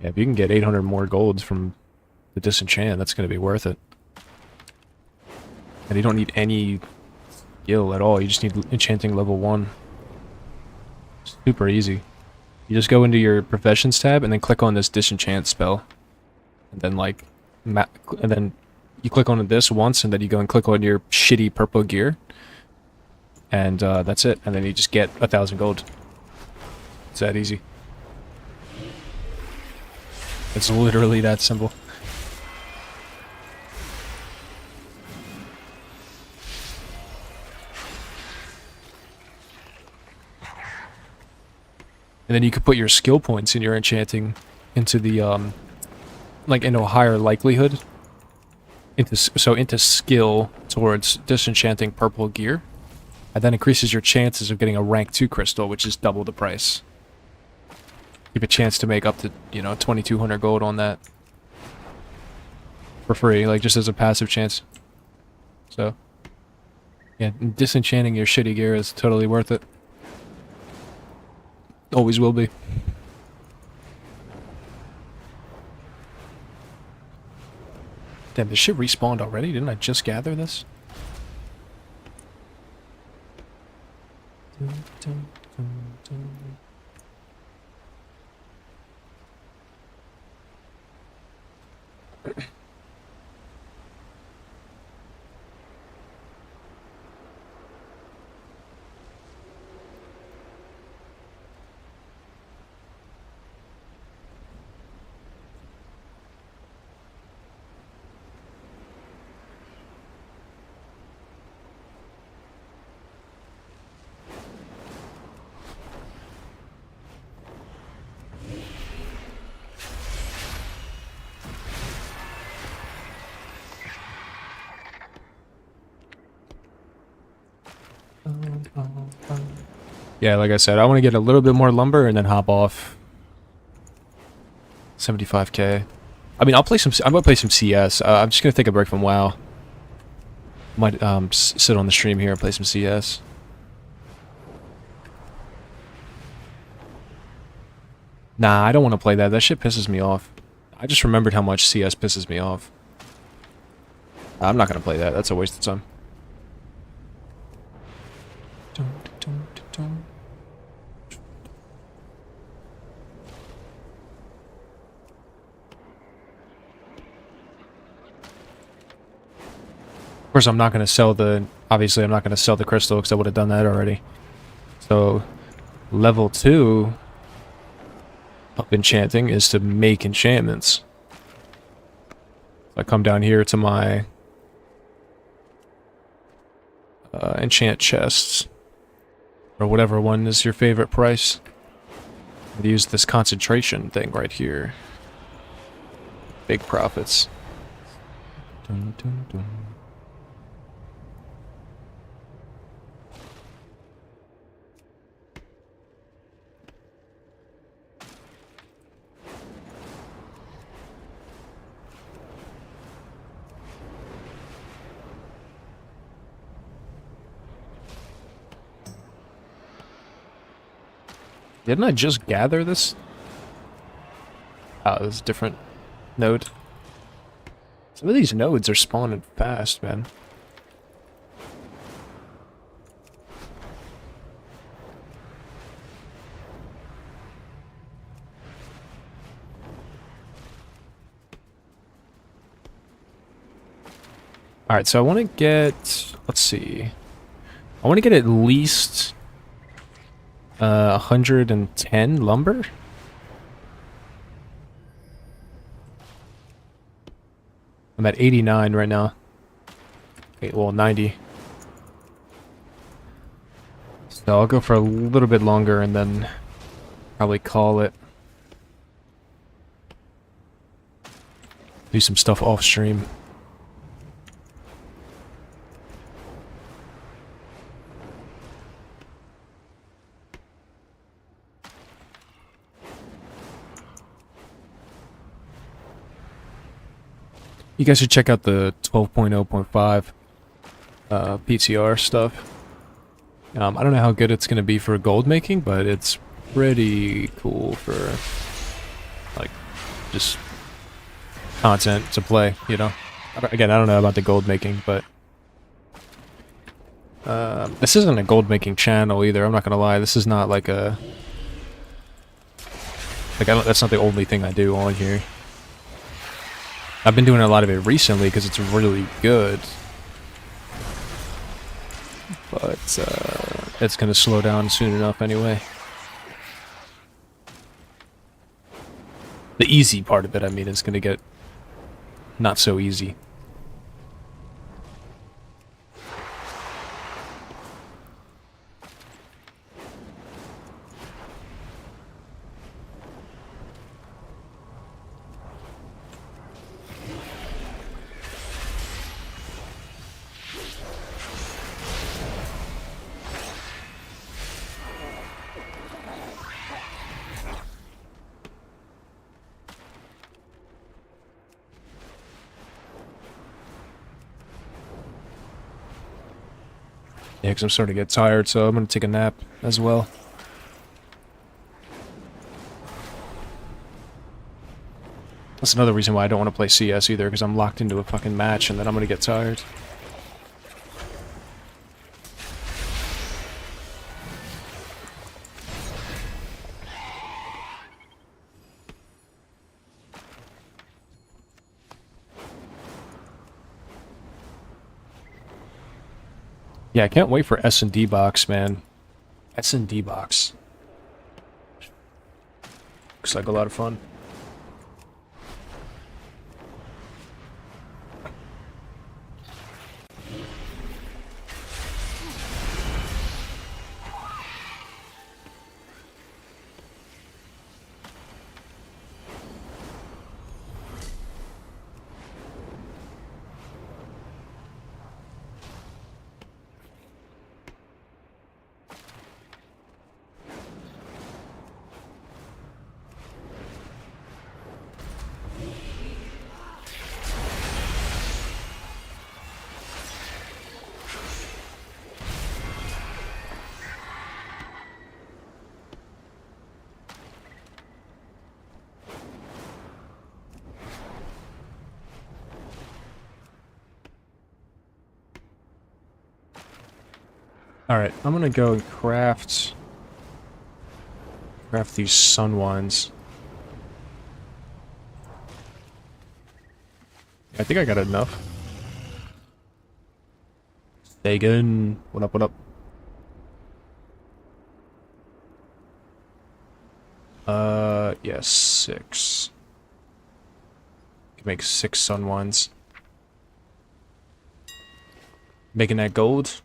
[SPEAKER 1] yeah, if you can get 800 more golds from the disenchant, that's going to be worth it. And you don't need any skill at all, you just need enchanting level 1. Super easy. You just go into your professions tab and then click on this disenchant spell. And then like, and then you click on this once and then you go and click on your shitty purple gear. And that's it. And then you just get 1,000 gold. It's that easy. It's literally that simple. And then you could put your skill points in your enchanting into the, like into a higher likelihood. Into skill towards disenchanting purple gear. And that increases your chances of getting a rank 2 crystal, which is double the price. You have a chance to make up to, you know, 2,200 gold on that. For free, like just as a passive chance. So, yeah, disenchanting your shitty gear is totally worth it. Always will be. Damn, this shit respawned already? Didn't I just gather this? Yeah, like I said, I want to get a little bit more lumber and then hop off. 75k. I mean, I might play some CS. I'm just gonna take a break from WoW. Might sit on the stream here and play some CS. Nah, I don't want to play that. That shit pisses me off. I just remembered how much CS pisses me off. I'm not gonna play that. That's a waste of time. Of course, I'm not going to sell the... Obviously, I'm not going to sell the crystal because I would have done that already. So, level 2 of enchanting is to make enchantments. I come down here to my enchant chests. Or whatever one is your favorite price. I'd use this concentration thing right here. Big profits. Dun, dun, dun. Didn't I just gather this? Oh, this is a different node. Some of these nodes are spawning fast, man. Alright, so I want to get... Let's see. I want to get at least... 110 lumber? I'm at 89 right now. Okay, well, 90. So I'll go for a little bit longer and then probably call it. Do some stuff off stream. You guys should check out the 12.0.5 PTR stuff. I don't know how good it's going to be for gold making, but it's pretty cool for like just content to play, you know. Again, I don't know about the gold making, but this isn't a gold making channel either. I'm not gonna lie. This is not like a that's not the only thing I do on here. I've been doing a lot of it recently because it's really good, but it's gonna slow down soon enough anyway. The easy part of it, I mean, is gonna get not so easy. Yeah, because I'm starting to get tired, so I'm gonna take a nap as well. That's another reason why I don't want to play CS either, because I'm locked into a fucking match and then I'm gonna get tired. Yeah, I can't wait for S&D box, man. S&D box. Looks like a lot of fun. Alright, I'm gonna go and craft these sun wands. I think I got enough. Sagan, what up, what up? Yes, 6. Can make 6 sun wands. Making that gold.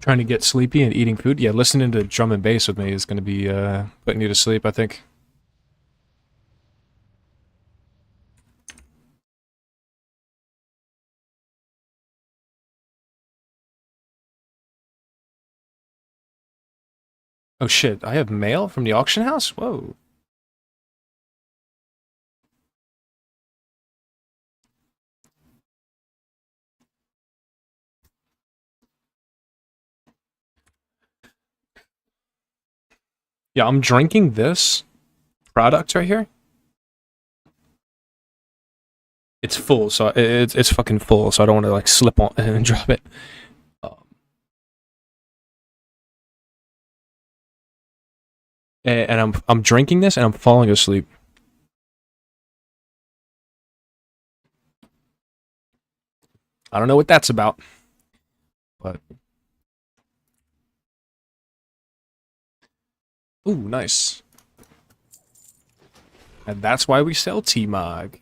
[SPEAKER 1] Trying to get sleepy and eating food. Yeah, listening to drum and bass with me is going to be putting you to sleep, I think. Oh shit, I have mail from the auction house? Whoa. Yeah, I'm drinking this product right here. It's full, so it's fucking full, so I don't want to like slip on and drop it. And I'm drinking this and I'm falling asleep. I don't know what that's about, but Ooh, nice. And that's why we sell T-Mog.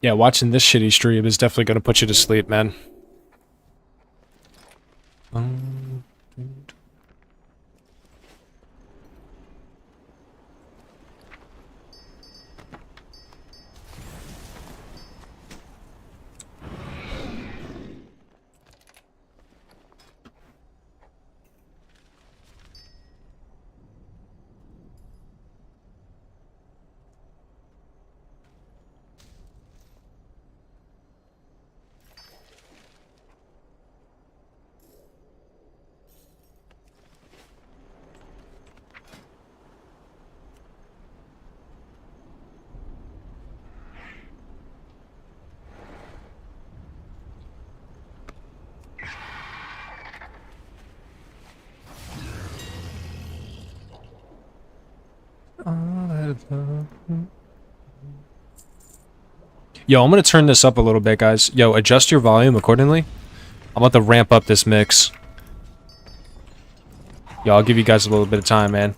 [SPEAKER 1] Yeah, watching this shitty stream is definitely gonna put you to sleep, man. Yo, I'm gonna turn this up a little bit, guys. Yo, adjust your volume accordingly. I'm about to ramp up this mix. Yo, I'll give you guys a little bit of time, man.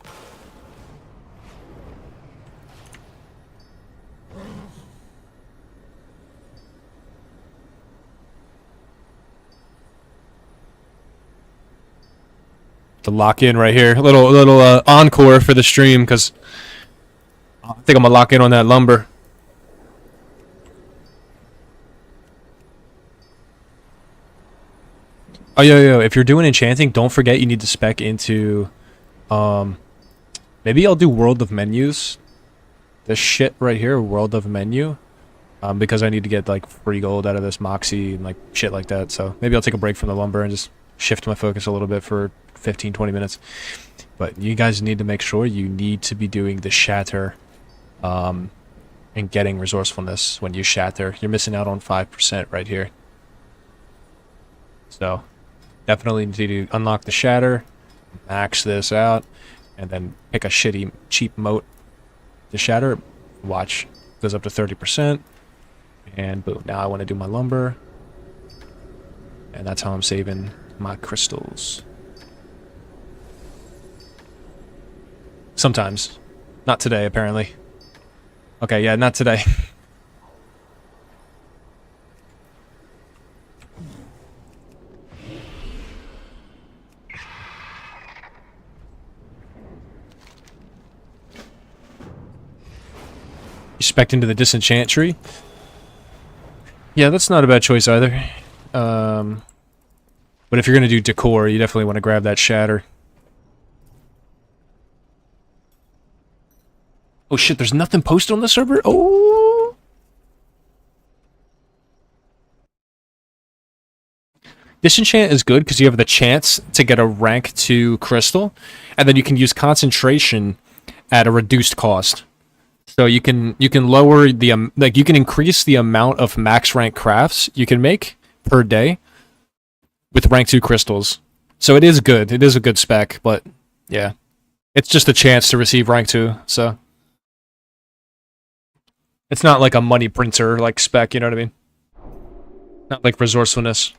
[SPEAKER 1] To lock in right here. A little encore for the stream, because I think I'm gonna lock in on that lumber. Oh, yo, if you're doing enchanting, don't forget you need to spec into, maybe I'll do World of Menus. This shit right here, World of Menu. Because I need to get, like, free gold out of this Moxie and, like, shit like that. So maybe I'll take a break from the lumber and just shift my focus a little bit for 15, 20 minutes. But you guys need to make sure you need to be doing the shatter, and getting resourcefulness when you shatter. You're missing out on 5% right here. So definitely need to unlock the shatter, max this out, and then pick a shitty, cheap moat to shatter. Watch, goes up to 30%, and boom. Now I want to do my lumber, and that's how I'm saving my crystals. Sometimes. Not today, apparently. Okay, yeah, not today. You spec into the disenchant tree? Yeah, that's not a bad choice either. But if you're gonna do decor, you definitely want to grab that shatter. Oh shit, there's nothing posted on the server? Oh! Disenchant is good because you have the chance to get a rank 2 crystal, and then you can use concentration at a reduced cost. So you can lower the like you can increase the amount of max rank crafts you can make per day with rank 2 crystals. So it is good. It is a good spec, but yeah. It's just a chance to receive rank 2, so it's not like a money printer like spec, you know what I mean? Not like resourcefulness.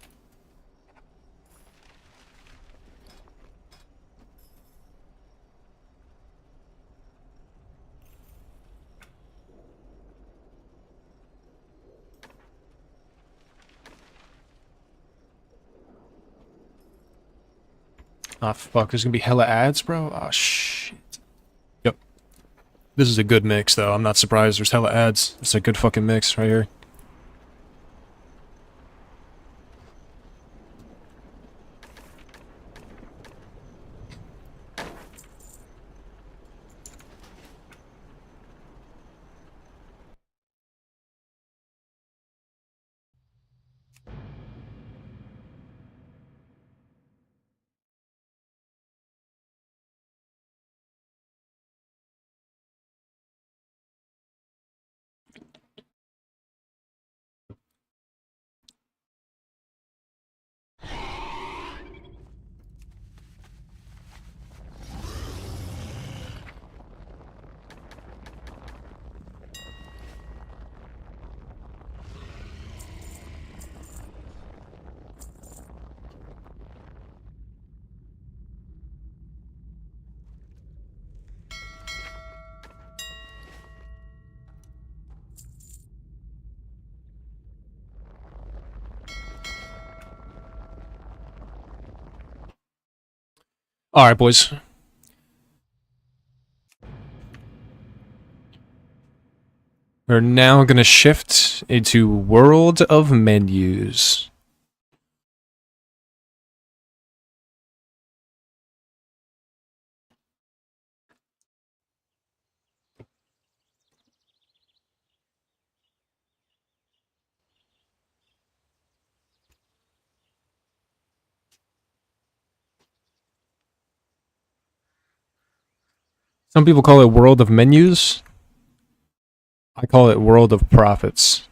[SPEAKER 1] Ah, fuck, there's gonna be hella ads, bro? Oh, shit. Yep. This is a good mix, though. I'm not surprised there's hella ads. It's a good fucking mix right here. Alright, boys. We're now gonna shift into World of Menus. Some people call it World of Menus. I call it World of Profits.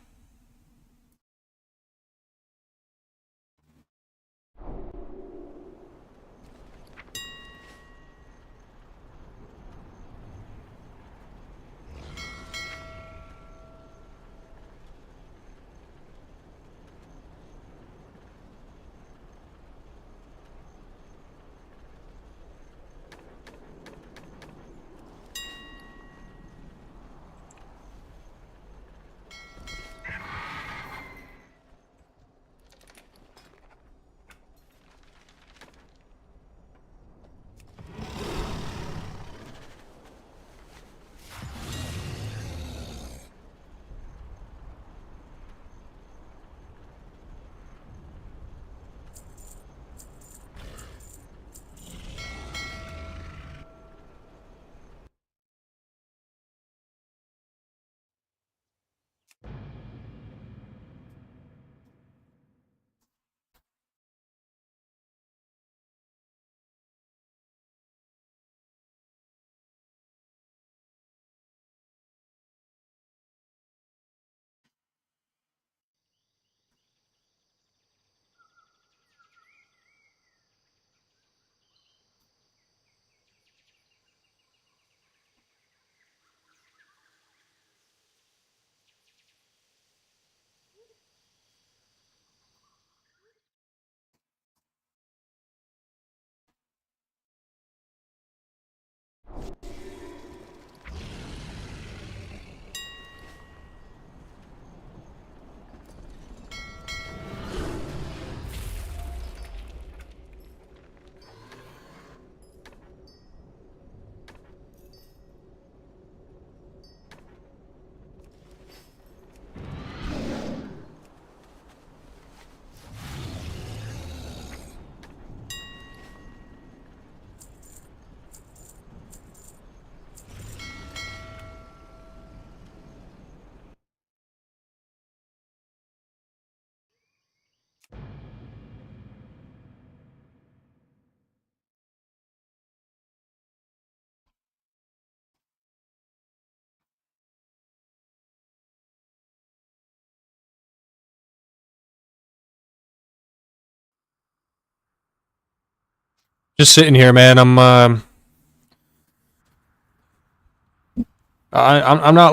[SPEAKER 1] Just sitting here, man. I'm not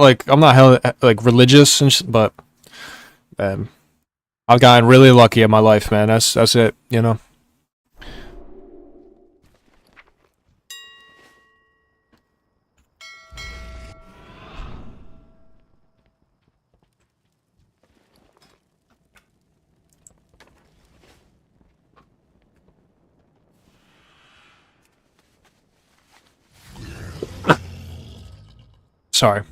[SPEAKER 1] like I'm not hell like religious but I've gotten really lucky in my life, man. That's it, you know. Sorry.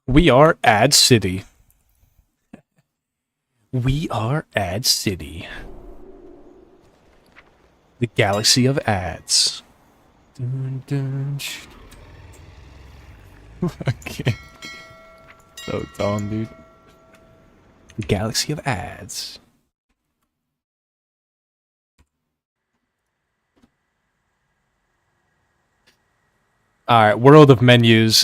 [SPEAKER 1] We are Ad City. We are Ad City. The galaxy of ads. Dun, dun, okay. So dumb, dude. The galaxy of ads. All right, world of menus.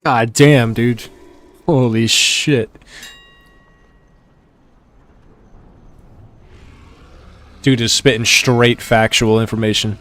[SPEAKER 1] God damn, dude. Holy shit. Dude is spitting straight factual information.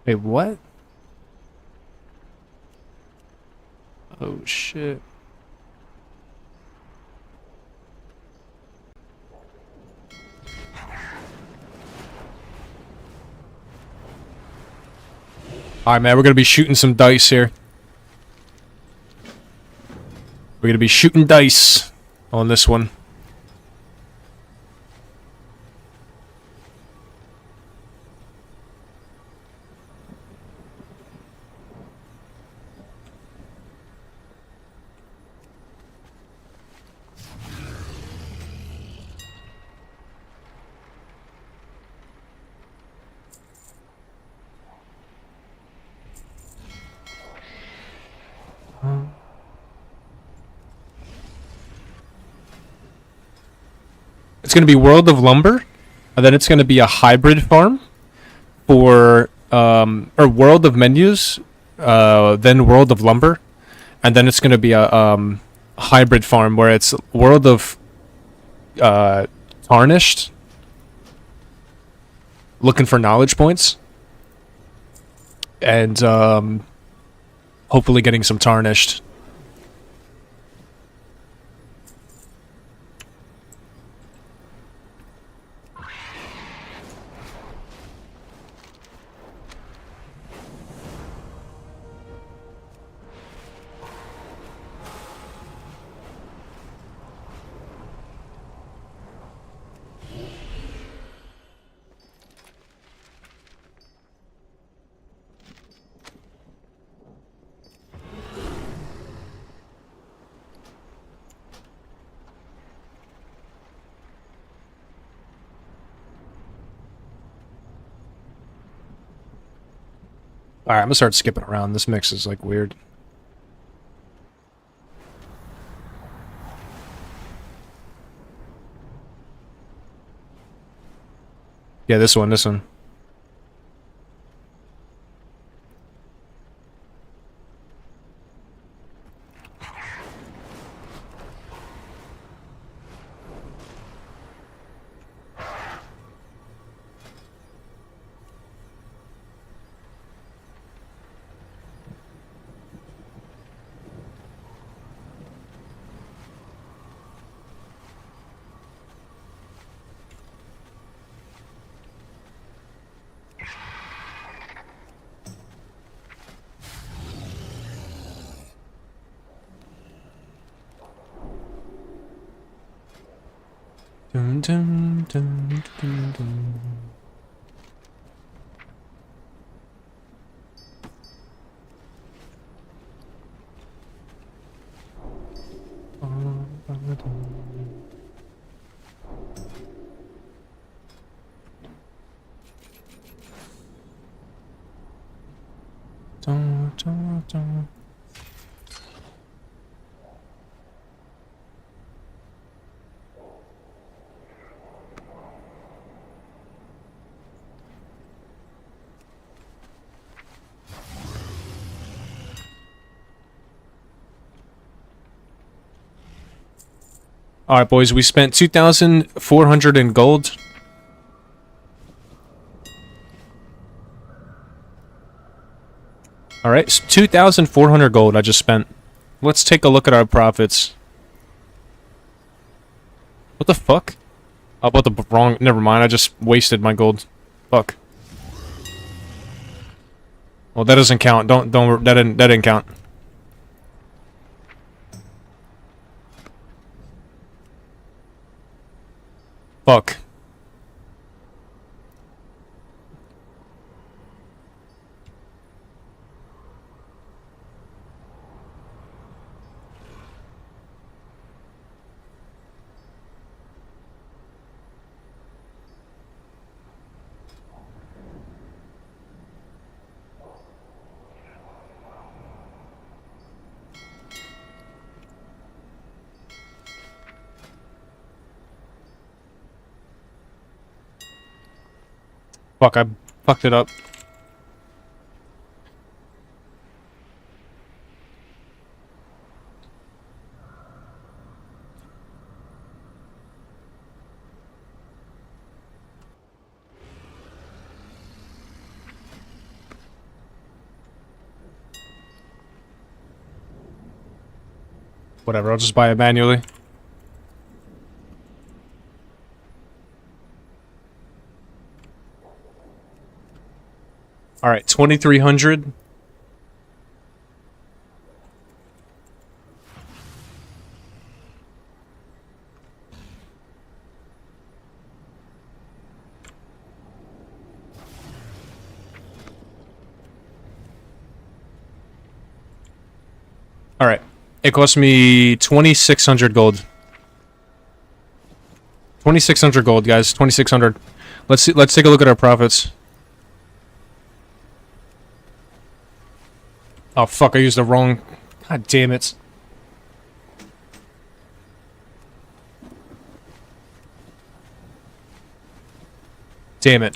[SPEAKER 1] Wait, what? Oh shit. Alright, man, we're gonna be shooting some dice here. We're gonna be shooting dice on this one. It's gonna be World of Lumber, and then it's gonna be a hybrid farm for or World of Menus, then World of Lumber, and then it's gonna be a hybrid farm where it's World of Tarnished, looking for knowledge points, and hopefully getting some Tarnished. Alright, I'm gonna start skipping around. This mix is like weird. Yeah, this one, this one. Dun, dun, dun, dun, dun. Dun, dun, dun. Alright, boys, we spent 2,400 in gold. Alright, 2,400 gold I just spent. Let's take a look at our profits. What the fuck? I bought the wrong... Never mind, I just wasted my gold. Fuck. Well, that doesn't count. That didn't count. Fuck. Fuck, I fucked it up. Whatever, I'll just buy it manually. Alright, 2,300. Alright. It cost me 2,600 gold. 2,600 gold, guys. 2,600. Let's take a look at our profits. Oh fuck, I used the wrong... God damn it. Damn it.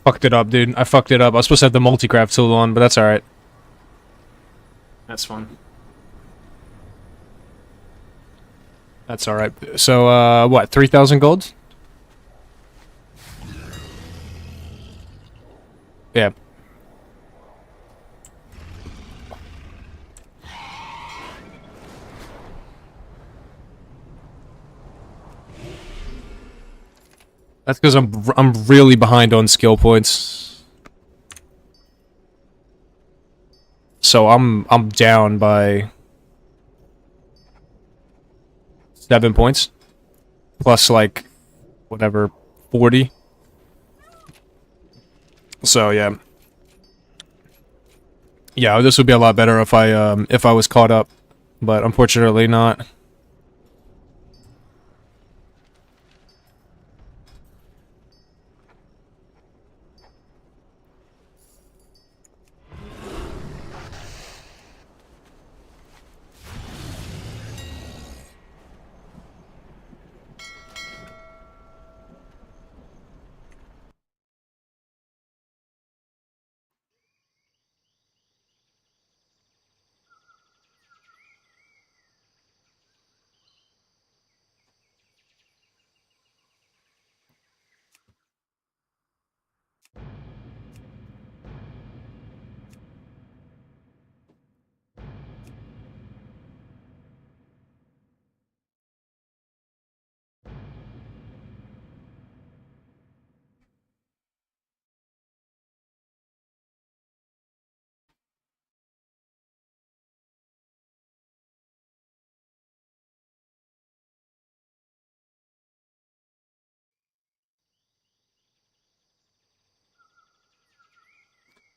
[SPEAKER 1] Fucked it up, dude. I fucked it up. I was supposed to have the multi-craft tool on, but that's alright. That's fun. That's alright. So, what? 3,000 gold? Yeah. That's because I'm really behind on skill points. So I'm down by 7 points. Plus like whatever 40. So yeah. Yeah, this would be a lot better if I was caught up, but unfortunately not.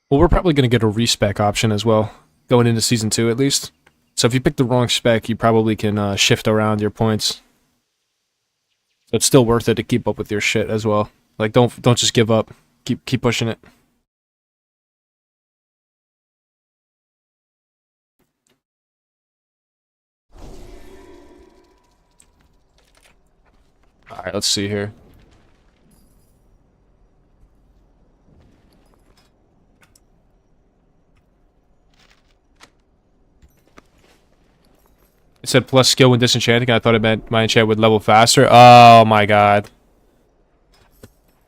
[SPEAKER 1] Well, we're probably going to get a respec option as well, going into Season 2 at least. So if you pick the wrong spec, you probably can shift around your points. So it's still worth it to keep up with your shit as well. Like, don't just give up. Keep pushing it. Alright, let's see here. It said plus skill when disenchanting. I thought it meant my enchant would level faster. Oh my god.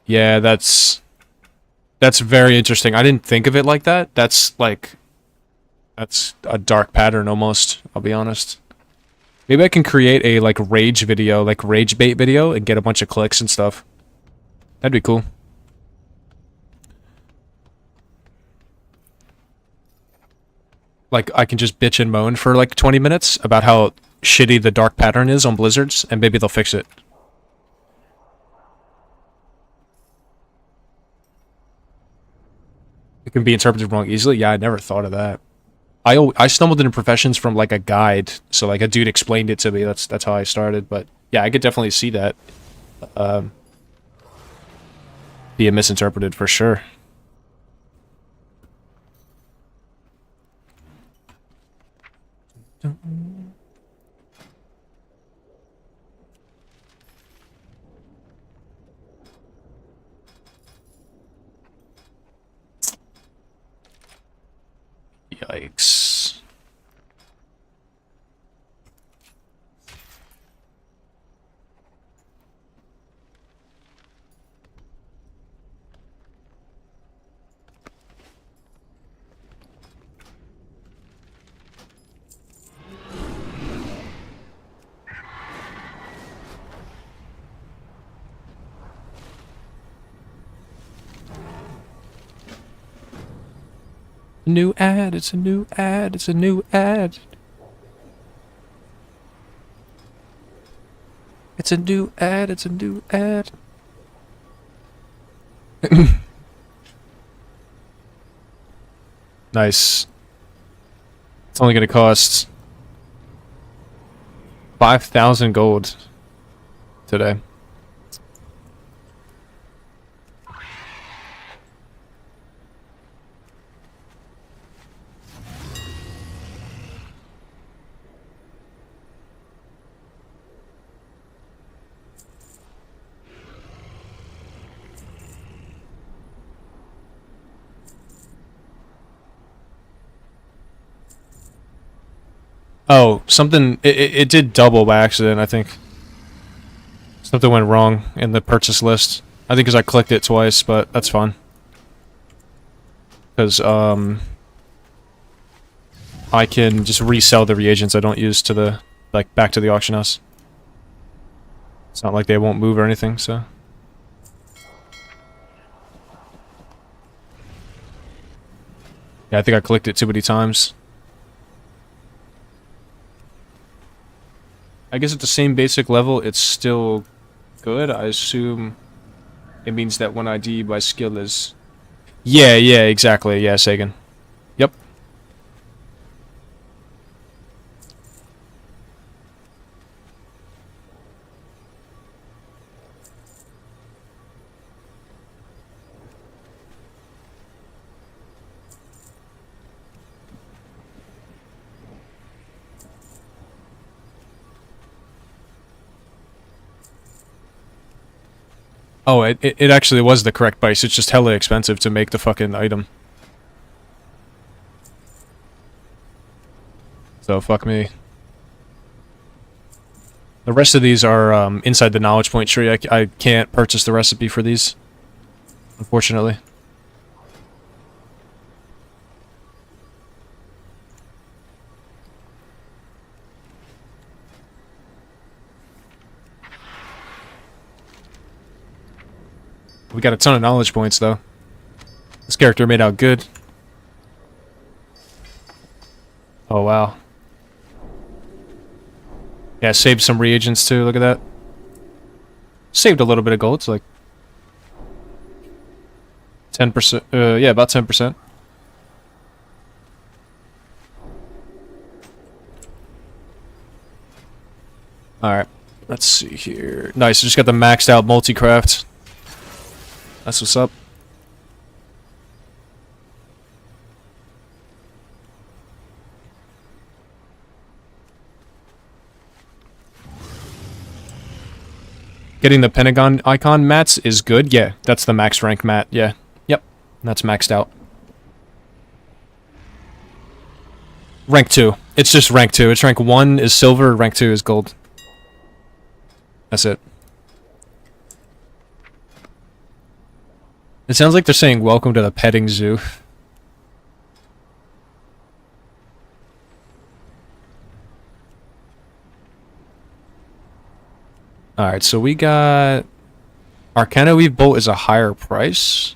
[SPEAKER 1] Yeah, that's very interesting. I didn't think of it like that. That's a dark pattern almost, I'll be honest. Maybe I can create a like rage video, like rage bait video and get a bunch of clicks and stuff. That'd be cool. Like, I can just bitch and moan for like 20 minutes about how shitty the dark pattern is on Blizzards, and maybe they'll fix it. It can be interpreted wrong easily? Yeah, I never thought of that. I stumbled into professions from like a guide, so like a dude explained it to me. That's how I started, but yeah, I could definitely see that being misinterpreted for sure. Yikes. New ad, it's a new ad, it's a new ad. It's a new ad, it's a new ad. Nice. It's only gonna cost 5,000 gold today. Oh, something, it did double by accident, I think. Something went wrong in the purchase list. I think because I clicked it twice, but that's fine. Because, I can just resell the reagents I don't use to the, like, back to the auction house. It's not like they won't move or anything, so. Yeah, I think I clicked it too many times. I guess at the same basic level, it's still good. I assume it means that one ID by skill is... Yeah, exactly. Yeah, Sagan. Yep. Oh, it actually was the correct price. It's just hella expensive to make the fucking item. So, fuck me. The rest of these are inside the knowledge point tree. I can't purchase the recipe for these, unfortunately. We got a ton of knowledge points, though. This character made out good. Oh, wow. Yeah, saved some reagents, too. Look at that. Saved a little bit of gold. It's like 10%. Yeah, about 10%. Alright. Let's see here. Nice. I just got the maxed out multi-craft. That's what's up. Getting the Pentagon icon mats is good. Yeah, that's the max rank mat. Yeah. Yep. That's maxed out. Rank 2. It's just rank 2. It's rank 1 is silver, rank 2 is gold. That's it. It sounds like they're saying welcome to the petting zoo. Alright, so we got... Arcana Weave Bolt is a higher price.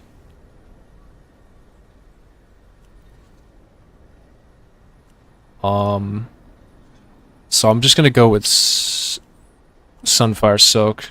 [SPEAKER 1] So I'm just gonna go with Sunfire Silk.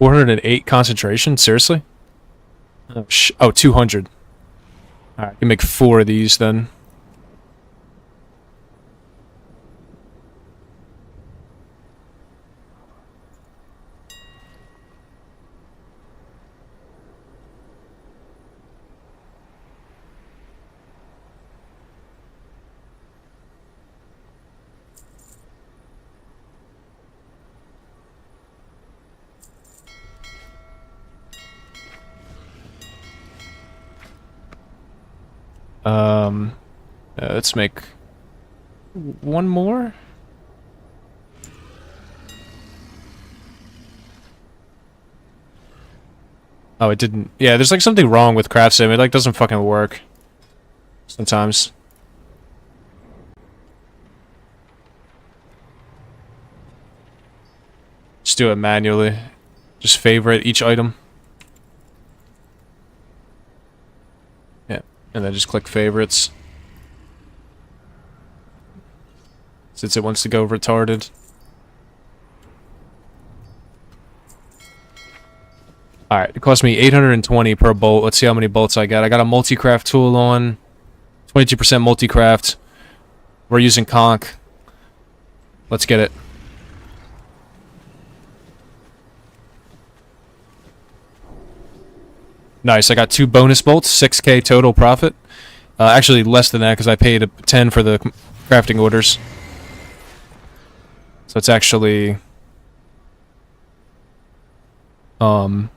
[SPEAKER 1] $408 concentration? Seriously? Oh, 200. Alright, I can make 4 of these then. Let's make 1 more. Oh, it didn't. Yeah, there's like something wrong with craft sim. It like doesn't fucking work sometimes. Just do it manually. Just favorite each item. Yeah, and then just click favorites. Since it wants to go retarded. Alright, it cost me 820 per bolt. Let's see how many bolts I got. I got a multi-craft tool on. 22% multi-craft. We're using conch. Let's get it. Nice, I got 2 bonus bolts, 6k total profit. Actually, less than that because I paid 10 for the crafting orders. So it's actually... I'm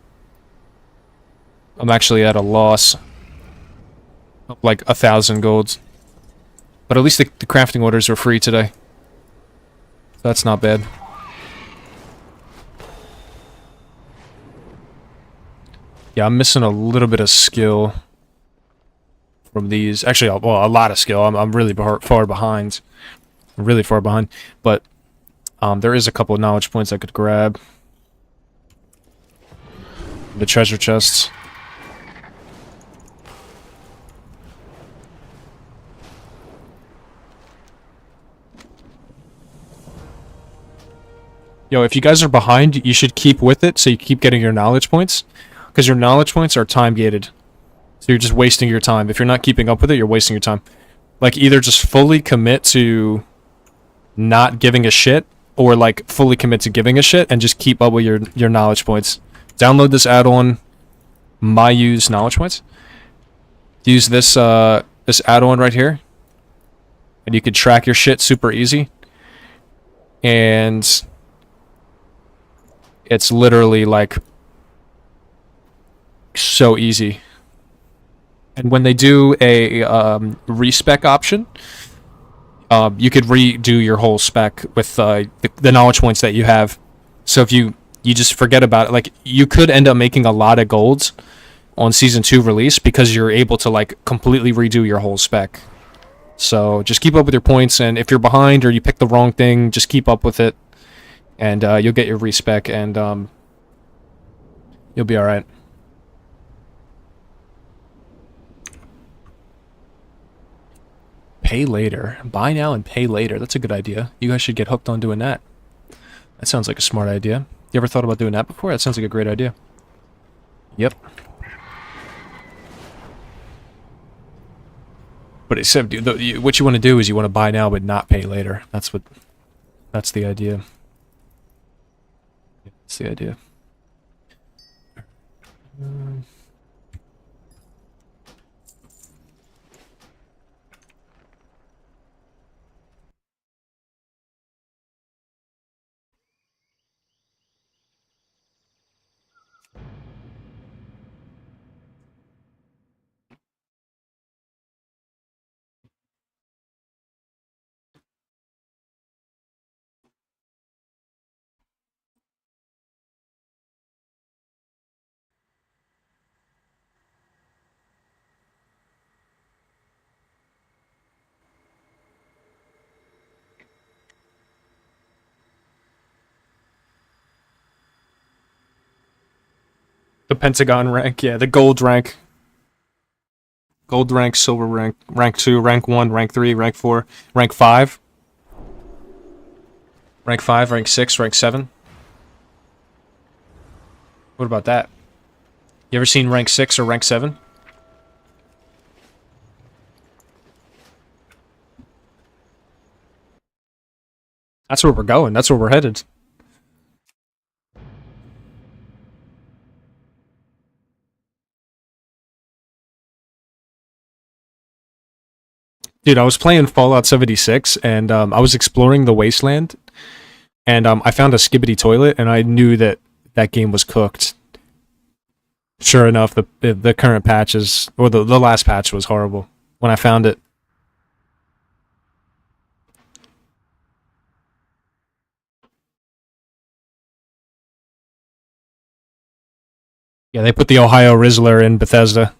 [SPEAKER 1] actually at a loss of like 1,000 golds. But at least the crafting orders are free today. So that's not bad. Yeah, I'm missing a little bit of skill from these. Actually, well, a lot of skill. I'm really far behind. Really far behind. But there is a couple of knowledge points I could grab. The treasure chests. Yo, if you guys are behind, you should keep with it so you keep getting your knowledge points. Because your knowledge points are time gated. So you're just wasting your time. If you're not keeping up with it, you're wasting your time. Like, either just fully commit to not giving a shit, or like fully commit to giving a shit and just keep up with your knowledge points. Download this add-on, MyUse knowledge points. Use this this add-on right here, and you can track your shit super easy. And it's literally like so easy. And when they do a respec option, you could redo your whole spec with the knowledge points that you have. So if you just forget about it, like, you could end up making a lot of golds on Season 2 release because you're able to, like, completely redo your whole spec. So just keep up with your points, and if you're behind or you pick the wrong thing, just keep up with it, and you'll get your respec, and you'll be alright. Pay later. Buy now and pay later. That's a good idea. You guys should get hooked on doing that. That sounds like a smart idea. You ever thought about doing that before? That sounds like a great idea. Yep. But except what you want to do is you want to buy now but not pay later. That's the idea. That's the idea. The Pentagon rank, yeah, the gold rank. Gold rank, silver rank, rank 2, rank 1, rank 3, rank 4, rank 5. Rank 5, rank 6, rank 7. What about that? You ever seen rank 6 or rank 7? That's where we're going. That's where we're headed. Dude, I was playing Fallout 76, and I was exploring the wasteland, and I found a skibbity toilet, and I knew that that game was cooked. Sure enough, the current patches, or the last patch was horrible when I found it. Yeah, they put the Ohio Rizzler in Bethesda.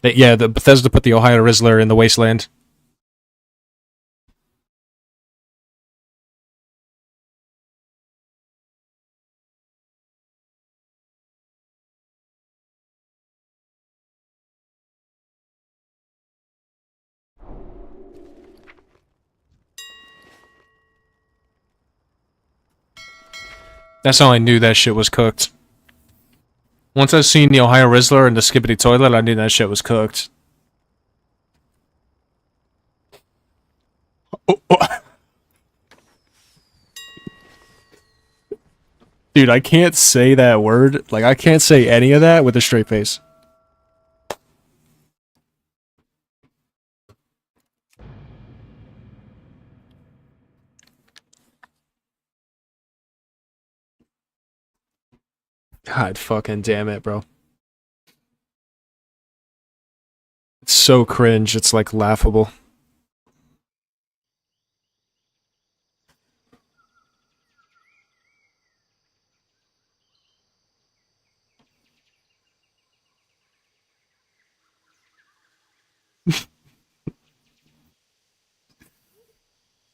[SPEAKER 1] The Bethesda put the Ohio Rizzler in the wasteland. That's how I knew that shit was cooked. Once I seen the Ohio Rizzler and the skibbity toilet, I knew that shit was cooked. Oh. Dude, I can't say that word. Like, I can't say any of that with a straight face. God fucking damn it, bro. It's so cringe, it's like laughable.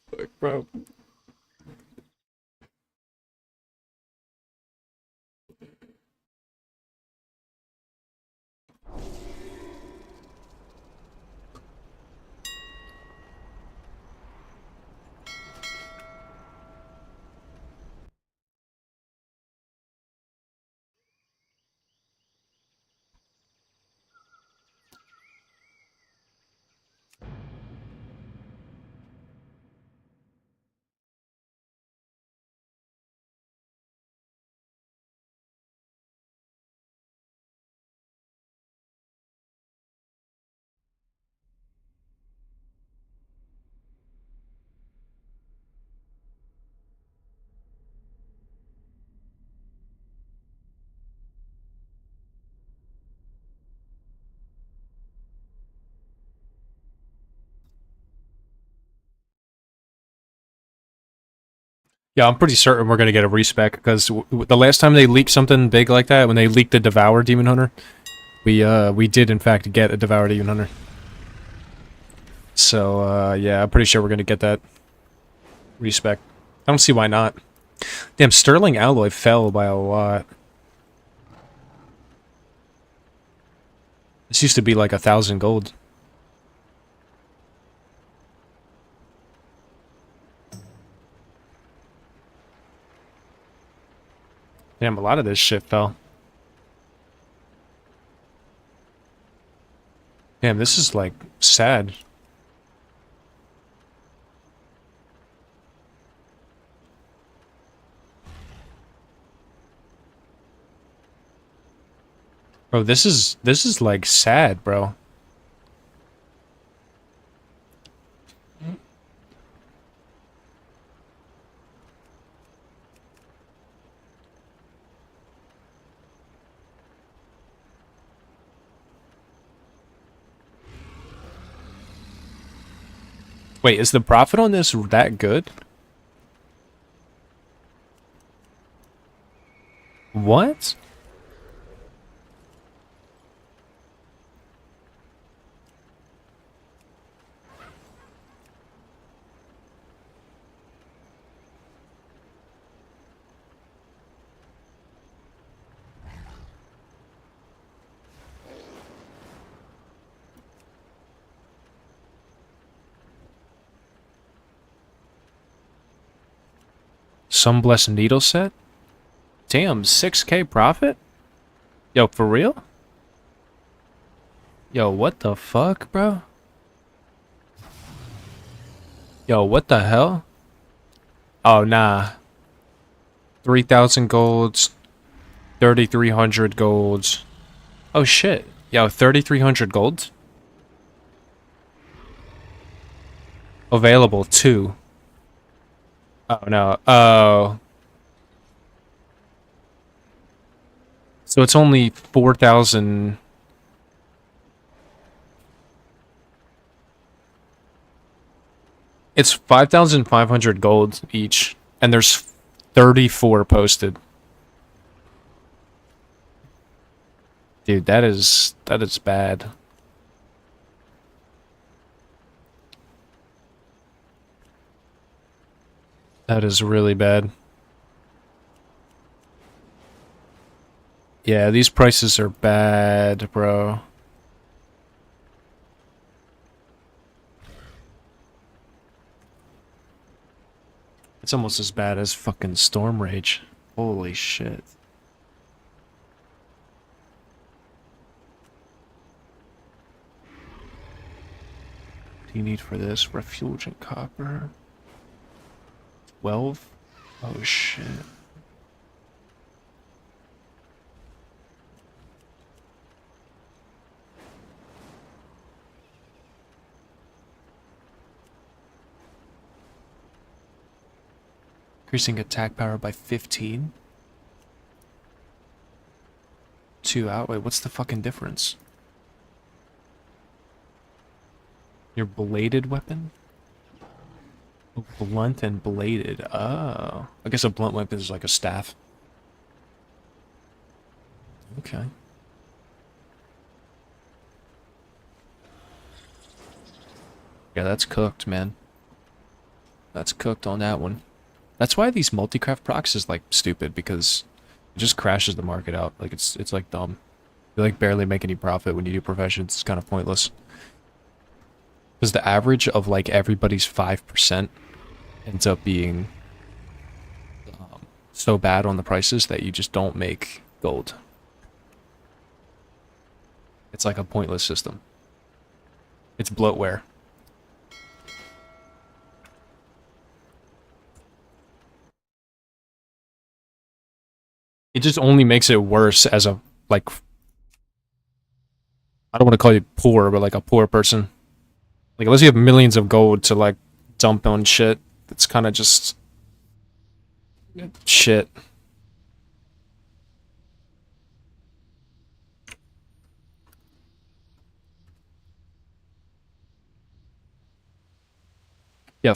[SPEAKER 1] Fuck, bro. Yeah, I'm pretty certain we're gonna get a respec because the last time they leaked something big like that, when they leaked the Devour Demon Hunter, we did in fact get a Devour Demon Hunter. So yeah, I'm pretty sure we're gonna get that respec. I don't see why not. Damn, Sterling Alloy fell by a lot. This used to be like 1,000 gold. Damn, a lot of this shit fell. Damn, this is like sad. Bro, this is like sad, bro. Wait, is the profit on this that good? What? Sunblessed needle set? Damn, 6K profit? Yo, for real? Yo, what the fuck, bro? Yo, what the hell? Oh, nah. 3,000 golds. 3,300 golds. Oh, shit. Yo, 3,300 golds? Available, 2. Oh, no. Oh. So it's only 4,000... It's 5,500 gold each, and there's 34 posted. Dude, that is bad. That is really bad. Yeah, these prices are bad, bro. It's almost as bad as fucking Storm Rage. Holy shit. What do you need for this? Refulgent copper. 12? Oh shit. Increasing attack power by 15? 2 out? Wait, what's the fucking difference? Your bladed weapon? Oh, blunt and bladed. Oh. I guess a blunt weapon is like a staff. Okay. Yeah, that's cooked, man. That's cooked on that one. That's why these multi-craft procs is like stupid, because it just crashes the market out. Like it's like dumb. You like barely make any profit when you do professions. It's kind of pointless. Because the average of like everybody's 5% ends up being so bad on the prices that you just don't make gold. It's like a pointless system. It's bloatware. It just only makes it worse as a, like, I don't want to call you poor, but like a poor person. Like, unless you have millions of gold to, like, dump on shit, it's kind of just shit. Yeah,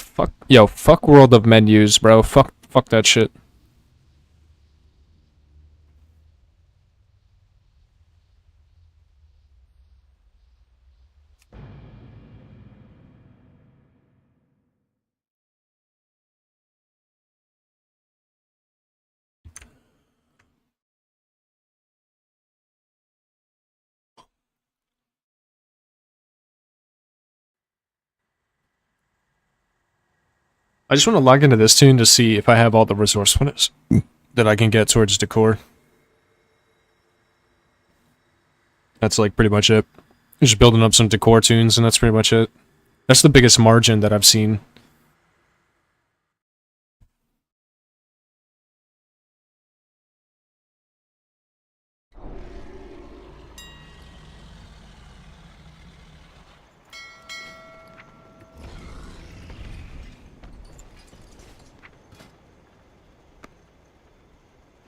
[SPEAKER 1] fuck World of Menus, bro. Fuck that shit. I just want to log into this tune to see if I have all the resource winners. that I can get towards decor. That's like pretty much it. Just building up some decor tunes, and that's pretty much it. That's the biggest margin that I've seen.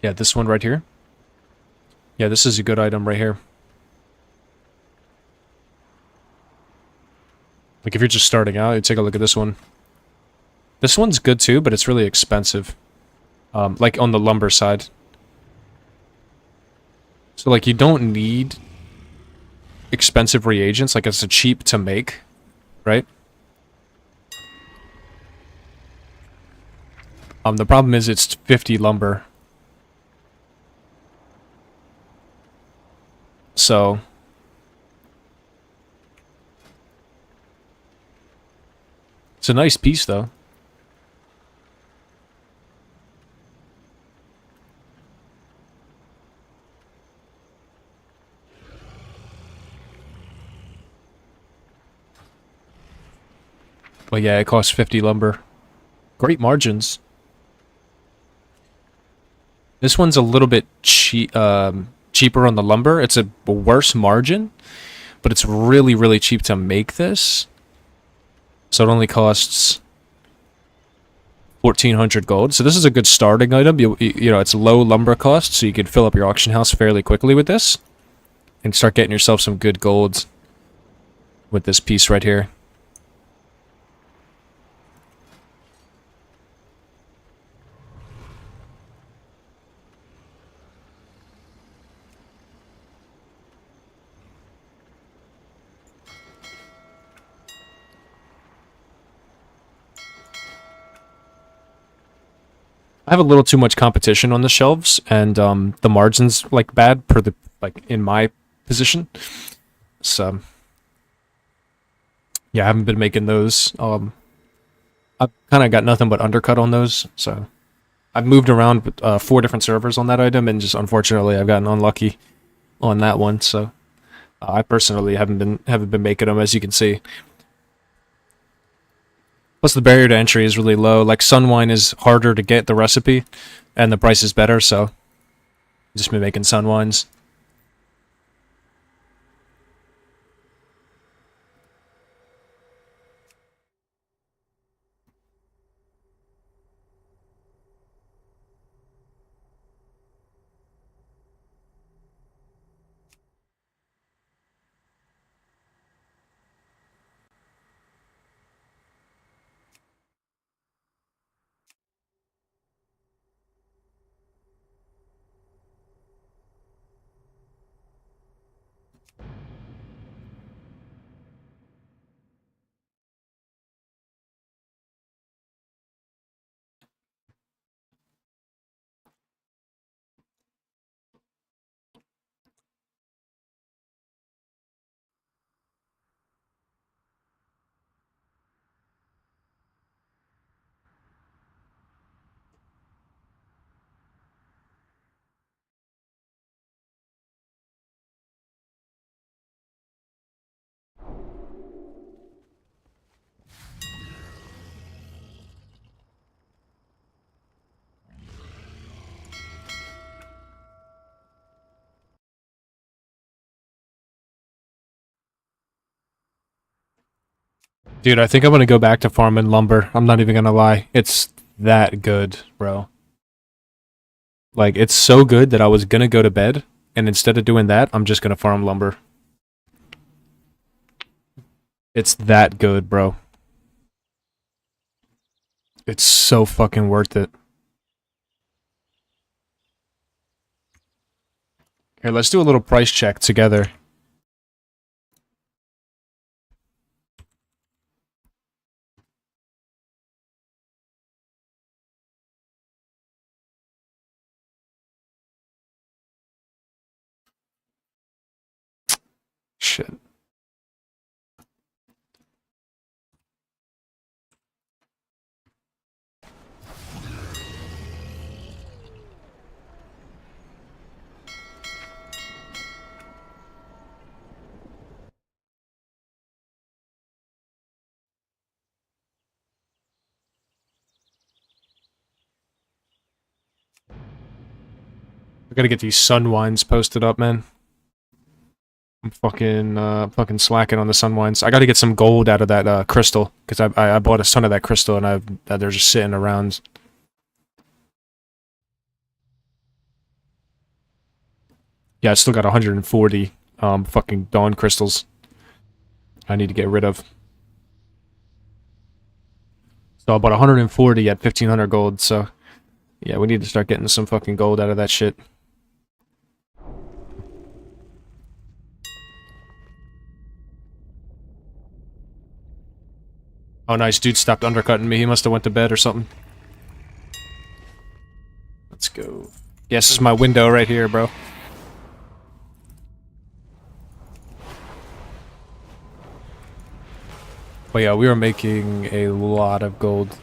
[SPEAKER 1] Yeah, this one right here. Yeah, this is a good item right here. Like, if you're just starting out, you take a look at this one. This one's good too, but it's really expensive. Like, on the lumber side. So, like, you don't need expensive reagents. Like, it's a cheap to make, right? The problem is it's 50 lumber. So... it's a nice piece, though. But yeah, it costs 50 lumber. Great margins. This one's a little bit cheaper on the lumber. It's a worse margin, but it's really, really cheap to make this. So it only costs 1,400 gold. So this is a good starting item. You know, it's low lumber cost, so you can fill up your auction house fairly quickly with this. And start getting yourself some good golds with this piece right here. I have a little too much competition on the shelves, and the margins like bad per the in my position. So yeah, I haven't been making those. I've kind of got nothing but undercut on those. So I've moved around with 4 different servers on that item, and just unfortunately I've gotten unlucky on that one. So I personally haven't been making them, as you can see. Plus, the barrier to entry is really low. Like, Sunwine is harder to get the recipe, and the price is better, so I've just been making Sunwines. Dude, I think I'm gonna go back to farming lumber. I'm not even gonna lie. It's that good, bro. Like, it's so good that I was gonna go to bed, and instead of doing that, I'm just gonna farm lumber. It's that good, bro. It's so fucking worth it. Here, let's do a little price check together. Shit. I gotta get these sun wines posted up, man. I'm fucking slacking on the sun wines. I gotta get some gold out of that crystal because I bought a ton of that crystal and they're just sitting around. Yeah, I still got 140 fucking dawn crystals I need to get rid of. So I bought 140 at 1500 gold, so yeah, we need to start getting some fucking gold out of that shit. Oh nice, dude stopped undercutting me. He must have went to bed or something. Let's go. Yes, this is my window right here, bro. But yeah, we are making a lot of gold.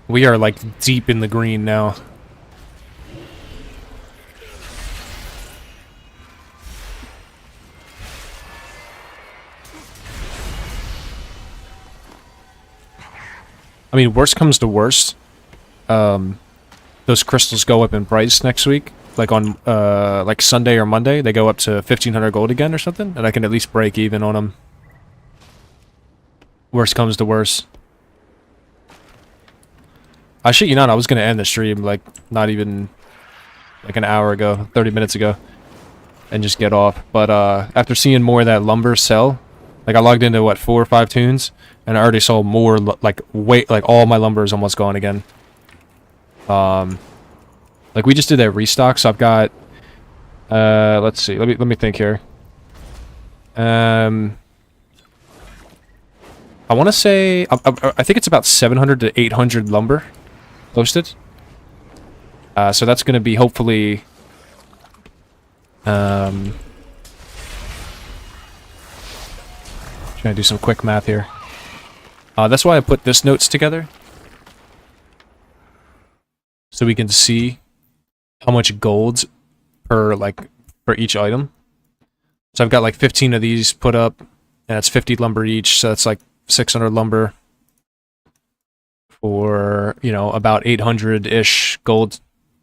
[SPEAKER 1] We are like deep in the green now. I mean, worst comes to worst. Those crystals go up in price next week. Like on like Sunday or Monday, they go up to 1500 gold again or something, and I can at least break even on them. Worst comes to worst. I shit you not, I was gonna end the stream like not even like an hour ago, 30 minutes ago, and just get off. But after seeing more of that lumber sell, like I logged into what 4 or 5 tunes, and I already saw more like all my lumber is almost gone again. Like we just did that restock, so I've got let's see, let me think here. I want to say I think it's about 700 to 800 lumber posted. So that's going to be hopefully trying to do some quick math here. That's why I put this notes together, so we can see how much gold per for each item. So I've got like 15 of these put up, and that's 50 lumber each, so that's like 600 lumber for, you know, about 800-ish gold.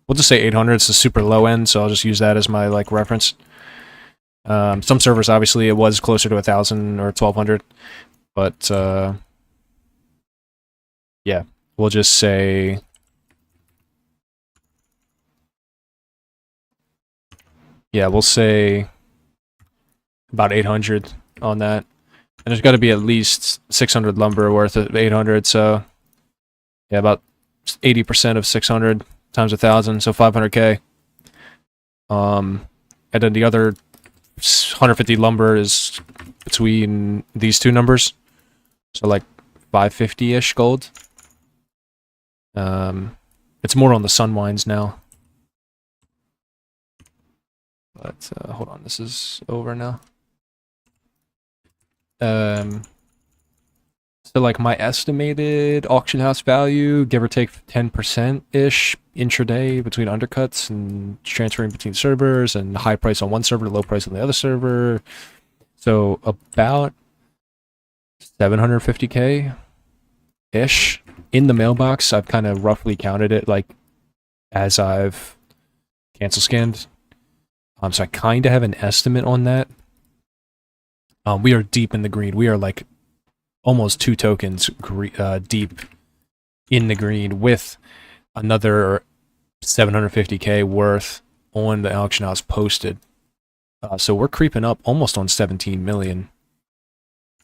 [SPEAKER 1] We'll just say 800, it's the super low end, so I'll just use that as my like reference. Some servers, obviously, it was closer to 1,000 or 1,200, but yeah, we'll just say we'll say about 800 on that. And there's got to be at least 600 lumber worth of 800, so yeah, about 80% of 600 times 1,000, so 500k. And then the other 150 lumber is between these two numbers, so like 550-ish gold. It's more on the sun wines now. But hold on, this is over now. So like my estimated auction house value, give or take 10%-ish intraday between undercuts and transferring between servers, and high price on one server, low price on the other server. So about 750k ish in the mailbox. I've kind of roughly counted it like as I've cancel scanned. So I kind of have an estimate on that. We are deep in the green. We are like almost 2 tokens deep in the green with another 750k worth on the auction house posted. So we're creeping up almost on 17 million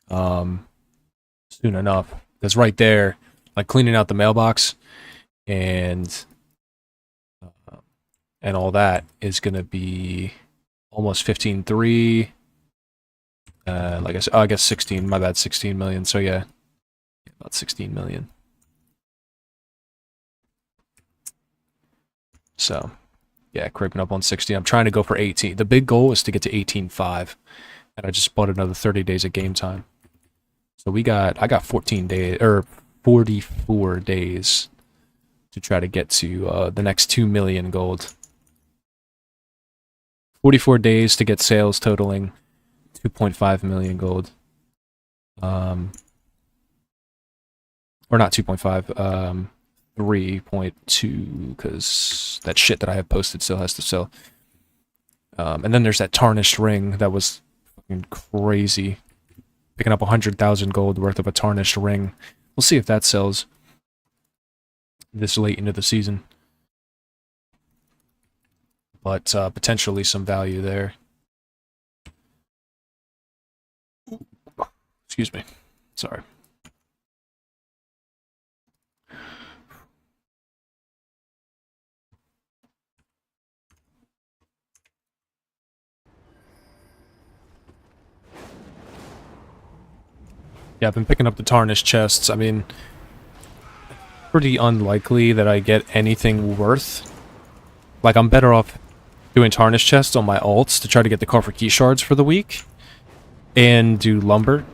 [SPEAKER 1] soon enough. Because right there, like cleaning out the mailbox and all that is going to be almost 15.3. Like I said, I guess 16, my bad, 16 million. So yeah, about 16 million. So yeah, creeping up on 60. I'm trying to go for 18. The big goal is to get to 18.5, and I just bought another 30 days of game time. So I got 14 days or 44 days to try to get to the next 2 million gold. 44 days to get sales totaling 2.5 million gold. Or not 2.5, 3.2 because that shit that I have posted still has to sell. And then there's that tarnished ring that was fucking crazy. Picking up 100,000 gold worth of a tarnished ring. We'll see if that sells this late into the season. But potentially some value there. Excuse me. Sorry. Yeah, I've been picking up the tarnished chests. I mean, pretty unlikely that I get anything worth. Like, I'm better off doing tarnished chests on my alts to try to get the coffer key shards for the week. And do lumber.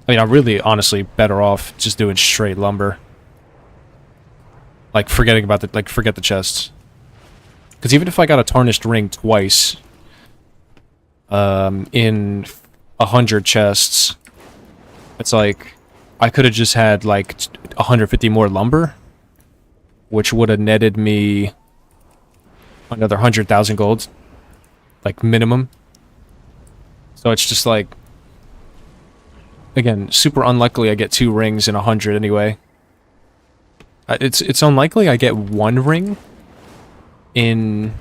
[SPEAKER 1] I mean, I'm really, honestly, better off just doing straight lumber. Like, forgetting about the, like, forget the chests. Because even if I got a tarnished ring twice, in 100 chests, it's like, I could have just had, like, 150 more lumber, which would have netted me another 100,000 gold, like, minimum. So it's just like, again, super unlikely I get 2 rings in 100 anyway. It's unlikely I get 1 ring in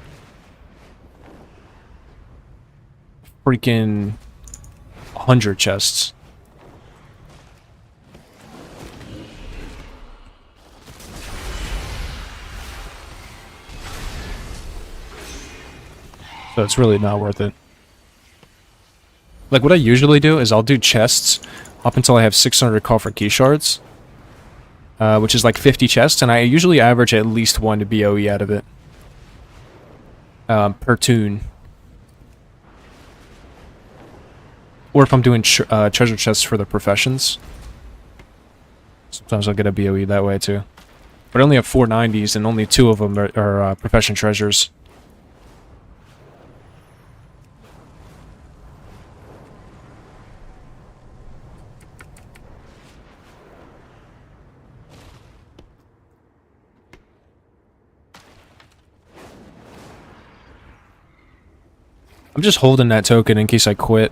[SPEAKER 1] freaking 100 chests. So it's really not worth it. Like, what I usually do is I'll do chests up until I have 600 coffer key shards. Which is like 50 chests, and I usually average at least 1 BOE out of it. Per tune. Or if I'm doing treasure chests for the professions. Sometimes I'll get a BOE that way too. But I only have 490s, and only 2 of them are profession treasures. I'm just holding that token in case I quit.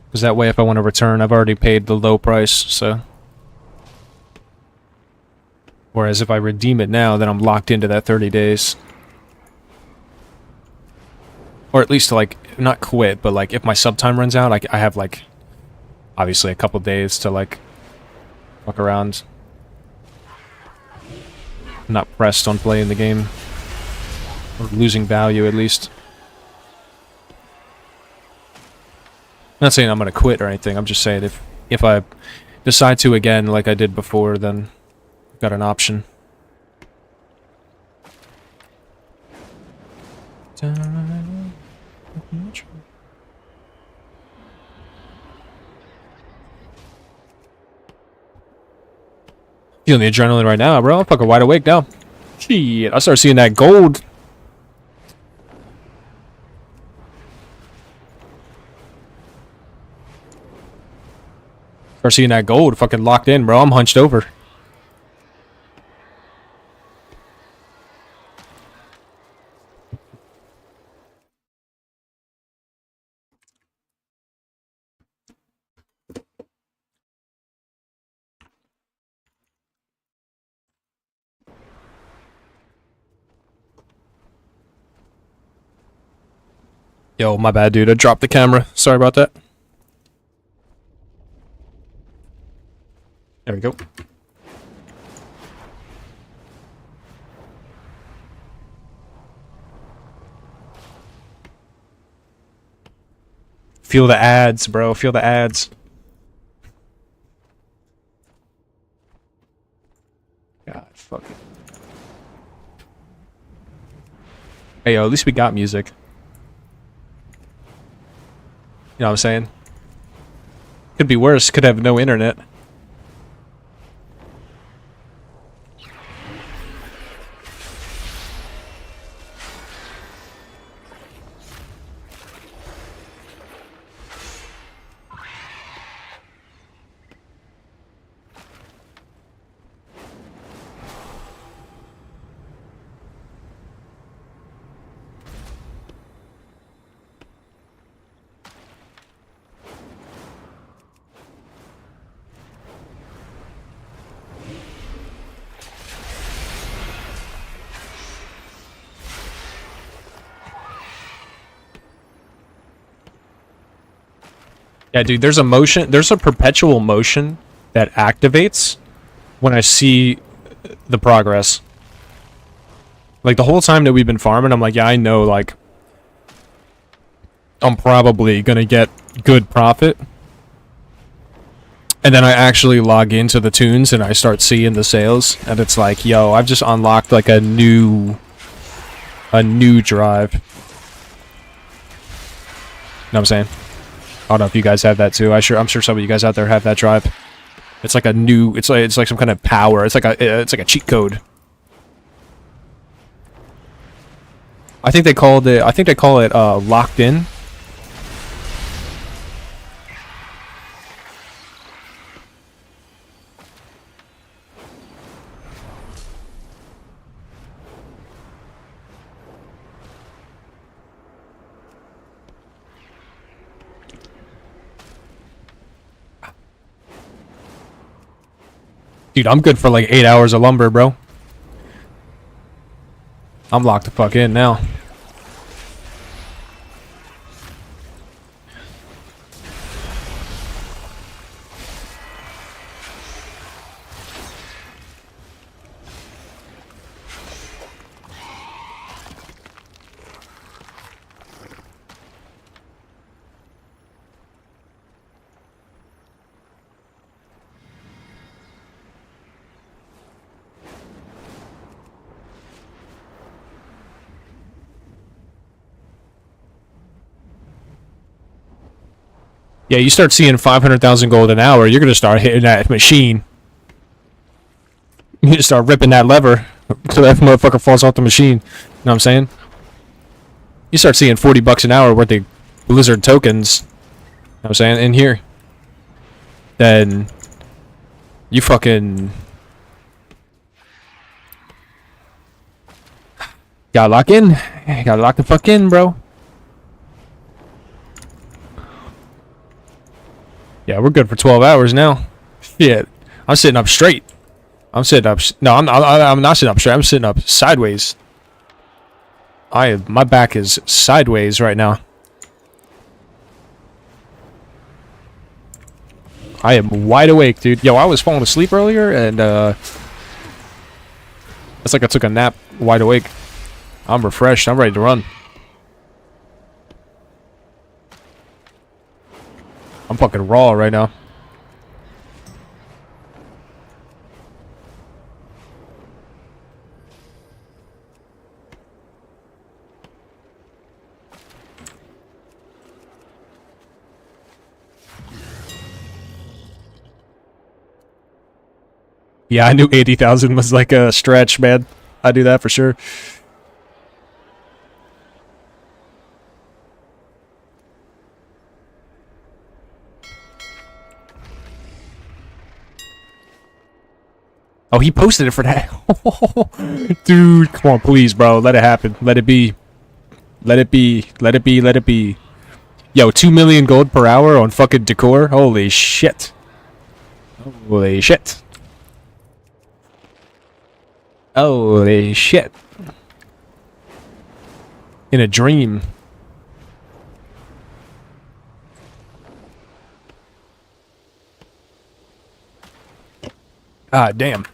[SPEAKER 1] Because that way if I want to return, I've already paid the low price, so... Whereas if I redeem it now, then I'm locked into that 30 days. Or at least, like, not quit, but, like, if my sub time runs out, I have, like, obviously a couple days to, like, fuck around. I'm not pressed on playing the game. Or losing value, at least. I'm not saying I'm gonna quit or anything, I'm just saying if I decide to again like I did before, then I've got an option. Feeling the adrenaline right now, bro. I'm fucking wide awake now. Shit, I start seeing that gold. Start seeing that gold fucking locked in, bro. I'm hunched over. Yo, my bad, dude. I dropped the camera. Sorry about that. There we go. Feel the ads, bro. Feel the ads. God, fuck it. Hey, yo, at least we got music. You know what I'm saying? Could be worse. Could have no internet. Yeah, dude, there's a motion, there's a perpetual motion that activates when I see the progress. Like, the whole time that we've been farming, I'm like, yeah, I know, like, I'm probably gonna get good profit. And then I actually log into the tunes and I start seeing the sales, and it's like, yo, I've just unlocked, like, a new drive. Know what I'm saying? I don't know if you guys have that too. I'm sure some of you guys out there have that drive. It's like a new. It's like some kind of power. It's like a cheat code. I think they call it locked in. Dude, I'm good for like 8 hours of lumber, bro. I'm locked the fuck in now. Yeah, you start seeing 500,000 gold an hour, you're gonna start hitting that machine. You just start ripping that lever so that motherfucker falls off the machine. You know what I'm saying? You start seeing 40 bucks an hour worth of Blizzard tokens. You know what I'm saying? In here. Then you fucking gotta lock in. Gotta lock the fuck in, bro. Yeah, we're good for 12 hours now. Shit. I'm sitting up straight. I'm sitting up. No, I'm not sitting up straight. I'm sitting up sideways. My back is sideways right now. I am wide awake, dude. Yo, I was falling asleep earlier, and it's like I took a nap wide awake. I'm refreshed. I'm ready to run. I'm fucking raw right now. Yeah, I knew 80,000 was like a stretch, man. I knew that for sure. Oh, he posted it for that. Dude, come on, please, bro. Let it happen. Let it be. Let it be. Let it be. Let it be. Yo, 2 million gold per hour on fucking decor? Holy shit. Holy shit. Holy shit. In a dream. Ah, damn.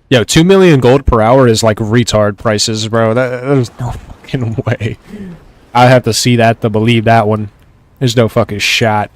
[SPEAKER 1] Yo, 2 million gold per hour is like retard prices, bro. There's no fucking way. I have to see that to believe that one. There's no fucking shot.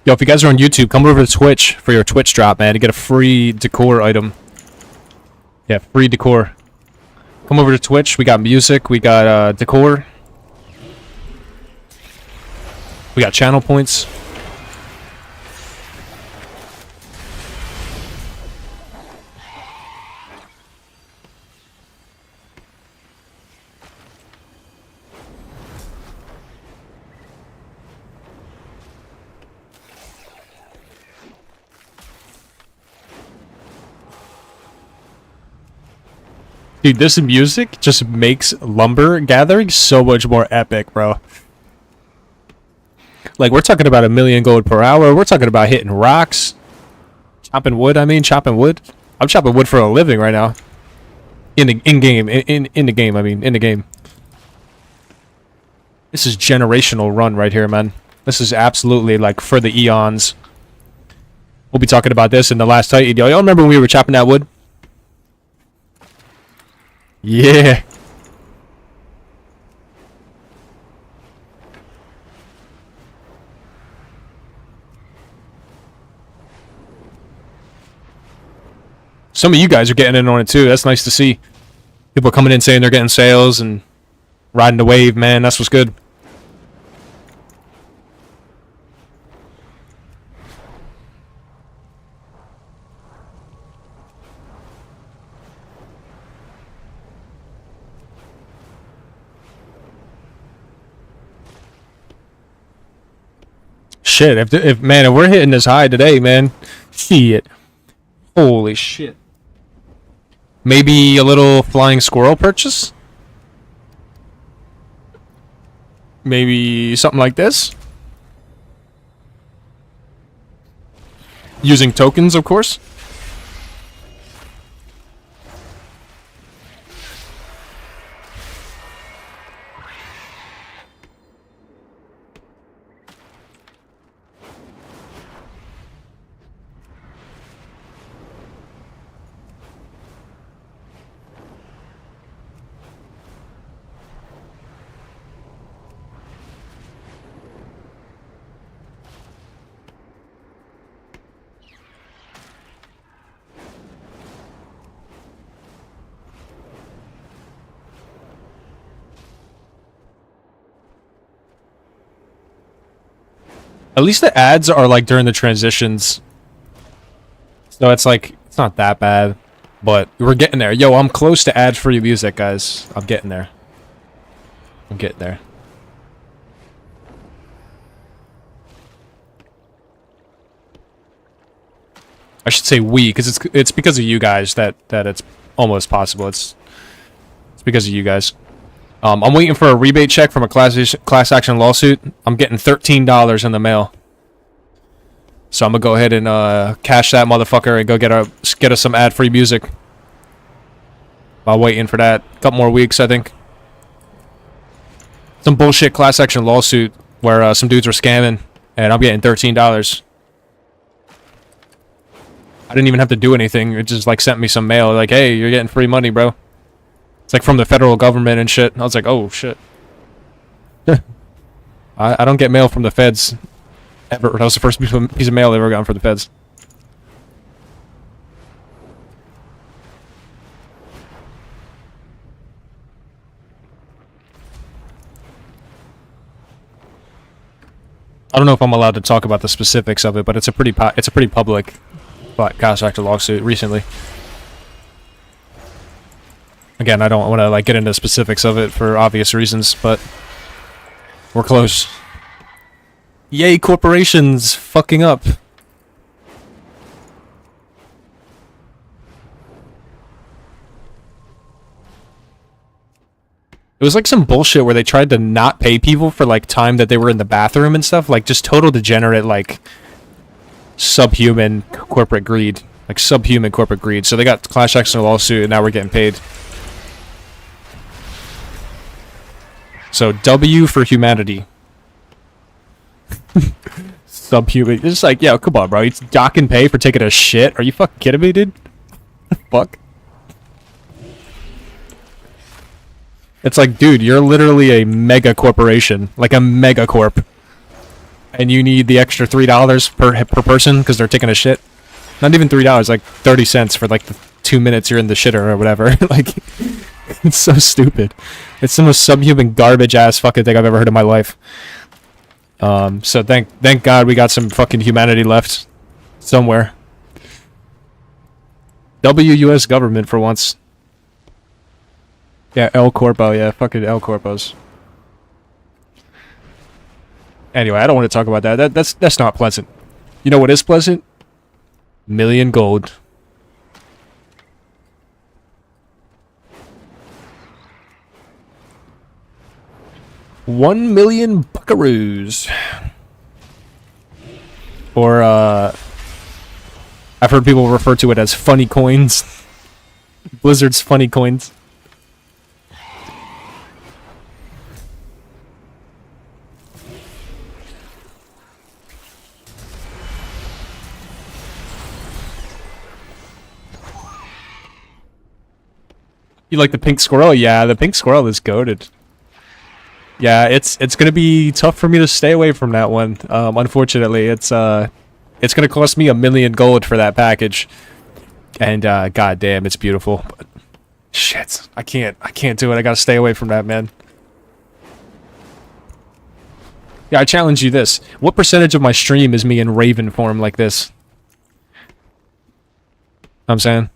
[SPEAKER 1] Yo, if you guys are on YouTube, come over to Twitch for your Twitch drop, man, to get a free decor item. Yeah, free decor. Come over to Twitch. We got music. We got decor. We got channel points. Dude, this music just makes lumber gathering so much more epic, bro. Like, we're talking about 1,000,000 gold per hour. We're talking about hitting rocks. Chopping wood, chopping wood. I'm chopping wood for a living right now. In the game. This is generational run right here, man. This is absolutely, like, for the eons. We'll be talking about this in the last Titan. Y'all remember when we were chopping that wood? Yeah. Some of you guys are getting in on it too. That's nice to see. People coming in saying they're getting sales and riding the wave, man. That's what's good. Shit, if we're hitting this high today, man. Shit. Holy shit. Maybe a little flying squirrel purchase? Maybe something like this? Using tokens, of course. At least the ads are like during the transitions. So it's like, it's not that bad. But we're getting there. Yo, I'm close to ad-free music, guys. I'm getting there. I'm getting there. I should say we, because it's because of you guys that it's almost possible. It's because of you guys. I'm waiting for a rebate check from a class action lawsuit. I'm getting $13 in the mail. So I'm gonna go ahead and cash that motherfucker and go get us some ad-free music. While waiting for that. A couple more weeks, I think. Some bullshit class action lawsuit where some dudes were scamming, and I'm getting $13. I didn't even have to do anything. It just like sent me some mail like, hey, you're getting free money, bro. It's like from the federal government and shit. I was like, oh shit. I don't get mail from the feds ever. That was the first piece of mail I ever gotten from the feds. I don't know if I'm allowed to talk about the specifics of it, but it's a pretty public class action lawsuit recently. Again, I don't want to like get into specifics of it for obvious reasons, but we're close. Yay, corporations fucking up. It was like some bullshit where they tried to not pay people for like time that they were in the bathroom and stuff, like just total degenerate, like subhuman corporate greed, So they got class action lawsuit, and now we're getting paid. So W for humanity. Subhuman. It's just like, yo, come on, bro. It's dock and pay for taking a shit. Are you fucking kidding me, dude? Fuck. It's like, dude, you're literally a mega corporation. Like a mega corp. and you need the extra $3 per person because they're taking a shit. Not even $3, like 30 cents for like the 2 minutes you're in the shitter or whatever. Like, it's so stupid. It's the most subhuman garbage ass fucking thing I've ever heard in my life. So thank God we got some fucking humanity left somewhere. U.S. government for once. Yeah, El Corpo, yeah, fucking El Corpos. Anyway, I don't want to talk about that. That's not pleasant. You know what is pleasant? Million gold. $1 million buckaroos. Or, I've heard people refer to it as funny coins. Blizzard's funny coins. You like the pink squirrel? Yeah, the pink squirrel is goated. Yeah, it's gonna be tough for me to stay away from that one. Unfortunately, it's gonna cost me $1 million gold for that package, and god damn, it's beautiful. But shit, I can't do it. I gotta stay away from that, man. Yeah, I challenge you this: what percentage of my stream is me in Raven form like this? I'm saying,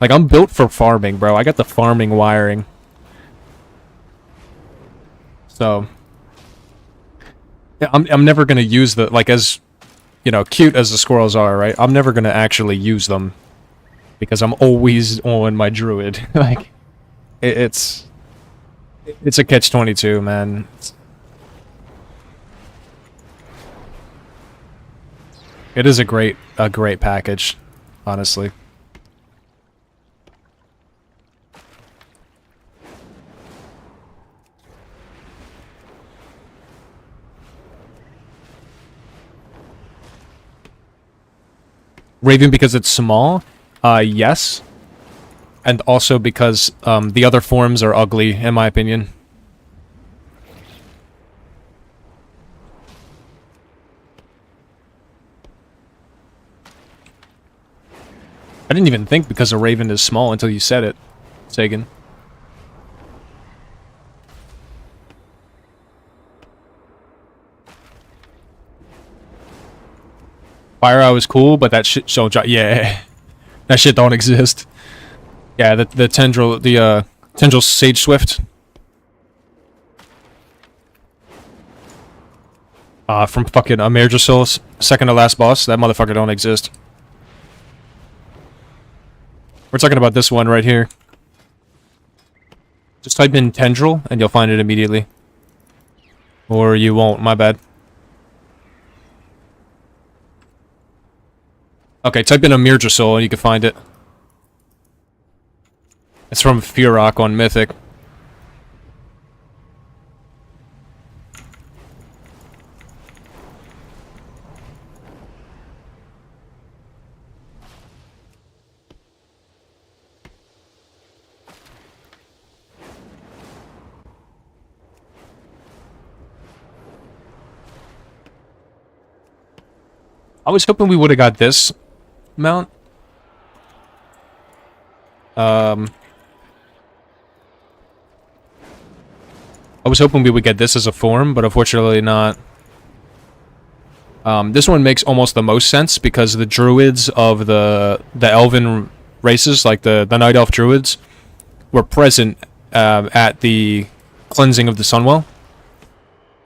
[SPEAKER 1] like, I'm built for farming, bro. I got the farming wiring. So, yeah, I'm never gonna use the, like, as, you know, cute as the squirrels are, right? I'm never gonna actually use them because I'm always on my druid. Like, it's a catch-22, man. It is a great package, honestly. Raven because it's small? Yes. And also because the other forms are ugly, in my opinion. I didn't even think because a Raven is small until you said it, Sagan. Fire Eye was cool, but that shit don't yeah. That shit don't exist. Yeah, the tendril Sage Swift. From fucking Amirjasil's second to last boss, that motherfucker don't exist. We're talking about this one right here. Just type in tendril and you'll find it immediately. Or you won't, my bad. Okay, type in Amirjasil and you can find it. It's from Furok on Mythic. I was hoping we would have got this mount. I was hoping we would get this as a form, but unfortunately not. This one makes almost the most sense because the druids of the elven races, like the night elf druids, were present at the cleansing of the Sunwell,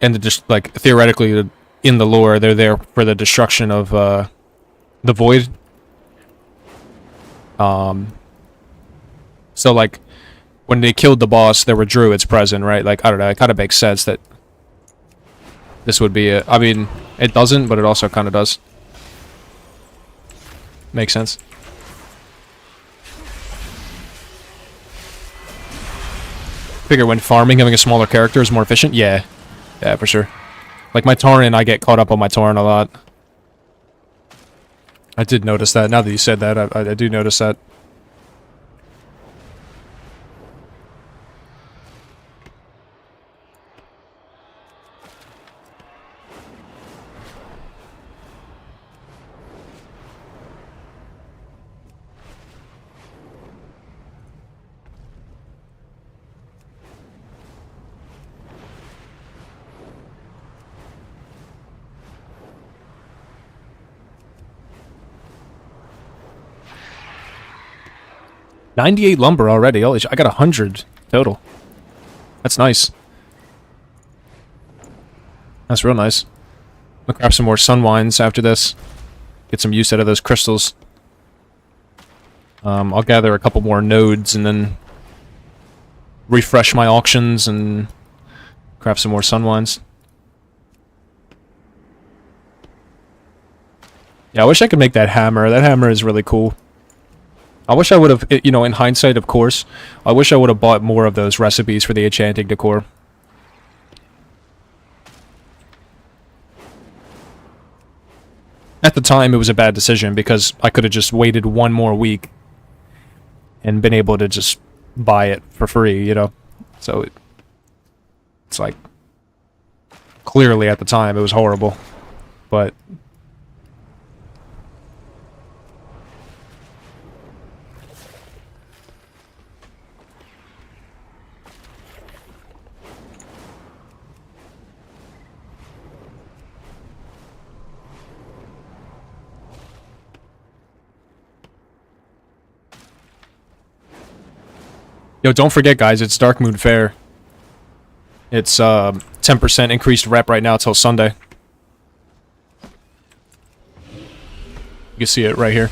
[SPEAKER 1] and just like theoretically in the lore, they're there for the destruction of the void. So like when they killed the boss, there were druids present, right? Like, I don't know, it kind of makes sense that this would be it. I mean, it doesn't, but it also kind of does. Makes sense. Figure when farming, having a smaller character is more efficient. Yeah, for sure. Like my Tauren, I get caught up on my Tauren a lot. I did notice that. Now that you said that, I do notice that. 98 lumber already. Holy I got 100 total. That's nice. That's real nice. I'll grab some more sunwines after this. Get some use out of those crystals. I'll gather a couple more nodes and then refresh my auctions and craft some more sunwines. Yeah, I wish I could make that hammer. That hammer is really cool. I wish I would have, you know, in hindsight, of course, I wish I would have bought more of those recipes for the enchanting decor. At the time, it was a bad decision because I could have just waited one more week and been able to just buy it for free, you know? So, it's like, clearly at the time, it was horrible. But yo, don't forget, guys, it's Dark Moon Fair. It's 10% increased rep right now till Sunday. You can see it right here.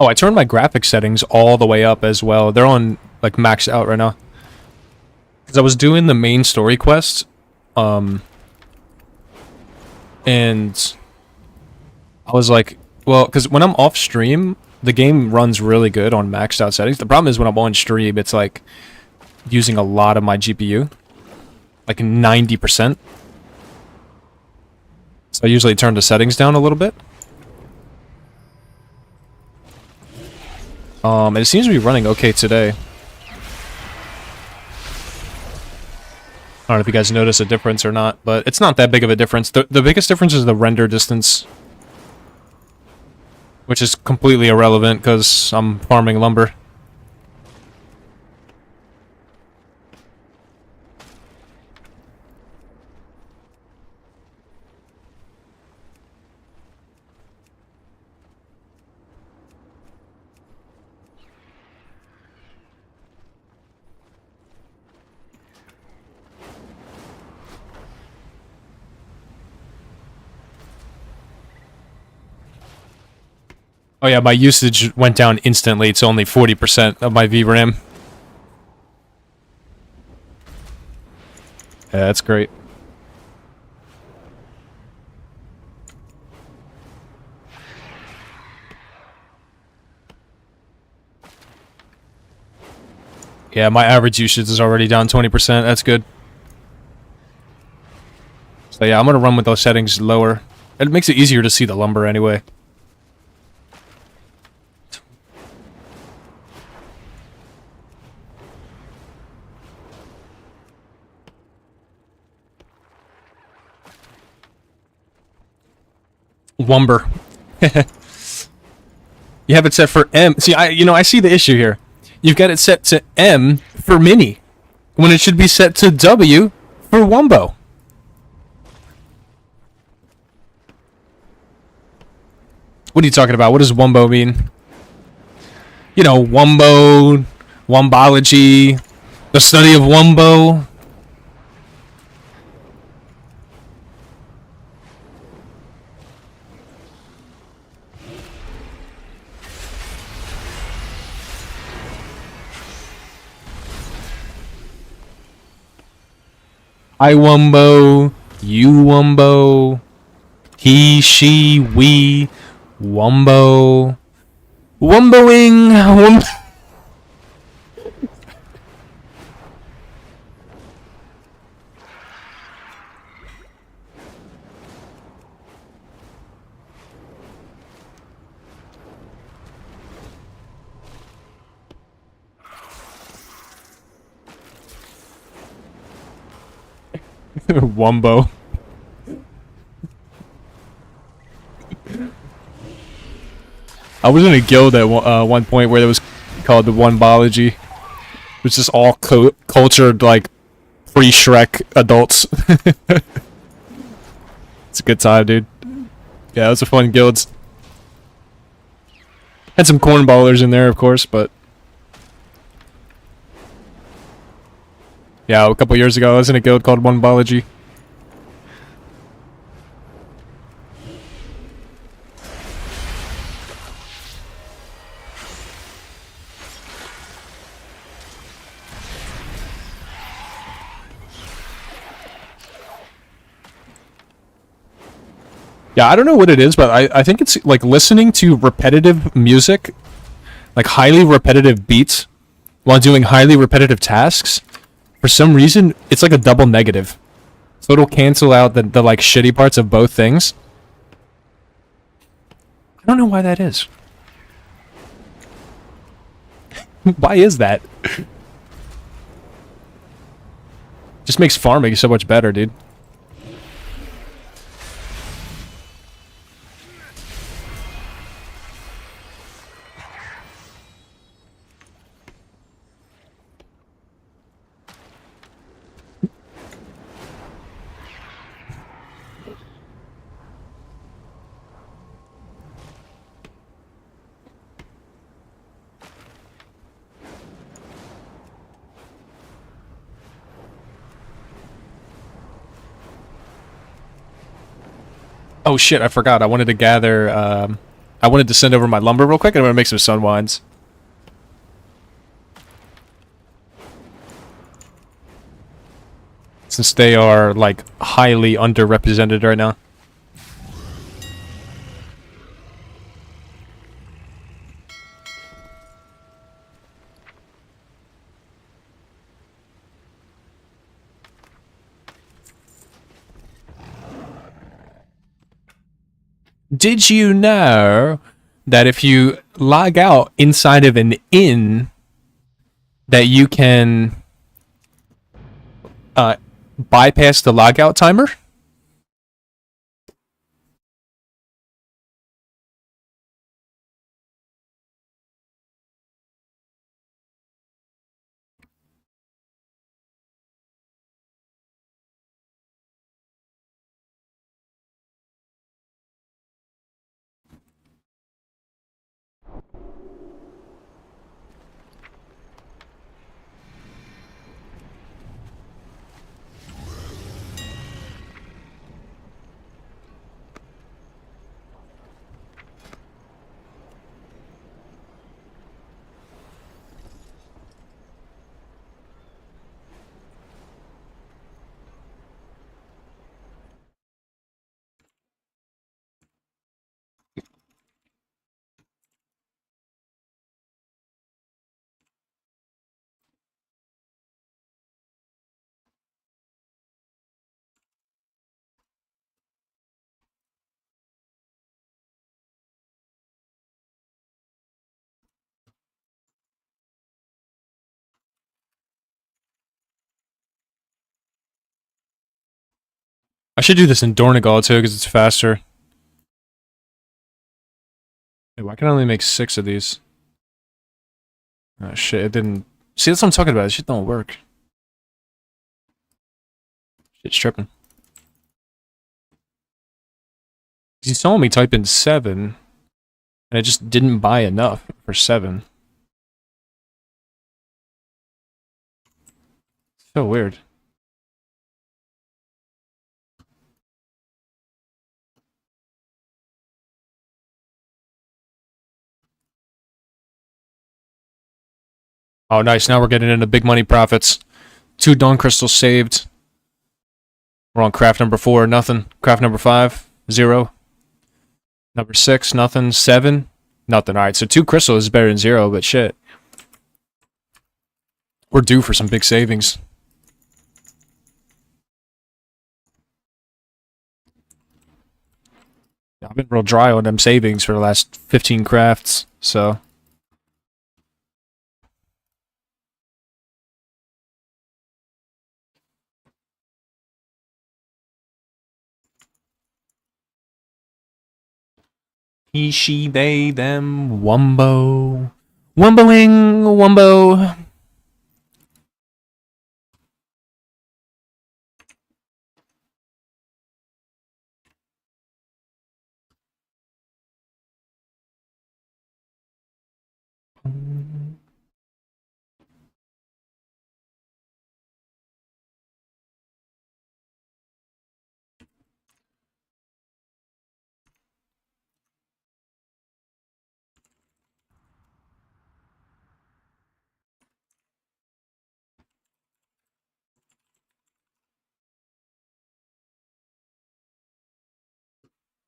[SPEAKER 1] Oh, I turned my graphic settings all the way up as well. They're on, like, maxed out right now. Because I was doing the main story quest, and I was like, well, because when I'm off stream, the game runs really good on maxed out settings. The problem is when I'm on stream, it's, like, using a lot of my GPU. Like, 90%. So I usually turn the settings down a little bit. And it seems to be running okay today. I don't know if you guys notice a difference or not, but it's not that big of a difference. The biggest difference is the render distance, which is completely irrelevant because I'm farming lumber. Oh yeah, my usage went down instantly to only 40% of my VRAM. Yeah, that's great. Yeah, my average usage is already down 20%. That's good. So yeah, I'm gonna run with those settings lower. It makes it easier to see the lumber anyway. Lumber. You have it set for M. See, I see the issue here. You've got it set to M for mini, when it should be set to W for Wumbo. What are you talking about? What does Wumbo mean? You know, Wumbo, Wumbology, the study of Wumbo. I Wumbo, you Wumbo, he, she, we, Wumbo, Wumboing, Wumbo. I was in a guild at one point where it was called the Onebiology. It was just all cultured, like, pre-Shrek adults. It's a good time, dude. Yeah, it was a fun guild. Had some cornballers in there, of course, but... Yeah, a couple years ago, I was in a guild called Onebiology. Yeah, I don't know what it is, but I think it's like listening to repetitive music, like highly repetitive beats, while doing highly repetitive tasks. For some reason, it's like a double negative. So it'll cancel out the like shitty parts of both things. I don't know why that is. Why is that? Just makes farming so much better, dude. Oh shit, I forgot. I wanted to gather, I wanted to send over my lumber real quick, and I'm gonna make some sunwines. Since they are, like, highly underrepresented right now. Did you know that if you log out inside of an inn, that you can bypass the logout timer? I should do this in Dornegal too, because it's faster. Wait, why can I only make 6 of these? Oh shit, it didn't... See, that's what I'm talking about. This shit don't work. Shit's tripping. You saw me type in 7, and it just didn't buy enough for 7. So weird. Oh, nice. Now we're getting into big money profits. 2 Dawn Crystals saved. We're on craft number 4, nothing. Craft number 5, 0. Number 6, nothing. 7, nothing. Alright, so 2 crystals is better than 0, but shit. We're due for some big savings. I've been real dry on them savings for the last 15 crafts, so... He, she, they, them, wumbo. Wumboing, wumbo.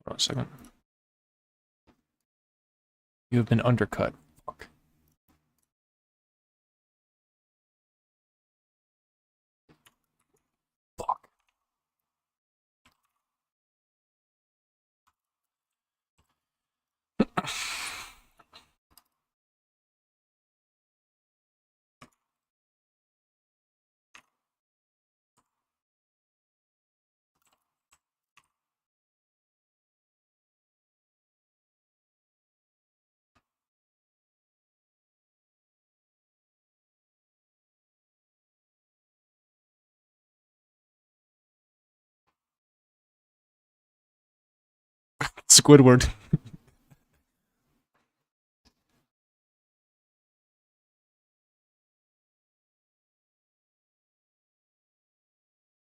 [SPEAKER 1] Hold on a second. You have been undercut. Fuck. Fuck. Squidward.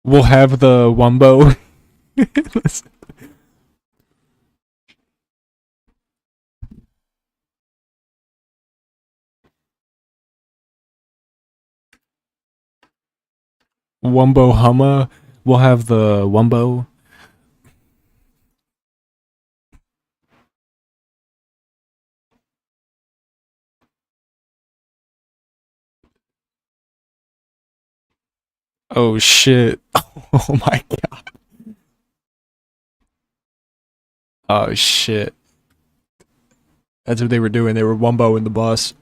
[SPEAKER 1] We'll have the wumbo. Wumbo humma. We'll have the wumbo. Oh shit. Oh my god. Oh shit. That's what they were doing. They were wumbo in the bus.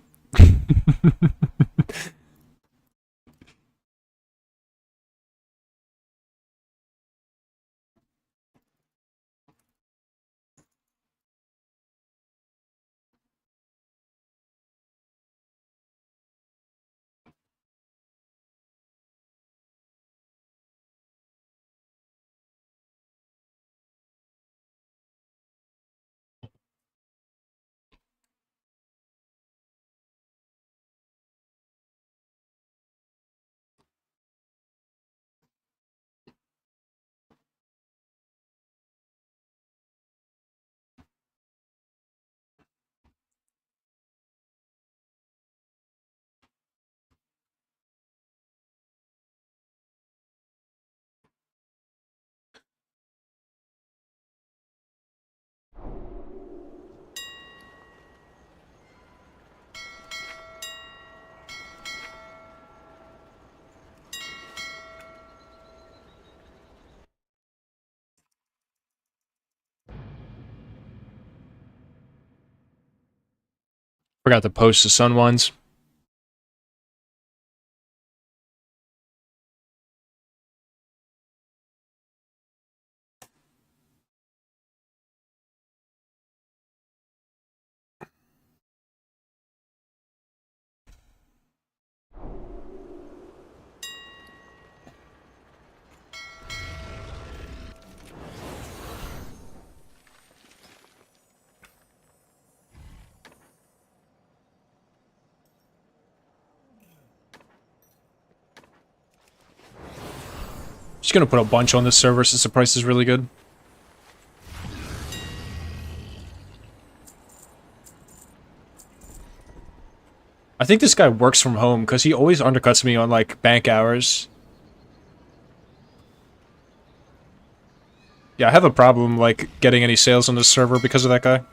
[SPEAKER 1] Forgot to post the sun ones. Just gonna put a bunch on this server since the price is really good. I think this guy works from home because he always undercuts me on like bank hours. Yeah, I have a problem like getting any sales on this server because of that guy.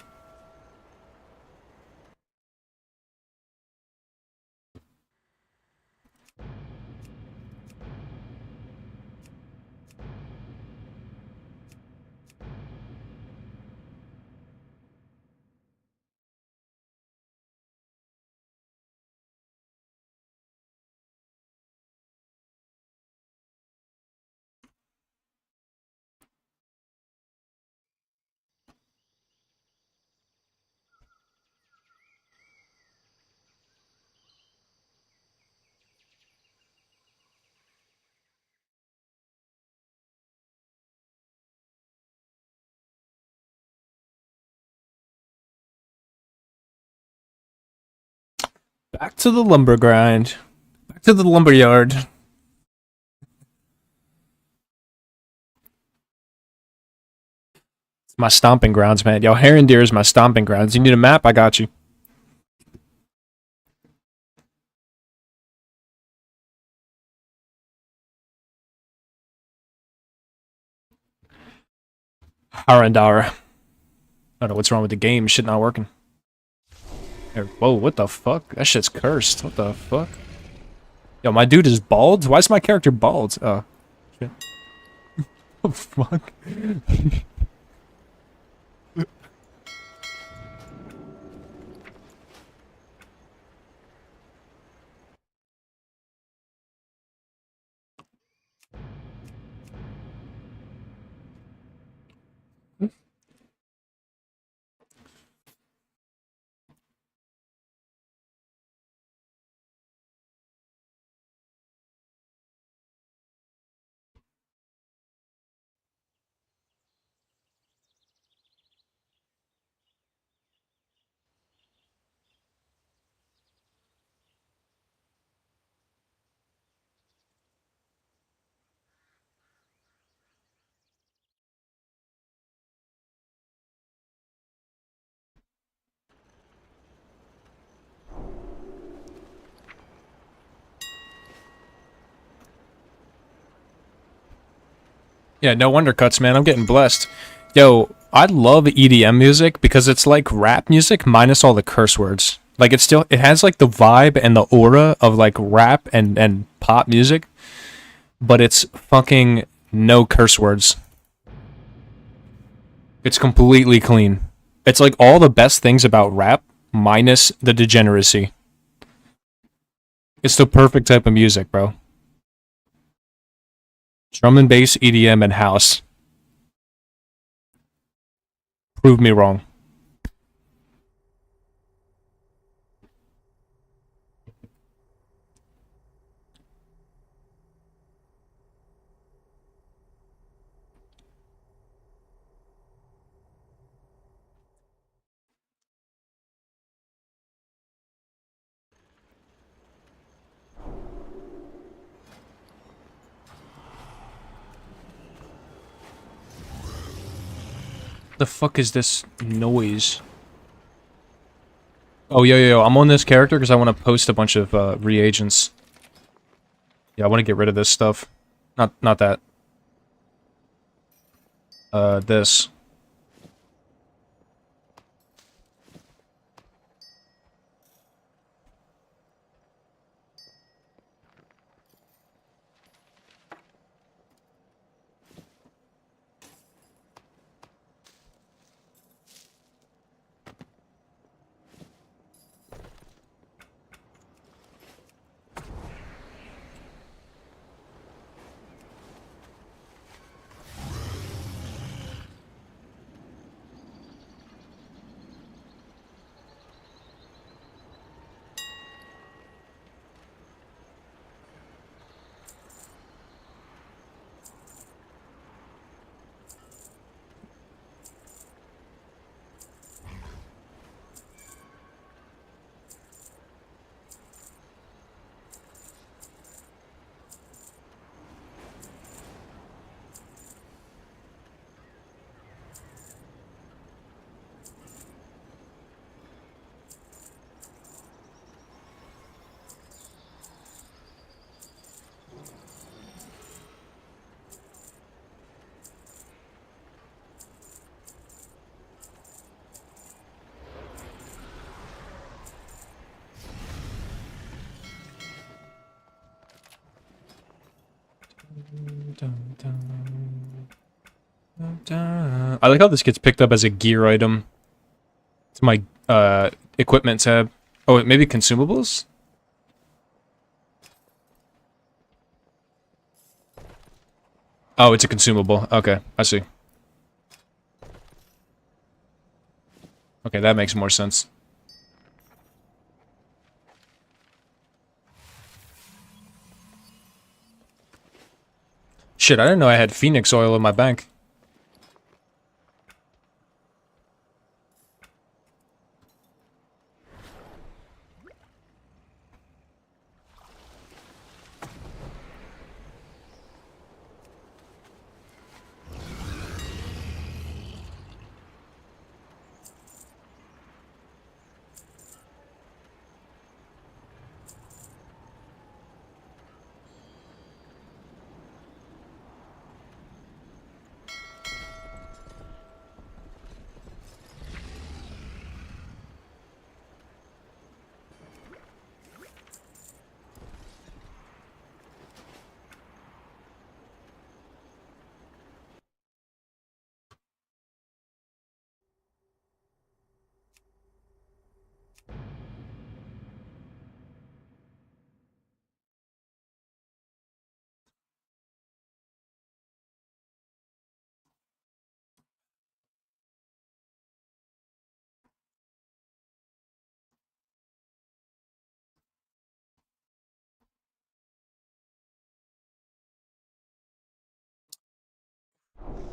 [SPEAKER 1] Back to the lumber grind. Back to the lumber yard. It's my stomping grounds, man. Yo, Heron Deer is my stomping grounds. You need a map? I got you. Arandara. I don't know what's wrong with the game. Shit not working. Whoa, what the fuck? That shit's cursed. What the fuck? Yo, my dude is bald? Why is my character bald? Oh, shit. Oh, fuck. Yeah, no undercuts, man. I'm getting blessed. Yo, I love EDM music because it's like rap music minus all the curse words. Like it has like the vibe and the aura of like rap and pop music, but it's fucking no curse words. It's completely clean. It's like all the best things about rap minus the degeneracy. It's the perfect type of music, bro. Drum and bass, EDM, and house. Prove me wrong. The fuck is this noise? Oh, yo, I'm on this character because I want to post a bunch of reagents. Yeah, I want to get rid of this stuff. Not that. This. I like how this gets picked up as a gear item. It's my equipment tab. Oh, maybe consumables? Oh, it's a consumable. Okay, I see. Okay, that makes more sense. Shit, I didn't know I had Phoenix oil in my bank.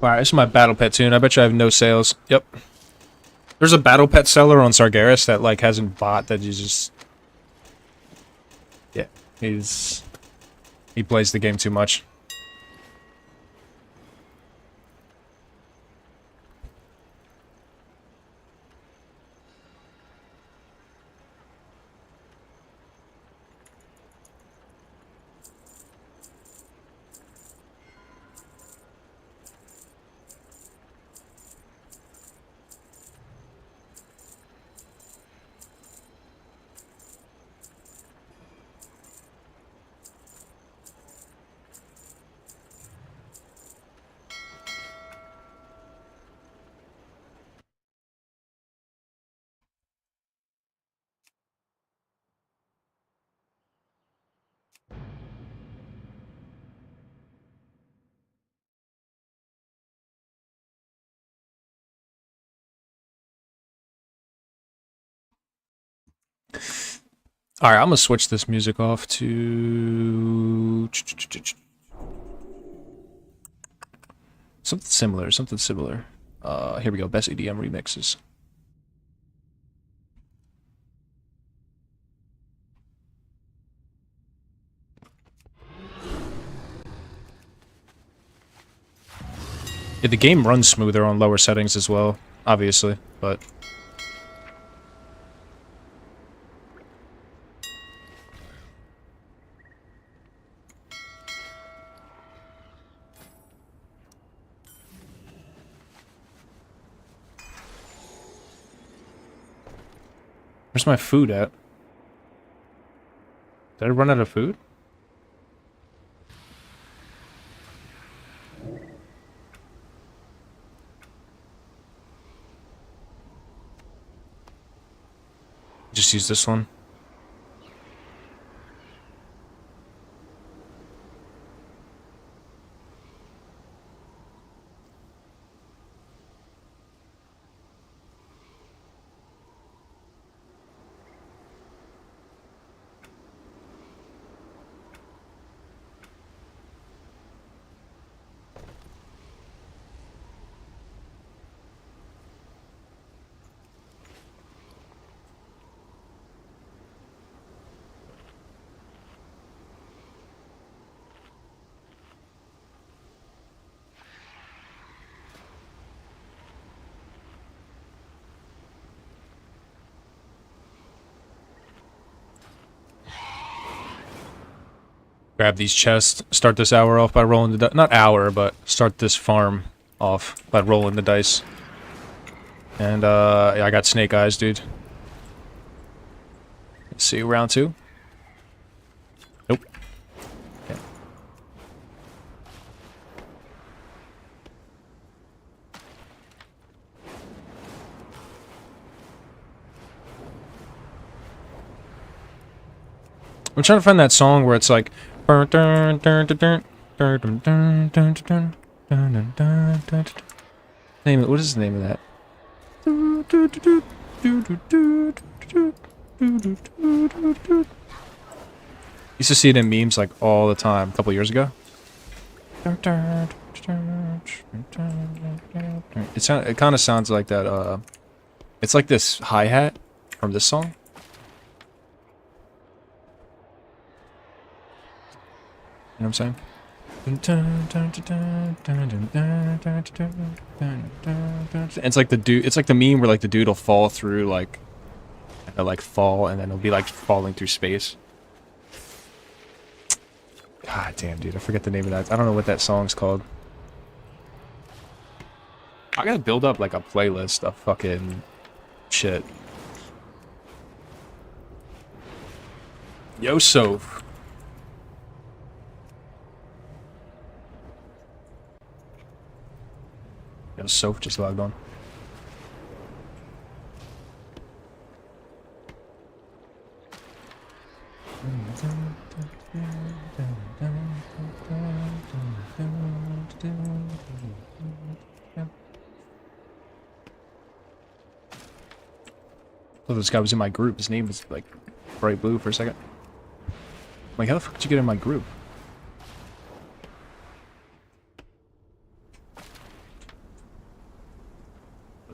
[SPEAKER 1] Alright, this is my battle pet tune. I bet you I have no sales. Yep. There's a battle pet seller on Sargeras that like hasn't bought, that you just... Yeah, he plays the game too much. Alright, I'm gonna switch this music off to... something similar. Here we go, best EDM remixes. Yeah, the game runs smoother on lower settings as well, obviously, but... Where's my food at? Did I run out of food? Just use this one. Grab these chests, start this hour off by rolling the dice. Not hour, but start this farm off by rolling the dice. And, yeah, I got snake eyes, dude. Let's see, round 2. Nope. Okay. I'm trying to find that song where it's like... Name, what is the name of that? Used to see it in memes like all the time a couple years ago. It kind of sounds like that. It's like this hi-hat from this song. You know what I'm saying? It's like the dude. It's like the meme where like the dude will fall through like, fall, and then it'll be like falling through space. God damn, dude, I forget the name of that. I don't know what that song's called. I gotta build up like a playlist of fucking shit. Yo, Soph. Yo, Soph just logged on. Oh, this guy was in my group. His name was like bright blue for a second. I'm like, how the fuck did you get in my group?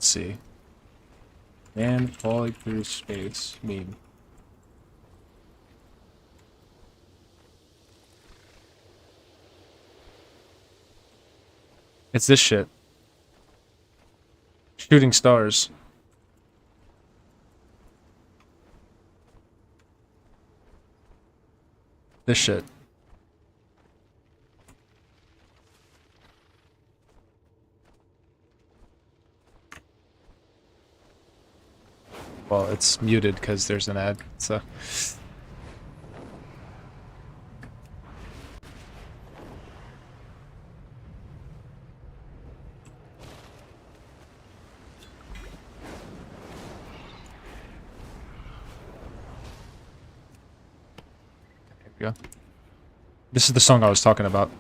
[SPEAKER 1] Let's see. Man falling through space. Meme. It's this shit. Shooting stars. This shit. Well, it's muted because there's an ad, so. There we go. This is the song I was talking about.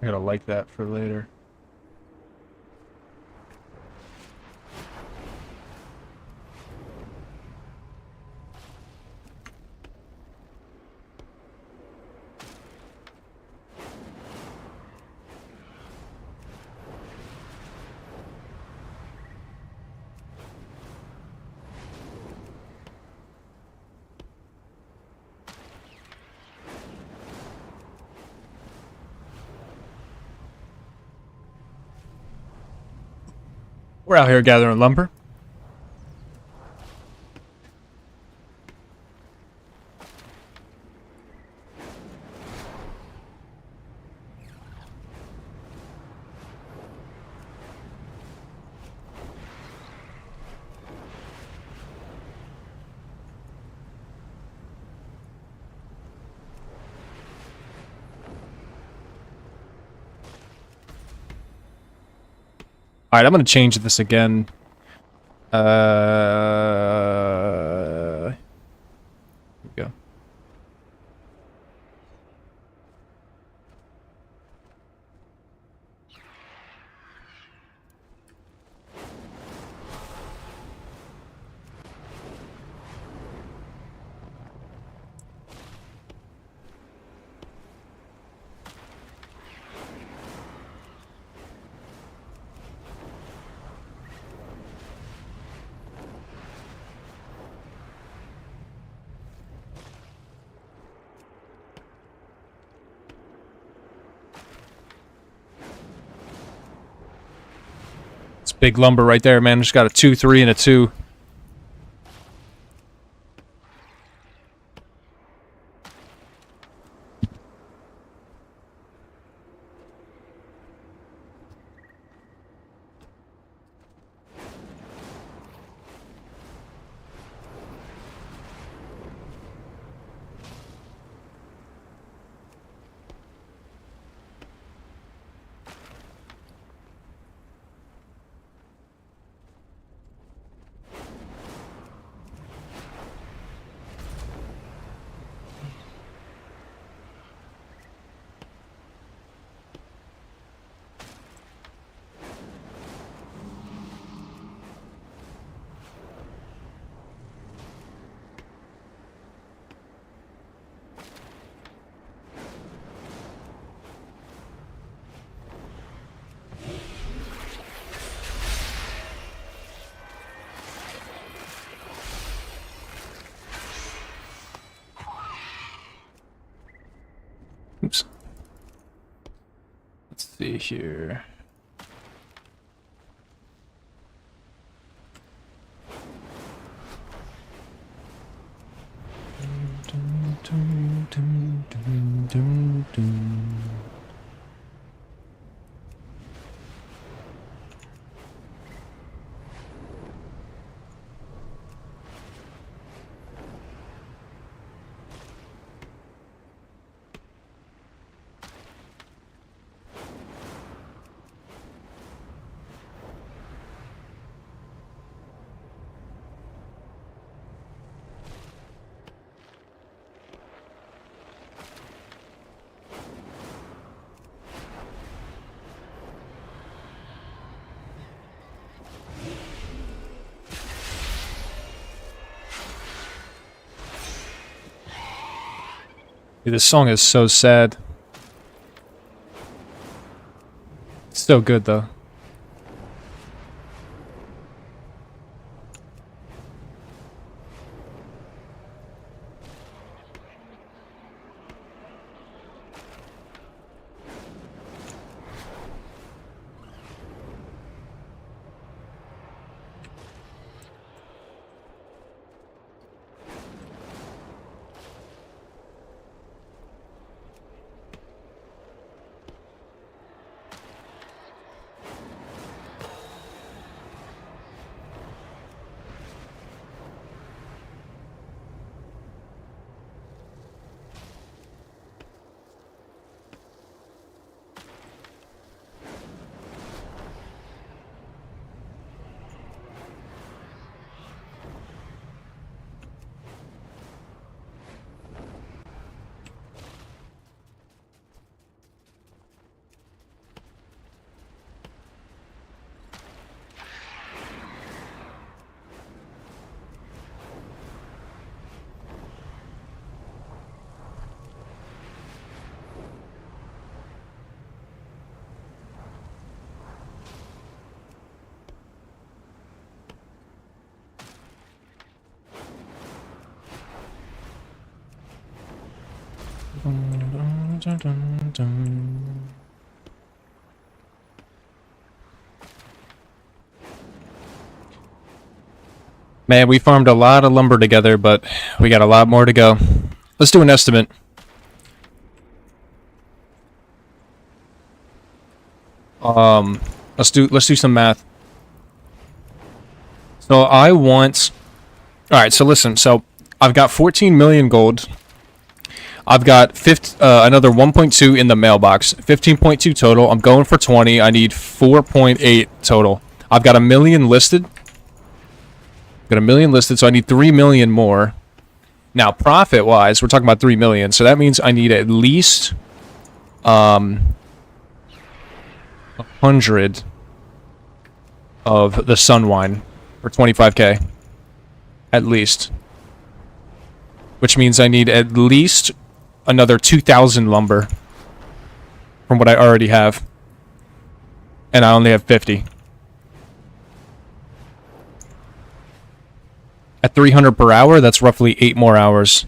[SPEAKER 1] I gotta like that for later. We're out here gathering lumber. Alright, I'm gonna change this again. Here we go. It's big lumber right there, man. Just got a 2, 3, and a 2. see here. Dude, this song is so sad. It's so good though. Man, we farmed a lot of lumber together, but we got a lot more to go. Let's do an estimate. Let's do some math. So I want. All right, so listen. So I've got 14 million gold. I've got another 1.2 in the mailbox. 15.2 total. I'm going for 20. I need 4.8 total. I've got a million listed. Got a million listed, so I need 3 million more. Now, profit-wise, we're talking about 3 million, so that means I need at least 100 of the Sunwine for 25k. At least. Which means I need at least another 2,000 lumber from what I already have. And I only have 50. At 300 per hour, that's roughly 8 more hours.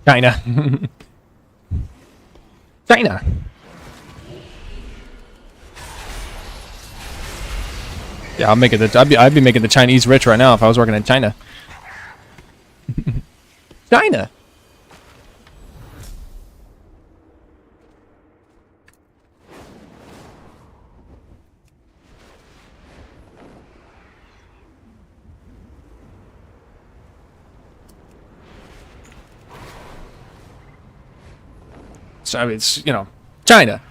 [SPEAKER 1] China. China. Yeah, I'd be making the Chinese rich right now if I was working in China. China. So it's, you know, China.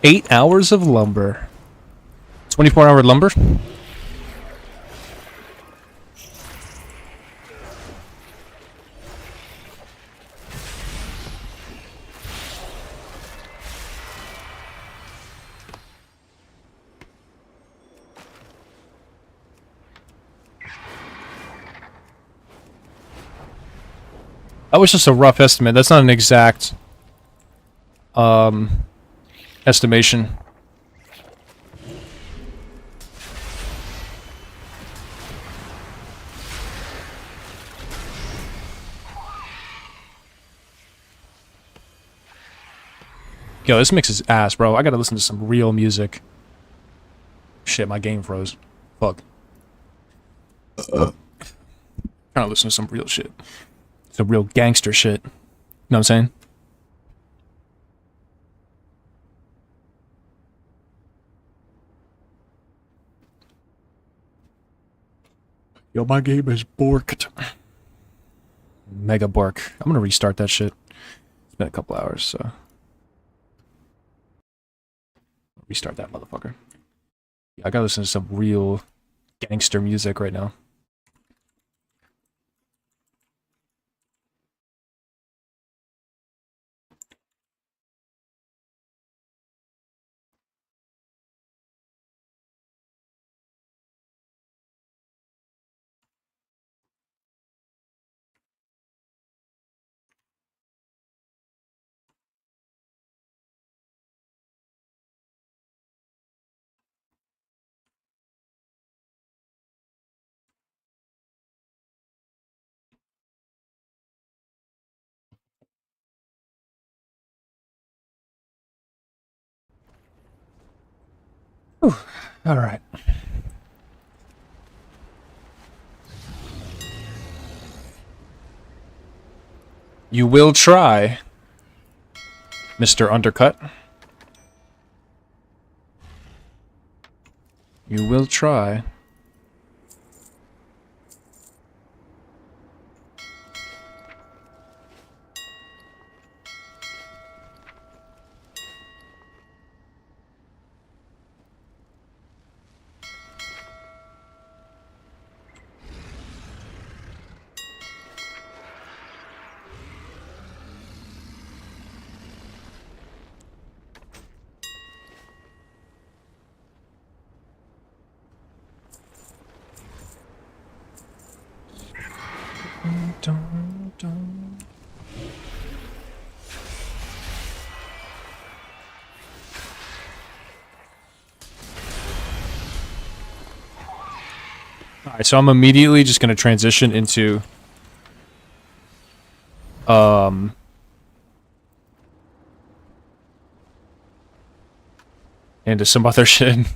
[SPEAKER 1] 8 hours of lumber. 24-hour lumber? That was just a rough estimate. That's not an exact estimation. Yo, this mix is ass, bro. I gotta listen to some real music. Shit, my game froze. Fuck. Trying to listen to some real shit. Some real gangster shit. You know what I'm saying? Yo, my game is borked. Mega bork. I'm gonna restart that shit. It's been a couple hours, so... Restart that motherfucker. Yeah, I gotta listen to some real gangster music right now. Alright. You will try, Mr. Undercut. You will try. Alright, so I'm immediately just gonna transition into into some other shit.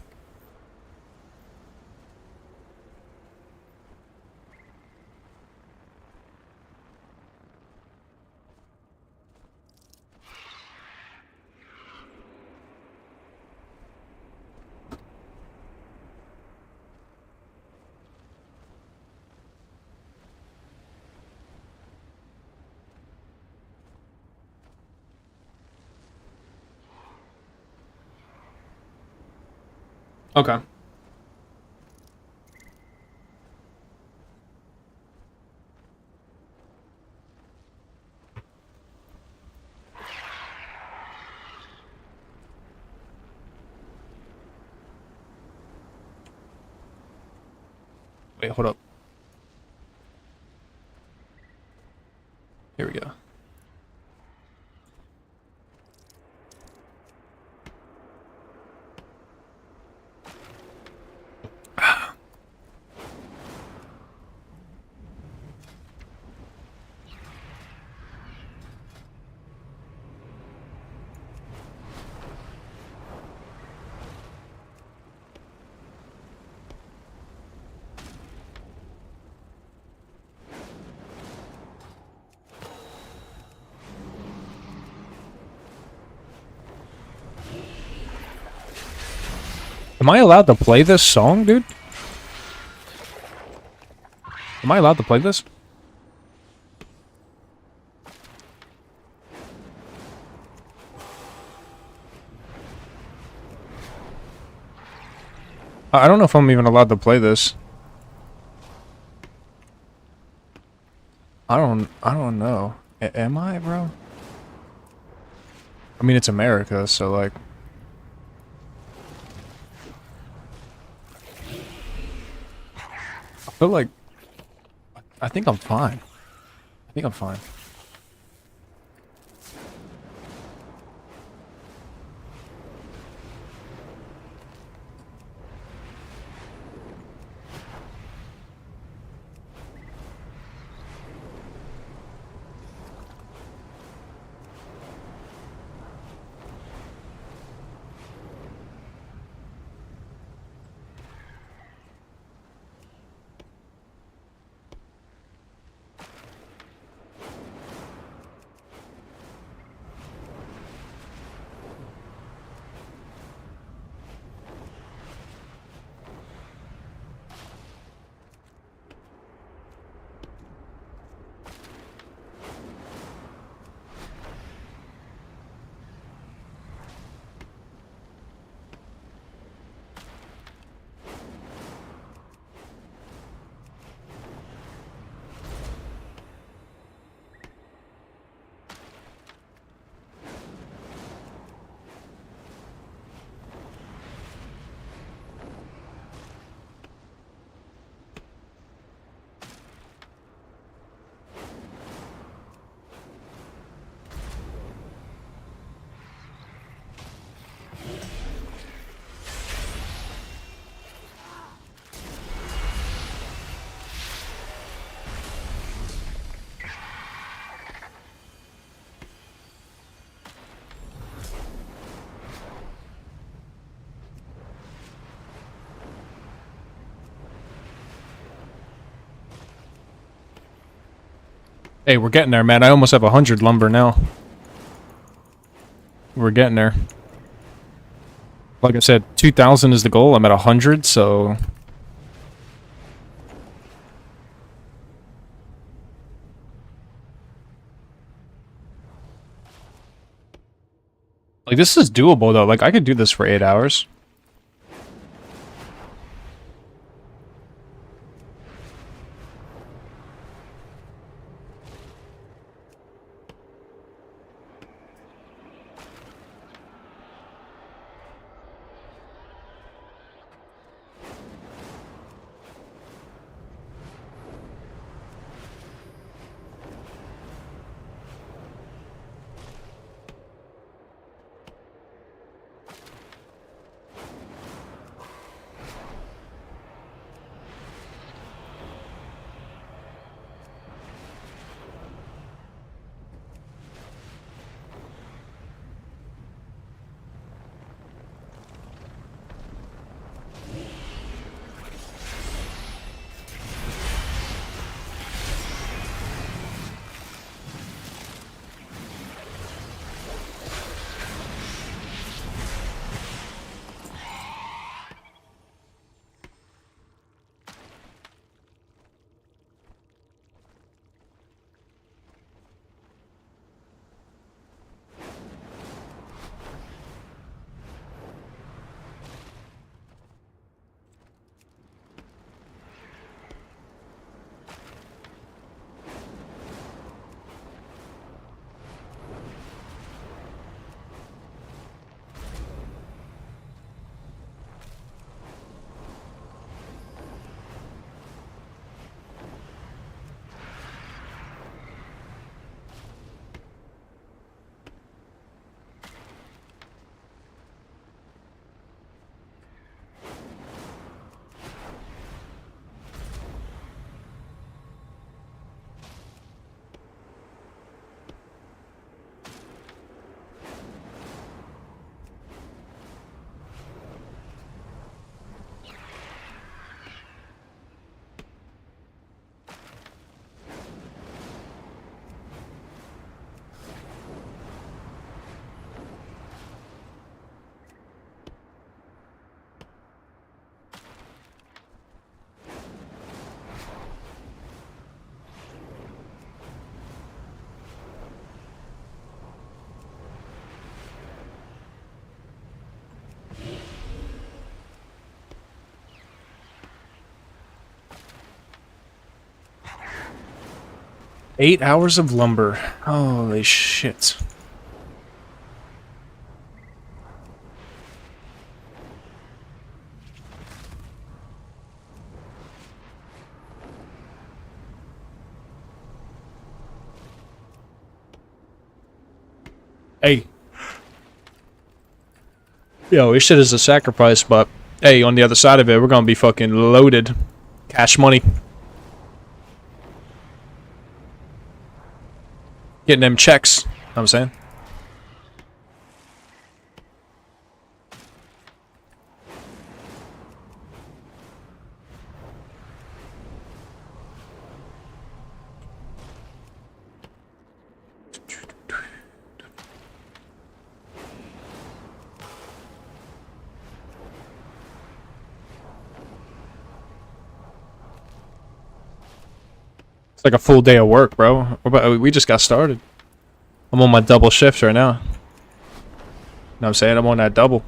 [SPEAKER 1] Okay. Wait, hold up. Here we go. Am I allowed to play this song, dude? Am I allowed to play this? I don't know if I'm even allowed to play this. I don't know. Am I, bro? I mean, it's America, so like... I feel like... I think I'm fine. I think I'm fine. Hey, we're getting there, man. I almost have 100 lumber now. We're getting there. Like I said, 2,000 is the goal. I'm at 100, so... Like, this is doable, though. Like, I could do this for 8 hours. 8 hours of lumber. Holy shit. Hey. Yo, this shit is a sacrifice, but hey, on the other side of it, we're gonna be fucking loaded. Cash money. Getting them checks. Know what I'm saying? It's like a full day of work, bro. We just got started. I'm on my double shift right now. Know what I'm saying? I'm on that double.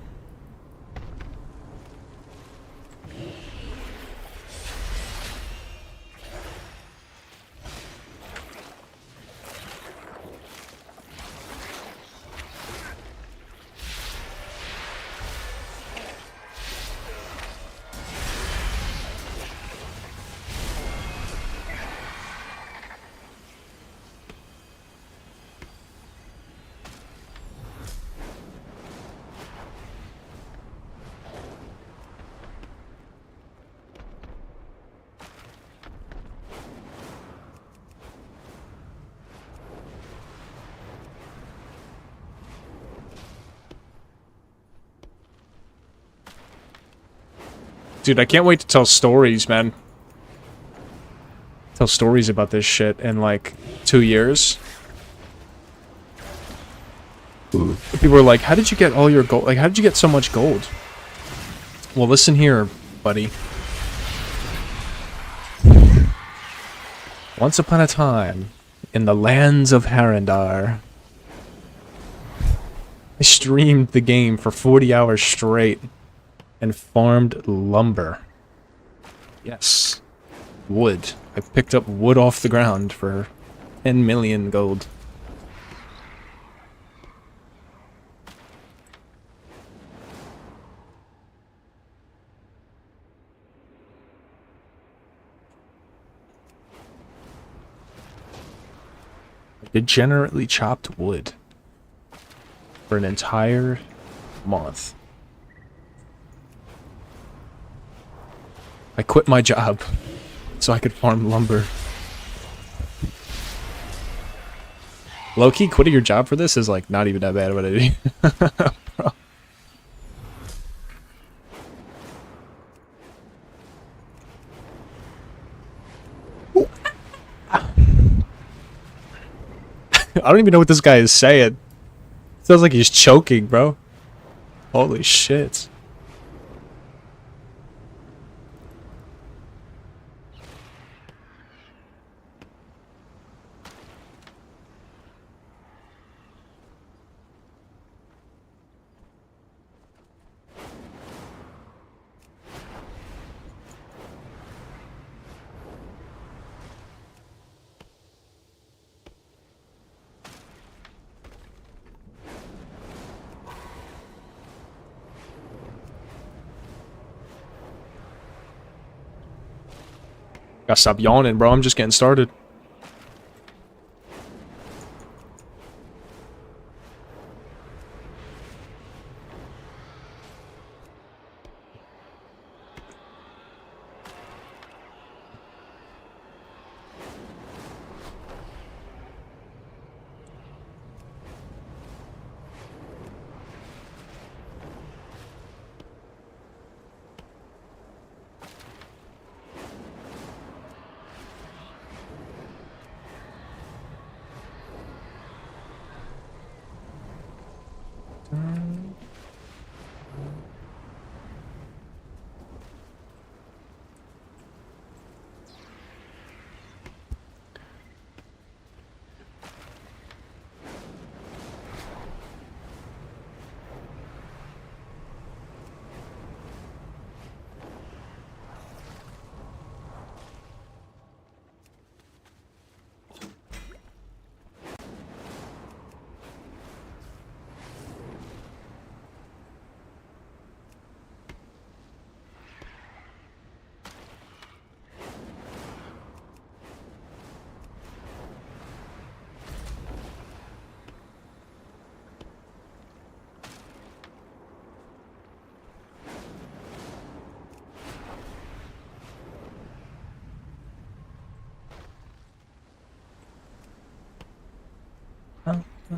[SPEAKER 1] Dude, I can't wait to tell stories, man. Tell stories about this shit in like 2 years. People are like, how did you get all your gold? Like, how did you get so much gold? Well, listen here, buddy. Once upon a time, in the lands of Harandar, I streamed the game for 40 hours straight and farmed lumber. Yes. Wood. I picked up wood off the ground for 10 million gold. I degenerately chopped wood for an entire month. I quit my job so I could farm lumber. Low-key, quitting your job for this is like not even that bad of an idea. Bro. I don't even know what this guy is saying. Sounds like he's choking, bro. Holy shit. Gotta stop yawning, bro. I'm just getting started.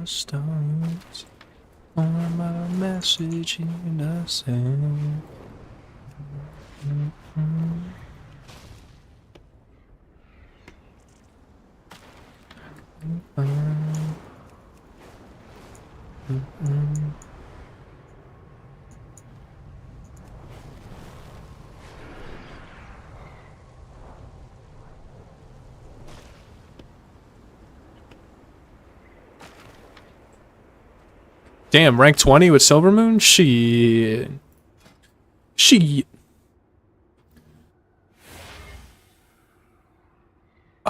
[SPEAKER 1] the stars are my message in the sand. Damn, rank 20 with Silver Moon? Shit. Shit.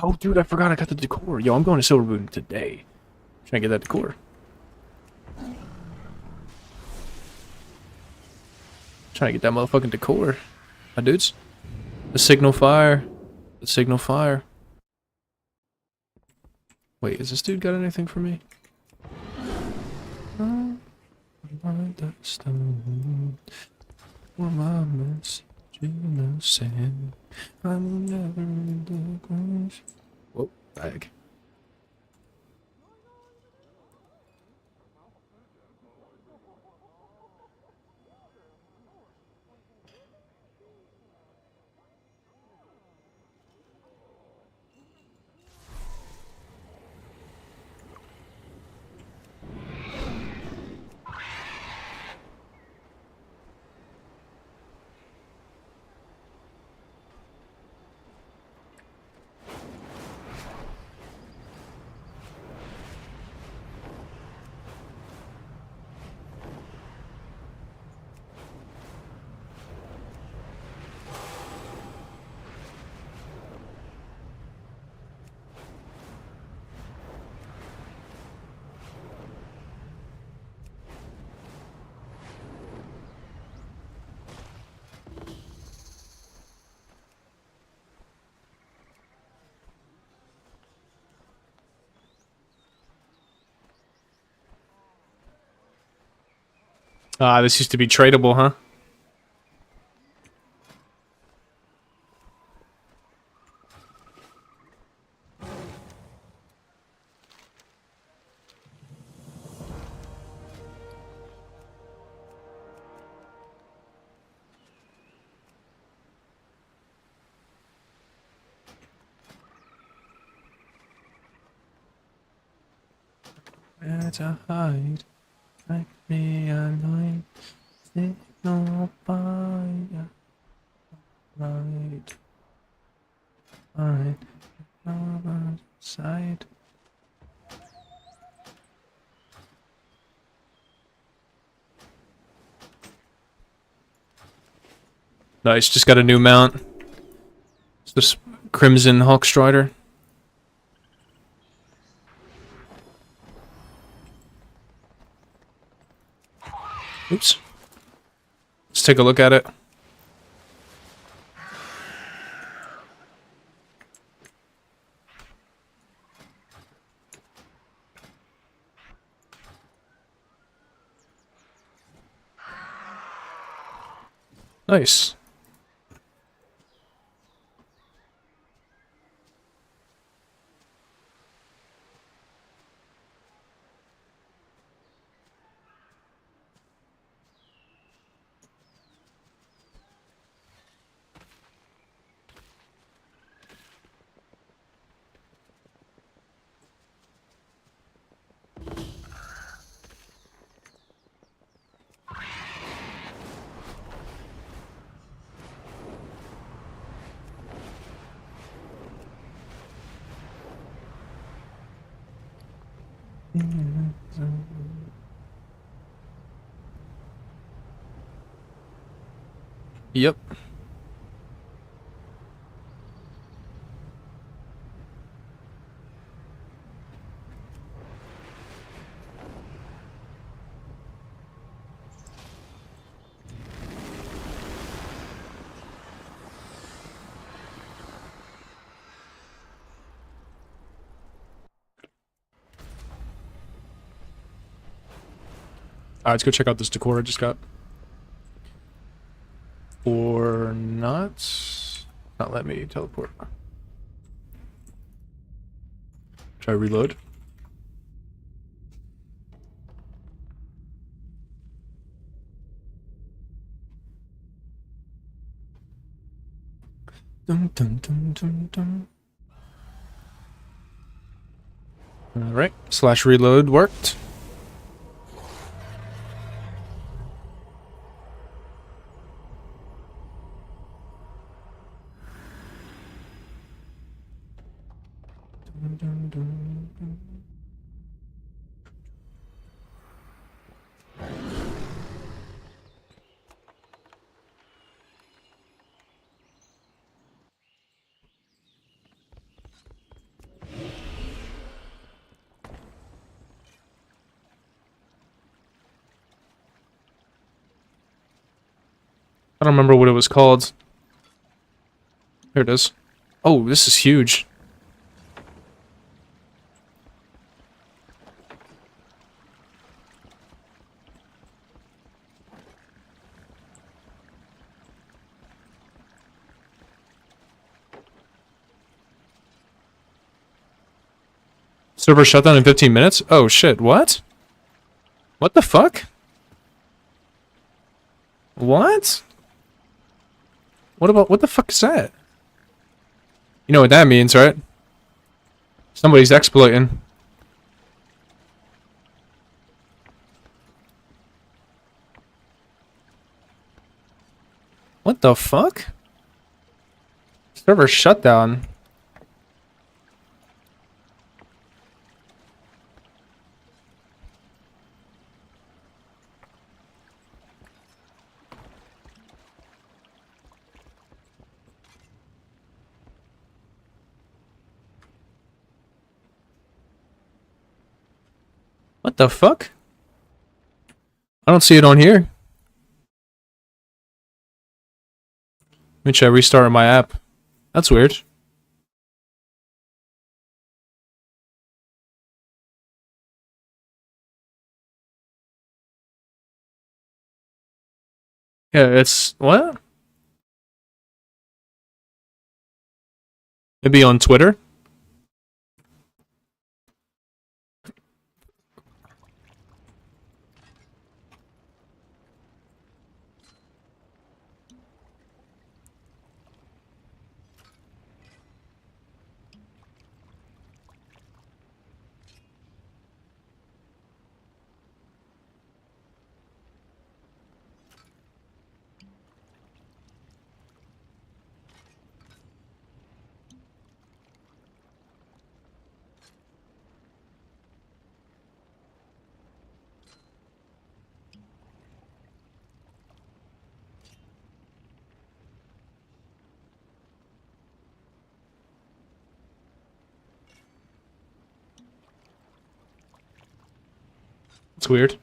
[SPEAKER 1] Oh, dude, I forgot I got the decor. Yo, I'm going to Silver Moon today. Trying to get that decor. Trying to get that motherfucking decor. My dudes. The signal fire. The signal fire. Wait, has this dude got anything for me? The stone for my message in the sand. I will never relinquish. Whoa, bag. Ah, this used to be tradable, huh? Where to hide? Like me alive. Signal fire. Right. Right. Over side. Nice, just got a new mount. It's this Crimson Hawkstrider. Oops. Let's take a look at it. Nice. Yep. Alright, let's go check out this decor I just got. Or not. Not let me teleport. Try reload. Dum, dum, dum, dum, dum. Alright, slash reload worked. Dum, dum, dum, dum. I don't remember what it was called. Here it is. Oh, this is huge. Server shutdown in 15 minutes? Oh shit, what? What the fuck? What? What the fuck is that? You know what that means, right? Somebody's exploiting. What the fuck? Server shutdown. What the fuck? I don't see it on here. Let me try restarting my app. That's weird. Yeah, it's... what? Maybe on Twitter? It's weird.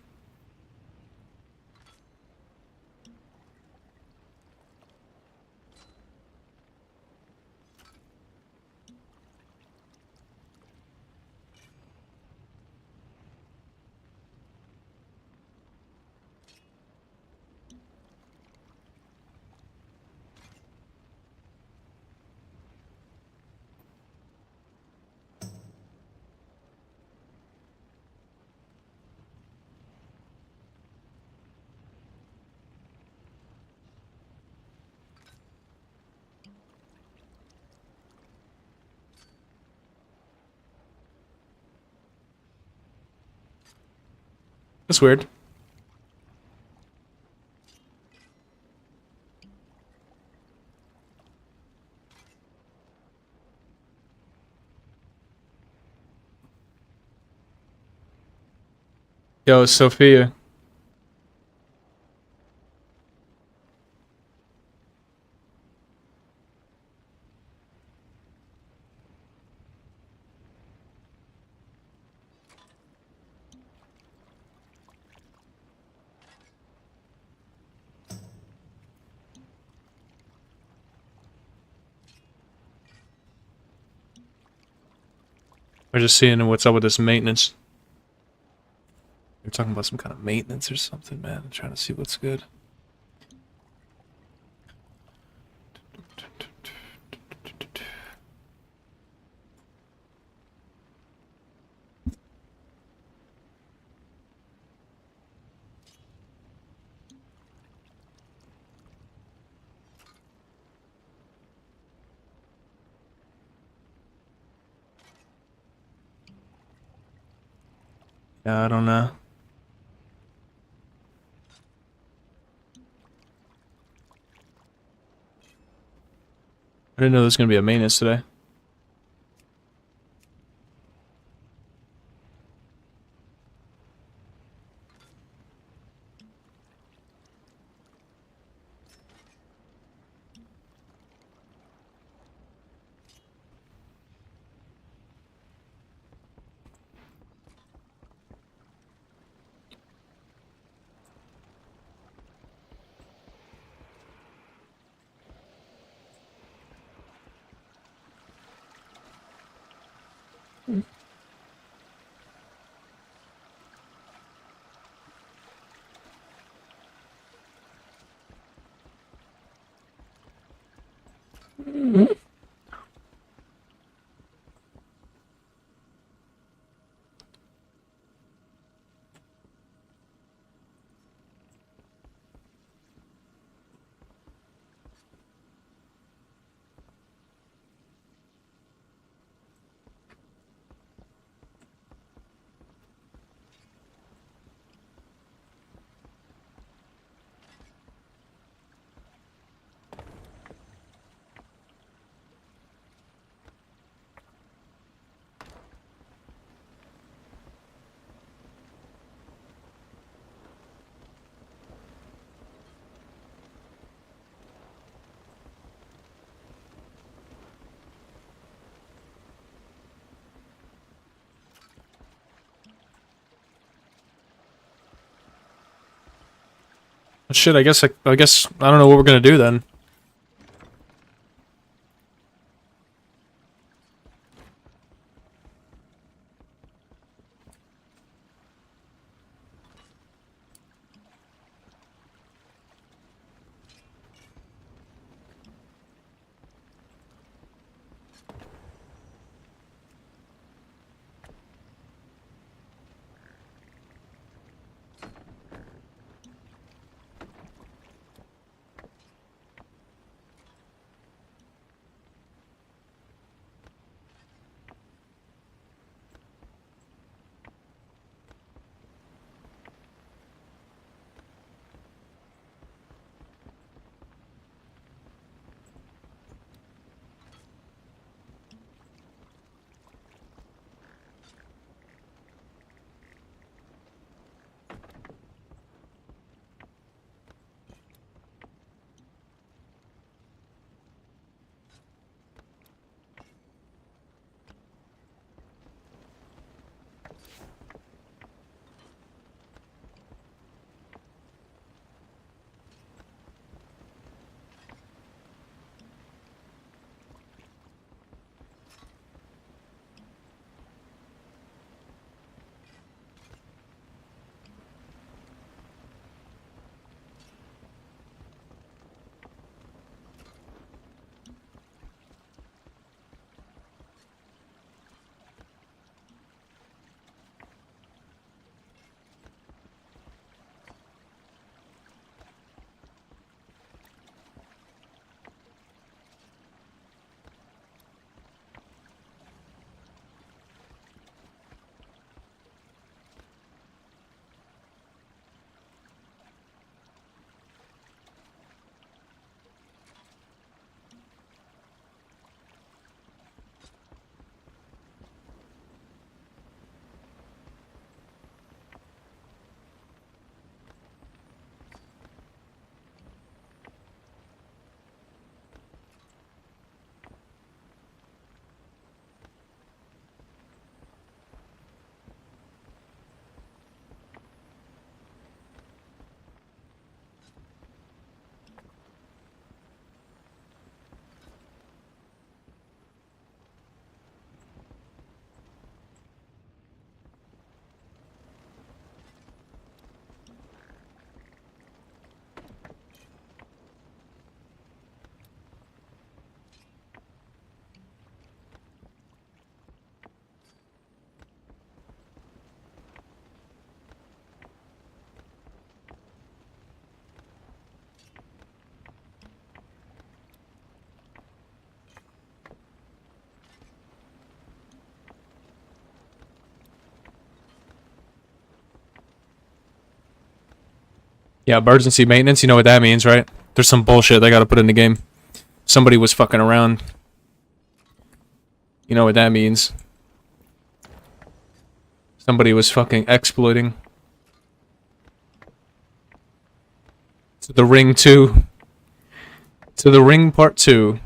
[SPEAKER 1] It's weird. Yo, Sophia. We're just seeing what's up with this maintenance. You're talking about some kind of maintenance or something, man. I'm trying to see what's good. Yeah, I don't know. I didn't know there was gonna be a maintenance today. Shit, I guess I don't know what we're gonna do then. Yeah, emergency maintenance, you know what that means, right? There's some bullshit they gotta put in the game. Somebody was fucking around. You know what that means. Somebody was fucking exploiting. To the ring 2. To the ring part 2.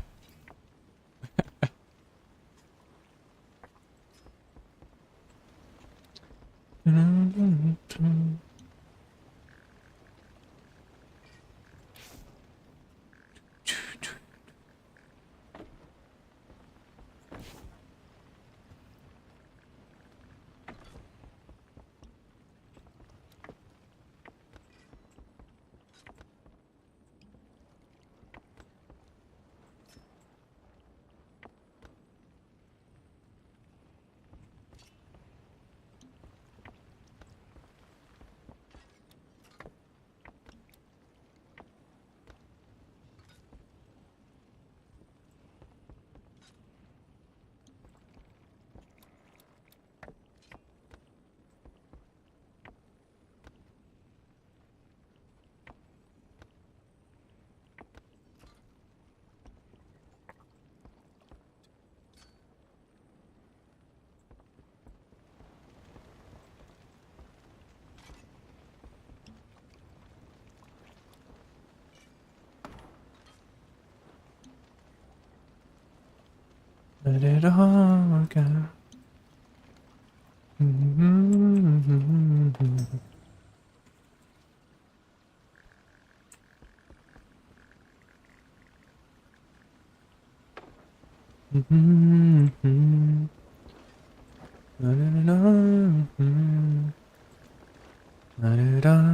[SPEAKER 1] Let it all work out. Let it all.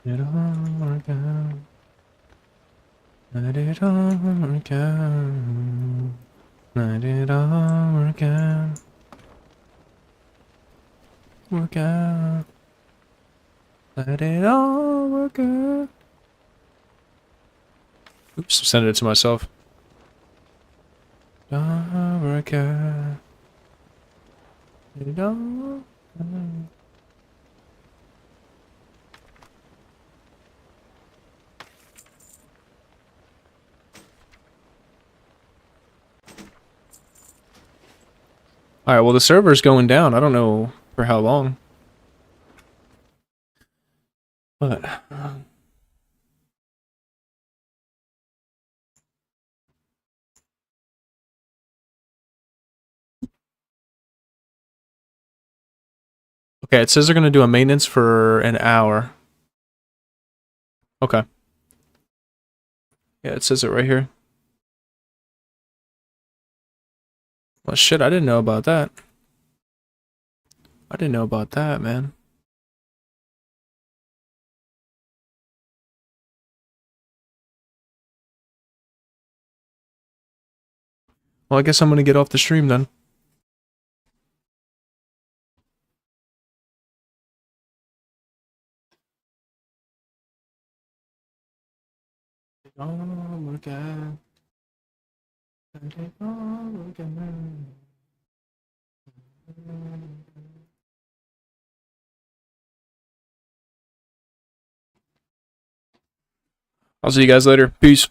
[SPEAKER 1] Let it all work out. Let it all work out. Let it all work out. Work out. Let it all work out. Oops, I'm sending it to myself. All work out. Let it all work out. Alright, well the server's going down. I don't know for how long. But okay, it says they're gonna do a maintenance for an hour. Okay. Yeah, it says it right here. Well shit, I didn't know about that. I didn't know about that, man. Well, I guess I'm gonna get off the stream then. Oh my god. Oh my god. I'll see you guys later. Peace.